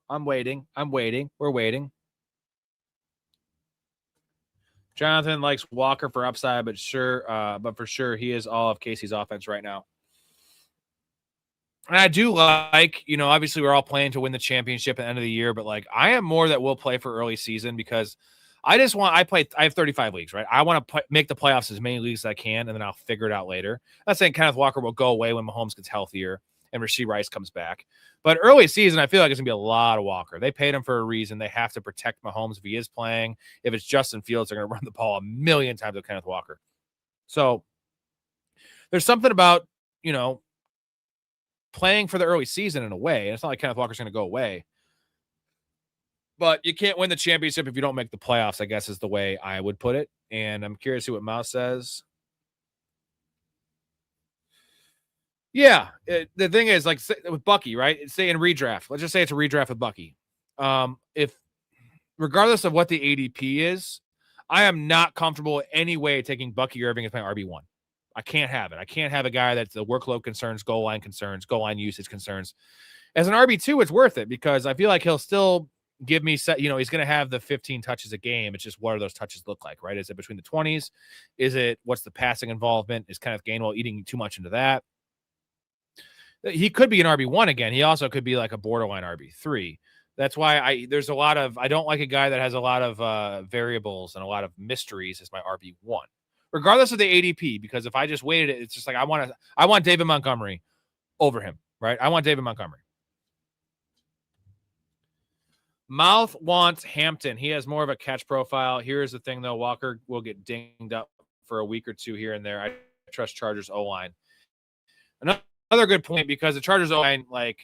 Speaker 2: I'm waiting. We're waiting. Jonathan likes Walker for upside, but for sure he is all of Casey's offense right now. And I do like, obviously we're all playing to win the championship at the end of the year, but like I am more that will play for early season because I have 35 leagues, right? I want to make the playoffs as many leagues as I can, and then I'll figure it out later. I'm not saying Kenneth Walker will go away when Mahomes gets healthier and Rashee Rice comes back. But early season, I feel like it's going to be a lot of Walker. They paid him for a reason. They have to protect Mahomes if he is playing. If it's Justin Fields, they're going to run the ball a million times with Kenneth Walker. So there's something about, playing for the early season in a way. And it's not like Kenneth Walker's going to go away. But you can't win the championship if you don't make the playoffs, I guess is the way I would put it. And I'm curious to see what Mouse says. Yeah, the thing is, like with Bucky, right? Say in redraft. Let's just say it's a redraft with Bucky. If regardless of what the ADP is, I am not comfortable in any way taking Bucky Irving as my RB1. I can't have it. I can't have a guy that's the workload concerns, goal line usage concerns. As an RB2, it's worth it because I feel like he'll still give me he's going to have the 15 touches a game. It's just what do those touches look like, right? Is it between the 20s? Is it what's the passing involvement? Is Kenneth Gainwell eating too much into that? He could be an RB1 again. He also could be like a borderline RB3. That's why I don't like a guy that has a lot of variables and a lot of mysteries as my RB1, regardless of the ADP, because if I just waited it, it's just like I want David Montgomery over him, right? I want David Montgomery. Mouth wants Hampton. He has more of a catch profile. Here's the thing, though. Walker will get dinged up for a week or two here and there. I trust Chargers O-line. Another good point, because the Chargers O-line, like,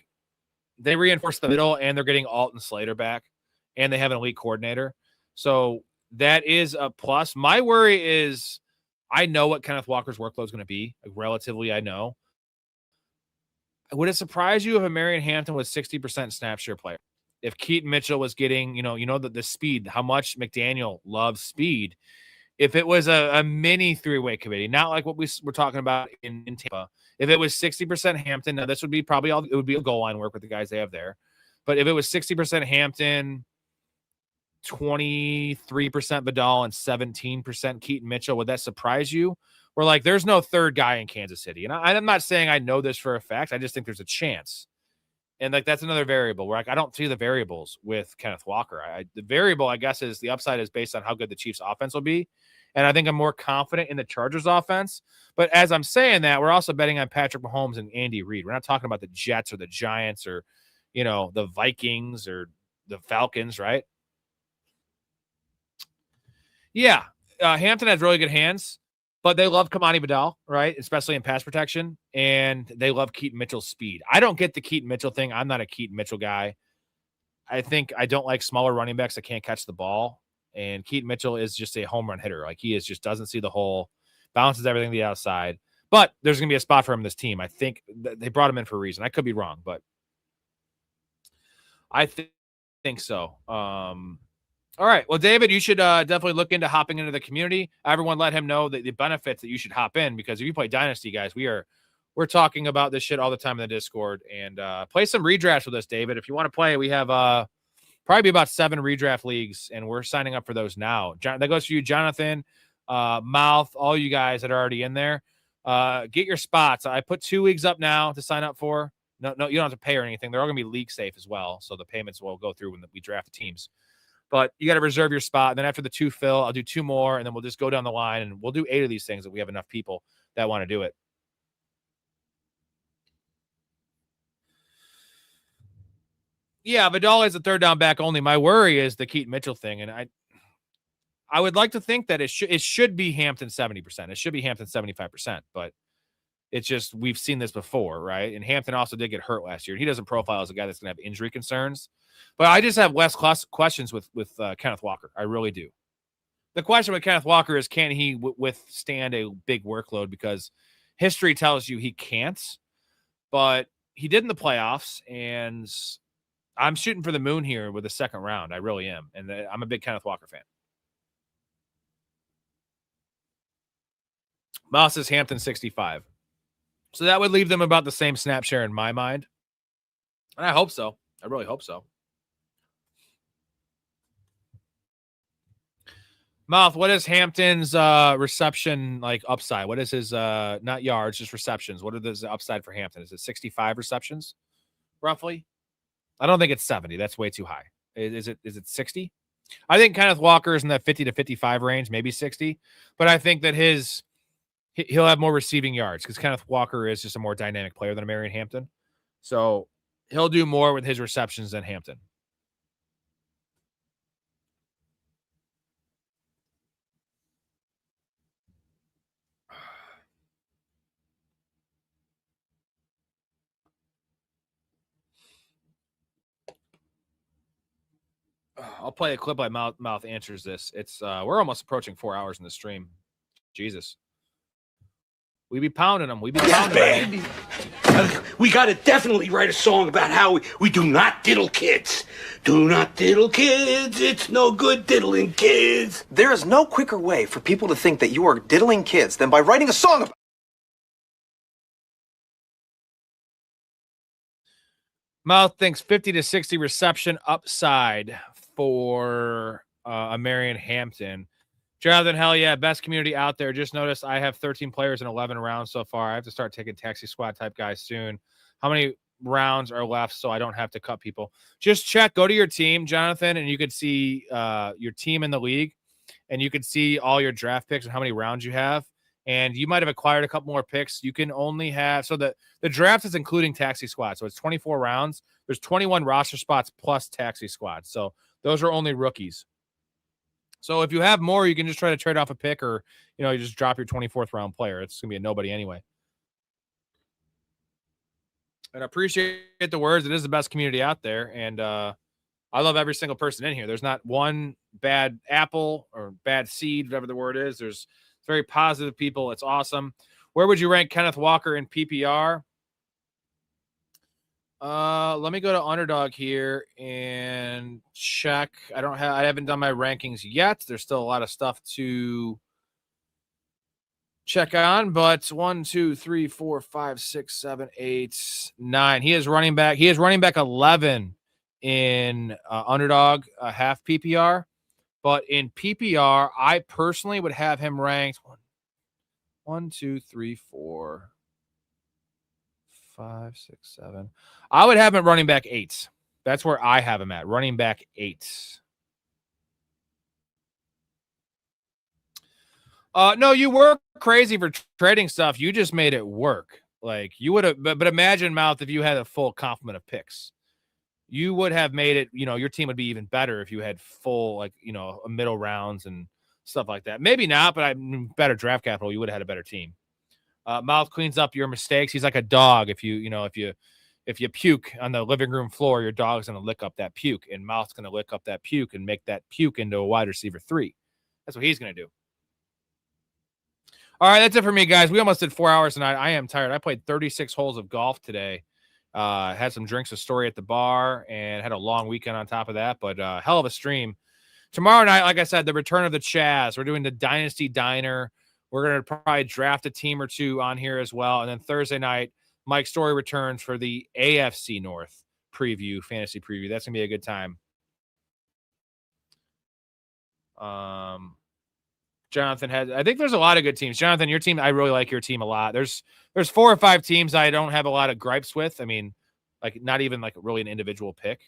Speaker 2: they reinforce the middle, and they're getting Alton Slater back, and they have an elite coordinator. So that is a plus. My worry is I know what Kenneth Walker's workload is going to be. Like, relatively, I know. Would it surprise you if Marion Hampton was 60% snap share player? If Keaton Mitchell was getting, the speed, how much McDaniel loves speed. If it was a mini three-way committee, not like what we were talking about in Tampa. If it was 60% Hampton, now this would be it would be a goal line work with the guys they have there. But if it was 60% Hampton, 23% Vidal, and 17% Keaton Mitchell, would that surprise you? We're like, there's no third guy in Kansas City. And I'm not saying I know this for a fact. I just think there's a chance. And like that's another variable where I don't see the variables with Kenneth Walker. The variable, I guess, is the upside is based on how good the Chiefs' offense will be. and I think I'm more confident in the Chargers offense. But as I'm saying that, we're also betting on Patrick Mahomes and Andy Reid. We're not talking about the Jets or the Giants or, the Vikings or the Falcons, right? Yeah, Hampton has really good hands, but they love Kamani Vidal, right? Especially in pass protection, and they love Keaton Mitchell's speed. I don't get the Keaton Mitchell thing. I'm not a Keaton Mitchell guy. I think I don't like smaller running backs that can't catch the ball, and Keaton Mitchell is just a home run hitter. Like, he just doesn't see the hole, bounces everything to the outside. But there's going to be a spot for him in this team. I think they brought him in for a reason. I could be wrong, but I think so. All right. Well, David, you should definitely look into hopping into the community. Everyone let him know the benefits that you should hop in, because if you play Dynasty, guys, we're talking about this shit all the time in the Discord. And play some redrafts with us, David. If you want to play, we have probably about 7 redraft leagues, and we're signing up for those now. That goes for you, Jonathan, Mouth, all you guys that are already in there. Get your spots. I put 2 leagues up now to sign up for. No, you don't have to pay or anything. They're all going to be league safe as well, so the payments will go through when we draft the teams. But you got to reserve your spot. And then after the 2 fill, I'll do 2 more, and then we'll just go down the line, and we'll do 8 of these things if we have enough people that want to do it. Yeah, Vidal is a third down back only. My worry is the Keaton Mitchell thing, and I would like to think that it should be Hampton 70%. It should be Hampton 75%, but it's just, we've seen this before, right? And Hampton also did get hurt last year. He doesn't profile as a guy that's going to have injury concerns. But I just have less questions with Kenneth Walker. I really do. The question with Kenneth Walker is, can he withstand a big workload? Because history tells you he can't. But he did in the playoffs, and I'm shooting for the moon here with the second round. I really am. And I'm a big Kenneth Walker fan. Mouse is Hampton 65. So that would leave them about the same snap share in my mind. And I hope so. I really hope so. Mouth, what is Hampton's reception like upside? What is his not yards, just receptions? What is the upside for Hampton? Is it 65 receptions roughly? I don't think it's 70. That's way too high. Is it 60? I think Kenneth Walker is in that 50 to 55 range, maybe 60. But I think that he'll have more receiving yards because Kenneth Walker is just a more dynamic player than Marion Hampton. So he'll do more with his receptions than Hampton. I'll play a clip by Mouth answers this. It's we're almost approaching 4 hours in the stream. Jesus. We be pounding them. We be pounding them.
Speaker 12: We got to definitely write a song about how we do not diddle kids. Do not diddle kids. It's no good diddling kids.
Speaker 13: There is no quicker way for people to think that you are diddling kids than by writing a song about.
Speaker 2: Mouth thinks 50 to 60 reception upside for Marion Hampton. Jonathan, hell yeah, best community out there. Just noticed I have 13 players in 11 rounds so far. I have to start taking taxi squad type guys soon. How many rounds are left so I don't have to cut people? Just check. Go to your team, Jonathan, and you could see your team in the league, and you could see all your draft picks and how many rounds you have. And you might have acquired a couple more picks. You can only have – so the draft is including taxi squad. So it's 24 rounds. There's 21 roster spots plus taxi squad. So those are only rookies. So if you have more, you can just try to trade off a pick, or, you just drop your 24th round player. It's going to be a nobody anyway. And I appreciate the words. It is the best community out there. And I love every single person in here. There's not one bad apple or bad seed, whatever the word is. There's very positive people. It's awesome. Where would you rank Kenneth Walker in PPR? Let me go to Underdog here and check. I haven't done my rankings yet. There's still a lot of stuff to check on, but 1, 2, 3, 4, 5, 6, 7, 8, 9. He is running back. He is running back 11 in Underdog, half PPR, but in PPR, I personally would have him ranked 1, 2, 3, 4, 5, 6, 7. I would have him running back 8. That's where I have him at, running back 8. No, you were crazy for trading stuff. You just made it work. Like you would have, but imagine, Mouth, if you had a full complement of picks, you would have made it. Your team would be even better if you had full, middle rounds and stuff like that. Maybe not, but better draft capital. You would have had a better team. Mouth cleans up your mistakes. He's like a dog. If you puke on the living room floor, your dog's gonna lick up that puke, and Mouth's gonna lick up that puke and make that puke into a wide receiver 3. That's what he's gonna do. All right, that's it for me, guys. We almost did 4 hours tonight. I am tired. I played 36 holes of golf today. Had some drinks of Storey at the bar and had a long weekend on top of that, but hell of a stream. Tomorrow night, like I said, the return of the Chaz. We're doing the Dynasty Diner. We're going to probably draft a team or two on here as well. And then Thursday night, Mike Storey returns for the AFC North preview, fantasy preview. That's going to be a good time. Jonathan I think there's a lot of good teams. Jonathan, your team, I really like your team a lot. There's 4 or 5 teams I don't have a lot of gripes with. I mean, like not even like really an individual pick,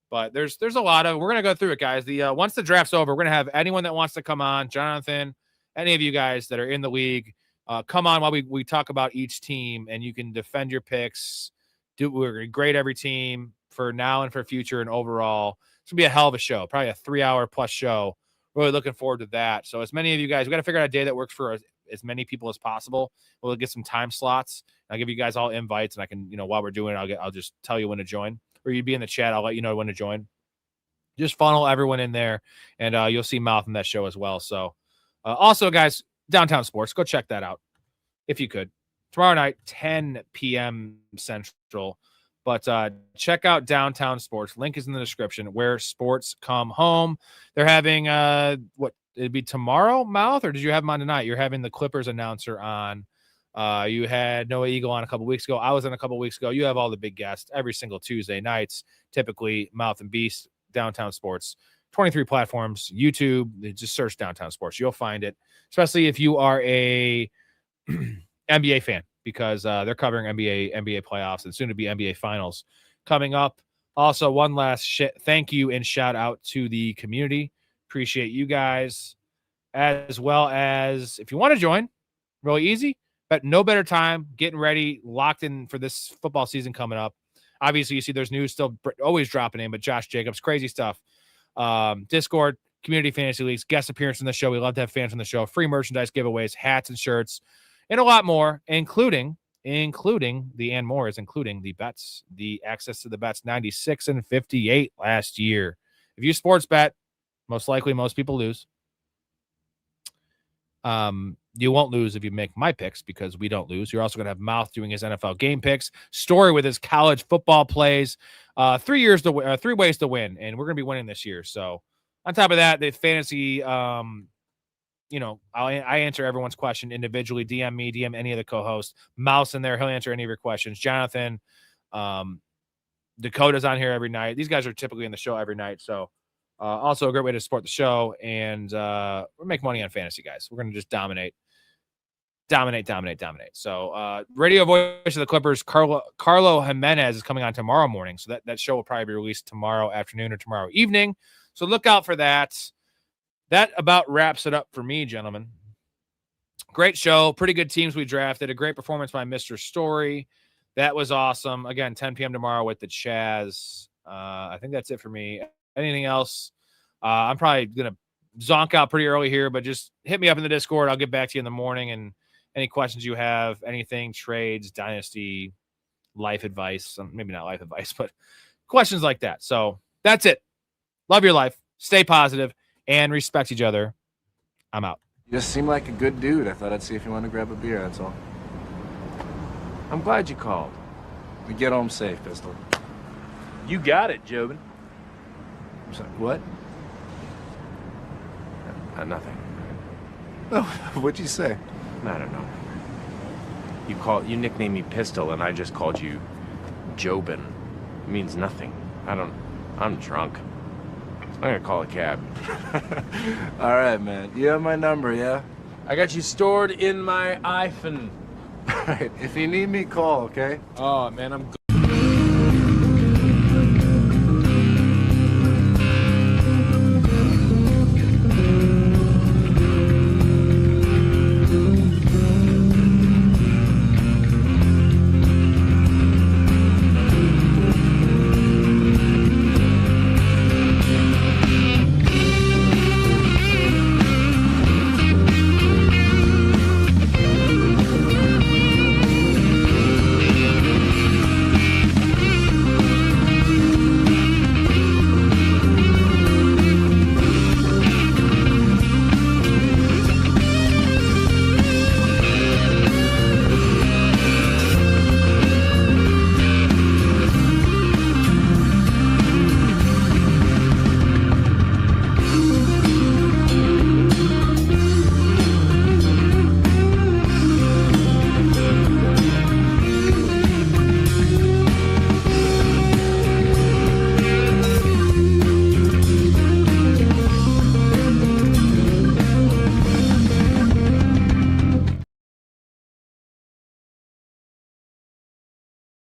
Speaker 2: but there's a lot of, we're going to go through it, guys. Once the draft's over, we're going to have anyone that wants to come on, Jonathan, any of you guys that are in the league, come on while we talk about each team, and you can defend your picks. We're going to grade every team for now and for future and overall. It's going to be a hell of a show, probably a 3-hour plus show. Really looking forward to that. So as many of you guys, we got to figure out a day that works for as many people as possible. We'll get some time slots. I'll give you guys all invites, and I can, while we're doing it, I'll just tell you when to join, or you'd be in the chat. I'll let you know when to join. Just funnel everyone in there, and you'll see Mouth in that show as well. So also, guys, Downtown Sports, go check that out if you could. Tomorrow night, 10 p.m. Central. But check out Downtown Sports. Link is in the description, where sports come home. They're having, it'd be tomorrow, Mouth, or did you have them on tonight? You're having the Clippers announcer on. You had Noah Eagle on a couple weeks ago. I was on a couple weeks ago. You have all the big guests every single Tuesday nights, typically Mouth and Beast, Downtown Sports. 23 platforms, YouTube. Just search Downtown Sports. You'll find it, especially if you are a NBA fan, because they're covering NBA playoffs and soon to be NBA finals coming up. Also, one last thank you and shout out to the community. Appreciate you guys, as well as if you want to join, really easy, but no better time getting ready, locked in for this football season coming up. Obviously, you see there's news still always dropping in, but Josh Jacobs, crazy stuff. Discord, community fantasy leagues, guest appearance on the show. We love to have fans on the show. Free merchandise giveaways, hats and shirts, and a lot more, including the and more is including the bets, the access to the bets, 96 and 58 last year. If you sports bet, most likely most people lose. You won't lose if you make my picks, because we don't lose. You're also going to have Mouth doing his NFL game picks, Storey with his college football plays, 3 ways to win, and we're going to be winning this year. So on top of that, the fantasy, I answer everyone's question individually. DM me, DM any of the co-hosts. Mouse in there, he'll answer any of your questions. Jonathan, Dakota's on here every night. These guys are typically in the show every night. So also a great way to support the show, and we'll make money on fantasy, guys. We're going to just dominate. So radio voice of the Clippers, Carlo Jimenez, is coming on tomorrow morning. So that show will probably be released tomorrow afternoon or tomorrow evening. So look out for that. That about wraps it up for me, gentlemen. Great show. Pretty good teams we drafted. A great performance by Mr. Storey. That was awesome. Again, 10 p.m. tomorrow with the Chaz. I think that's it for me. Anything else? I'm probably going to zonk out pretty early here, but just hit me up in the Discord. I'll get back to you in the morning, and any questions you have, anything, trades, dynasty, life advice, maybe not life advice, but questions like that. So that's it. Love your life. Stay positive and respect each other. I'm out.
Speaker 14: You just seem like a good dude. I thought I'd see if you want to grab a beer, that's all. I'm glad you called. We get home safe, Pistol.
Speaker 15: You got it, Jobin.
Speaker 14: Sorry, what?
Speaker 15: Nothing.
Speaker 14: Oh, what'd you say?
Speaker 15: I don't know. You nicknamed me Pistol, and I just called you Jobin. It means nothing. I'm drunk. I'm gonna call a cab.
Speaker 14: All right, man. You have my number, yeah?
Speaker 15: I got you stored in my iPhone.
Speaker 14: All right. If you need me, call, okay?
Speaker 15: Oh, man, I'm good.